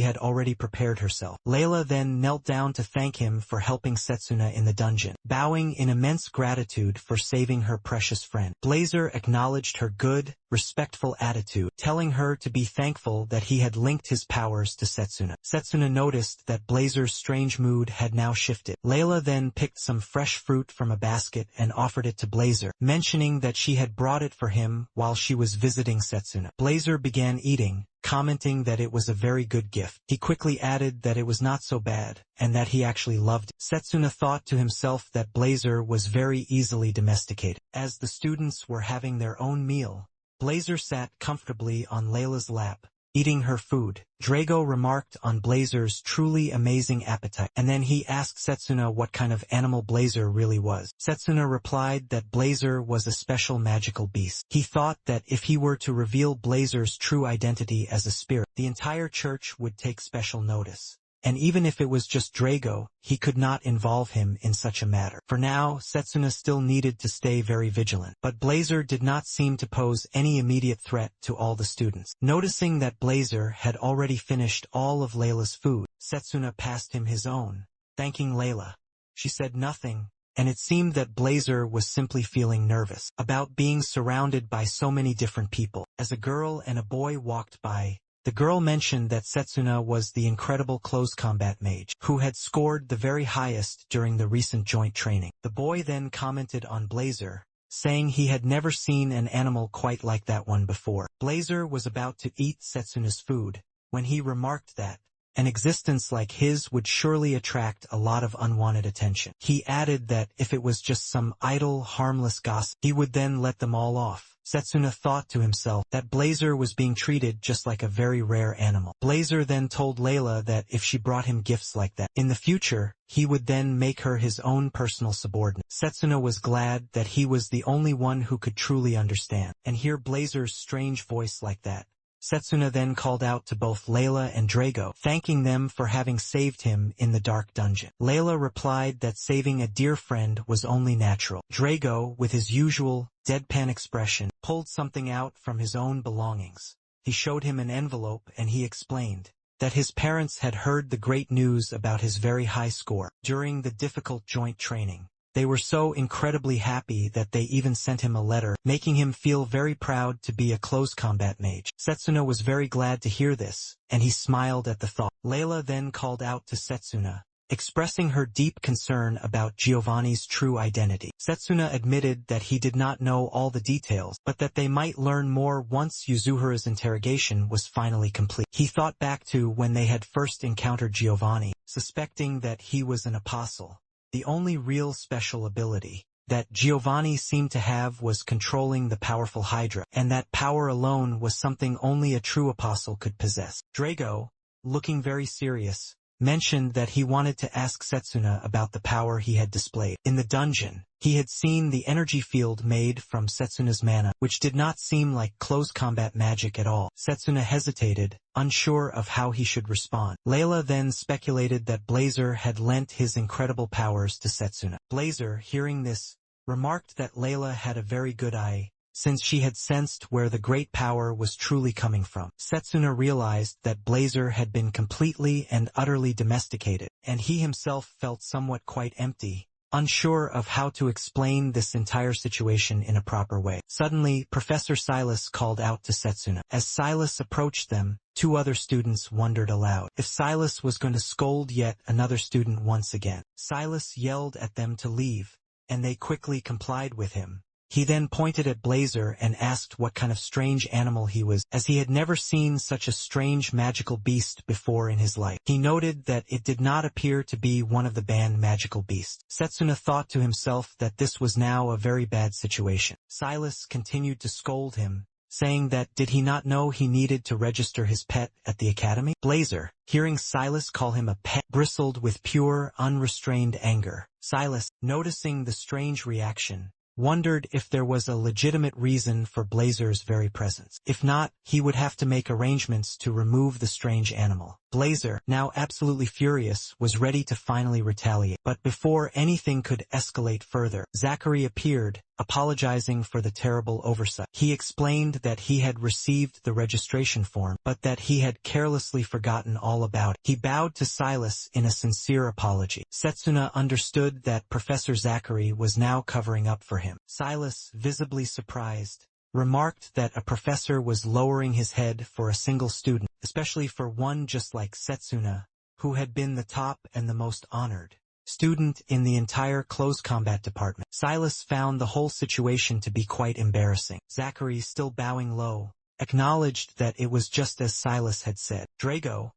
had already prepared herself. Layla then knelt down to thank him for helping Setsuna in the dungeon, bowing in immense gratitude for saving her precious friend. Blazer acknowledged her good, respectful attitude, telling her to be thankful that he had linked his powers to Setsuna. Setsuna noticed that Blazer's strange mood had now shifted. Layla then picked some fresh fruit from a basket and offered it to Blazer, mentioning that she had brought it for him while she was visiting Setsuna. Blazer began eating, commenting that it was a very good gift. He quickly added that it was not so bad, and that he actually loved it. Setsuna thought to himself that Blazer was very easily domesticated. As the students were having their own meal, Blazer sat comfortably on Layla's lap, eating her food. Drago remarked on Blazer's truly amazing appetite, and then he asked Setsuna what kind of animal Blazer really was. Setsuna replied that Blazer was a special magical beast. He thought that if he were to reveal Blazer's true identity as a spirit, the entire church would take special notice. And even if it was just Drago, he could not involve him in such a matter. For now, Setsuna still needed to stay very vigilant, but Blazer did not seem to pose any immediate threat to all the students. Noticing that Blazer had already finished all of Layla's food, Setsuna passed him his own, thanking Layla. She said nothing, and it seemed that Blazer was simply feeling nervous about being surrounded by so many different people. As a girl and a boy walked by, the girl mentioned that Setsuna was the incredible close combat mage who had scored the very highest during the recent joint training. The boy then commented on Blazer, saying he had never seen an animal quite like that one before. Blazer was about to eat Setsuna's food when he remarked that an existence like his would surely attract a lot of unwanted attention. He added that if it was just some idle, harmless gossip, he would then let them all off. Setsuna thought to himself that Blazer was being treated just like a very rare animal. Blazer then told Layla that if she brought him gifts like that, in the future, he would then make her his own personal subordinate. Setsuna was glad that he was the only one who could truly understand and hear Blazer's strange voice like that. Setsuna then called out to both Layla and Drago, thanking them for having saved him in the dark dungeon. Layla replied that saving a dear friend was only natural. Drago, with his usual deadpan expression, pulled something out from his own belongings. He showed him an envelope and he explained that his parents had heard the great news about his very high score during the difficult joint training. They were so incredibly happy that they even sent him a letter, making him feel very proud to be a close combat mage. Setsuna was very glad to hear this, and he smiled at the thought. Layla then called out to Setsuna, expressing her deep concern about Giovanni's true identity. Setsuna admitted that he did not know all the details, but that they might learn more once Yuzuhira's interrogation was finally complete. He thought back to when they had first encountered Giovanni, suspecting that he was an apostle. The only real special ability that Giovanni seemed to have was controlling the powerful Hydra, and that power alone was something only a true apostle could possess. Drago, looking very serious, mentioned that he wanted to ask Setsuna about the power he had displayed. In the dungeon, he had seen the energy field made from Setsuna's mana, which did not seem like close combat magic at all. Setsuna hesitated, unsure of how he should respond. Layla then speculated that Blazer had lent his incredible powers to Setsuna. Blazer, hearing this, remarked that Layla had a very good eye, since she had sensed where the great power was truly coming from. Setsuna realized that Blazer had been completely and utterly domesticated, and he himself felt somewhat quite empty, unsure of how to explain this entire situation in a proper way. Suddenly, Professor Silas called out to Setsuna. As Silas approached them, two other students wondered aloud if Silas was going to scold yet another student once again. Silas yelled at them to leave, and they quickly complied with him. He then pointed at Blazer and asked what kind of strange animal he was, as he had never seen such a strange magical beast before in his life. He noted that it did not appear to be one of the banned magical beasts. Setsuna thought to himself that this was now a very bad situation. Silas continued to scold him, saying that did he not know he needed to register his pet at the academy? Blazer, hearing Silas call him a pet, bristled with pure, unrestrained anger. Silas, noticing the strange reaction, wondered if there was a legitimate reason for Blazer's very presence. If not, he would have to make arrangements to remove the strange animal. Blazer, now absolutely furious, was ready to finally retaliate. But before anything could escalate further, Zachary appeared, apologizing for the terrible oversight. He explained that he had received the registration form, but that he had carelessly forgotten all about it. He bowed to Silas in a sincere apology. Setsuna understood that Professor Zachary was now covering up for him. Silas, visibly surprised, remarked that a professor was lowering his head for a single student, especially for one just like Setsuna, who had been the top and the most honored student in the entire close combat department. Silas found the whole situation to be quite embarrassing. Zachary, still bowing low, acknowledged that it was just as Silas had said. Drago,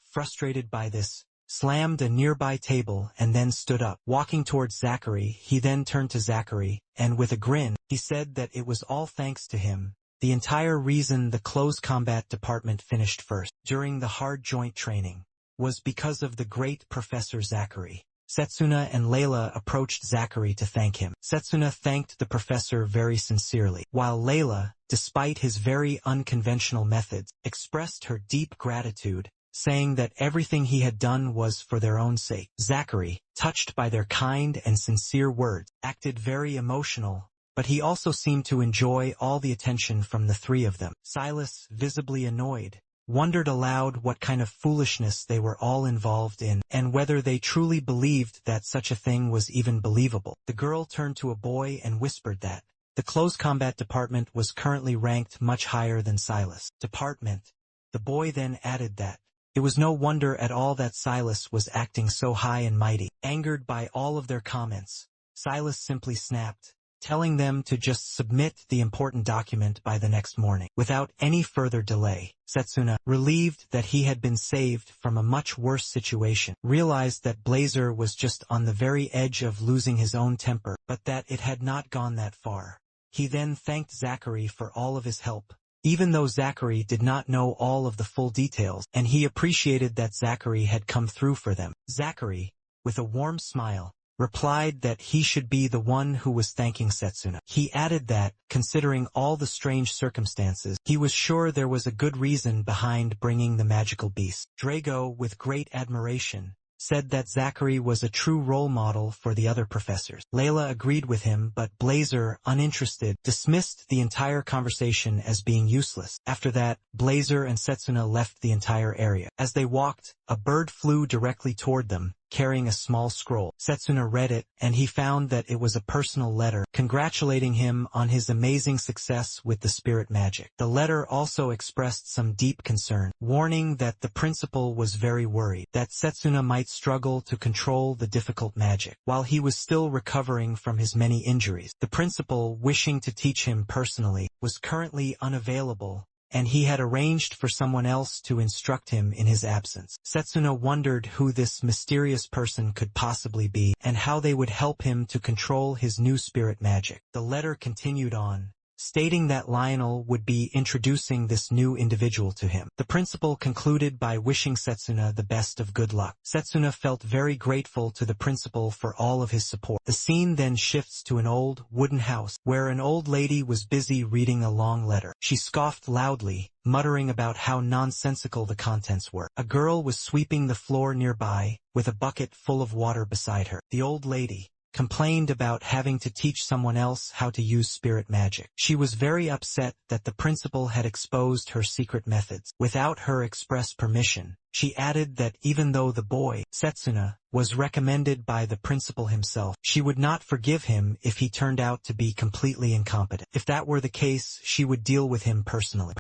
frustrated by this, slammed a nearby table and then stood up. Walking towards Zachary, he then turned to Zachary, and with a grin, he said that it was all thanks to him. The entire reason the close combat department finished first during the hard joint training was because of the great Professor Zachary. Setsuna and Layla approached Zachary to thank him. Setsuna thanked the professor very sincerely, while Layla, despite his very unconventional methods, expressed her deep gratitude, saying that everything he had done was for their own sake. Zachary, touched by their kind and sincere words, acted very emotional, but he also seemed to enjoy all the attention from the three of them. Silas, visibly annoyed, wondered aloud what kind of foolishness they were all involved in, and whether they truly believed that such a thing was even believable. The girl turned to a boy and whispered that the close combat department was currently ranked much higher than Silas' department. The boy then added that it was no wonder at all that Silas was acting so high and mighty. Angered by all of their comments, Silas simply snapped, telling them to just submit the important document by the next morning. Without any further delay, Setsuna, relieved that he had been saved from a much worse situation, realized that Blazer was just on the very edge of losing his own temper, but that it had not gone that far. He then thanked Zachary for all of his help, even though Zachary did not know all of the full details, and he appreciated that Zachary had come through for them. Zachary, with a warm smile, replied that he should be the one who was thanking Setsuna. He added that, considering all the strange circumstances, he was sure there was a good reason behind bringing the magical beast. Drago, with great admiration, said that Zachary was a true role model for the other professors. Layla agreed with him, but Blazer, uninterested, dismissed the entire conversation as being useless. After that, Blazer and Setsuna left the entire area. As they walked, a bird flew directly toward them, carrying a small scroll. Setsuna read it, and he found that it was a personal letter, congratulating him on his amazing success with the spirit magic. The letter also expressed some deep concern, warning that the principal was very worried that Setsuna might struggle to control the difficult magic. While he was still recovering from his many injuries, the principal, wishing to teach him personally, was currently unavailable, and he had arranged for someone else to instruct him in his absence. Setsuna wondered who this mysterious person could possibly be, and how they would help him to control his new spirit magic. The letter continued on, stating that Lionel would be introducing this new individual to him. The principal concluded by wishing Setsuna the best of good luck. Setsuna felt very grateful to the principal for all of his support. The scene then shifts to an old, wooden house, where an old lady was busy reading a long letter. She scoffed loudly, muttering about how nonsensical the contents were. A girl was sweeping the floor nearby, with a bucket full of water beside her. The old lady complained about having to teach someone else how to use spirit magic. She was very upset that the principal had exposed her secret methods. Without her express permission, she added that even though the boy, Setsuna, was recommended by the principal himself, she would not forgive him if he turned out to be completely incompetent. If that were the case, she would deal with him personally.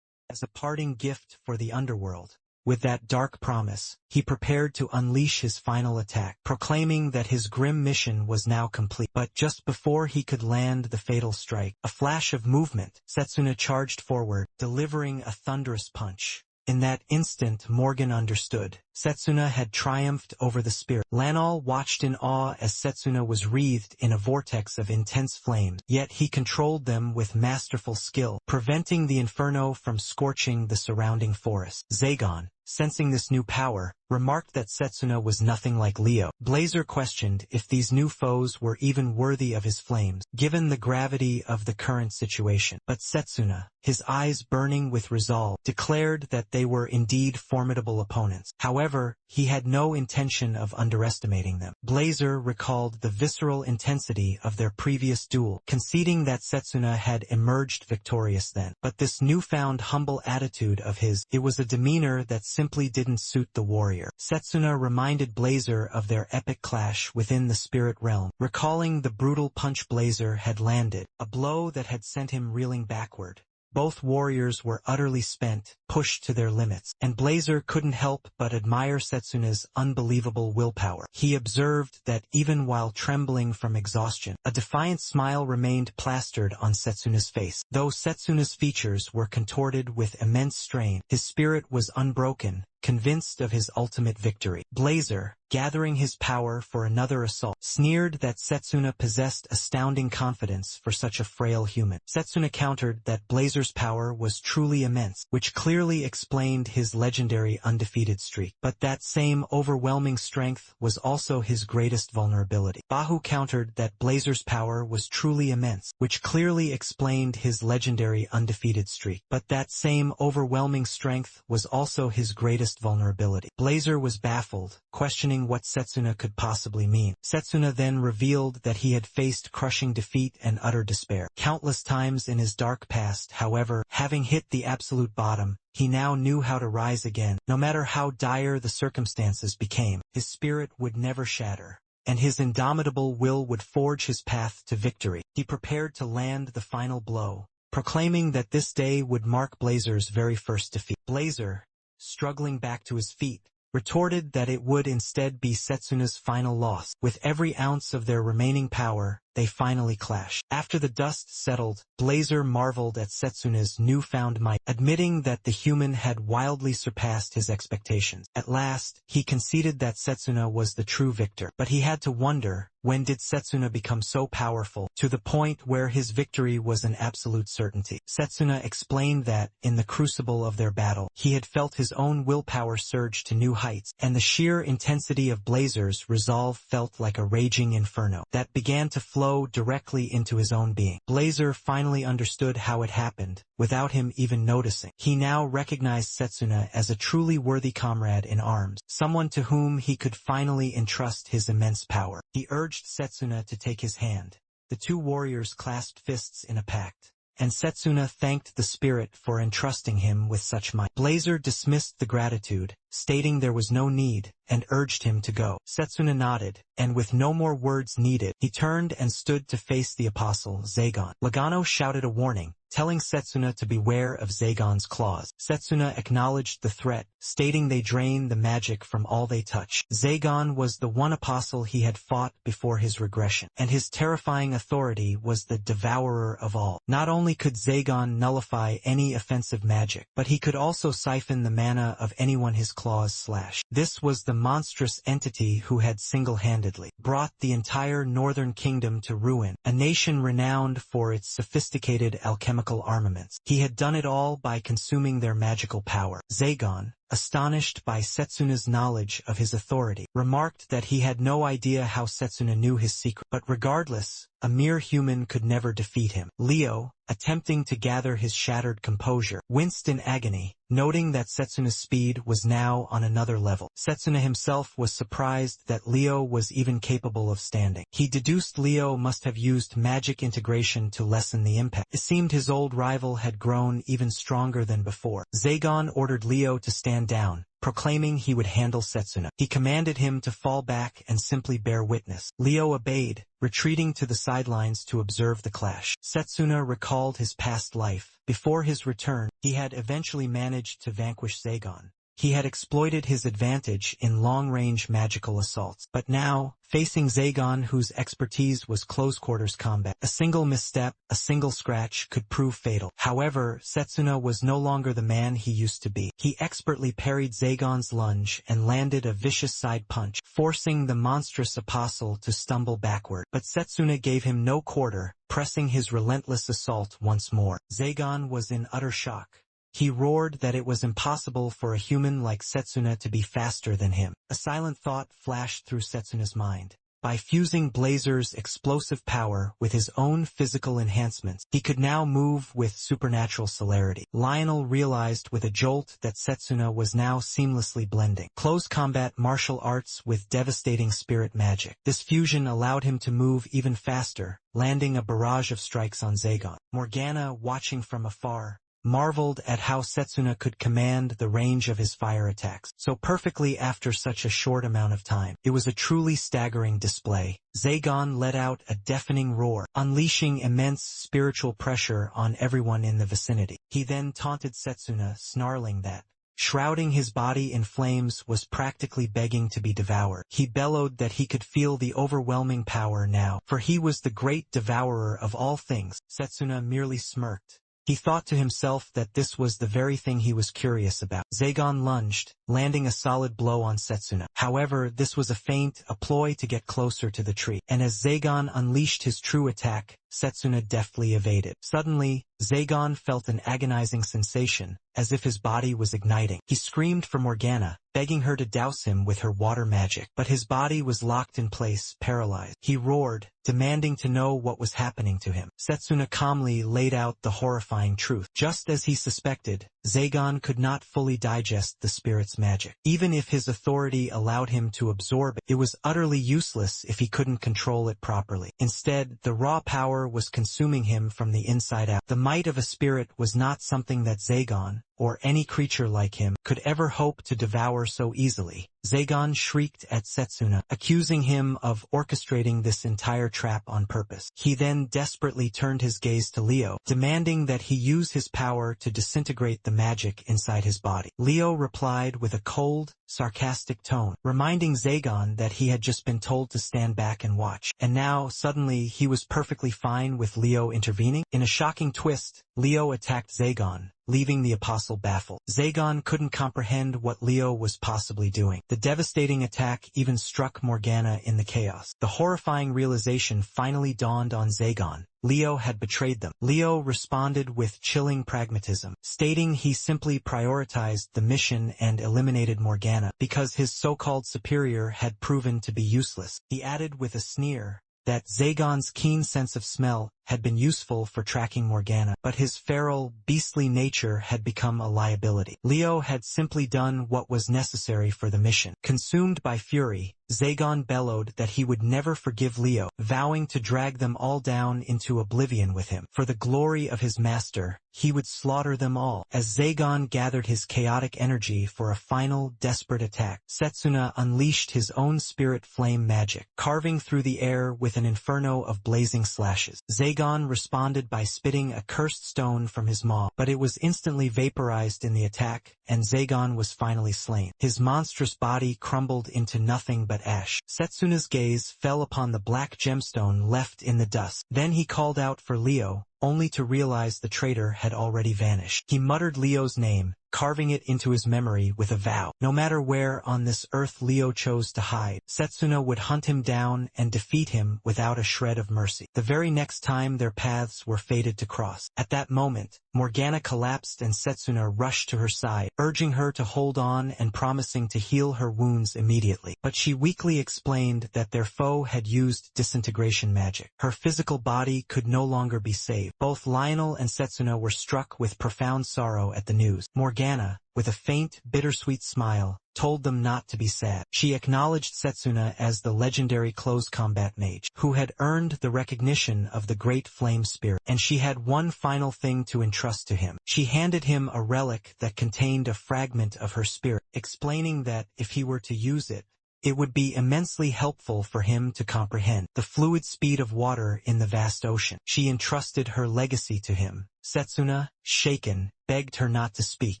As a parting gift for the underworld, with that dark promise, he prepared to unleash his final attack, proclaiming that his grim mission was now complete. But just before he could land the fatal strike, a flash of movement, Setsuna charged forward, delivering a thunderous punch. In that instant, Morgan understood. Setsuna had triumphed over the spirit. Lanol watched in awe as Setsuna was wreathed in a vortex of intense flames, yet he controlled them with masterful skill, preventing the inferno from scorching the surrounding forest. Zagon, sensing this new power, remarked that Setsuna was nothing like Leo. Blazer questioned if these new foes were even worthy of his flames, given the gravity of the current situation. But Setsuna, his eyes burning with resolve, declared that they were indeed formidable opponents. However, he had no intention of underestimating them. Blazer recalled the visceral intensity of their previous duel, conceding that Setsuna had emerged victorious then. But this newfound humble attitude of his, it was a demeanor that simply didn't suit the warrior. Setsuna reminded Blazer of their epic clash within the spirit realm, recalling the brutal punch Blazer had landed, a blow that had sent him reeling backward. Both warriors were utterly spent, pushed to their limits, and Blazer couldn't help but admire Setsuna's unbelievable willpower. He observed that even while trembling from exhaustion, a defiant smile remained plastered on Setsuna's face. Though Setsuna's features were contorted with immense strain, his spirit was unbroken, convinced of his ultimate victory. Blazer, gathering his power for another assault, sneered that Setsuna possessed astounding confidence for such a frail human. Setsuna countered that Blazer's power was truly immense, which clearly explained his legendary undefeated streak. But that same overwhelming strength was also his greatest vulnerability. Bahu countered that Blazer's power was truly immense, which clearly explained his legendary undefeated streak. But that same overwhelming strength was also his greatest vulnerability. Blazer was baffled, questioning what Setsuna could possibly mean. Setsuna then revealed that he had faced crushing defeat and utter despair countless times in his dark past. However, having hit the absolute bottom, he now knew how to rise again. No matter how dire the circumstances became, his spirit would never shatter, and his indomitable will would forge his path to victory. He prepared to land the final blow, proclaiming that this day would mark Blazer's very first defeat. Blazer, struggling back to his feet, retorted that it would instead be Setsuna's final loss. With every ounce of their remaining power, they finally clashed. After the dust settled, Blazer marveled at Setsuna's newfound might, admitting that the human had wildly surpassed his expectations. At last, he conceded that Setsuna was the true victor, but he had to wonder, when did Setsuna become so powerful, to the point where his victory was an absolute certainty? Setsuna explained that, in the crucible of their battle, he had felt his own willpower surge to new heights, and the sheer intensity of Blazer's resolve felt like a raging inferno that began to flow directly into his own being. Blazer finally understood how it happened, without him even noticing. He now recognized Setsuna as a truly worthy comrade in arms, someone to whom he could finally entrust his immense power. He urged Setsuna to take his hand. The two warriors clasped fists in a pact, and Setsuna thanked the spirit for entrusting him with such might. Blazer dismissed the gratitude, stating there was no need, and urged him to go. Setsuna nodded, and with no more words needed, he turned and stood to face the apostle, Zagon. Lagano shouted a warning, telling Setsuna to beware of Zagon's claws. Setsuna acknowledged the threat, stating they drain the magic from all they touch. Zagon was the one apostle he had fought before his regression, and his terrifying authority was the devourer of all. Not only could Zagon nullify any offensive magic, but he could also siphon the mana of anyone his claws slashed. This was the monstrous entity who had single-handedly brought the entire northern kingdom to ruin, a nation renowned for its sophisticated alchemical armaments. He had done it all by consuming their magical power. Zagon, astonished by Setsuna's knowledge of his authority, remarked that he had no idea how Setsuna knew his secret. But regardless, a mere human could never defeat him. Leo, attempting to gather his shattered composure, winced in agony, noting that Setsuna's speed was now on another level. Setsuna himself was surprised that Leo was even capable of standing. He deduced Leo must have used magic integration to lessen the impact. It seemed his old rival had grown even stronger than before. Zagon ordered Leo to stand down, proclaiming he would handle Setsuna. He commanded him to fall back and simply bear witness. Leo obeyed, retreating to the sidelines to observe the clash. Setsuna recalled his past life. Before his return, he had eventually managed to vanquish Zagon. He had exploited his advantage in long-range magical assaults. But now, facing Zagon, whose expertise was close-quarters combat, a single misstep, a single scratch could prove fatal. However, Setsuna was no longer the man he used to be. He expertly parried Zagon's lunge and landed a vicious side punch, forcing the monstrous apostle to stumble backward. But Setsuna gave him no quarter, pressing his relentless assault once more. Zagon was in utter shock, He roared that it was impossible for a human like Setsuna to be faster than him. A silent thought flashed through Setsuna's mind. By fusing Blazer's explosive power with his own physical enhancements, he could now move with supernatural celerity. Lionel realized with a jolt that Setsuna was now seamlessly blending close combat martial arts with devastating spirit magic. This fusion allowed him to move even faster, landing a barrage of strikes on Zagon. Morgana, watching from afar, marveled at how Setsuna could command the range of his fire attacks so perfectly after such a short amount of time. It was a truly staggering display. Zagon let out a deafening roar, unleashing immense spiritual pressure on everyone in the vicinity. He then taunted Setsuna, snarling that, shrouding his body in flames, was practically begging to be devoured. He bellowed that he could feel the overwhelming power now, for he was the great devourer of all things. Setsuna merely smirked. He thought to himself that this was the very thing he was curious about. Zagon lunged, landing a solid blow on Setsuna. However, this was a ploy to get closer to the tree, and as Zagon unleashed his true attack, Setsuna deftly evaded. Suddenly, Zagon felt an agonizing sensation, as if his body was igniting. He screamed for Morgana, begging her to douse him with her water magic, but his body was locked in place, paralyzed. He roared, demanding to know what was happening to him. Setsuna calmly laid out the horrifying truth. Just as he suspected, Zagon could not fully digest the spirit's magic. Even if his authority allowed him to absorb it, it was utterly useless if he couldn't control it properly. Instead, the raw power was consuming him from the inside out. The might of a spirit was not something that Zagon, or any creature like him, could ever hope to devour so easily. Zagon shrieked at Setsuna, accusing him of orchestrating this entire trap on purpose. He then desperately turned his gaze to Leo, demanding that he use his power to disintegrate the magic inside his body. Leo replied with a cold, sarcastic tone, reminding Zagon that he had just been told to stand back and watch. And now, suddenly, he was perfectly fine with Leo intervening. In a shocking twist, Leo attacked Zagon, leaving the apostle baffled. Zagon couldn't comprehend what Leo was possibly doing. The devastating attack even struck Morgana in the chaos. The horrifying realization finally dawned on Zagon. Leo had betrayed them. Leo responded with chilling pragmatism, stating he simply prioritized the mission and eliminated Morgana because his so-called superior had proven to be useless. He added with a sneer that Zagon's keen sense of smell had been useful for tracking Morgana, but his feral, beastly nature had become a liability. Leo had simply done what was necessary for the mission. Consumed by fury, Zagon bellowed that he would never forgive Leo, vowing to drag them all down into oblivion with him. For the glory of his master, he would slaughter them all. As Zagon gathered his chaotic energy for a final, desperate attack, Setsuna unleashed his own spirit flame magic, carving through the air with an inferno of blazing slashes. Zagon responded by spitting a cursed stone from his maw, but it was instantly vaporized in the attack, and Zagon was finally slain. His monstrous body crumbled into nothing but ash. Setsuna's gaze fell upon the black gemstone left in the dust. Then he called out for Leo, only to realize the traitor had already vanished. He muttered Leo's name, carving it into his memory with a vow. No matter where on this earth Leo chose to hide, Setsuna would hunt him down and defeat him without a shred of mercy. The very next time their paths were fated to cross. At that moment, Morgana collapsed and Setsuna rushed to her side, urging her to hold on and promising to heal her wounds immediately. But she weakly explained that their foe had used disintegration magic. Her physical body could no longer be saved. Both Lionel and Setsuna were struck with profound sorrow at the news. Morgana, with a faint, bittersweet smile, told them not to be sad. She acknowledged Setsuna as the legendary close combat mage, who had earned the recognition of the great flame spirit, and she had one final thing to entrust to him. She handed him a relic that contained a fragment of her spirit, explaining that if he were to use it, it would be immensely helpful for him to comprehend the fluid speed of water in the vast ocean. She entrusted her legacy to him. Setsuna, shaken, begged her not to speak,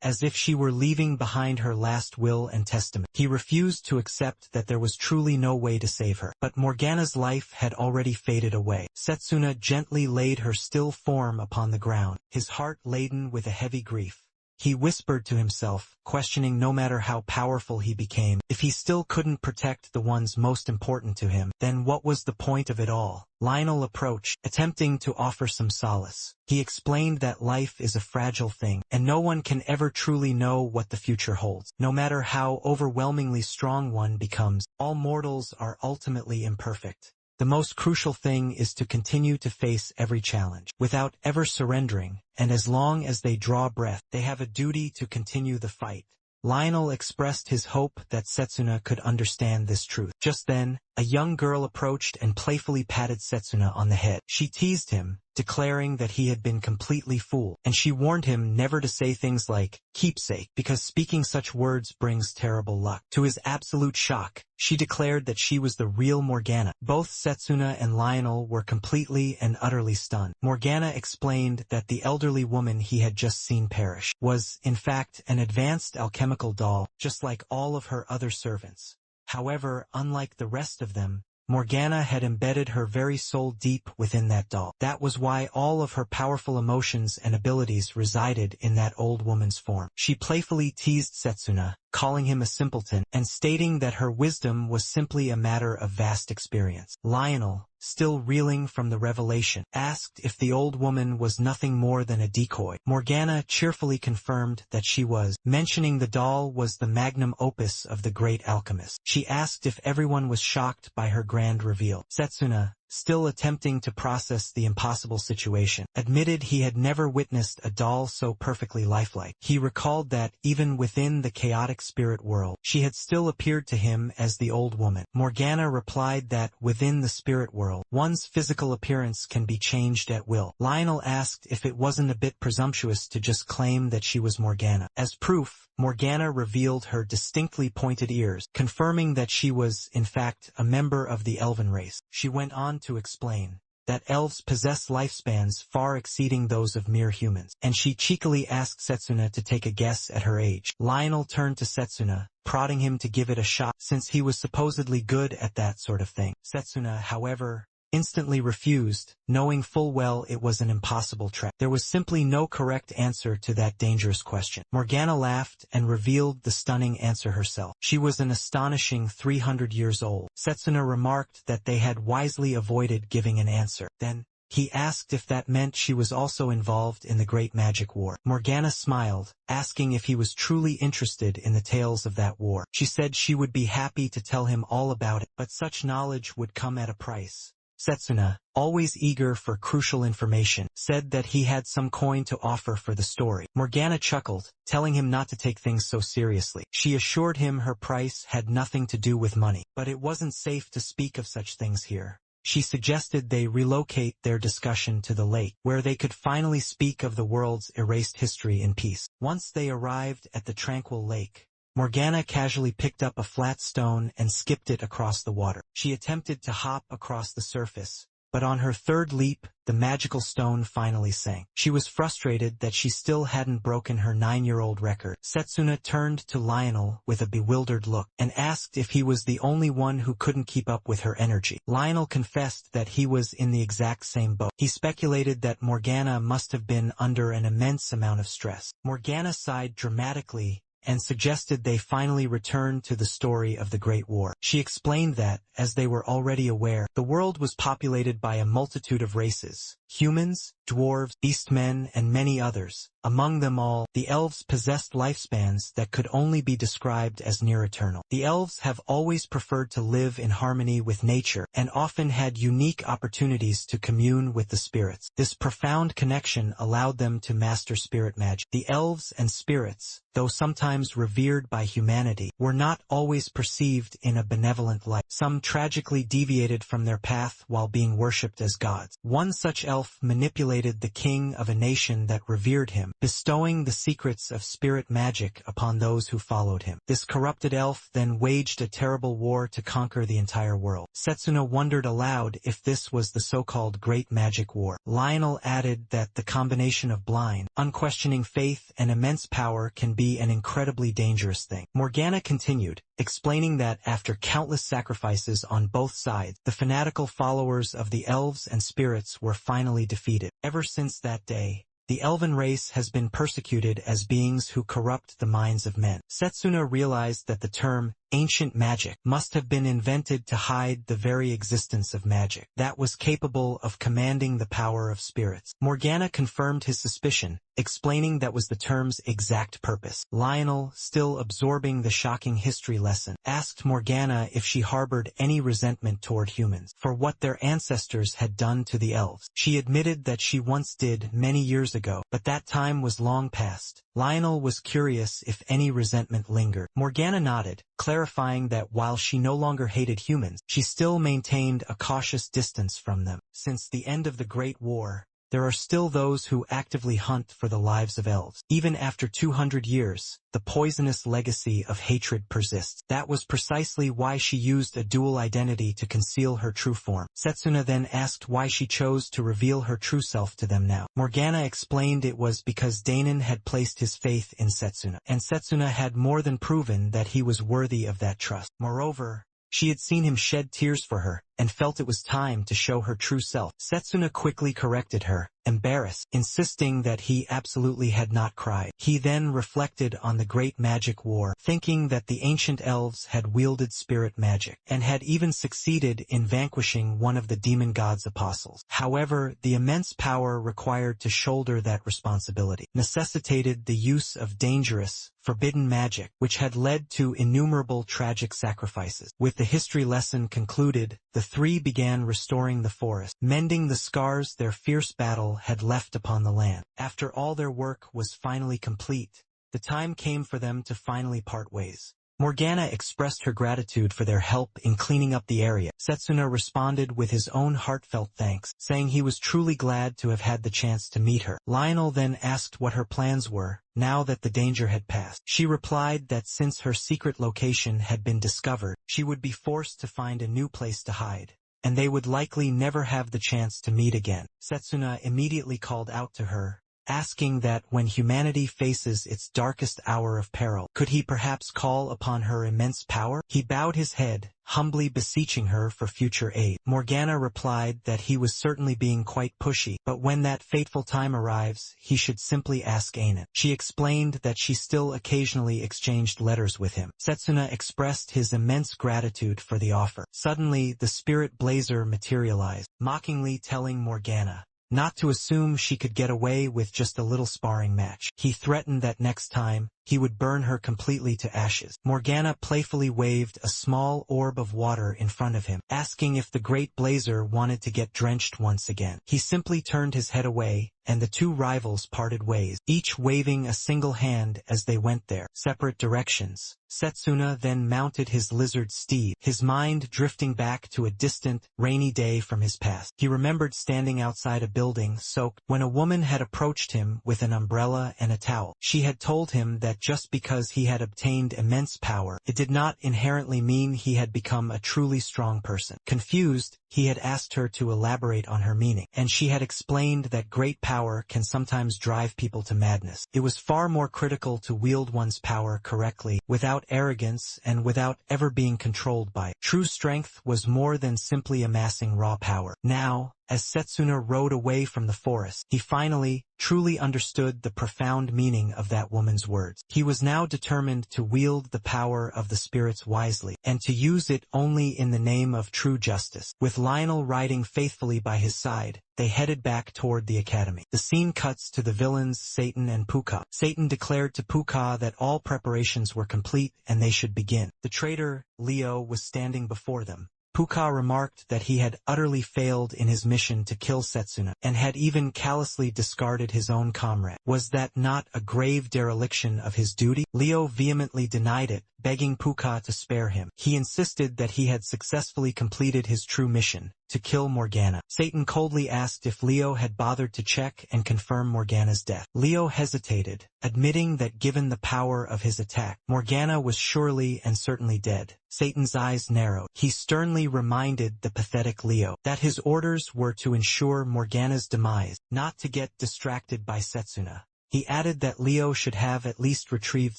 as if she were leaving behind her last will and testament. He refused to accept that there was truly no way to save her. But Morgana's life had already faded away. Setsuna gently laid her still form upon the ground, his heart laden with a heavy grief. He whispered to himself, questioning no matter how powerful he became, if he still couldn't protect the ones most important to him, then what was the point of it all? Lionel approached, attempting to offer some solace. He explained that life is a fragile thing, and no one can ever truly know what the future holds. No matter how overwhelmingly strong one becomes, all mortals are ultimately imperfect. The most crucial thing is to continue to face every challenge, without ever surrendering, and as long as they draw breath, they have a duty to continue the fight. Lionel expressed his hope that Setsuna could understand this truth. Just then, a young girl approached and playfully patted Setsuna on the head. She teased him, declaring that he had been completely fooled, and she warned him never to say things like, keepsake, because speaking such words brings terrible luck. To his absolute shock, she declared that she was the real Morgana. Both Setsuna and Lionel were completely and utterly stunned. Morgana explained that the elderly woman he had just seen perish was, in fact, an advanced alchemical doll, just like all of her other servants. However, unlike the rest of them, Morgana had embedded her very soul deep within that doll. That was why all of her powerful emotions and abilities resided in that old woman's form. She playfully teased Setsuna, calling him a simpleton, and stating that her wisdom was simply a matter of vast experience. Lionel, still reeling from the revelation, asked if the old woman was nothing more than a decoy. Morgana cheerfully confirmed that she was, mentioning the doll was the magnum opus of the great alchemist. She asked if everyone was shocked by her grand reveal. Setsuna, still attempting to process the impossible situation, admitted he had never witnessed a doll so perfectly lifelike. He recalled that, even within the chaotic spirit world, she had still appeared to him as the old woman. Morgana replied that, within the spirit world, one's physical appearance can be changed at will. Lionel asked if it wasn't a bit presumptuous to just claim that she was Morgana. As proof, Morgana revealed her distinctly pointed ears, confirming that she was, in fact, a member of the elven race. She went on to explain that elves possess lifespans far exceeding those of mere humans, and she cheekily asked Setsuna to take a guess at her age. Lionel turned to Setsuna, prodding him to give it a shot, since he was supposedly good at that sort of thing. Setsuna, however, instantly refused, knowing full well it was an impossible trap. There was simply no correct answer to that dangerous question. Morgana laughed and revealed the stunning answer herself. She was an astonishing 300 years old. Setsuna remarked that they had wisely avoided giving an answer. Then, he asked if that meant she was also involved in the Great Magic War. Morgana smiled, asking if he was truly interested in the tales of that war. She said she would be happy to tell him all about it, but such knowledge would come at a price. Setsuna, always eager for crucial information, said that he had some coin to offer for the story. Morgana chuckled, telling him not to take things so seriously. She assured him her price had nothing to do with money, but it wasn't safe to speak of such things here. She suggested they relocate their discussion to the lake, where they could finally speak of the world's erased history in peace. Once they arrived at the tranquil lake, Morgana casually picked up a flat stone and skipped it across the water. She attempted to hop across the surface, but on her third leap, the magical stone finally sank. She was frustrated that she still hadn't broken her 9-year-old record. Setsuna turned to Lionel with a bewildered look, and asked if he was the only one who couldn't keep up with her energy. Lionel confessed that he was in the exact same boat. He speculated that Morgana must have been under an immense amount of stress. Morgana sighed dramatically, and suggested they finally return to the story of the Great War. She explained that, as they were already aware, the world was populated by a multitude of races: humans, dwarves, beastmen, and many others. Among them all, the elves possessed lifespans that could only be described as near-eternal. The elves have always preferred to live in harmony with nature, and often had unique opportunities to commune with the spirits. This profound connection allowed them to master spirit magic. The elves and spirits, though sometimes revered by humanity, were not always perceived in a benevolent light. Some tragically deviated from their path while being worshipped as gods. One such elf manipulated the king of a nation that revered him, bestowing the secrets of spirit magic upon those who followed him. This corrupted elf then waged a terrible war to conquer the entire world. Setsuna wondered aloud if this was the so-called Great Magic War. Lionel added that the combination of blind, unquestioning faith and immense power can be an incredibly dangerous thing. Morgana continued, explaining that after countless sacrifices on both sides, the fanatical followers of the elves and spirits were finally defeated. Ever since that day, The elven race has been persecuted as beings who corrupt the minds of men. Setsuna realized that the term ancient magic must have been invented to hide the very existence of magic that was capable of commanding the power of spirits. Morgana confirmed his suspicion, explaining that was the term's exact purpose. Lionel, still absorbing the shocking history lesson, asked Morgana if she harbored any resentment toward humans for what their ancestors had done to the elves. She admitted that she once did many years ago, but that time was long past. Lionel was curious if any resentment lingered. Morgana nodded, clarifying that while she no longer hated humans, she still maintained a cautious distance from them. Since the end of the Great War, there are still those who actively hunt for the lives of elves. Even after 200 years, the poisonous legacy of hatred persists. That was precisely why she used a dual identity to conceal her true form. Setsuna then asked why she chose to reveal her true self to them now. Morgana explained it was because Danon had placed his faith in Setsuna, and Setsuna had more than proven that he was worthy of that trust. Moreover, she had seen him shed tears for her, and felt it was time to show her true self. Setsuna quickly corrected her, embarrassed, insisting that he absolutely had not cried. He then reflected on the Great Magic War, thinking that the ancient elves had wielded spirit magic, and had even succeeded in vanquishing one of the demon god's apostles. However, the immense power required to shoulder that responsibility necessitated the use of dangerous, forbidden magic, which had led to innumerable tragic sacrifices. With the history lesson concluded, the three began restoring the forest, mending the scars their fierce battle had left upon the land. After all their work was finally complete, the time came for them to finally part ways. Morgana expressed her gratitude for their help in cleaning up the area. Setsuna responded with his own heartfelt thanks, saying he was truly glad to have had the chance to meet her. Lionel then asked what her plans were, now that the danger had passed. She replied that since her secret location had been discovered, she would be forced to find a new place to hide, and they would likely never have the chance to meet again. Setsuna immediately called out to her, asking that when humanity faces its darkest hour of peril, could he perhaps call upon her immense power? He bowed his head, humbly beseeching her for future aid. Morgana replied that he was certainly being quite pushy, but when that fateful time arrives, he should simply ask Anon. She explained that she still occasionally exchanged letters with him. Setsuna expressed his immense gratitude for the offer. Suddenly, the spirit blazer materialized, mockingly telling Morgana not to assume she could get away with just a little sparring match. He threatened that next time, he would burn her completely to ashes. Morgana playfully waved a small orb of water in front of him, asking if the great blazer wanted to get drenched once again. He simply turned his head away, and the two rivals parted ways, each waving a single hand as they went their separate directions. Setsuna then mounted his lizard steed, his mind drifting back to a distant, rainy day from his past. He remembered standing outside a building soaked when a woman had approached him with an umbrella and a towel. She had told him that just because he had obtained immense power, it did not inherently mean he had become a truly strong person. Confused, he had asked her to elaborate on her meaning, and she had explained that great power can sometimes drive people to madness. It was far more critical to wield one's power correctly, without arrogance and without ever being controlled by it. True strength was more than simply amassing raw power. Now, as Setsuna rode away from the forest, he finally, truly understood the profound meaning of that woman's words. He was now determined to wield the power of the spirits wisely, and to use it only in the name of true justice. With Lionel riding faithfully by his side, they headed back toward the academy. The scene cuts to the villains Satan and Puka. Satan declared to Puka that all preparations were complete and they should begin. The traitor, Leo, was standing before them. Puka remarked that he had utterly failed in his mission to kill Setsuna, and had even callously discarded his own comrade. Was that not a grave dereliction of his duty? Leo vehemently denied it, begging Puka to spare him. He insisted that he had successfully completed his true mission, to kill Morgana. Satan coldly asked if Leo had bothered to check and confirm Morgana's death. Leo hesitated, admitting that given the power of his attack, Morgana was surely and certainly dead. Satan's eyes narrowed. He sternly reminded the pathetic Leo that his orders were to ensure Morgana's demise, not to get distracted by Setsuna. He added that Leo should have at least retrieved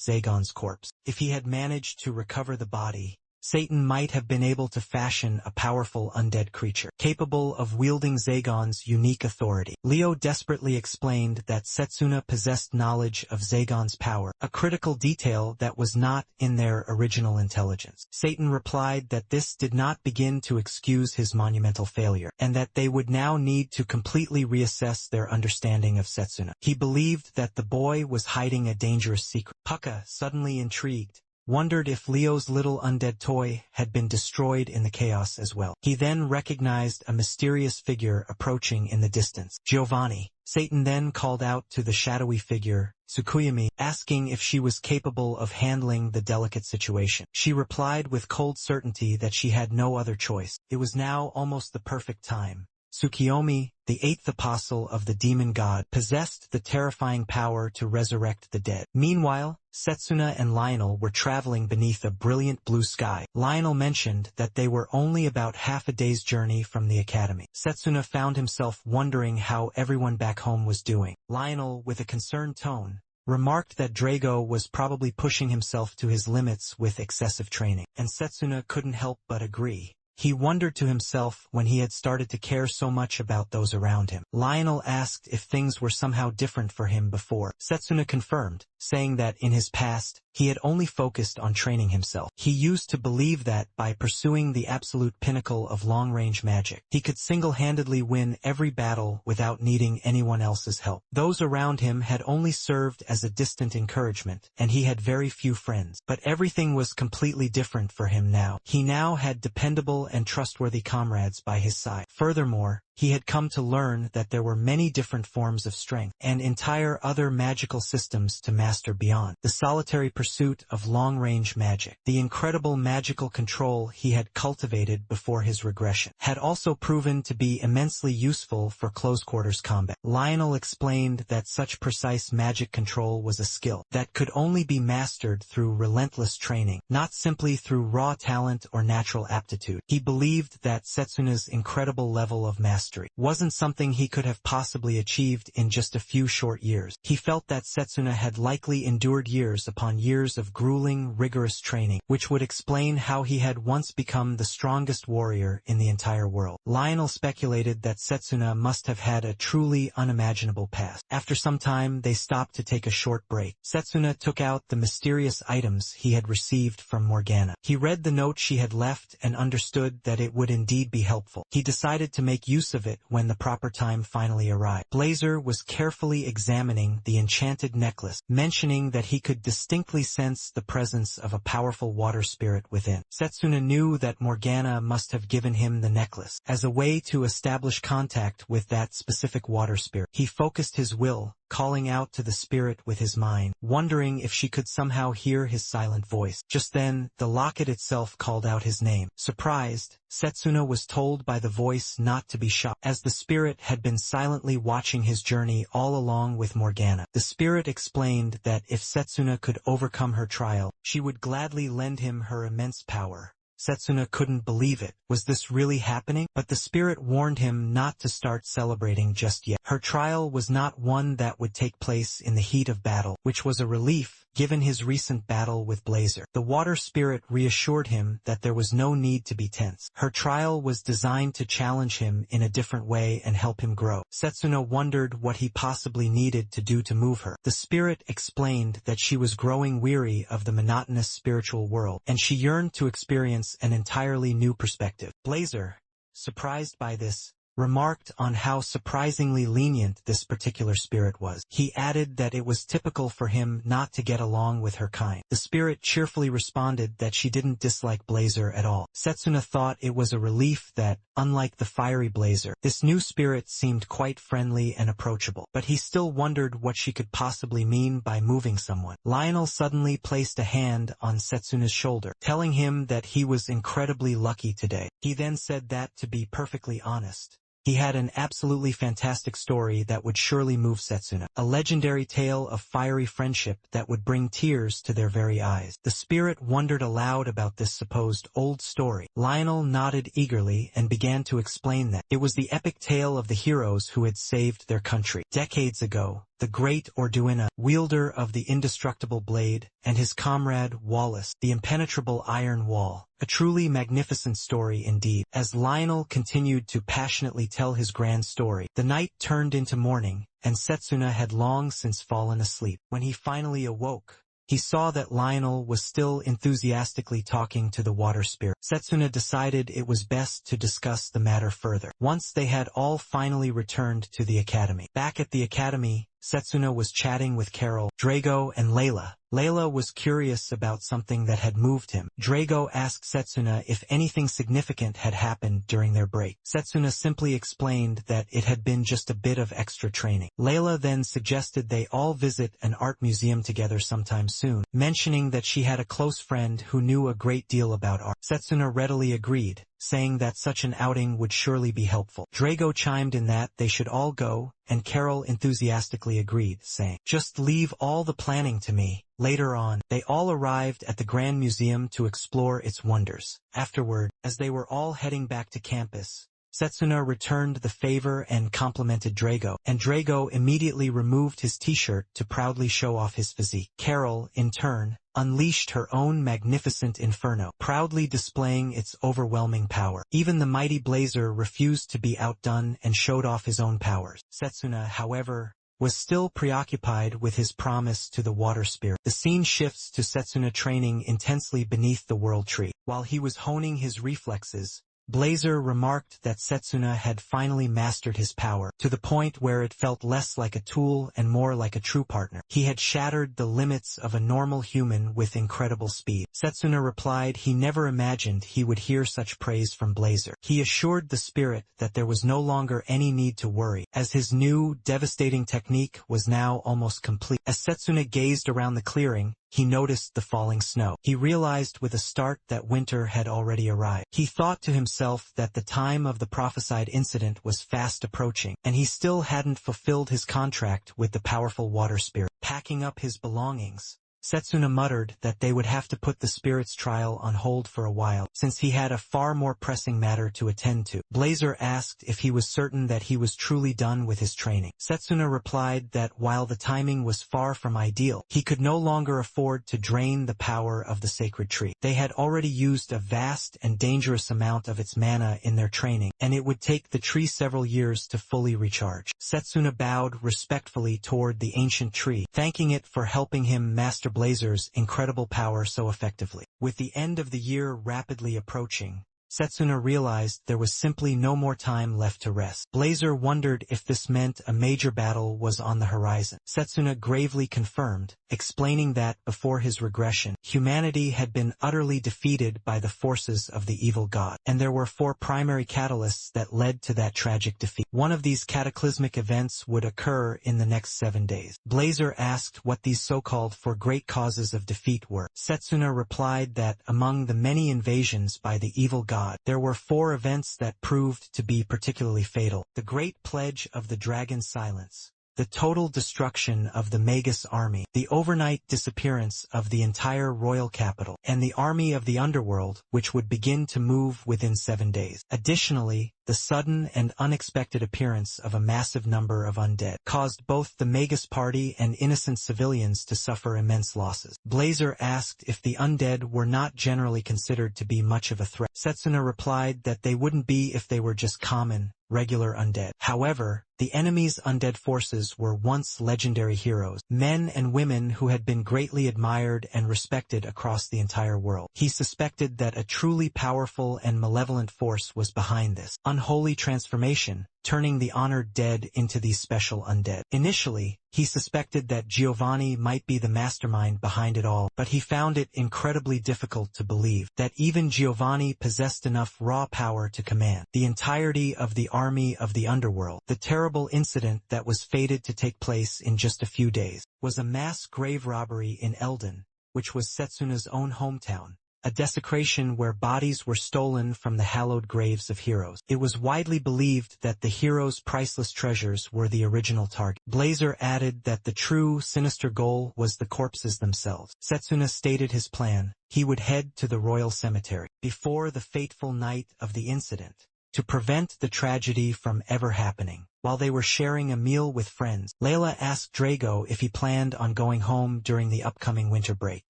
Zagon's corpse. If he had managed to recover the body, Satan might have been able to fashion a powerful undead creature, capable of wielding Zagon's unique authority. Leo desperately explained that Setsuna possessed knowledge of Zagon's power, a critical detail that was not in their original intelligence. Satan replied that this did not begin to excuse his monumental failure, and that they would now need to completely reassess their understanding of Setsuna. He believed that the boy was hiding a dangerous secret. Pucca, suddenly intrigued, wondered if Leo's little undead toy had been destroyed in the chaos as well. He then recognized a mysterious figure approaching in the distance. Giovanni. Satan then called out to the shadowy figure, Tsukuyami, asking if she was capable of handling the delicate situation. She replied with cold certainty that she had no other choice. It was now almost the perfect time. Tsukiyomi, the eighth apostle of the demon god, possessed the terrifying power to resurrect the dead. Meanwhile, Setsuna and Lionel were traveling beneath a brilliant blue sky. Lionel mentioned that they were only about half a day's journey from the academy. Setsuna found himself wondering how everyone back home was doing. Lionel, with a concerned tone, remarked that Drago was probably pushing himself to his limits with excessive training, and Setsuna couldn't help but agree. He wondered to himself when he had started to care so much about those around him. Lionel asked if things were somehow different for him before. Setsuna confirmed, saying that in his past, he had only focused on training himself. He used to believe that by pursuing the absolute pinnacle of long-range magic, he could single-handedly win every battle without needing anyone else's help. Those around him had only served as a distant encouragement, and he had very few friends. But everything was completely different for him now. He now had dependable and trustworthy comrades by his side. Furthermore, he had come to learn that there were many different forms of strength and entire other magical systems to master beyond the solitary pursuit of long-range magic. The incredible magical control he had cultivated before his regression had also proven to be immensely useful for close-quarters combat. Lionel explained that such precise magic control was a skill that could only be mastered through relentless training, not simply through raw talent or natural aptitude. He believed that Setsuna's incredible level of mastery wasn't something he could have possibly achieved in just a few short years. He felt that Setsuna had likely endured years upon years of grueling, rigorous training, which would explain how he had once become the strongest warrior in the entire world. Lionel speculated that Setsuna must have had a truly unimaginable past. After some time, they stopped to take a short break. Setsuna took out the mysterious items he had received from Morgana. He read the note she had left and understood that it would indeed be helpful. He decided to make use of it when the proper time finally arrived. Blazer was carefully examining the enchanted necklace, mentioning that he could distinctly sense the presence of a powerful water spirit within. Setsuna knew that Morgana must have given him the necklace as a way to establish contact with that specific water spirit. He focused his will, calling out to the spirit with his mind, wondering if she could somehow hear his silent voice. Just then, the locket itself called out his name. Surprised, Setsuna was told by the voice not to be shocked, as the spirit had been silently watching his journey all along with Morgana. The spirit explained that if Setsuna could overcome her trial, she would gladly lend him her immense power. Setsuna couldn't believe it. Was this really happening? But the spirit warned him not to start celebrating just yet. Her trial was not one that would take place in the heat of battle, which was a relief, given his recent battle with Blazer. The water spirit reassured him that there was no need to be tense. Her trial was designed to challenge him in a different way and help him grow. Setsuna wondered what he possibly needed to do to move her. The spirit explained that she was growing weary of the monotonous spiritual world, and she yearned to experience an entirely new perspective. Blazer, surprised by this, remarked on how surprisingly lenient this particular spirit was. He added that it was typical for him not to get along with her kind. The spirit cheerfully responded that she didn't dislike Blazer at all. Setsuna thought it was a relief that, unlike the fiery Blazer, this new spirit seemed quite friendly and approachable. But he still wondered what she could possibly mean by moving someone. Lionel suddenly placed a hand on Setsuna's shoulder, telling him that he was incredibly lucky today. He then said that, to be perfectly honest, he had an absolutely fantastic story that would surely move Setsuna, a legendary tale of fiery friendship that would bring tears to their very eyes. The spirit wondered aloud about this supposed old story. Lionel nodded eagerly and began to explain that it was the epic tale of the heroes who had saved their country. Decades ago, the great Orduina, wielder of the indestructible blade, and his comrade Wallace, the impenetrable iron wall, A truly magnificent story indeed. As Lionel continued to passionately tell his grand story, the night turned into morning, and Setsuna had long since fallen asleep. When he finally awoke, he saw that Lionel was still enthusiastically talking to the water spirit. Setsuna decided it was best to discuss the matter further. Once they had all finally returned to the academy. Back at the academy, Setsuna was chatting with Carol, Drago, and Layla. Layla was curious about something that had moved him. Drago asked Setsuna if anything significant had happened during their break. Setsuna simply explained that it had been just a bit of extra training. Layla then suggested they all visit an art museum together sometime soon, mentioning that she had a close friend who knew a great deal about art. Setsuna readily agreed, saying that such an outing would surely be helpful. Drago chimed in that they should all go, and Carol enthusiastically agreed, saying, "Just leave all the planning to me." Later on, they all arrived at the Grand Museum to explore its wonders. Afterward, as they were all heading back to campus, Setsuna returned the favor and complimented Drago, and Drago immediately removed his t-shirt to proudly show off his physique. Carol, in turn, unleashed her own magnificent inferno, proudly displaying its overwhelming power. Even the mighty Blazer refused to be outdone and showed off his own powers. Setsuna, however, was still preoccupied with his promise to the water spirit. The scene shifts to Setsuna training intensely beneath the world tree. While he was honing his reflexes, Blazer remarked that Setsuna had finally mastered his power, to the point where it felt less like a tool and more like a true partner. He had shattered the limits of a normal human with incredible speed. Setsuna replied he never imagined he would hear such praise from Blazer. He assured the spirit that there was no longer any need to worry, as his new, devastating technique was now almost complete. As Setsuna gazed around the clearing, he noticed the falling snow. He realized with a start that winter had already arrived. He thought to himself that the time of the prophesied incident was fast approaching, and he still hadn't fulfilled his contract with the powerful water spirit. Packing up his belongings, Setsuna muttered that they would have to put the spirit's trial on hold for a while, since he had a far more pressing matter to attend to. Blazer asked if he was certain that he was truly done with his training. Setsuna replied that while the timing was far from ideal, he could no longer afford to drain the power of the sacred tree. They had already used a vast and dangerous amount of its mana in their training, and it would take the tree several years to fully recharge. Setsuna bowed respectfully toward the ancient tree, thanking it for helping him master Blazer's incredible power so effectively. With the end of the year rapidly approaching, Setsuna realized there was simply no more time left to rest. Blazer wondered if this meant a major battle was on the horizon. Setsuna gravely confirmed, explaining that, before his regression, humanity had been utterly defeated by the forces of the evil god, and there were 4 primary catalysts that led to that tragic defeat. One of these cataclysmic events would occur in the next 7 days. Blazer asked what these so-called 4 great causes of defeat were. Setsuna replied that among the many invasions by the evil god, there were 4 events that proved to be particularly fatal: the Great Pledge of the Dragon Silence, the total destruction of the Magus army, the overnight disappearance of the entire royal capital, and the army of the underworld, which would begin to move within 7 days. Additionally, the sudden and unexpected appearance of a massive number of undead caused both the Magus party and innocent civilians to suffer immense losses. Blazer asked if the undead were not generally considered to be much of a threat. Setsuna replied that they wouldn't be if they were just common, regular undead. However, the enemy's undead forces were once legendary heroes, men and women who had been greatly admired and respected across the entire world. He suspected that a truly powerful and malevolent force was behind this unholy transformation, turning the honored dead into these special undead. Initially, he suspected that Giovanni might be the mastermind behind it all, but he found it incredibly difficult to believe that even Giovanni possessed enough raw power to command the entirety of the army of the underworld. The terrible incident that was fated to take place in just a few days was a mass grave robbery in Eldon, which was Setsuna's own hometown, a desecration where bodies were stolen from the hallowed graves of heroes. It was widely believed that the heroes' priceless treasures were the original target. Blazer added that the true, sinister goal was the corpses themselves. Setsuna stated his plan: he would head to the royal cemetery before the fateful night of the incident, to prevent the tragedy from ever happening. While they were sharing a meal with friends, Layla asked Drago if he planned on going home during the upcoming winter break.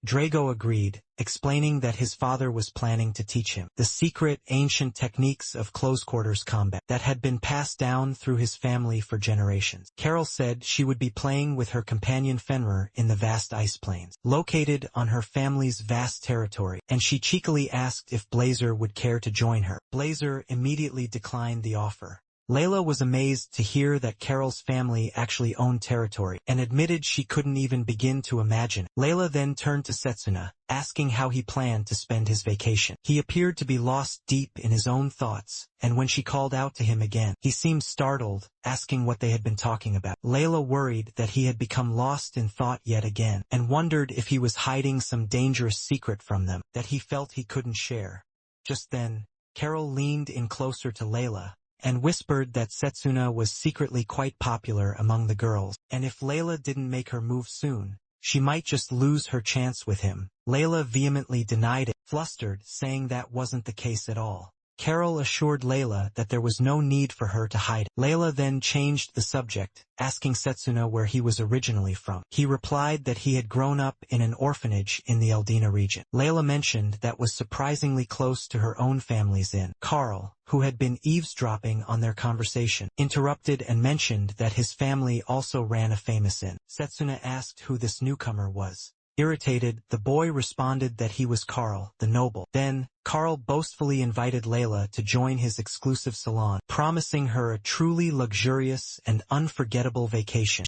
Drago agreed, explaining that his father was planning to teach him the secret, ancient techniques of close-quarters combat that had been passed down through his family for generations. Carol said she would be playing with her companion Fenrir in the vast ice plains, located on her family's vast territory, and she cheekily asked if Blazer would care to join her. Blazer immediately declined the offer. Layla was amazed to hear that Carol's family actually owned territory, and admitted she couldn't even begin to imagine. Layla then turned to Setsuna, asking how he planned to spend his vacation. He appeared to be lost deep in his own thoughts, and when she called out to him again, he seemed startled, asking what they had been talking about. Layla worried that he had become lost in thought yet again, and wondered if he was hiding some dangerous secret from them that he felt he couldn't share. Just then, Carol leaned in closer to Layla, and whispered that Setsuna was secretly quite popular among the girls, and if Layla didn't make her move soon, she might just lose her chance with him. Layla vehemently denied it, flustered, saying that wasn't the case at all. Carol assured Layla that there was no need for her to hide. Layla then changed the subject, asking Setsuna where he was originally from. He replied that he had grown up in an orphanage in the Eldina region. Layla mentioned that was surprisingly close to her own family's inn. Carl, who had been eavesdropping on their conversation, interrupted and mentioned that his family also ran a famous inn. Setsuna asked who this newcomer was. Irritated, the boy responded that he was Carl, the noble. Then, Carl boastfully invited Layla to join his exclusive salon, promising her a truly luxurious and unforgettable vacation.